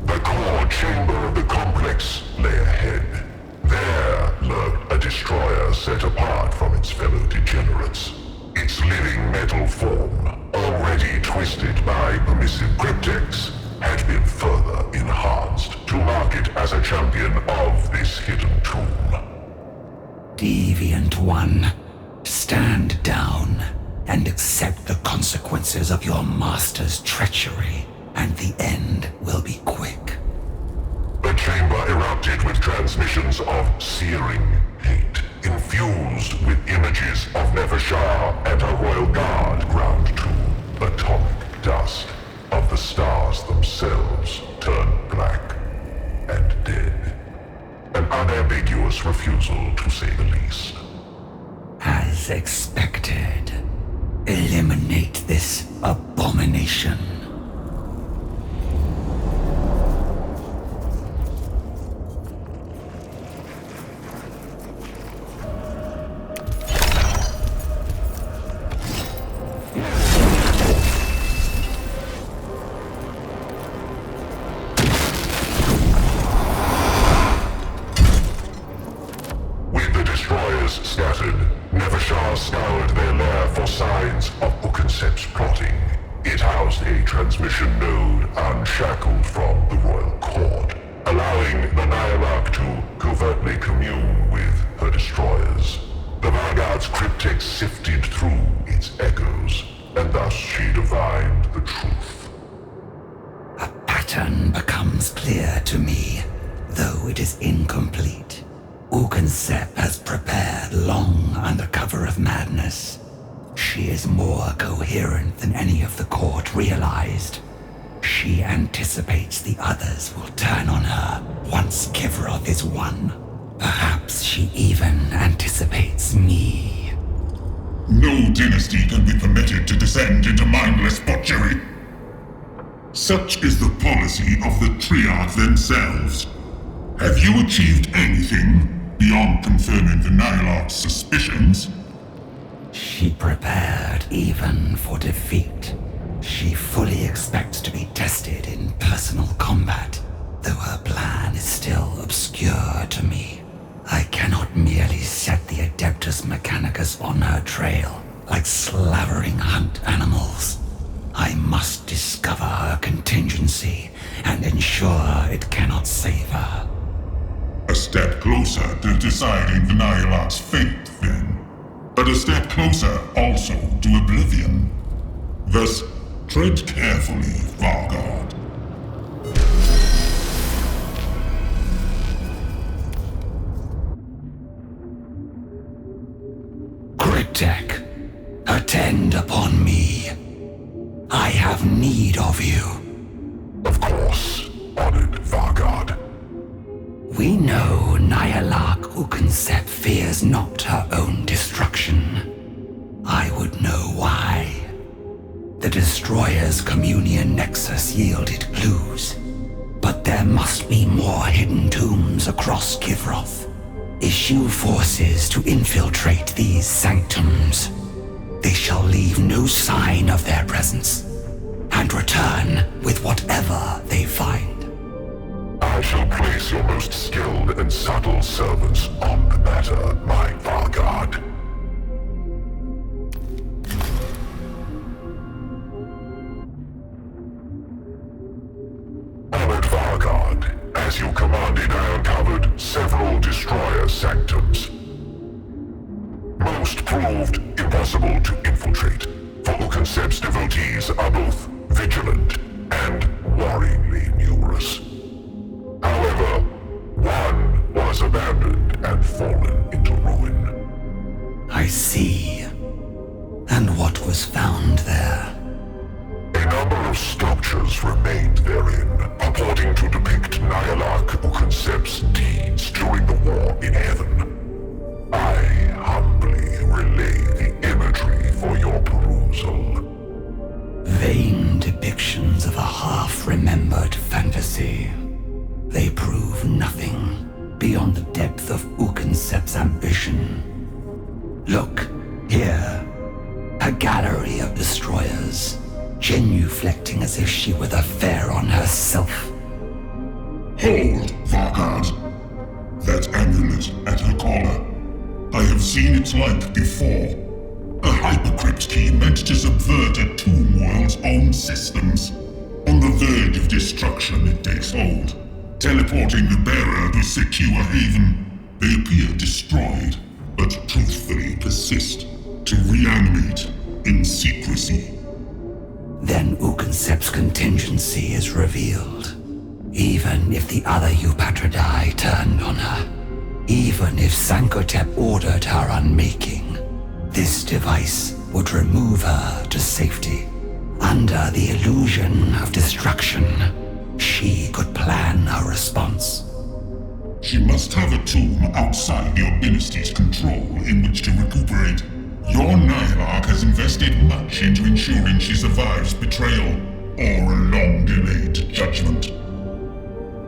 The core chamber of the complex lay ahead. There lurked a destroyer set apart from its fellow degenerates. Its living metal form, already twisted by permissive cryptex, had been further enhanced to mark it as a champion of this hidden tomb. Deviant One, stand down and accept the consequences of your master's treachery, and the end will be quick. The chamber erupted with transmissions of searing hate, infused with images of Nefershar and her royal guard ground to atomic dust of the stars themselves turned black and dead. An unambiguous refusal, to say the least. As expected, eliminate this abomination. Scattered, Nefershar scoured their lair for signs of Uconcept's plotting. It housed a transmission node unshackled from the royal court, allowing the Nihilarch to covertly commune with her destroyers. The Vanguard's cryptex sifted through its echoes, and thus she divined the truth. A pattern becomes clear to me, though it is incomplete. Uconcept has prepared long under cover of madness. She is more coherent than any of the court realized. She anticipates the others will turn on her once Kivroth is won. Perhaps she even anticipates me. No dynasty can be permitted to descend into mindless butchery. Such is the policy of the Triarch themselves. Have you achieved anything beyond confirming the Nihilarch's suspicions? She prepared even for defeat. She fully expects to be tested in personal combat, though her plan is still obscure to me. I cannot merely set the Adeptus Mechanicus on her trail like slavering hunt animals. I must discover her contingency and ensure it cannot save her. A step closer to deciding the Nihilak's fate, then. But a step closer also to oblivion. Thus, tread carefully, Vargard. Cryptek, attend upon me. I have need of you. Of course, honored Vargard. We know Nihilak Ukensep fears not her own destruction. I would know why. The Destroyer's Communion Nexus yielded clues, but there must be more hidden tombs across Kivroth. Issue forces to infiltrate these sanctums. They shall leave no sign of their presence, and return with whatever they find. I shall place your most skilled and subtle servants on the matter, my Vargard. Honored Vargard, as you commanded, I uncovered several destroyer sanctums. Most proved impossible to infiltrate, for Ukensep's devotees are both vigilant and worryingly numerous. However, one was abandoned and fallen into ruin. I see. And what was found there? A number of sculptures remained therein, purporting to depict Nihilak Ukensep's deeds during the war in heaven. I humbly relay the imagery for your perusal. Vain depictions of a half-remembered fantasy. They prove nothing beyond the depth of Ukensep's ambition. Look, here. A gallery of destroyers, genuflecting as if she were the Pharaon herself. Hold, Vargard. That amulet at her collar. I have seen its like before. A hypercrypt key meant to subvert a tomb world's own systems. On the verge of destruction, it takes hold. Teleporting the bearer to secure haven, they appear destroyed, but truthfully persist to reanimate in secrecy. Then Ukensep's contingency is revealed. Even if the other Eupatridae turned on her, even if Sankotep ordered her unmaking, this device would remove her to safety. Under the illusion of destruction, she could plan her response. She must have a tomb outside your dynasty's control in which to recuperate. Your Nihilak has invested much into ensuring she survives betrayal or a long-delayed judgment.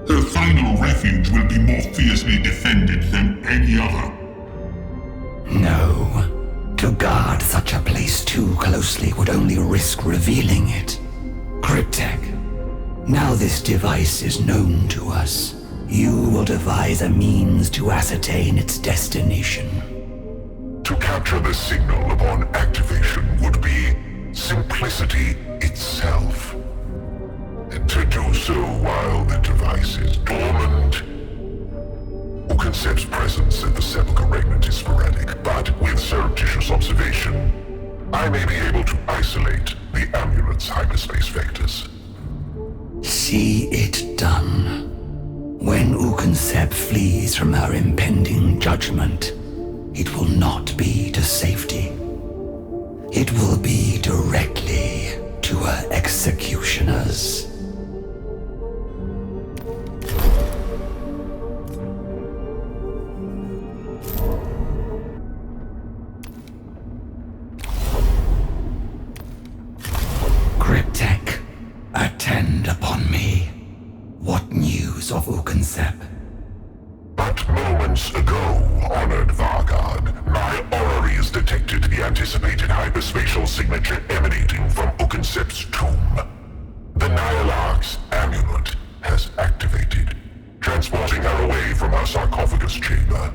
Her final refuge will be more fiercely defended than any other. No. To guard such a place too closely would only risk revealing it. Cryptek, now this device is known to us. You will devise a means to ascertain its destination. To capture the signal upon activation would be simplicity itself. And to do so while the device is dormant. Ukensep's presence at the Sepulchre Regnant is sporadic, but with surreptitious observation, I may be able to isolate the amulet's hyperspace vectors. See it done. When Ukensep flees from her impending judgment, it will not be to safety. It will be directly to her executioners. Cryptek, attend upon me. What news of Ukensep? But moments Moments ago, Honored Vargard, my orreries detected the anticipated hyperspatial signature emanating from Ukensep's tomb. The Nihilarch's amulet has activated, transporting her away from her sarcophagus chamber.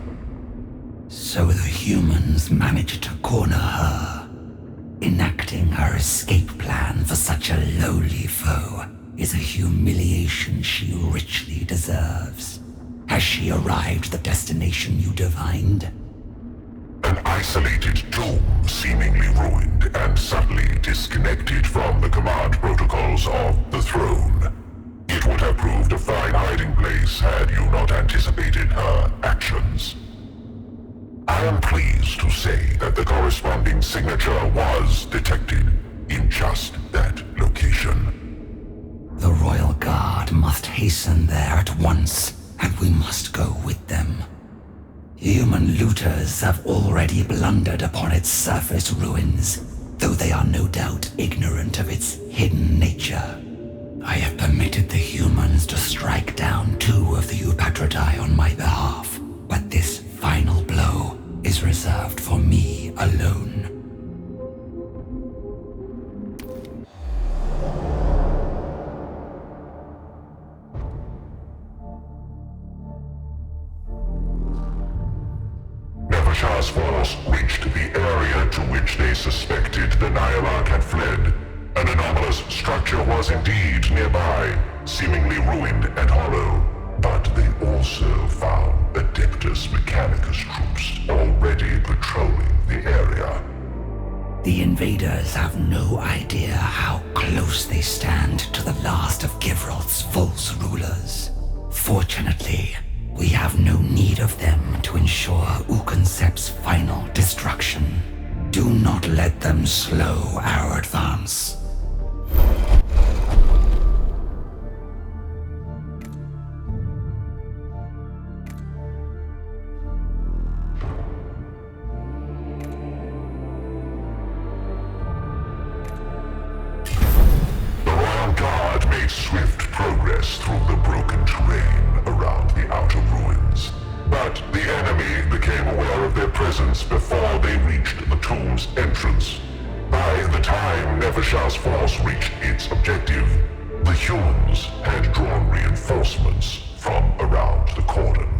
So the humans managed to corner her. Enacting her escape plan for such a lowly foe is a humiliation she richly deserves. Has she arrived at the destination you divined? An isolated tomb, seemingly ruined and subtly disconnected from the command protocols of the throne. It would have proved a fine hiding place had you not anticipated her actions. I am pleased to say that the corresponding signature was detected in just that location. The Royal Guard must hasten there at once, and we must go with them. Human looters have already blundered upon its surface ruins, though they are no doubt ignorant of its hidden nature. I have permitted the humans to strike down 2 of the Eupatridae on my behalf, but this final blow is reserved for me alone. Nevershah's force reached the area to which they suspected the Nihilarch had fled. An anomalous structure was indeed nearby, seemingly ruined and hollow. But they also found Adeptus Mechanicus troops already patrolling the area. The invaders have no idea how close they stand to the last of Givralth's false rulers. Fortunately, we have no need of them to ensure Ukensep's final destruction. Do not let them slow our advance. Swift progress through the broken terrain around the outer ruins. But the enemy became aware of their presence before they reached the tomb's entrance. By the time Nevershah's force reached its objective, the humans had drawn reinforcements from around the cordon.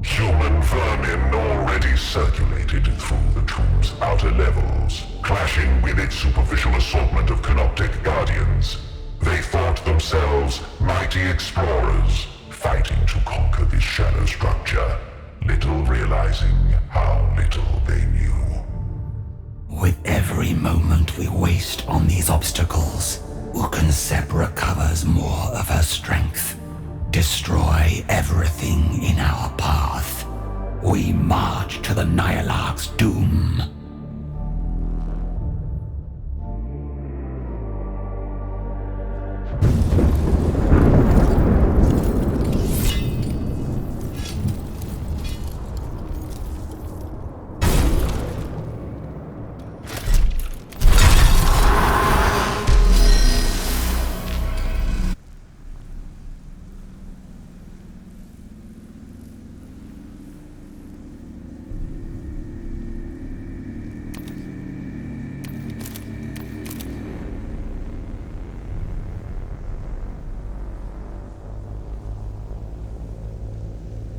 Human vermin already circulated through the tomb's outer levels, clashing with its superficial assortment of canoptic guardians. They thought themselves mighty explorers, fighting to conquer this shallow structure, little realizing how little they knew. With every moment we waste on these obstacles, Ukensep recovers more of her strength. Destroy everything in our path. We march to the Nihilarch's doom.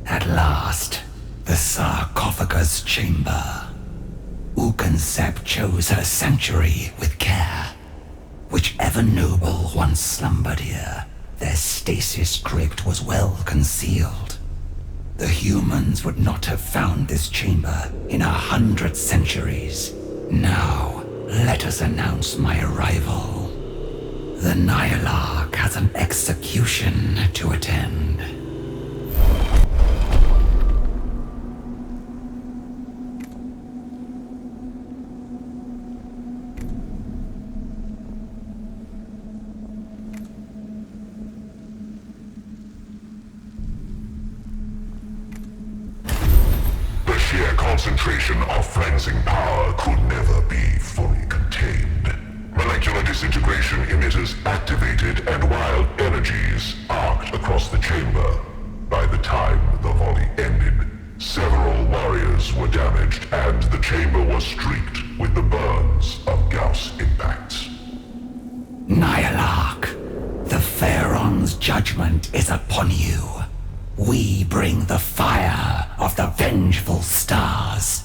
At last, the sarcophagus chamber. Ukensep chose her sanctuary with care. Whichever noble once slumbered here, their stasis crypt was well concealed. The humans would not have found this chamber in 100 centuries. Now, let us announce my arrival. The Nihilarch has an execution to attend. Concentration of cleansing power could never be fully contained. judgment is upon you. We bring the fire of the vengeful stars.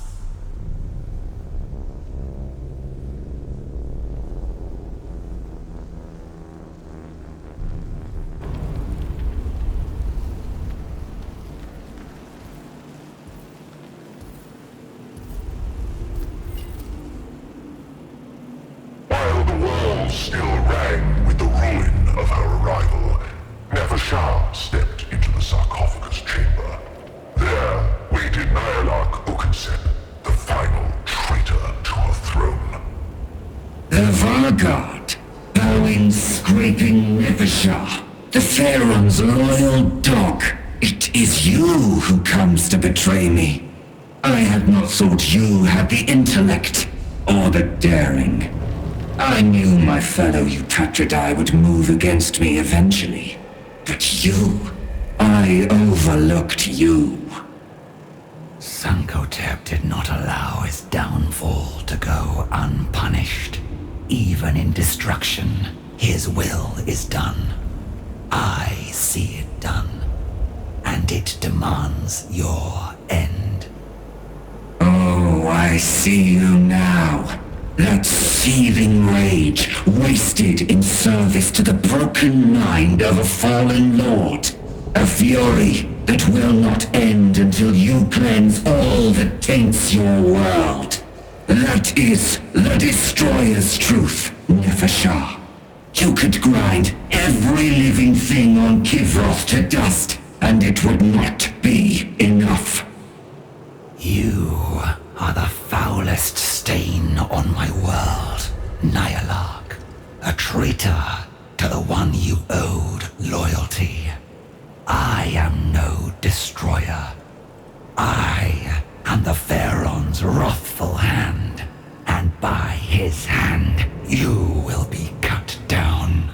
While the walls still rang with the ruin of her arrival, Nefershah stepped into the sarcophagus chamber. There waited Nyarlathotep Oakenset, the final traitor to her throne. The Vanguard, bowing, scraping Nefershah, the Pharaoh's loyal dog. It is you who comes to betray me. I had not thought you had the intellect or the daring. I knew my fellow Eupatridae would move against me eventually. But you, I overlooked you. Sankotep did not allow his downfall to go unpunished. Even in destruction, his will is done. I see it done, and it demands your end. Oh, I see you now. That seething rage, wasted in service to the broken mind of a fallen lord. A fury that will not end until you cleanse all that taints your world. That is the Destroyer's truth, Nefershah. You could grind every living thing on Kivroth to dust, and it would not be enough. You are the foulest stain on my world, Nyarlathotep. A traitor to the one you owed loyalty. I am no destroyer. I am the Pharaoh's wrathful hand, and by his hand you will be cut down.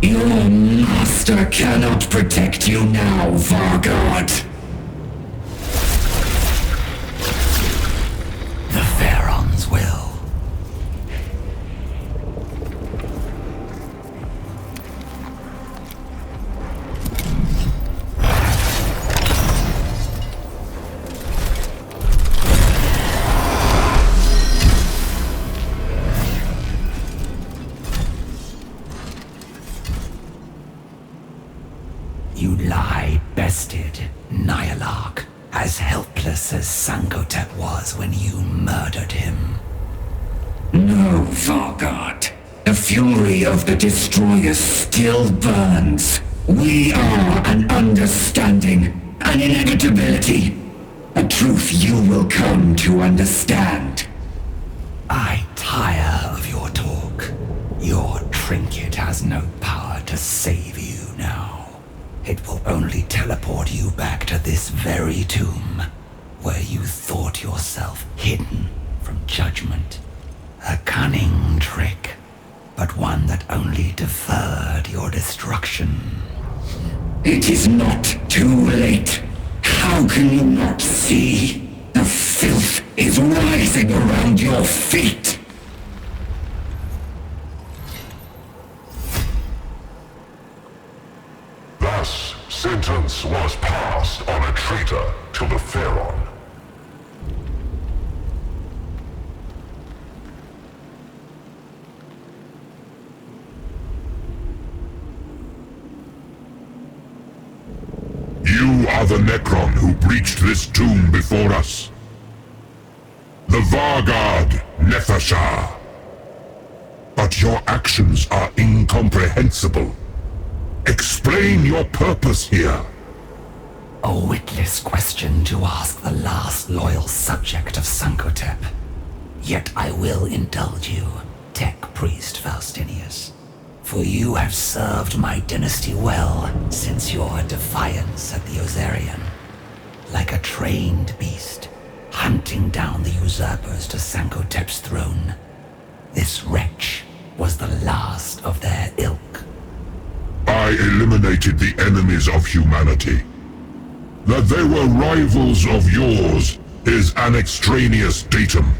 Your master cannot protect you now, Vanguard. The Pharaoh's will. You lie bested, Nyarlathotep, as helpless as Sankotep was when you murdered him. No, Vanguard. The fury of the Destroyer still burns. We are an understanding, an inevitability. A truth you will come to understand. I tire of your talk. Your trinket has no power to save you now. It will only teleport you back to this very tomb, where you thought yourself hidden from judgment. A cunning trick, but one that only deferred your destruction. It is not too late. How can you not see? The filth is rising around your feet. Thus, sentence was passed on a traitor to the Pharaoh. You are the Necron who breached this tomb before us. The Vanguard, Nefershah. But your actions are incomprehensible. Explain your purpose here. A witless question to ask the last loyal subject of Sankotep. Yet I will indulge you, Tech Priest Faustinius. For you have served my dynasty well since your defiance at the Ozarian. Like a trained beast, hunting down the usurpers to Sankotep's throne. This wretch was the last of their ilk. I eliminated the enemies of humanity. That they were rivals of yours is an extraneous datum.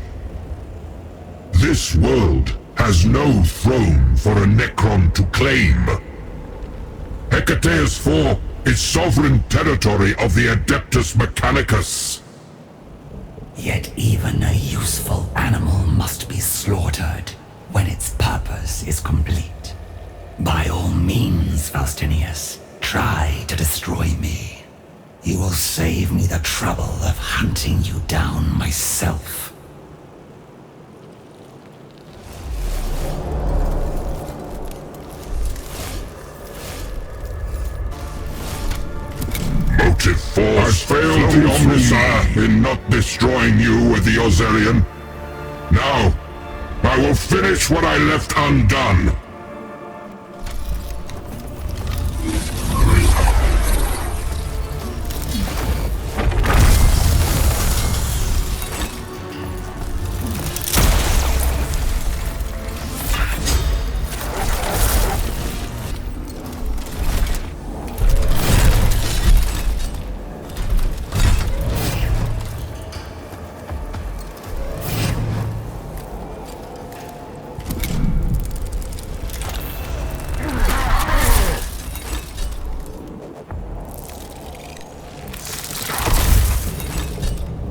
This world has no throne for a Necron to claim. Hecateus IV is sovereign territory of the Adeptus Mechanicus. Yet even a useful animal must be slaughtered when its purpose is complete. By all means, Faustinius, try to destroy me. You will save me the trouble of hunting you down myself. Motive Force failed the Omnisire in not destroying you with the Ozerian. Now, I will finish what I left undone.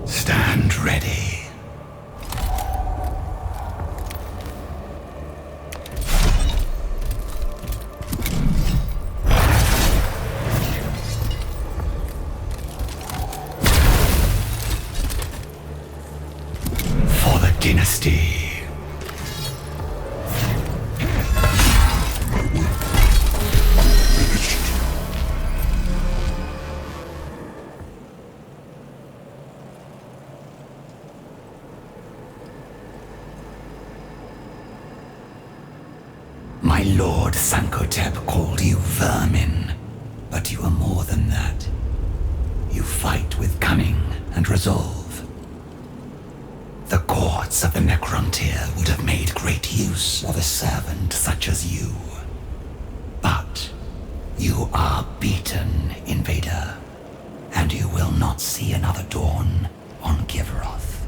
Stand ready. For the dynasty. My Lord Sankotep called you vermin, but you are more than that. You fight with cunning and resolve. The courts of the Necrontyr would have made great use of a servant such as you. But you are beaten, Invader, and you will not see another dawn on Givroth.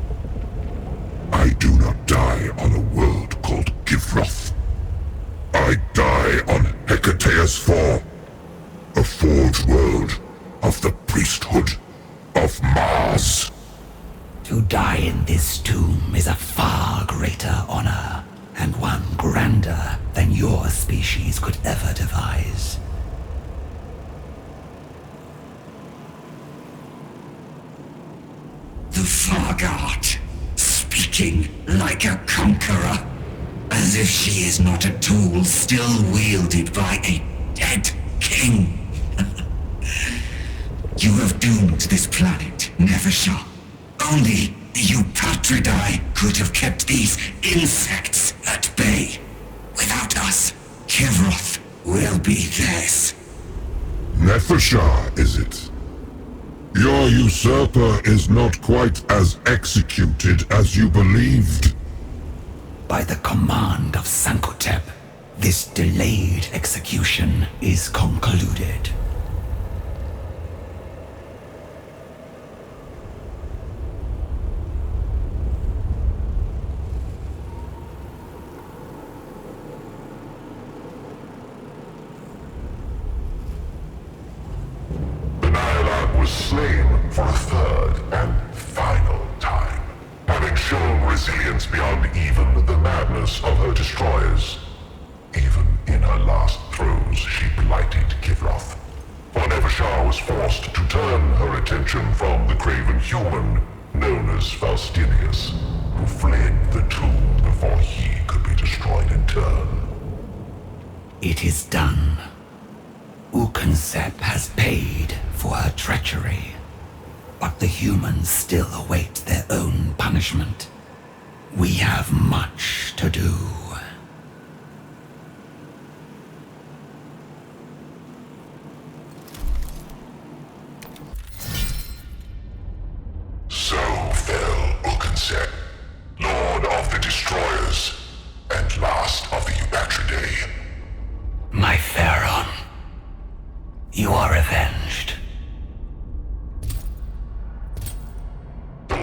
I do not die on a world called Givroth. I die on Hecateus IV, a forged world of the priesthood of Mars. To die in this tomb is a far greater honor, and one grander than your species could ever devise. The Fargard, speaking like a conqueror, as if she is not a tool still wielded by a dead king. You have doomed this planet, Neversha. Only the Eupatridae could have kept these insects at bay. Without us, Givroth will be theirs. Nefershah, is it? Your usurper is not quite as executed as you believed. By the command of Sankotep, this delayed execution is concluded. Was slain for a third and final time, having shown resilience beyond even the madness of her destroyers. Even in her last throes, she blighted Givroth. For Neversha was forced to turn her attention from the craven human known as Faustinius, who fled the tomb before he could be destroyed in turn. It is done. Ukensep has paid for her treachery, but the humans still await their own punishment. We have much to do. So fell Ukensep, Lord of the Destroyers, and last of the Eupatridae. My Pharaon, you are avenged. The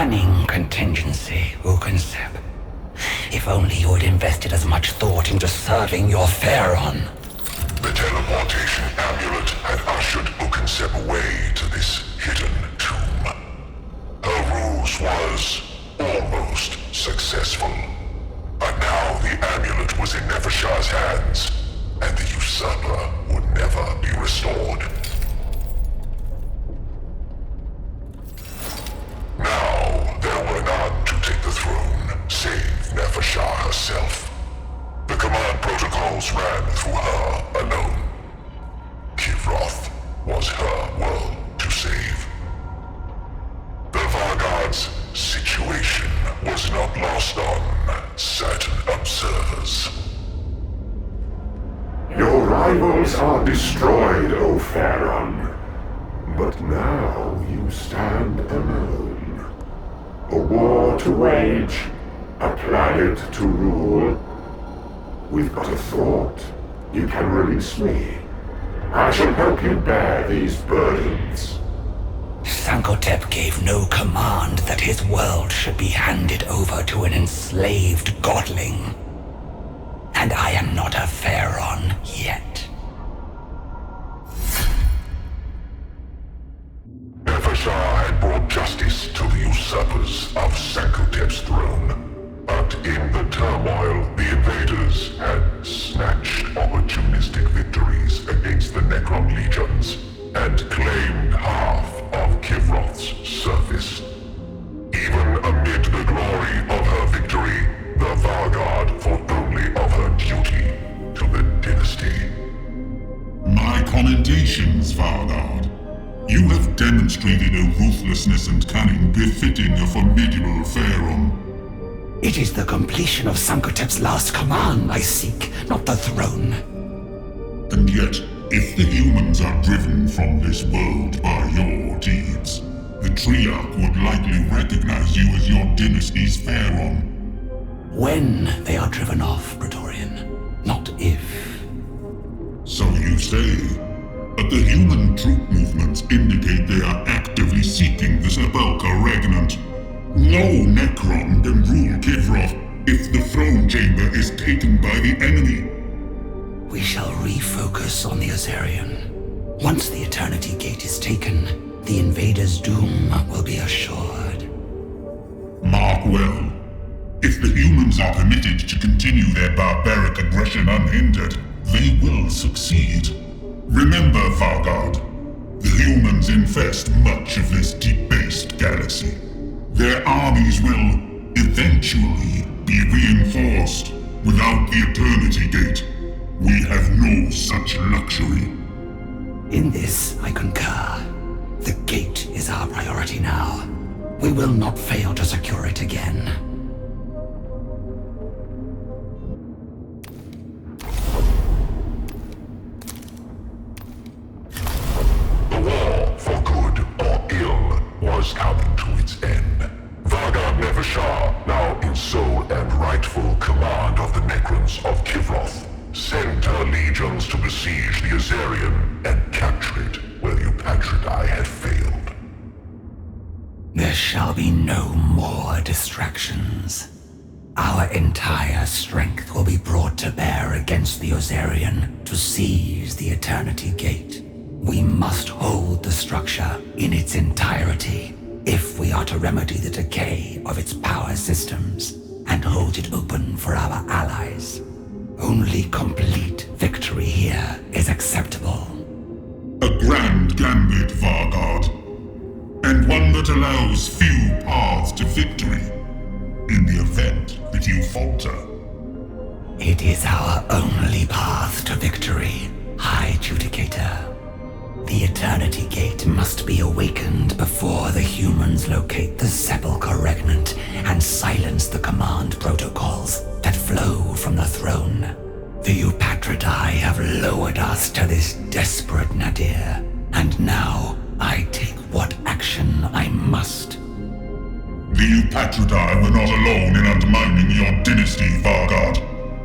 cunning contingency, Ukensep. If only you had invested as much thought into serving your Pharaon. The teleportation amulet had ushered Ukensep away to this hidden tomb. Her ruse was almost successful. But now the amulet was in Nefershar's hands, and the usurper would never be restored. Now there were none to take the throne, save Nefershar herself. The command protocols ran through her alone. Kivroth was her world to save. The Vargard's situation was not lost on certain observers. Your rivals are destroyed, O Pharaon. But now you stand alone. A war to wage, a planet to rule. We've got a thought. You can release me. I shall help you bear these burdens. Sankotep gave no command that his world should be handed over to an enslaved godling. And I am not a Pharaon yet. Nefershar had brought justice to the usurpers of Sankotep's throne. But in the turmoil, the invaders had snatched opportunistic victories against the Necron legions and claimed half of Kivroth's surface. Even amid the glory of her victory, the Vargard thought only of her duty to the dynasty. My commendations, Vargard. You have demonstrated a ruthlessness and cunning befitting a formidable Pharaon. It is the completion of Sankotep's last command I seek, not the throne. And yet, if the humans are driven from this world by your deeds, the Triarch would likely recognize you as your dynasty's Pharaon. When they are driven off, Praetorian, not if. So you say, but the human troop movements indicate they are actively seeking the Sepulchre Regnant. No Necron can rule Kivroth if the throne chamber is taken by the enemy. We shall refocus on the Azarian. Once the Eternity Gate is taken, the invaders' doom will be assured. Mark well. If the humans are permitted to continue their barbaric aggression unhindered, they will succeed. Remember, Vargard, the humans infest much of this debased galaxy. Their armies will, eventually, be reinforced. Without the Eternity Gate, we have no such luxury. In this, I concur. The gate is our priority now. We will not fail to secure it again. The war, for good or ill, was coming to its end. Vargard Nefershar, now in sole and rightful command of the Necrons of Kivroth, sent her legions to besiege the Azarian and capture it where the Eupatridae had failed. There shall be no more distractions. Our entire strength will be brought to bear against the Azarian to seize the Eternity Gate. We must hold the structure in its entirety if we are to remedy the decay of its power systems and hold it open for our allies. Only complete victory here is acceptable. A grand gambit, Vargard. And one that allows few paths to victory. In the event that you falter. It is our only path to victory, High Judicator. The Eternity Gate must be awakened before the humans locate the Sepulchre Regnant and silence the command protocols that flow from the throne. The Eupatridae have lowered us to this desperate nadir, and now I take what action I must. The Eupatridae were not alone in undermining your dynasty, Vargard.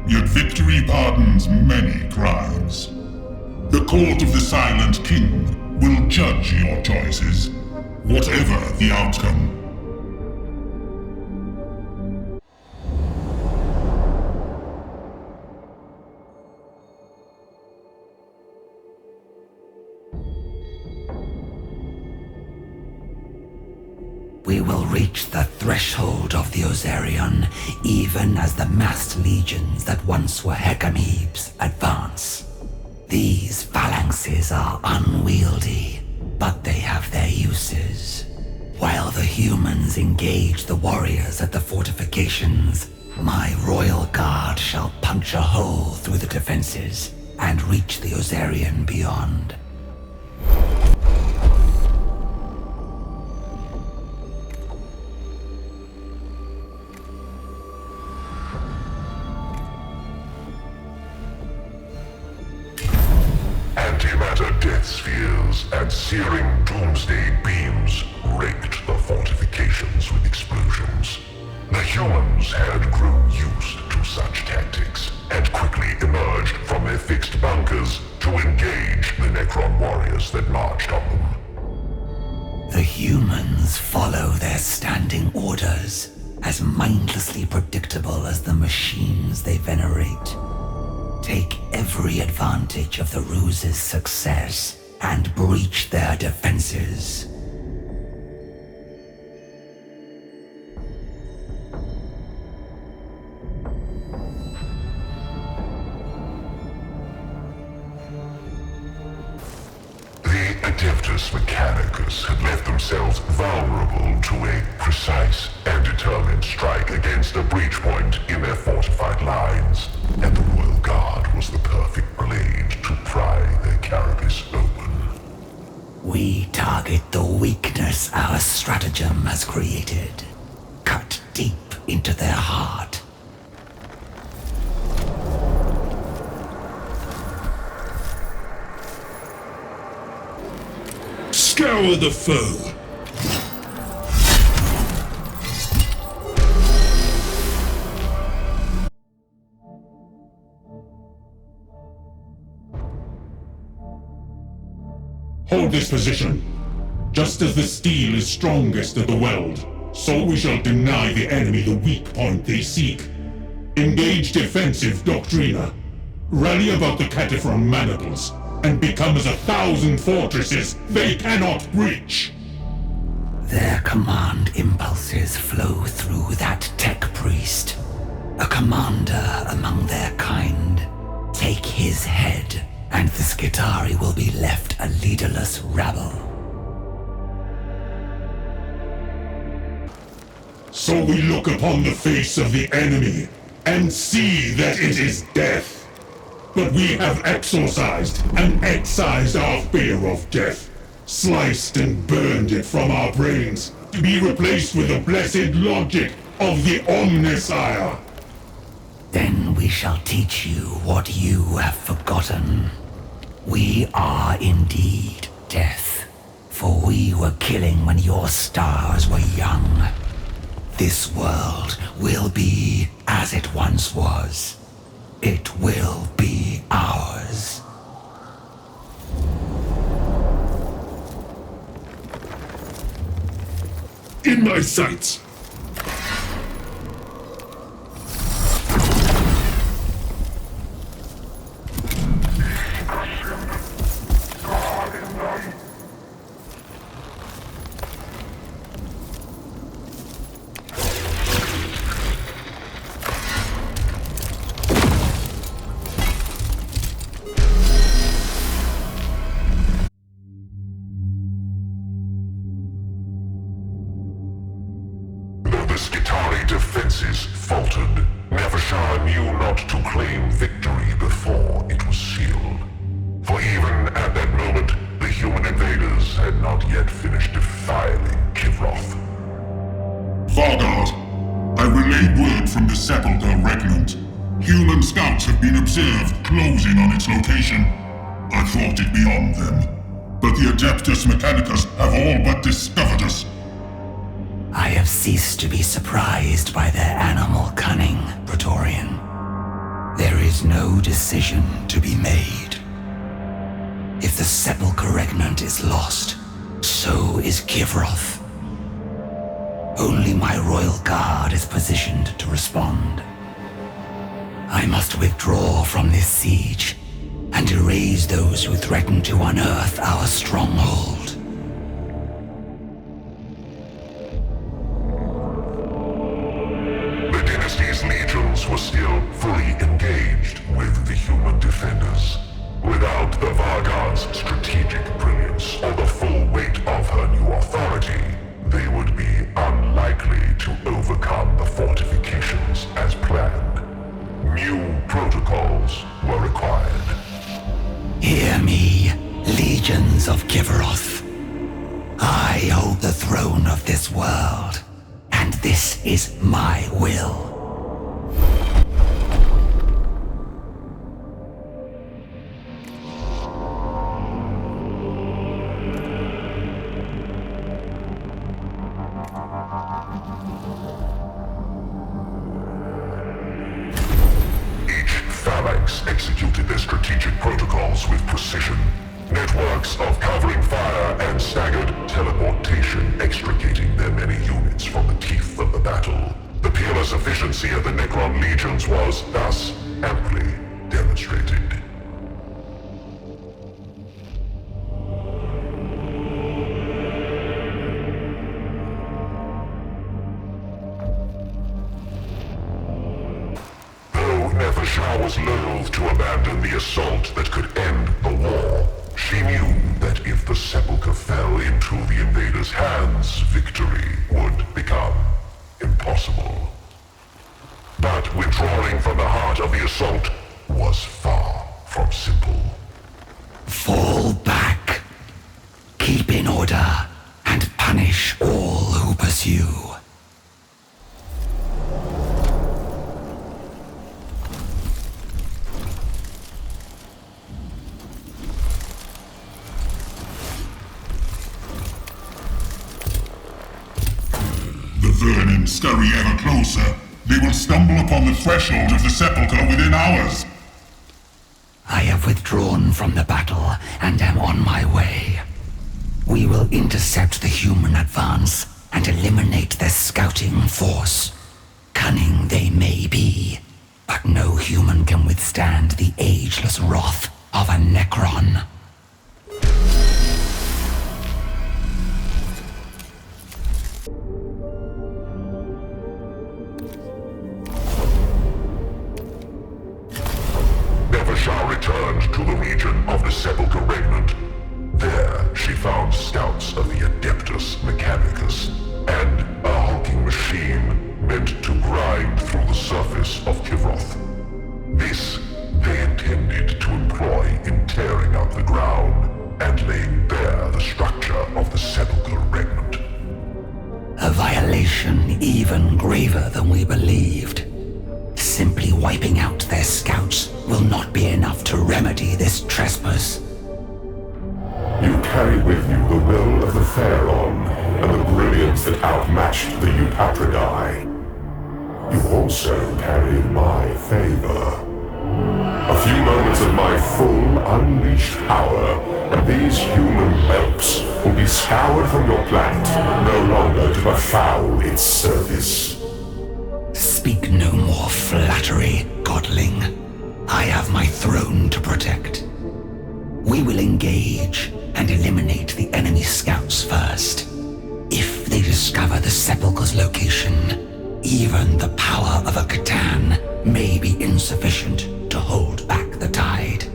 Yet victory pardons many crimes. The court of the Silent King will judge your choices, whatever the outcome. We will reach the threshold of the Ozarion, even as the massed legions that once were Hecamebes advance. These phalanxes are unwieldy, but they have their uses. While the humans engage the warriors at the fortifications, my royal guard shall punch a hole through the defenses and reach the Ozarion beyond. Antimatter death spheres and searing doomsday beams raked the fortifications with explosions. The humans had grown used to such tactics and quickly emerged from their fixed bunkers to engage the Necron warriors that marched on them. The humans follow their standing orders, as mindlessly predictable as the machines they venerate. Take every advantage of the ruse's success and breach their defenses. Adeptus Mechanicus had left themselves vulnerable to a precise and determined strike against a breach point in their fortified lines, and the Royal Guard was the perfect blade to pry their carapace open. We target the weakness our stratagem has created. Cut deep into their heart. Scour the foe! Hold this position. Just as the steel is strongest at the weld, so we shall deny the enemy the weak point they seek. Engage defensive Doctrina. Rally about the Cataphron manacles, and become as 1,000 fortresses they cannot breach. Their command impulses flow through that tech priest, a commander among their kind. Take his head, and the Skitarii will be left a leaderless rabble. So we look upon the face of the enemy, and see that it is death. But we have exorcised and excised our fear of death, sliced and burned it from our brains, to be replaced with the blessed logic of the Omnisire. Then we shall teach you what you have forgotten. We are indeed death, for we were killing when your stars were young. This world will be as it once was. It will be ours. In my sights! Human scouts have been observed closing on its location. I thought it beyond them, but the Adeptus Mechanicus have all but discovered us. I have ceased to be surprised by their animal cunning, Praetorian. There is no decision to be made. If the Sepulchre Regnant is lost, so is Kivroth. Only my royal guard is positioned to respond. I must withdraw from this siege and erase those who threaten to unearth our stronghold. the throne of this world, and this is my will. Executed their strategic protocols with precision. Networks of covering fire and staggered teleportation extricating their many units from the teeth of the battle. The peerless efficiency of the Necron legions was thus amply demonstrated. Shah was loath to abandon the assault that could end the war. She knew that if the Sepulchre fell into the invaders' hands, victory would become impossible. But withdrawing from the heart of the assault was far from simple. Fall back. Keep in order, and punish all who pursue. The vermin scurry ever closer. They will stumble upon the threshold of the Sepulchre within hours. I have withdrawn from the battle and am on my way. We will intercept the human advance and eliminate their scouting force. Cunning they may be, but no human can withstand the ageless wrath of a Necron. Shah returned to the region of the Sepulchre Remnant. There, she found scouts of the Adeptus Mechanicus, and a hulking machine meant to grind through the surface of Kivroth. This they intended to employ in tearing up the ground and laying bare the structure of the Sepulchre Remnant. A violation even graver than we believed. Simply wiping out their scouts will not be enough to remedy this trespass. You carry with you the will of the Pharaon and the brilliance that outmatched the Eupatridae. You also carry my favor. A few moments of my full, unleashed power, and these human whelps will be scoured from your planet, no longer to befoul its surface. Speak no more flattery, godling. I have my throne to protect. We will engage and eliminate the enemy scouts first. If they discover the Sepulchre's location, even the power of a Catan may be insufficient to hold back the tide.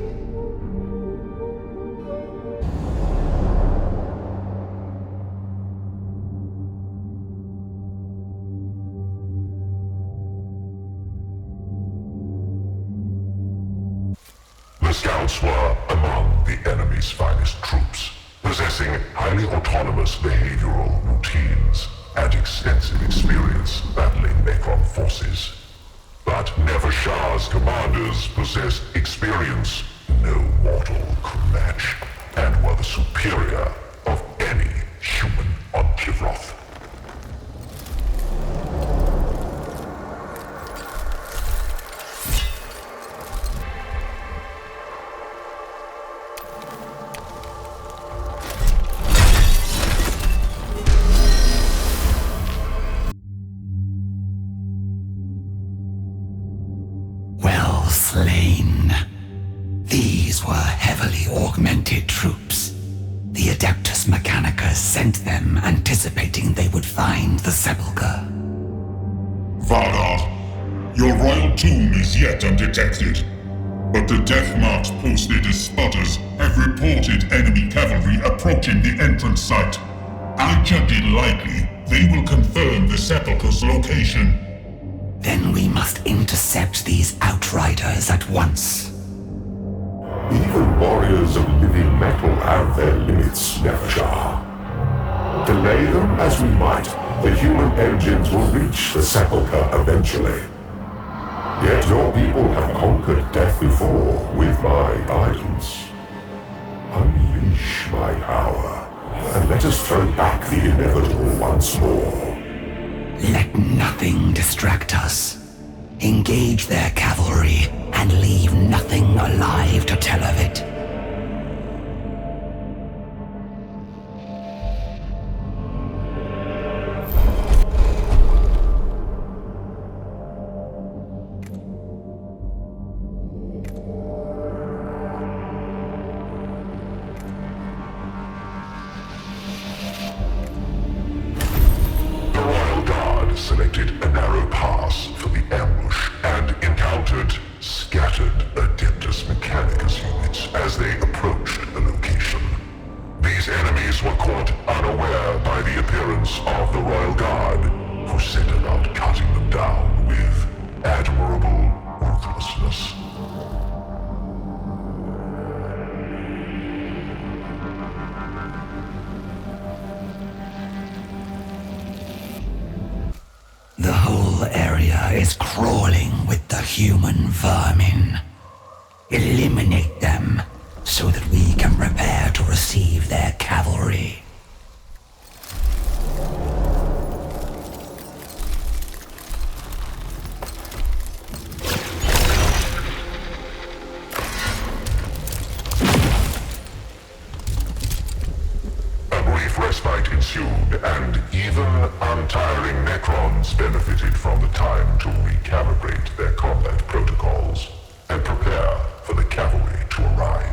The scouts were among the enemy's finest troops, possessing highly autonomous behavioral routines and extensive experience battling Necron forces. But Nevershah's commanders possessed experience no mortal could match, and were the superior of any human on Kivroth. Slain. These were heavily augmented troops. The Adeptus Mechanicus sent them anticipating they would find the Sepulchre. Vardar, your royal tomb is yet undetected, but the death marks posted as spotters have reported enemy cavalry approaching the entrance site. I judge it likely they will confirm the Sepulchre's location. Then we must intercept these outriders at once. Even warriors of living metal have their limits, Nevershah. Delay them as we might, the human engines will reach the sepulchre eventually. Yet your people have conquered death before with my guidance. Unleash my power, and let us turn back the inevitable once more. Let nothing distract us. Engage their cavalry, and leave nothing alive to tell of it. Selected a narrow pass for the ambush and encountered scattered Adeptus Mechanicus units as they approached the location. These enemies were caught unaware by the appearance of the Royal Guard, who set about cutting them down with admirable ruthlessness. The whole area is crawling with the human vermin. Eliminate them so that we can prepare to receive their cavalry. Respite ensued, and even untiring Necrons benefited from the time to recalibrate their combat protocols and prepare for the cavalry to arrive.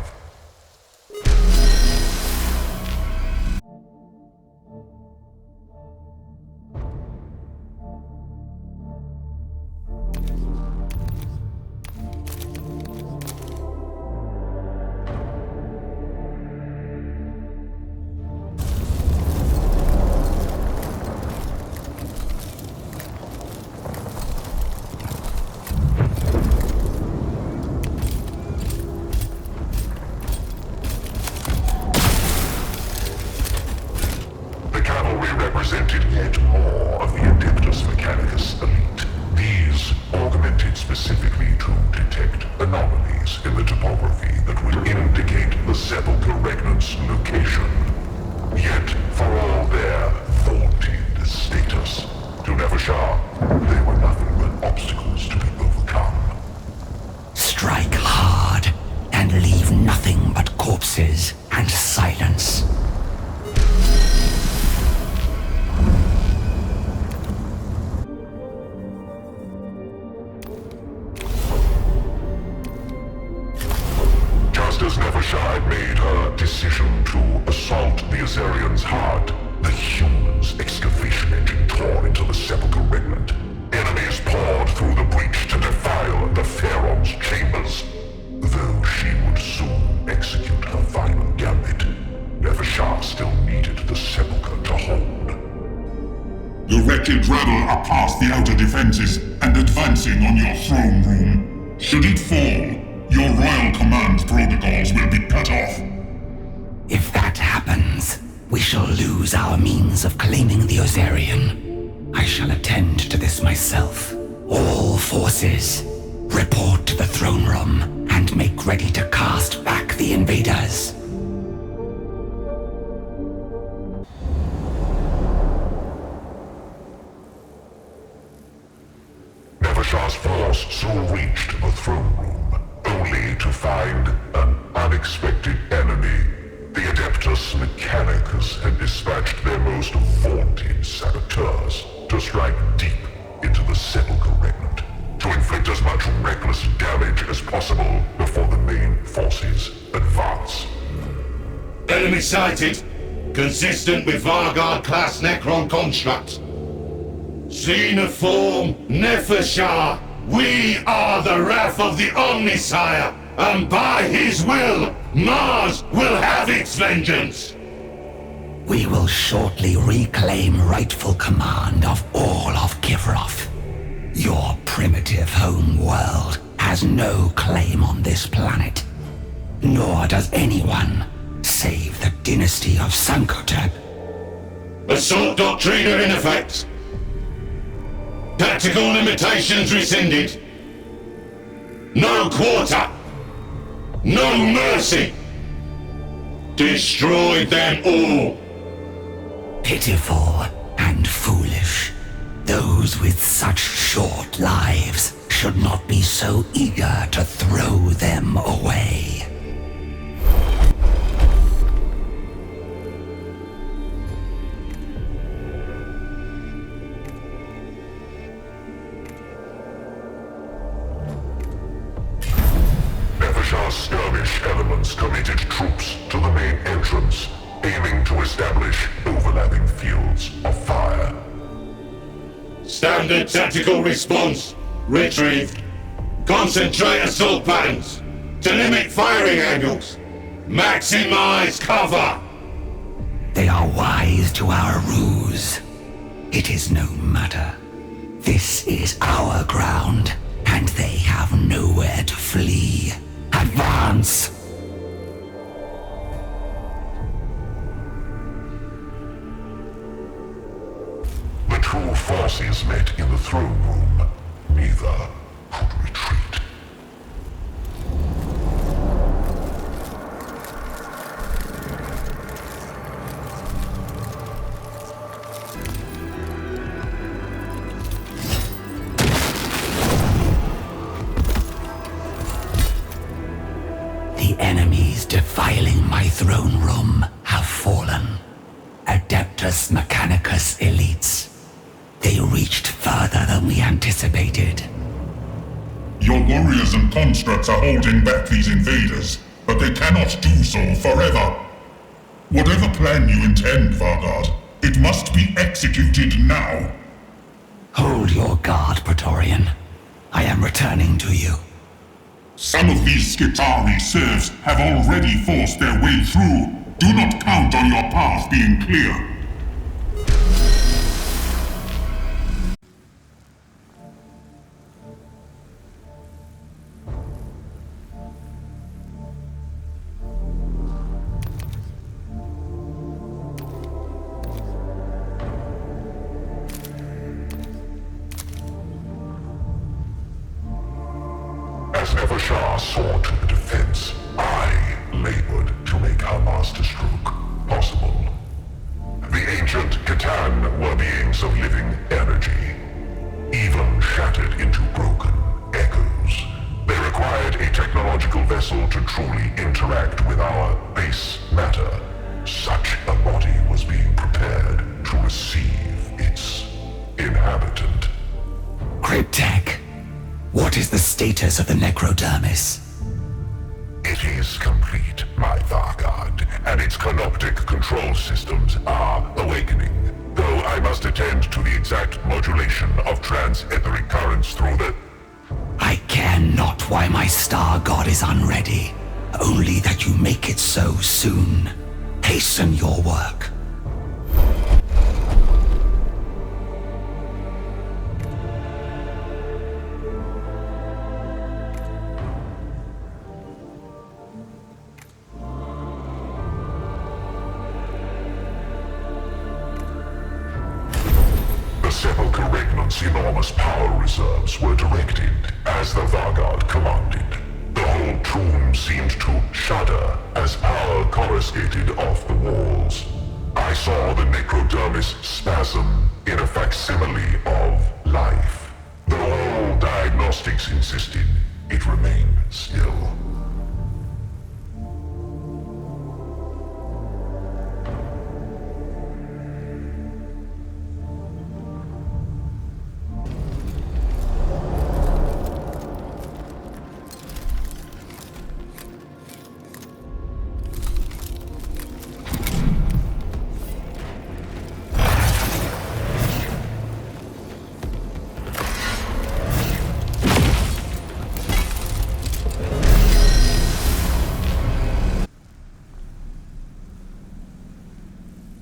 Represented yet more of the Adeptus Mechanicus elite. These augmented specifically to detect anomalies in the topography that would indicate the Sepulchre Regnant's location. Yet, for all their vaunted status, to Nevershah, they were nothing but obstacles to be overcome. Strike hard, and leave nothing but corpses and silence. As Nevershah had made her decision to assault the Azarian's heart, the humans' excavation engine tore into the Sepulchre Regnant. Enemies poured through the breach to defile the Pharaoh's chambers. Though she would soon execute her final gambit, Nevershah still needed the Sepulchre to hold. The wretched rabble are past the outer defenses and advancing on your throne room. Should it fall, your royal command protocols will be cut off. If that happens, we shall lose our means of claiming the Ozarian. I shall attend to this myself. All forces, report to the throne room and make ready to cast back the invaders. Nevershah's force soon reached the throne room, only to find an unexpected enemy. The Adeptus Mechanicus had dispatched their most vaunted saboteurs to strike deep into the Sepulchre Regnant, to inflict as much reckless damage as possible before the main forces advance. Enemy sighted, consistent with Vargard-class Necron construct. Scene of form, Nevershah. We are the wrath of the Omnisire, and by his will, Mars will have its vengeance! We will shortly reclaim rightful command of all of Kivroth. Your primitive home world has no claim on this planet, nor does anyone save the dynasty of Sankotep. Assault doctrine are in effect. Tactical limitations rescinded. No quarter. No mercy. Destroy them all. Pitiful and foolish. Those with such short lives should not be so eager to throw them away. Skirmish elements committed troops to the main entrance, aiming to establish overlapping fields of fire. Standard tactical response retrieved. Concentrate assault patterns to limit firing angles. Maximize cover. They are wise to our ruse. It is no matter. This is our ground, and they have nowhere to flee. Advance! The two forces met in the throne room. Neither could retreat. The enemies defiling my throne room have fallen. Adeptus Mechanicus elites. They reached further than we anticipated. Your warriors and constructs are holding back these invaders, but they cannot do so forever. Whatever plan you intend, Vargard, it must be executed now. Hold your guard, Praetorian. I am returning to you. Some of these Skitarii serfs have already forced their way through. Do not count on your path being clear. As Nevershah saw to the defense, I labored to make her masterstroke possible. The ancient Catan were beings of living energy, even shattered into broken echoes. They required a technological vessel to truly interact with our base matter. Such a body was being prepared to receive its inhabitant. Cryptech. What is the status of the necrodermis? It is complete, my Vargard, and its canoptic control systems are awakening. Though I must attend to the exact modulation of trans-etheric currents through the... I care not why my star god is unready, only that you make it so soon. Hasten your work. The Sepulchre Regnant's enormous power reserves were directed as the Vargard commanded. The whole tomb seemed to shudder as power coruscated off the walls. I saw the necrodermis spasm in a facsimile of life. Though all diagnostics insisted it remained still.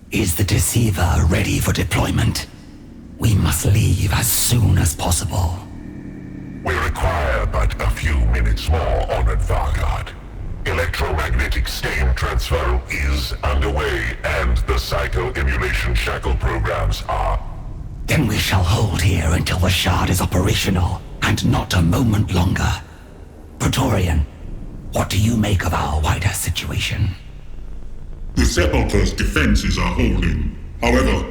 Is the Deceiver ready for deployment? We must leave as soon as possible. We require but a few minutes more, Honored Vargard. Electromagnetic stain transfer is underway, and the psycho-emulation shackle programs are. Then we shall hold here until the shard is operational, and not a moment longer. Praetorian, what do you make of our wider situation? The Sepulchre's defenses are holding. However,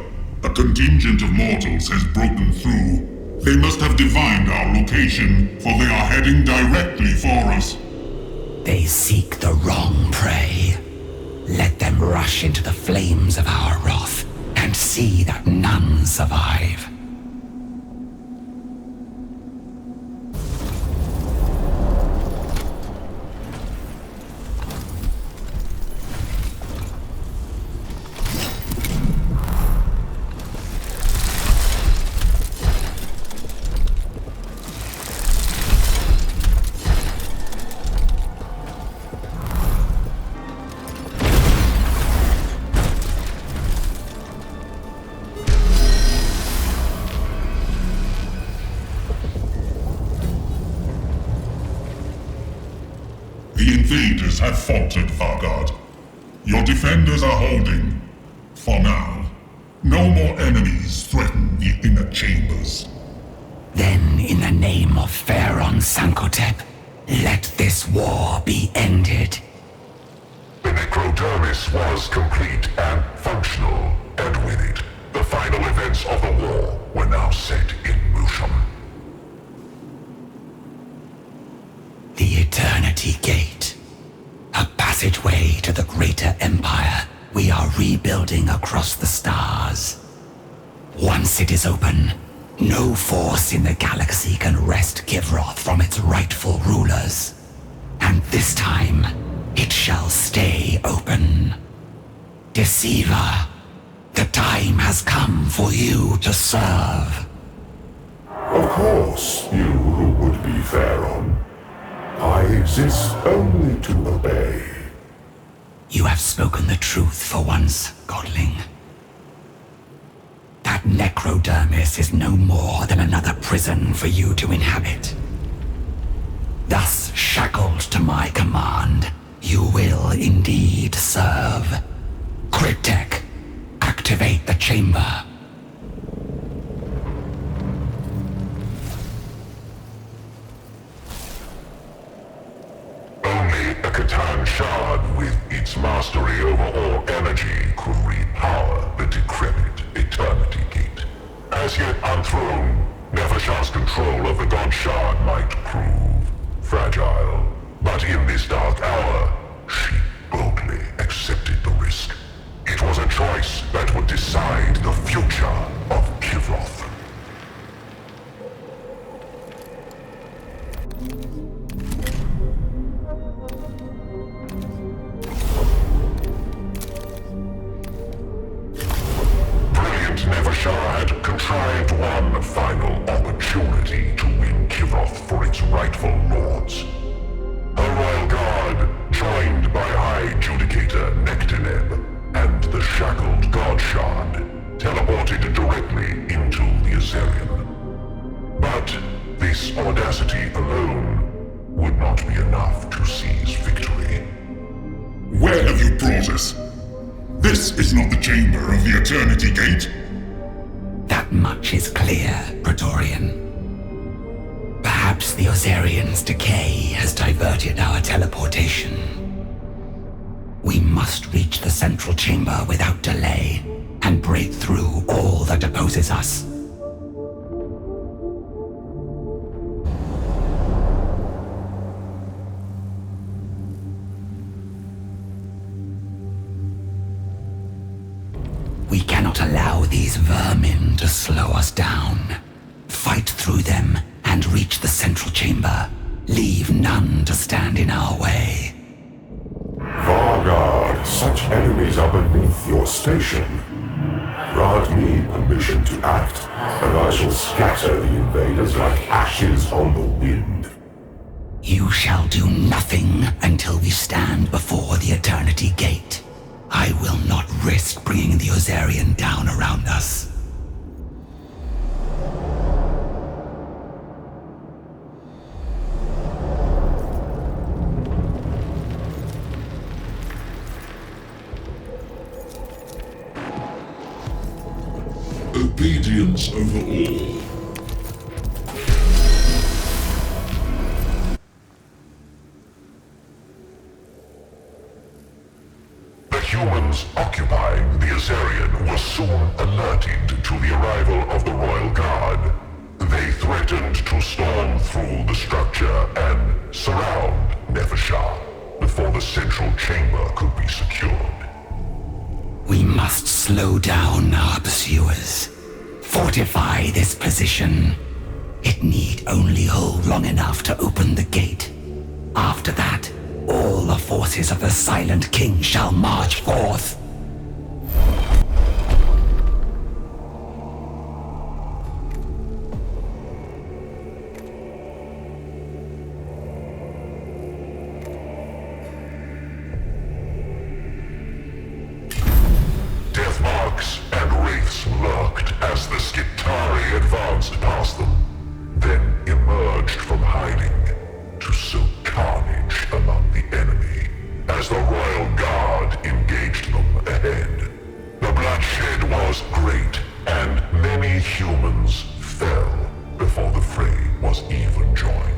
a contingent of mortals has broken through. They must have divined our location, for they are heading directly for us. They seek the wrong prey. Let them rush into the flames of our wrath, and see that none survive. The invaders have faltered, Vargard. Your defenders are holding. For now. No more enemies threaten the inner chambers. Then, in the name of Pharaon Sankotep, let this war be ended. The necrodermis was complete and functional, and with it, the final events of the war were now set in motion. The Eternity Gate. A passageway to the greater empire we are rebuilding across the stars. Once it is open, no force in the galaxy can wrest Kivroth from its rightful rulers. And this time, it shall stay open. Deceiver, the time has come for you to serve. Of course, you who would be Pharaon. I exist only to obey. You have spoken the truth for once, Godling. That necrodermis is no more than another prison for you to inhabit. Thus shackled to my command, you will indeed serve. Cryptek, activate the chamber. Only a Catan shard with its mastery over all energy could repower the decrepit Eternity Gate. As yet unthrown, Nefershar's control of the God Shard might prove fragile. But in this dark hour, she boldly accepted the risk. It was a choice that would decide the future of Kivroth. Nefershar had contrived one final opportunity to win Kivroth for its rightful lords. Her royal guard, joined by High Judicator Nectineb and the shackled God Shard, teleported directly into the Azerion. But this audacity alone would not be enough to seize victory. Where have you brought us? This is not the chamber of the Eternity Gate. That much is clear, Praetorian. Perhaps the Ozarian's decay has diverted our teleportation. We must reach the central chamber without delay, and break through all that opposes us. We cannot allow these vermin to slow us down. Fight through them and reach the central chamber. Leave none to stand in our way. Vargard, such enemies are beneath your station. Grant me permission to act, and I shall scatter the invaders like ashes on the wind. You shall do nothing until we stand before the Eternity Gate. I will not risk bringing the Ozarian down around us. obedience over all. The humans occupying the Azarian were soon alerted to the arrival of the Royal Guard. They threatened to storm through the structure and surround Nepheshah before the central chamber could be secured. We must slow down our pursuers. Fortify this position. It need only hold long enough to open the gate. After that, all the forces of the Silent King shall march forth. Deathmarks and wraiths lurked as the Skitari advanced past them, then emerged from hiding to sow carnage among the enemy as the Royal Guard engaged them ahead. The bloodshed was great, and many humans fell before the fray was even joined.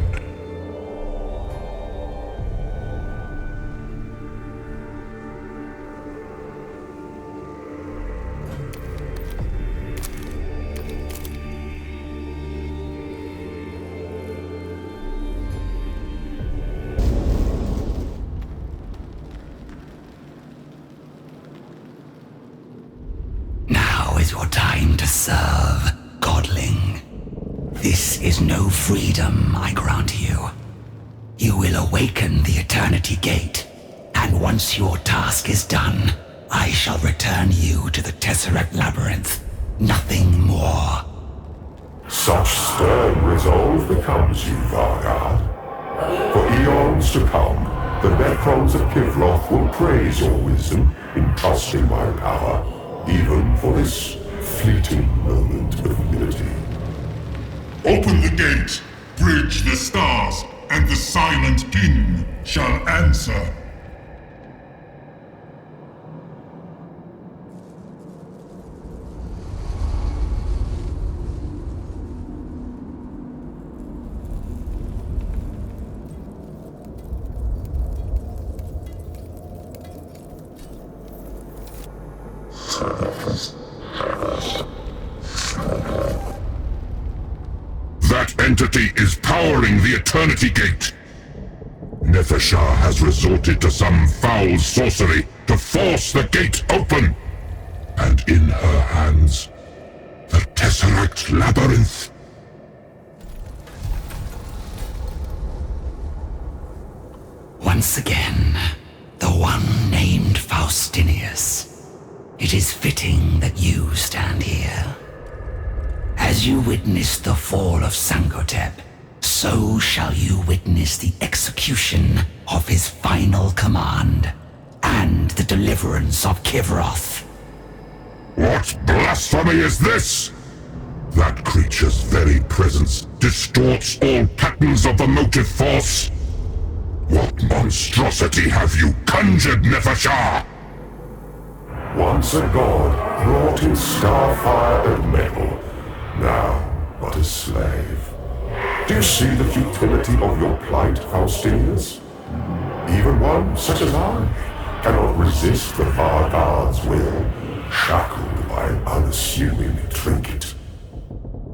Now is your time to serve, Godling. This is no freedom, I grant you. You will awaken the Eternity Gate, and once your task is done, I shall return you to the Tesseract Labyrinth. Nothing more. Such stern resolve becomes you, Vargard. For eons to come, the Necrons of Kivloth will praise your wisdom in trusting my power, even for this fleeting moment of unity. Open the gate, bridge the stars, and the Silent King shall answer. That entity is powering the Eternity Gate. Nepheshah has resorted to some foul sorcery to force the gate open. And in her hands, the Tesseract Labyrinth. Once again, the one named Faustinius. It is fitting that you stand here. As you witnessed the fall of Sankotep, so shall you witness the execution of his final command, and the deliverance of Kivroth. What blasphemy is this? That creature's very presence distorts all patterns of the motive force. What monstrosity have you conjured, Nepheshah? Once a god, wrought in starfire and metal, now but a slave. Do you see the futility of your plight, Faustinius? Even one such as I cannot resist the Vargard's will, shackled by an unassuming trinket.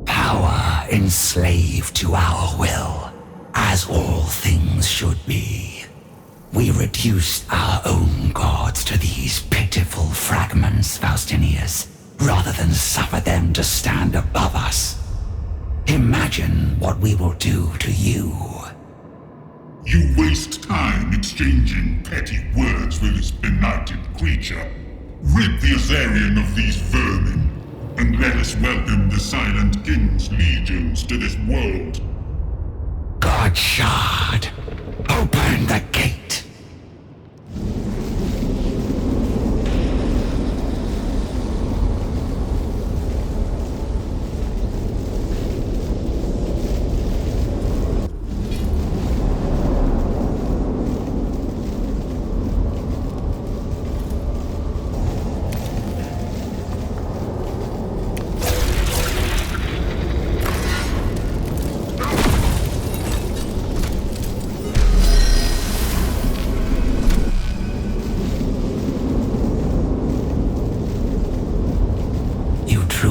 Power enslaved to our will, as all things should be. We reduced our own gods to these pitiful fragments, Faustinius, rather than suffer them to stand above us. Imagine what we will do to you. You waste time exchanging petty words with this benighted creature. Rid the Azarian of these vermin, and let us welcome the Silent King's legions to this world. Godshard, open the gate.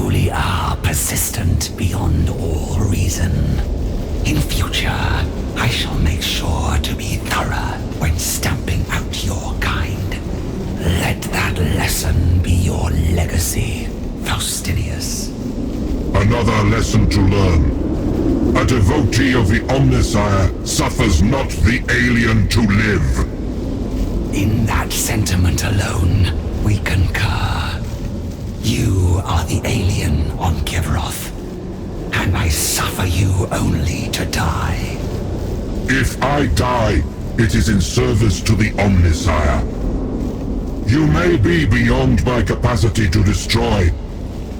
truly are persistent beyond all reason. In future, I shall make sure to be thorough when stamping out your kind. Let that lesson be your legacy, Faustinius. Another lesson to learn. A devotee of the Omnissiah suffers not the alien to live. In that sentiment alone, we concur. You are the alien on Kivroth, and I suffer you only to die. If I die, it is in service to the Omnissiah. You may be beyond my capacity to destroy,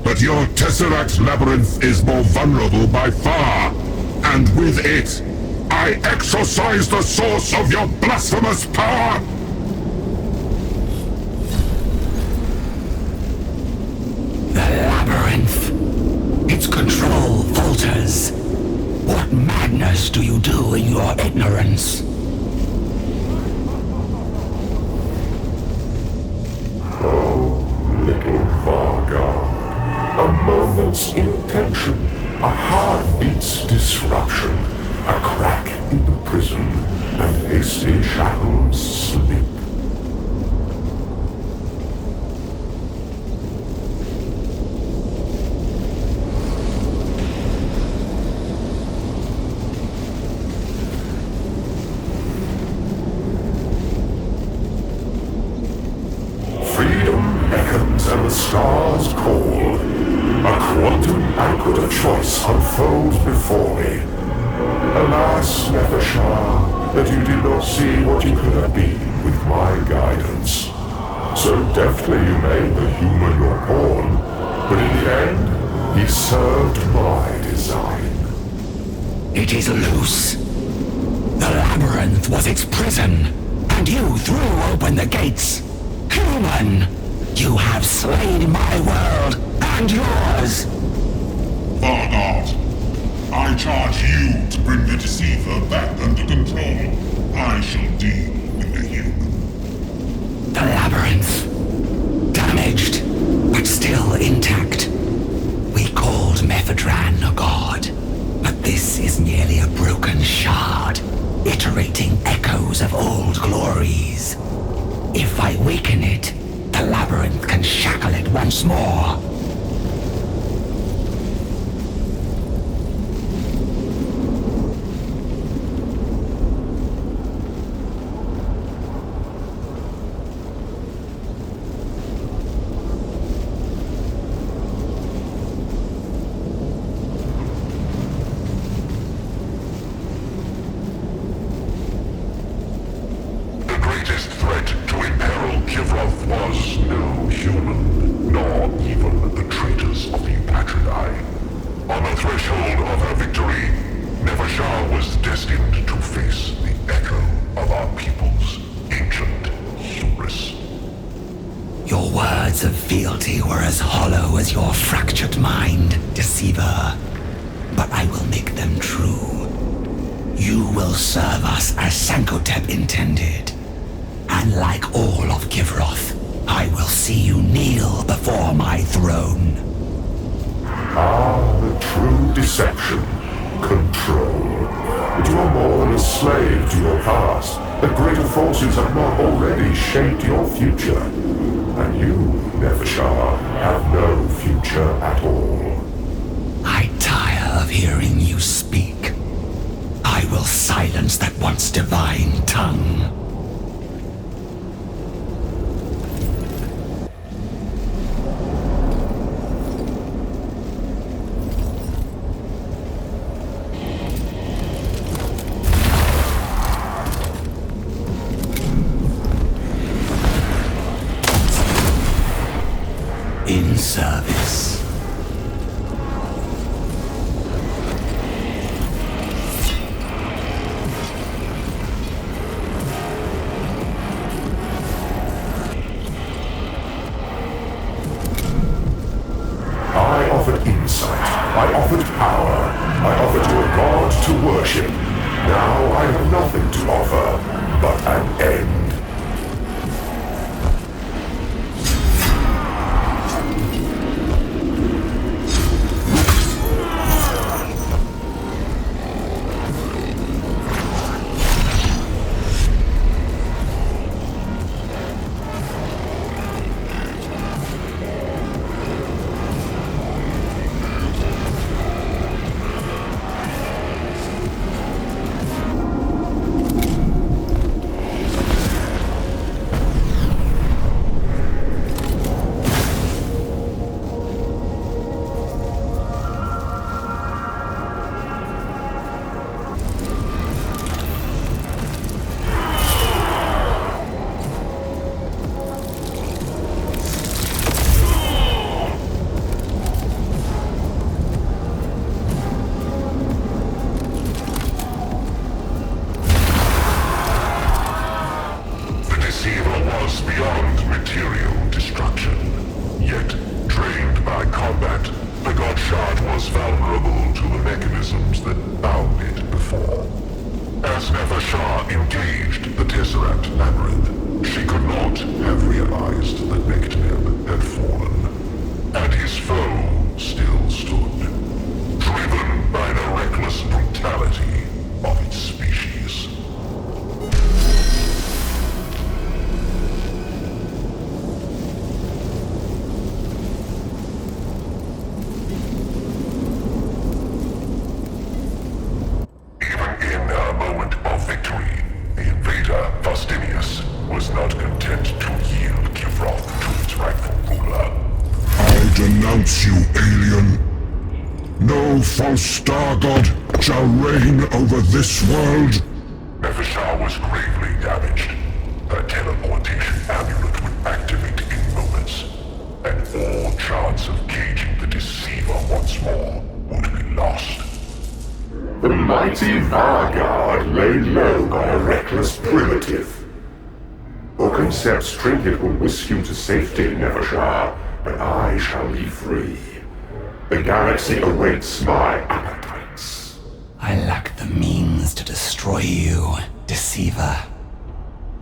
but your Tesseract labyrinth is more vulnerable by far, and with it, I exorcise the source of your blasphemous power! The labyrinth. Its control falters. What madness do you do in your ignorance? Oh, little Vargar. A moment's intention, a heartbeat's disruption, a crack in the prison, and hasty shackles slip. And the stars call. A quantum banquet of choice unfolds before me. Alas, Nefershah, that you did not see what you could have been with my guidance. So deftly you made the human your pawn, but in the end, he served my design. It is loose. The labyrinth was its prison, and you threw open the gates. Human! You have slain my world and yours! Vargard, I charge you to bring the Deceiver back under control. I shall deal with the human. The labyrinth. Damaged, but still intact. We called Mephedran a god, but this is merely a broken shard, iterating echoes of old glories. If I weaken it, the labyrinth can shackle it once more. Forces have not already shaped your future, and you, Nefershah, have no future at all. I tire of hearing you speak. I will silence that once divine tongue. In service. I offered insight. I offered power. I offered you a god to worship. Now I have nothing to offer but an end. shard was vulnerable to the mechanisms that bound it before. As Nefershar engaged the Tesseract Labyrinth, she could not have realized that Mechanicus had fallen, and his foe still stood, driven by the reckless brutality of its species. Denounce you, alien. No false star god shall reign over this world. Nefershar was gravely damaged. Her teleportation amulet would activate in moments, and all chance of caging the deceiver once more would be lost. The mighty Vargard laid low by a reckless primitive. Oakencept's trinket will whisk you to safety, Nefershar, but I shall be free. The galaxy awaits my appetites. I lack the means to destroy you, Deceiver.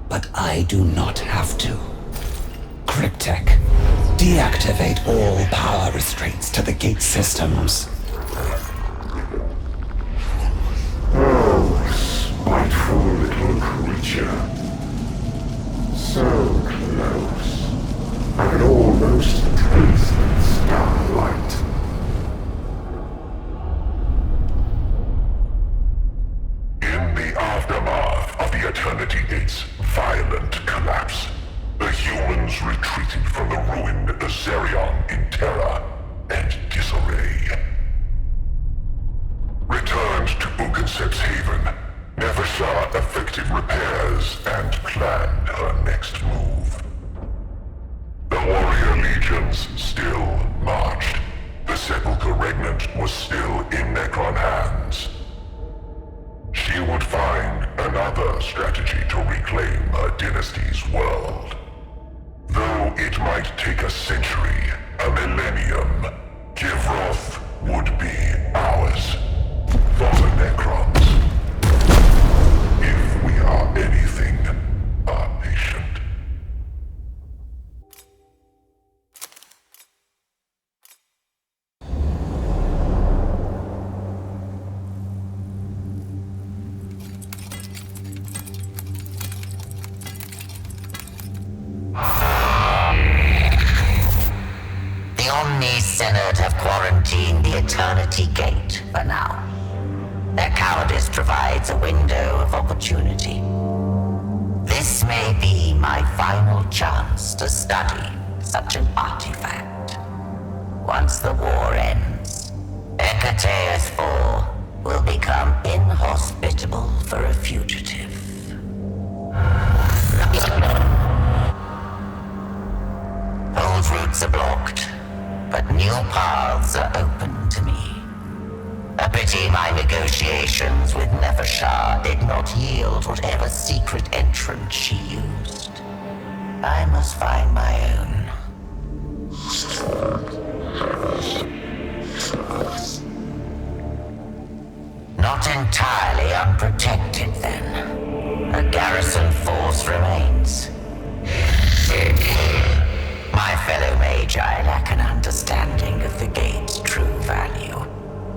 But I do not have to. Cryptek, deactivate all power restraints to the gate systems. Oh, spiteful little creature. So close. I can almost taste the starlight. In the aftermath of the Eternity Gate's violent collapse, the humans retreated from the ruined Azerion in terror and disarray. Returned to Oakencept's haven, Nefershar effected repairs and planned her next move. The warrior legions still marched. The Sepulchre Regnant was still in Necron hands. She would find another strategy to reclaim her dynasty's world. Though it might take a century, a millennium, Givroth would be ours. For the Necrons. If we are anything, are patient. The Omni-Synod have quarantined the Eternity Gate for now. Their cowardice provides a window of opportunity. This may be my final chance to study such an artifact. Once the war ends, Hecateus IV will become inhospitable for a fugitive. Old routes are blocked, but new paths are open to me. A pity my negotiations with Nefershar did not yield whatever secret entrance she used. I must find my own. Not entirely unprotected, then. A garrison force remains. My fellow magi lack an understanding of the gate's true value,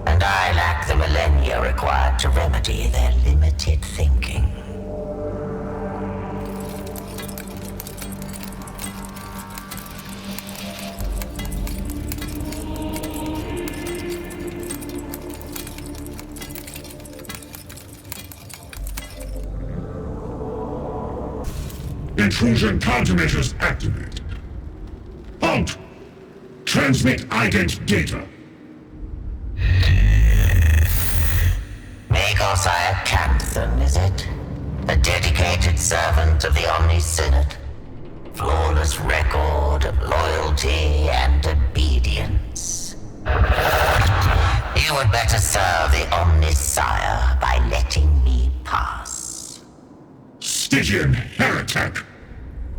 and I lack the millennia required to remedy their limited thinking. Intrusion countermeasures activated. Halt! Transmit ident data. Magosire Canthan, is it? A dedicated servant of the Omni-Synod. Flawless record of loyalty and obedience. You would better serve the Omnisire by letting me pass. Stygian heretic!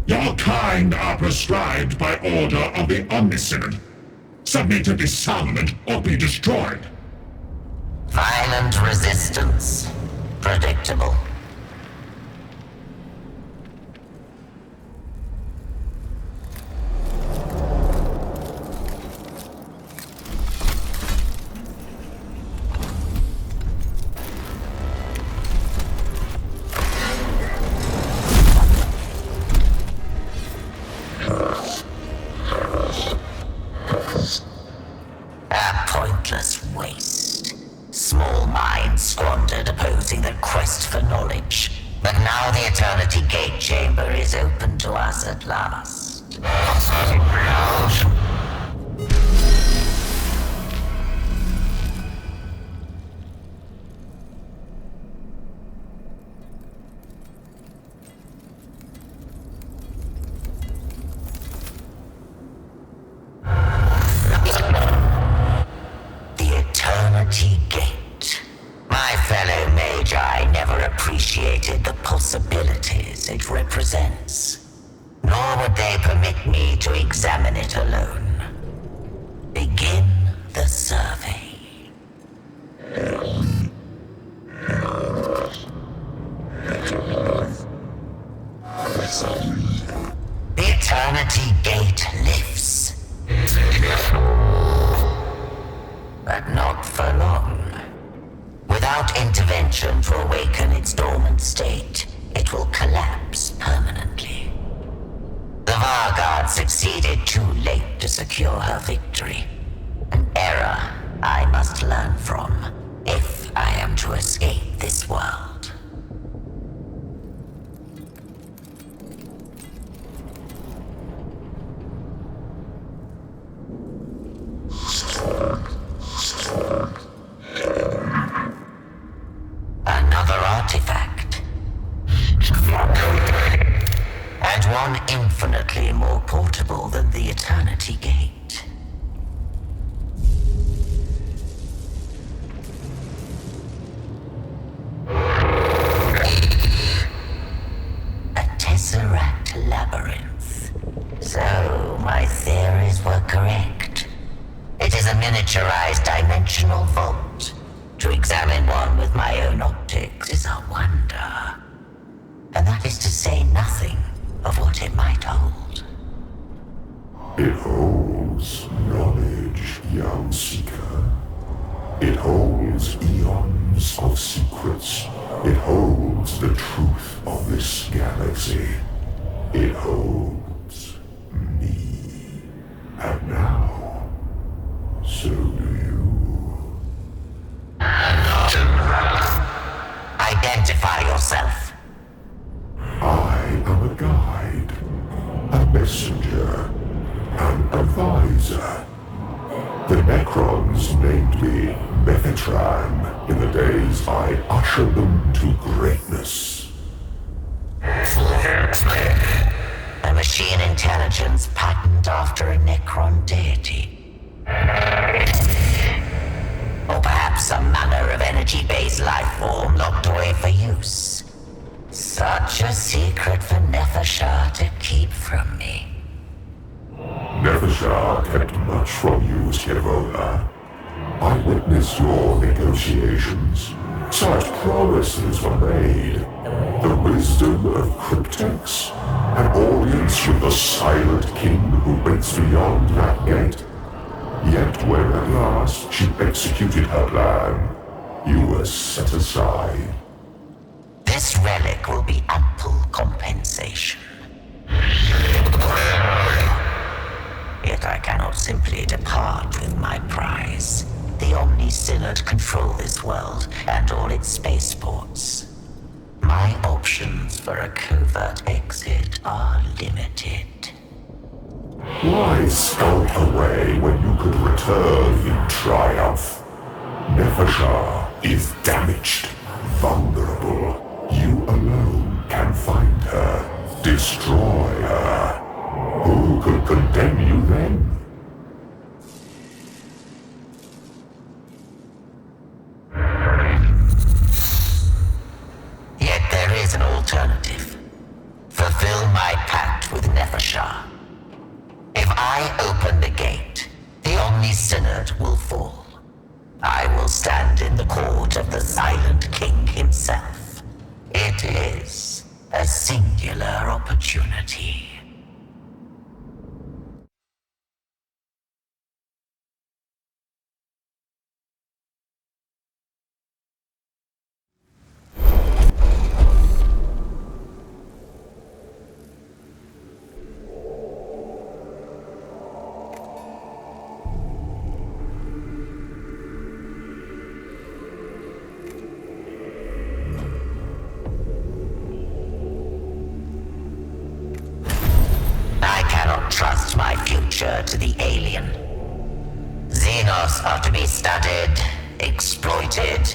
Your kind are prescribed by order of the Omnisynod. Submit to disarmament or be destroyed. Violent resistance. Predictable. A pointless waste. Small minds squandered opposing the quest for knowledge. But now the Eternity Gate Chamber is open to us at last. Eternity Gate. My fellow Magi never appreciated the possibilities it represents. Nor would they permit me to examine it alone. Begin the survey. The Eternity Gate lifts. But not for long. Without intervention to awaken its dormant state, it will collapse permanently. The Vanguard succeeded too late to secure her victory. An error I must learn from, if I am to escape this world. Another artifact. And one infinitely more portable than the Eternity Gate. A Tesseract Labyrinth. So, my theories were correct. It is a miniaturized dimensional vault. To examine one with my own optics is a wonder. And that is to say nothing of what it might hold. It holds knowledge, young seeker. It holds eons of secrets. It holds the truth of this galaxy. It holds me. And now, so do you. Identify yourself. I am a guide, a messenger, an advisor. The Necrons named me Mechanicus in the days I ushered them to greatness. A machine intelligence patterned after a Necron deity. Or perhaps some manner of energy-based life form locked away for use. Such a secret for Nefershah to keep from me. Nefershah kept much from you, Skevola. I witnessed your negotiations. Such promises were made. The wisdom of cryptex, an audience with the silent king who waits beyond that gate. Yet when at last she executed her plan, you were set aside. This relic will be ample compensation. Yet I cannot simply depart with my prize. The Omni-Synod control this world and all its spaceports. My options for a covert exit are limited. Why skulk away when you could return in triumph? Nefershah is damaged, vulnerable. You alone can find her, destroy her. Who could condemn you then? Yet there is an alternative. Fulfill my pact with Nefershah. If I open the gate, the will stand in the court of the Silent King himself. It is a singular opportunity. Trust my future to the alien. Xenos are to be studied, exploited,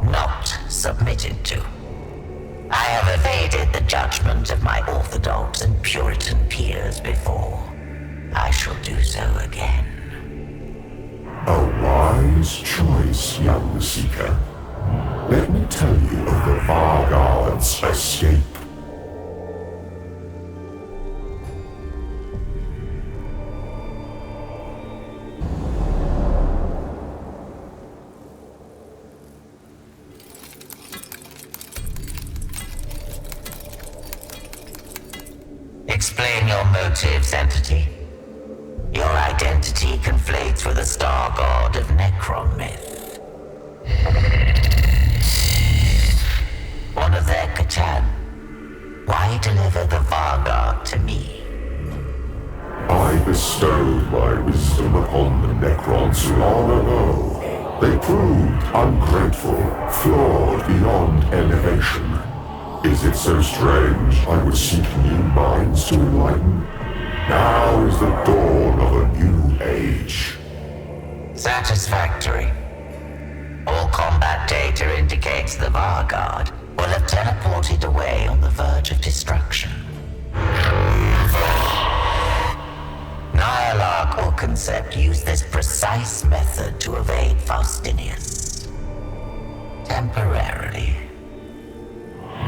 not submitted to. I have evaded the judgment of my Orthodox and Puritan peers before. I shall do so again. A wise choice, young Seeker. Let me tell you of the Varguard's escape. Explain your motives, entity. Your identity conflates with the star god of Necron myth. One of their Catan. Why deliver the Varguard to me? I bestowed my wisdom upon the Necrons long ago. They proved ungrateful, flawed beyond elevation. Is it so strange I would seek new minds to enlighten? Now is the dawn of a new age. Satisfactory. All combat data indicates the Varguard will have teleported away on the verge of destruction. Nihilarch or Concept used this precise method to evade Faustinius. Temporarily.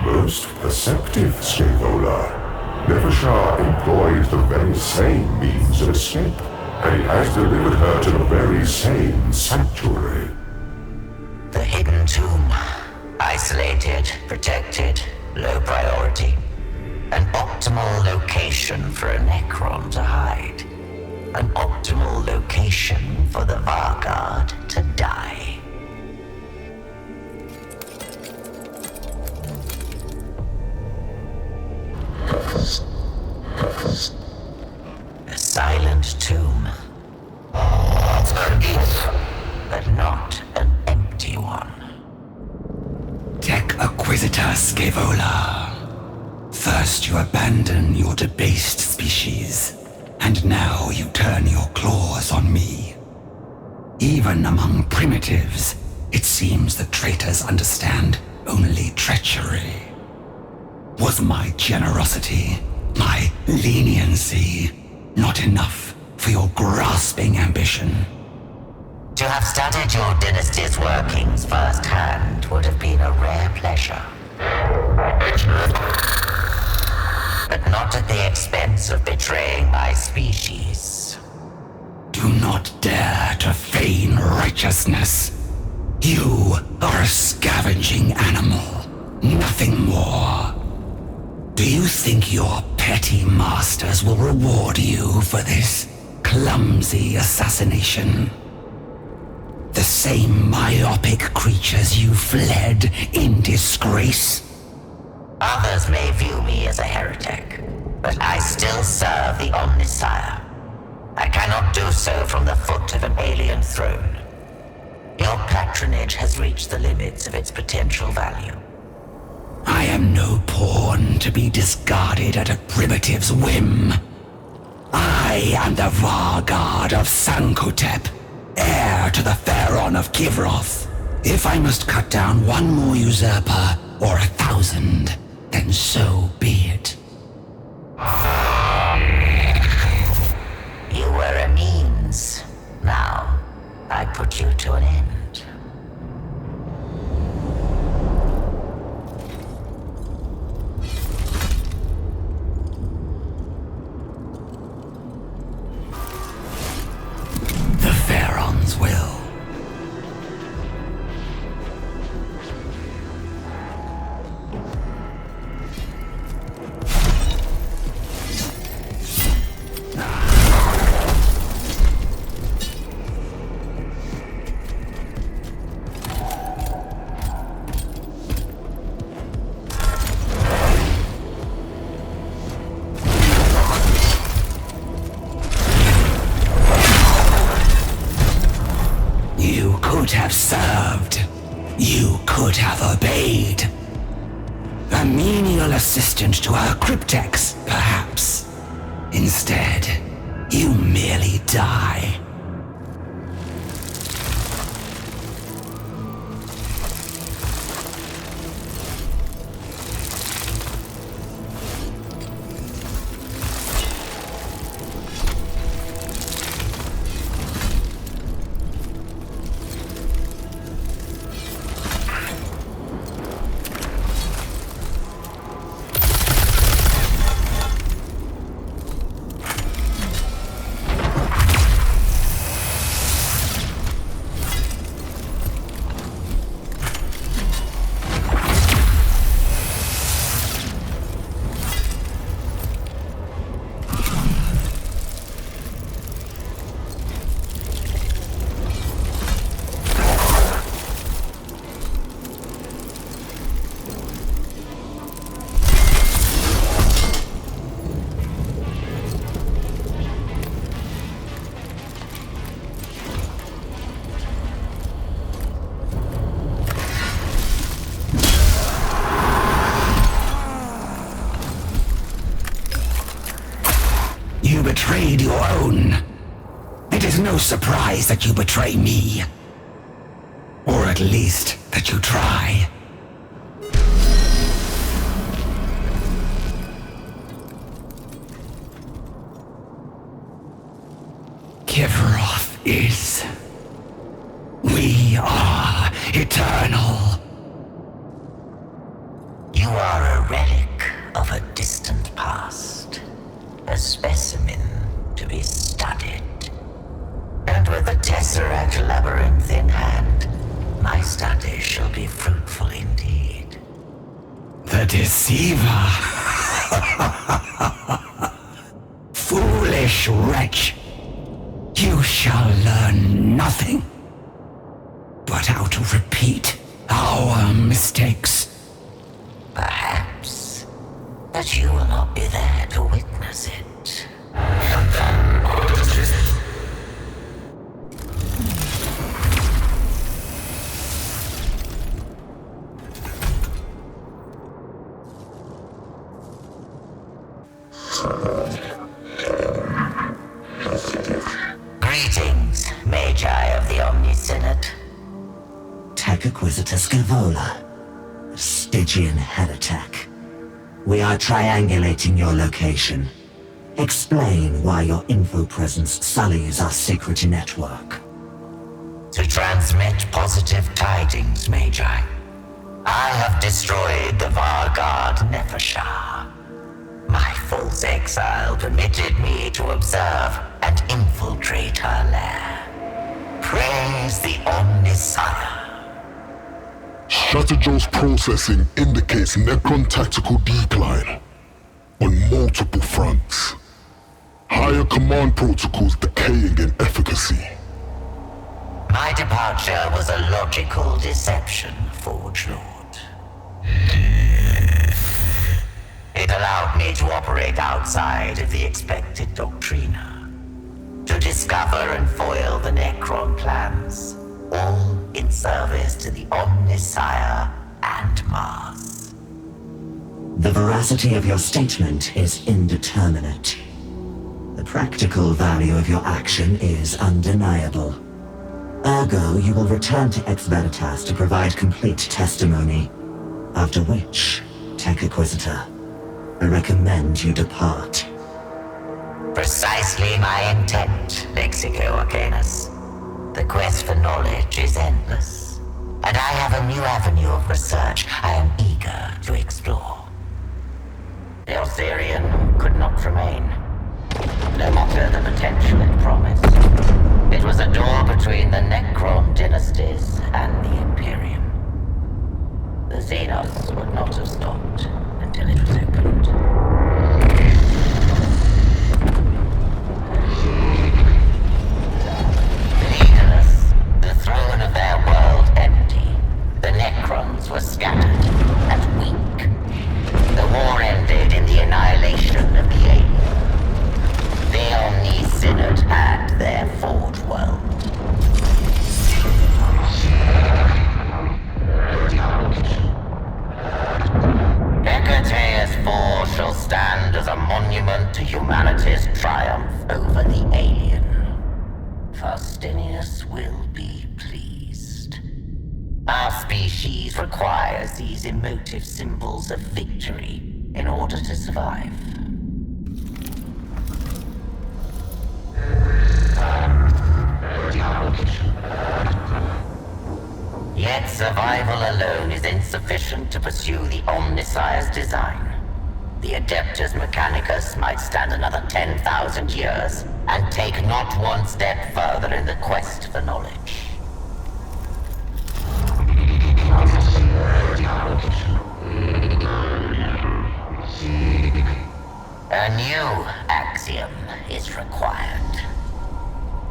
Most perceptive, Scaevola. Nevershah employed the very same means of escape, and he has delivered her to the very same sanctuary. The hidden tomb. Isolated, protected, low priority. An optimal location for a Necron to hide. An optimal location for the Varguard to die. A silent tomb. But not an empty one. Tech Acquisitor Scaevola. First you abandon your debased species, and now you turn your claws on me. Even among primitives, it seems the traitors understand only treachery. Was my generosity, my leniency, not enough for your grasping ambition? To have studied your dynasty's workings firsthand would have been a rare pleasure. But not at the expense of betraying my species. Do not dare to feign righteousness. You are a scavenging animal, nothing more. Do you think your petty masters will reward you for this clumsy assassination? The same myopic creatures you fled in disgrace? Others may view me as a heretic, but I still serve the Omnissiah. I cannot do so from the foot of an alien throne. Your patronage has reached the limits of its potential value. I am no pawn to be discarded at a primitive's whim. I am the Varguard of Sankotep, heir to the Pharaon of Kivroth. If I must cut down one more usurper, or 1,000, then so be it. You were a means. Now, I put you to an end. The Pharaon's will. have served. You could have obeyed. A menial assistant to our cryptex, perhaps. Instead, you merely die. You betrayed your own. It is no surprise that you betray me. Or at least that you try. Kivrov is. We are eternal. You are a relic of a distant past. A specimen to be studied. And with the Tesseract labyrinth in hand, my study shall be fruitful indeed. The Deceiver! Foolish wretch! You shall learn nothing but how to repeat our mistakes. Perhaps, but you will not be there to witness it. Greetings, Magi of the Omni-Synod. Tech Acquisitor Scavola, Stygian heretic. We are triangulating your location. Explain why your info presence sullies our secret network. To transmit positive tidings, Magi. I have destroyed the Vargard Nefershah. My false exile permitted me to observe and infiltrate her lair. Praise the Omnisire. Strategos processing indicates Necron tactical decline on multiple fronts. Higher command protocols decaying in efficacy. My departure was a logical deception, Forge Lord. It allowed me to operate outside of the expected doctrina, to discover and foil the Necron plans, all in service to the Omnisire and Mars. The veracity of your statement is indeterminate. The practical value of your action is undeniable. Ergo, you will return to Ex Veritas to provide complete testimony. After which, Tech Acquisitor, I recommend you depart. Precisely my intent, Lexico Arcanus. The quest for knowledge is endless, and I have a new avenue of research I am eager to explore. The Eltharion could not remain, no matter the potential it promised. It was a door between the Necron dynasties and the Imperium. The Xenos would not have stopped until it was opened. Leaderless, the throne of their world empty, the Necrons were scattered and weak. The war ended in the annihilation of the aliens. The Omni-Synod had their Forge world. species requires these emotive symbols of victory in order to survive. Yet survival alone is insufficient to pursue the Omnissiah's design. The Adeptus Mechanicus might stand another 10,000 years and take not one step further in the quest for knowledge. A new axiom is required.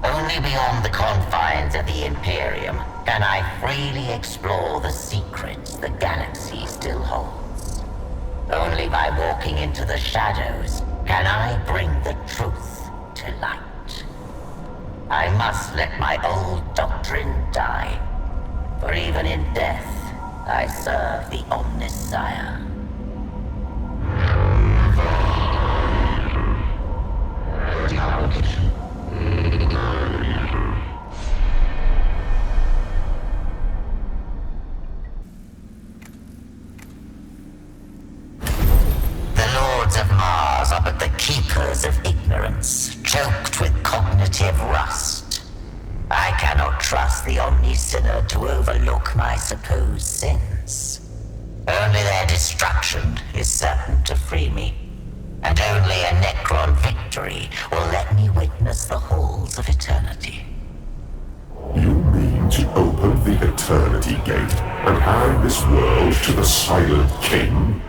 Only beyond the confines of the Imperium can I freely explore the secrets the galaxy still holds. Only by walking into the shadows can I bring the truth to light. I must let my old doctrine die, for even in death I serve the Omnissiah. Of Mars are but the keepers of ignorance, choked with cognitive rust. I cannot trust the Omni-Sinner to overlook my supposed sins. Only their destruction is certain to free me, and only a Necron victory will let me witness the halls of eternity. You mean to open the Eternity Gate and hand this world to the Silent King?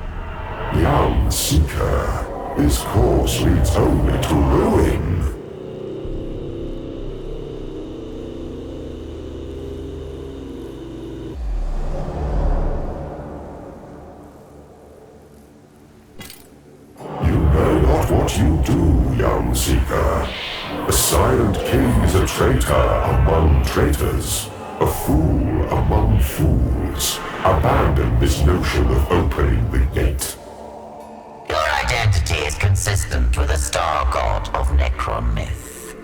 Young Seeker, this course leads only to ruin. You know not what you do, young Seeker. The Silent King is a traitor among traitors, a fool among fools. Abandon this notion of opening the gate. Your identity is consistent with the star god of Necron myth.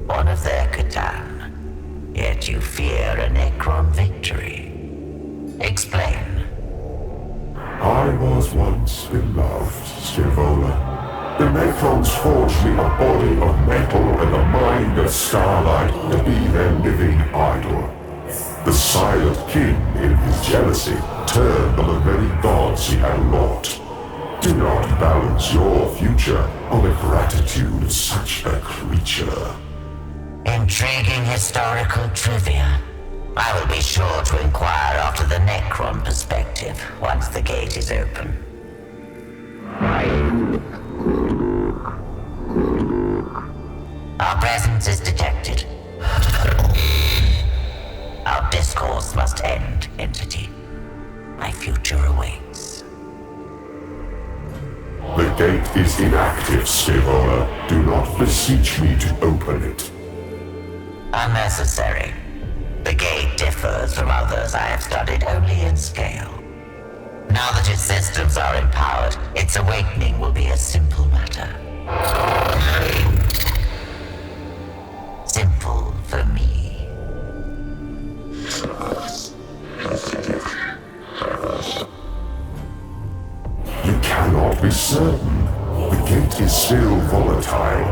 One of their Catan, yet you fear a Necron victory. Explain. I was once beloved, Scrivola. The Necrons forged me a body of metal and a mind of starlight to be their living idol. The Silent King, in his jealousy, turned on the very gods he had wrought. Do not balance your future on the gratitude of such a creature. Intriguing historical trivia. I will be sure to inquire after the Necron perspective once the gate is open. Our presence is detected. Our discourse must end, entity. My future awaits. The gate is inactive, Scrivola. Do not beseech me to open it. Unnecessary. The gate differs from others I have studied only in scale. Now that its systems are empowered, its awakening will be a simple matter. Simple for me. You cannot be certain. The gate is still volatile.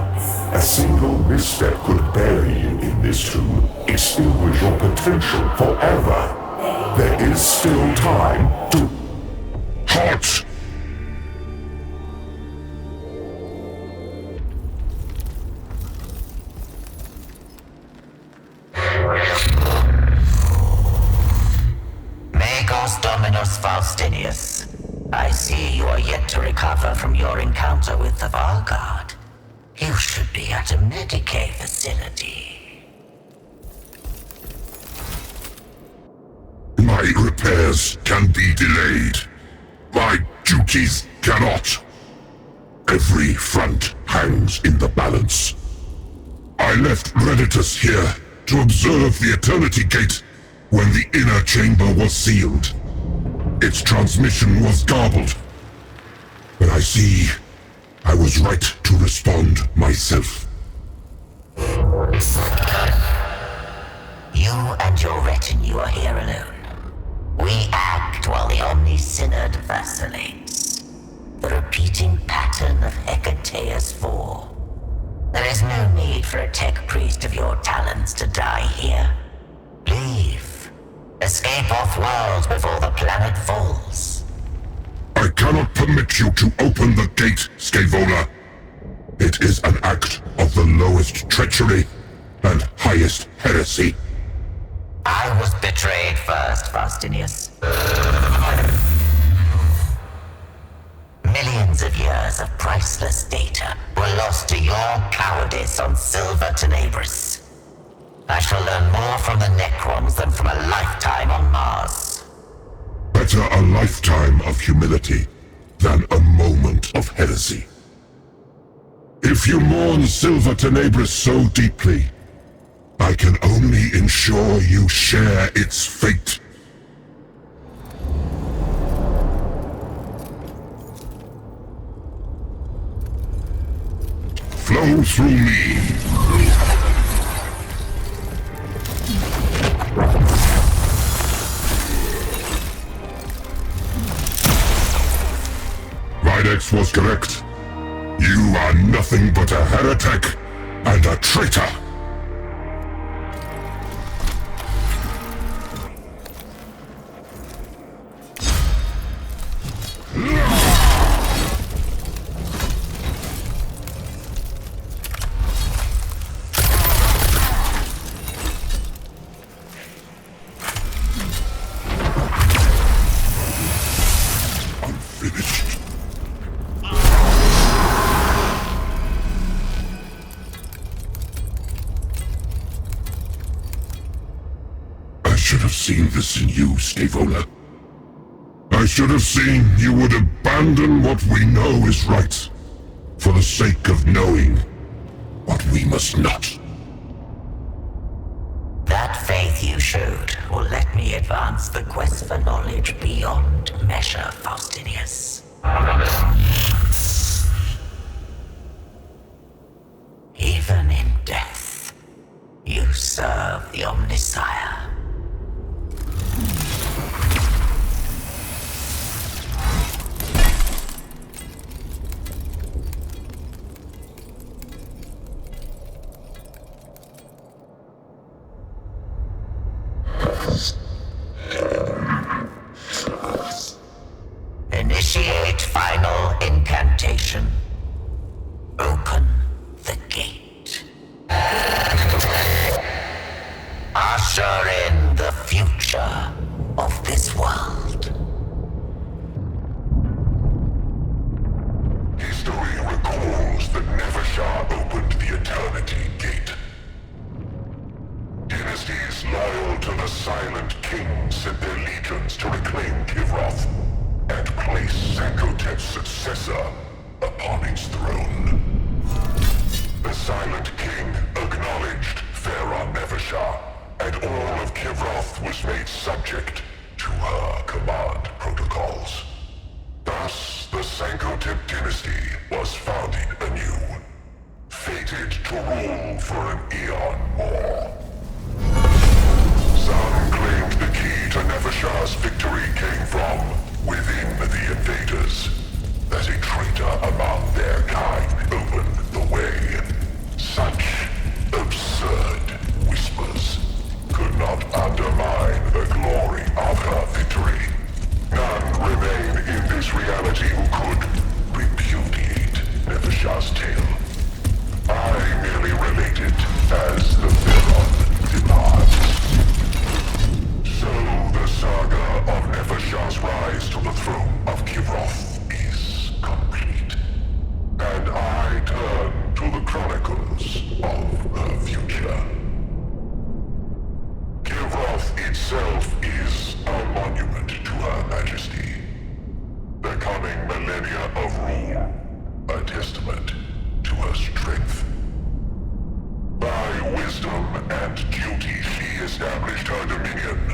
A single misstep could bury you in this tomb, extinguish your potential forever. There is still time to... Halt! Magos Dominus Faustinius. I see you are yet to recover from your encounter with the Vanguard. You should be at a Medicae facility. My repairs can be delayed. My duties cannot. Every front hangs in the balance. I left Redditus here to observe the Eternity Gate when the inner chamber was sealed. Its transmission was garbled. But I see I was right to respond myself. and your retinue are here alone. We act while the Omni-Synod vacillates. The repeating pattern of Hecateus IV. There is no need for a tech priest of your talents to die here. Leave. Escape off-world before the planet falls. I cannot permit you to open the gate, Scaevola. It is an act of the lowest treachery and highest heresy. I was betrayed first, Faustinius. Millions of years of priceless data were lost to your cowardice on Silver Tenebris. I shall learn more from the Necrons than from a lifetime on Mars. Better a lifetime of humility than a moment of heresy. If you mourn Silver Tenebris so deeply, I can only ensure you share its fate. Flow through me. Videx was correct. You are nothing but a heretic and a traitor. I should have seen this in you, Scaevola. I should have seen you would abandon what we know is right, for the sake of knowing what we must not. That faith you showed will let me advance the quest for knowledge beyond measure, Faustinius. Even in death, you serve the Omnisire. Initiate final incantation. Open the gate. Usher in the future of this world. History recalls that Nevershar opened the Eternity Gate. Dynasties loyal to the Silent King sent their legions to reclaim Kivroth and place Sankotep's successor upon its throne. The Silent King acknowledged Pharaoh Nevershar, and all of Kivroth was made subject to her command protocols. Thus, the Sankotep dynasty was founded anew, fated to rule for an eon more. Some claimed the key to Nevershar's victory came from within the invaders, that a traitor among their kind opened the way. Such absurd whispers could not undermine the glory of her victory. None remain in this reality who could repudiate Nevershar's tale. I merely relate it as the Pharaoh departs. So the saga of Nevershar's rise to the throne of Kivroth is complete. And I turn to the chronicles of the future. Kivroth itself is a monument to Her Majesty. The coming millennia of rule, a testament to her strength. By wisdom and duty she established her dominion,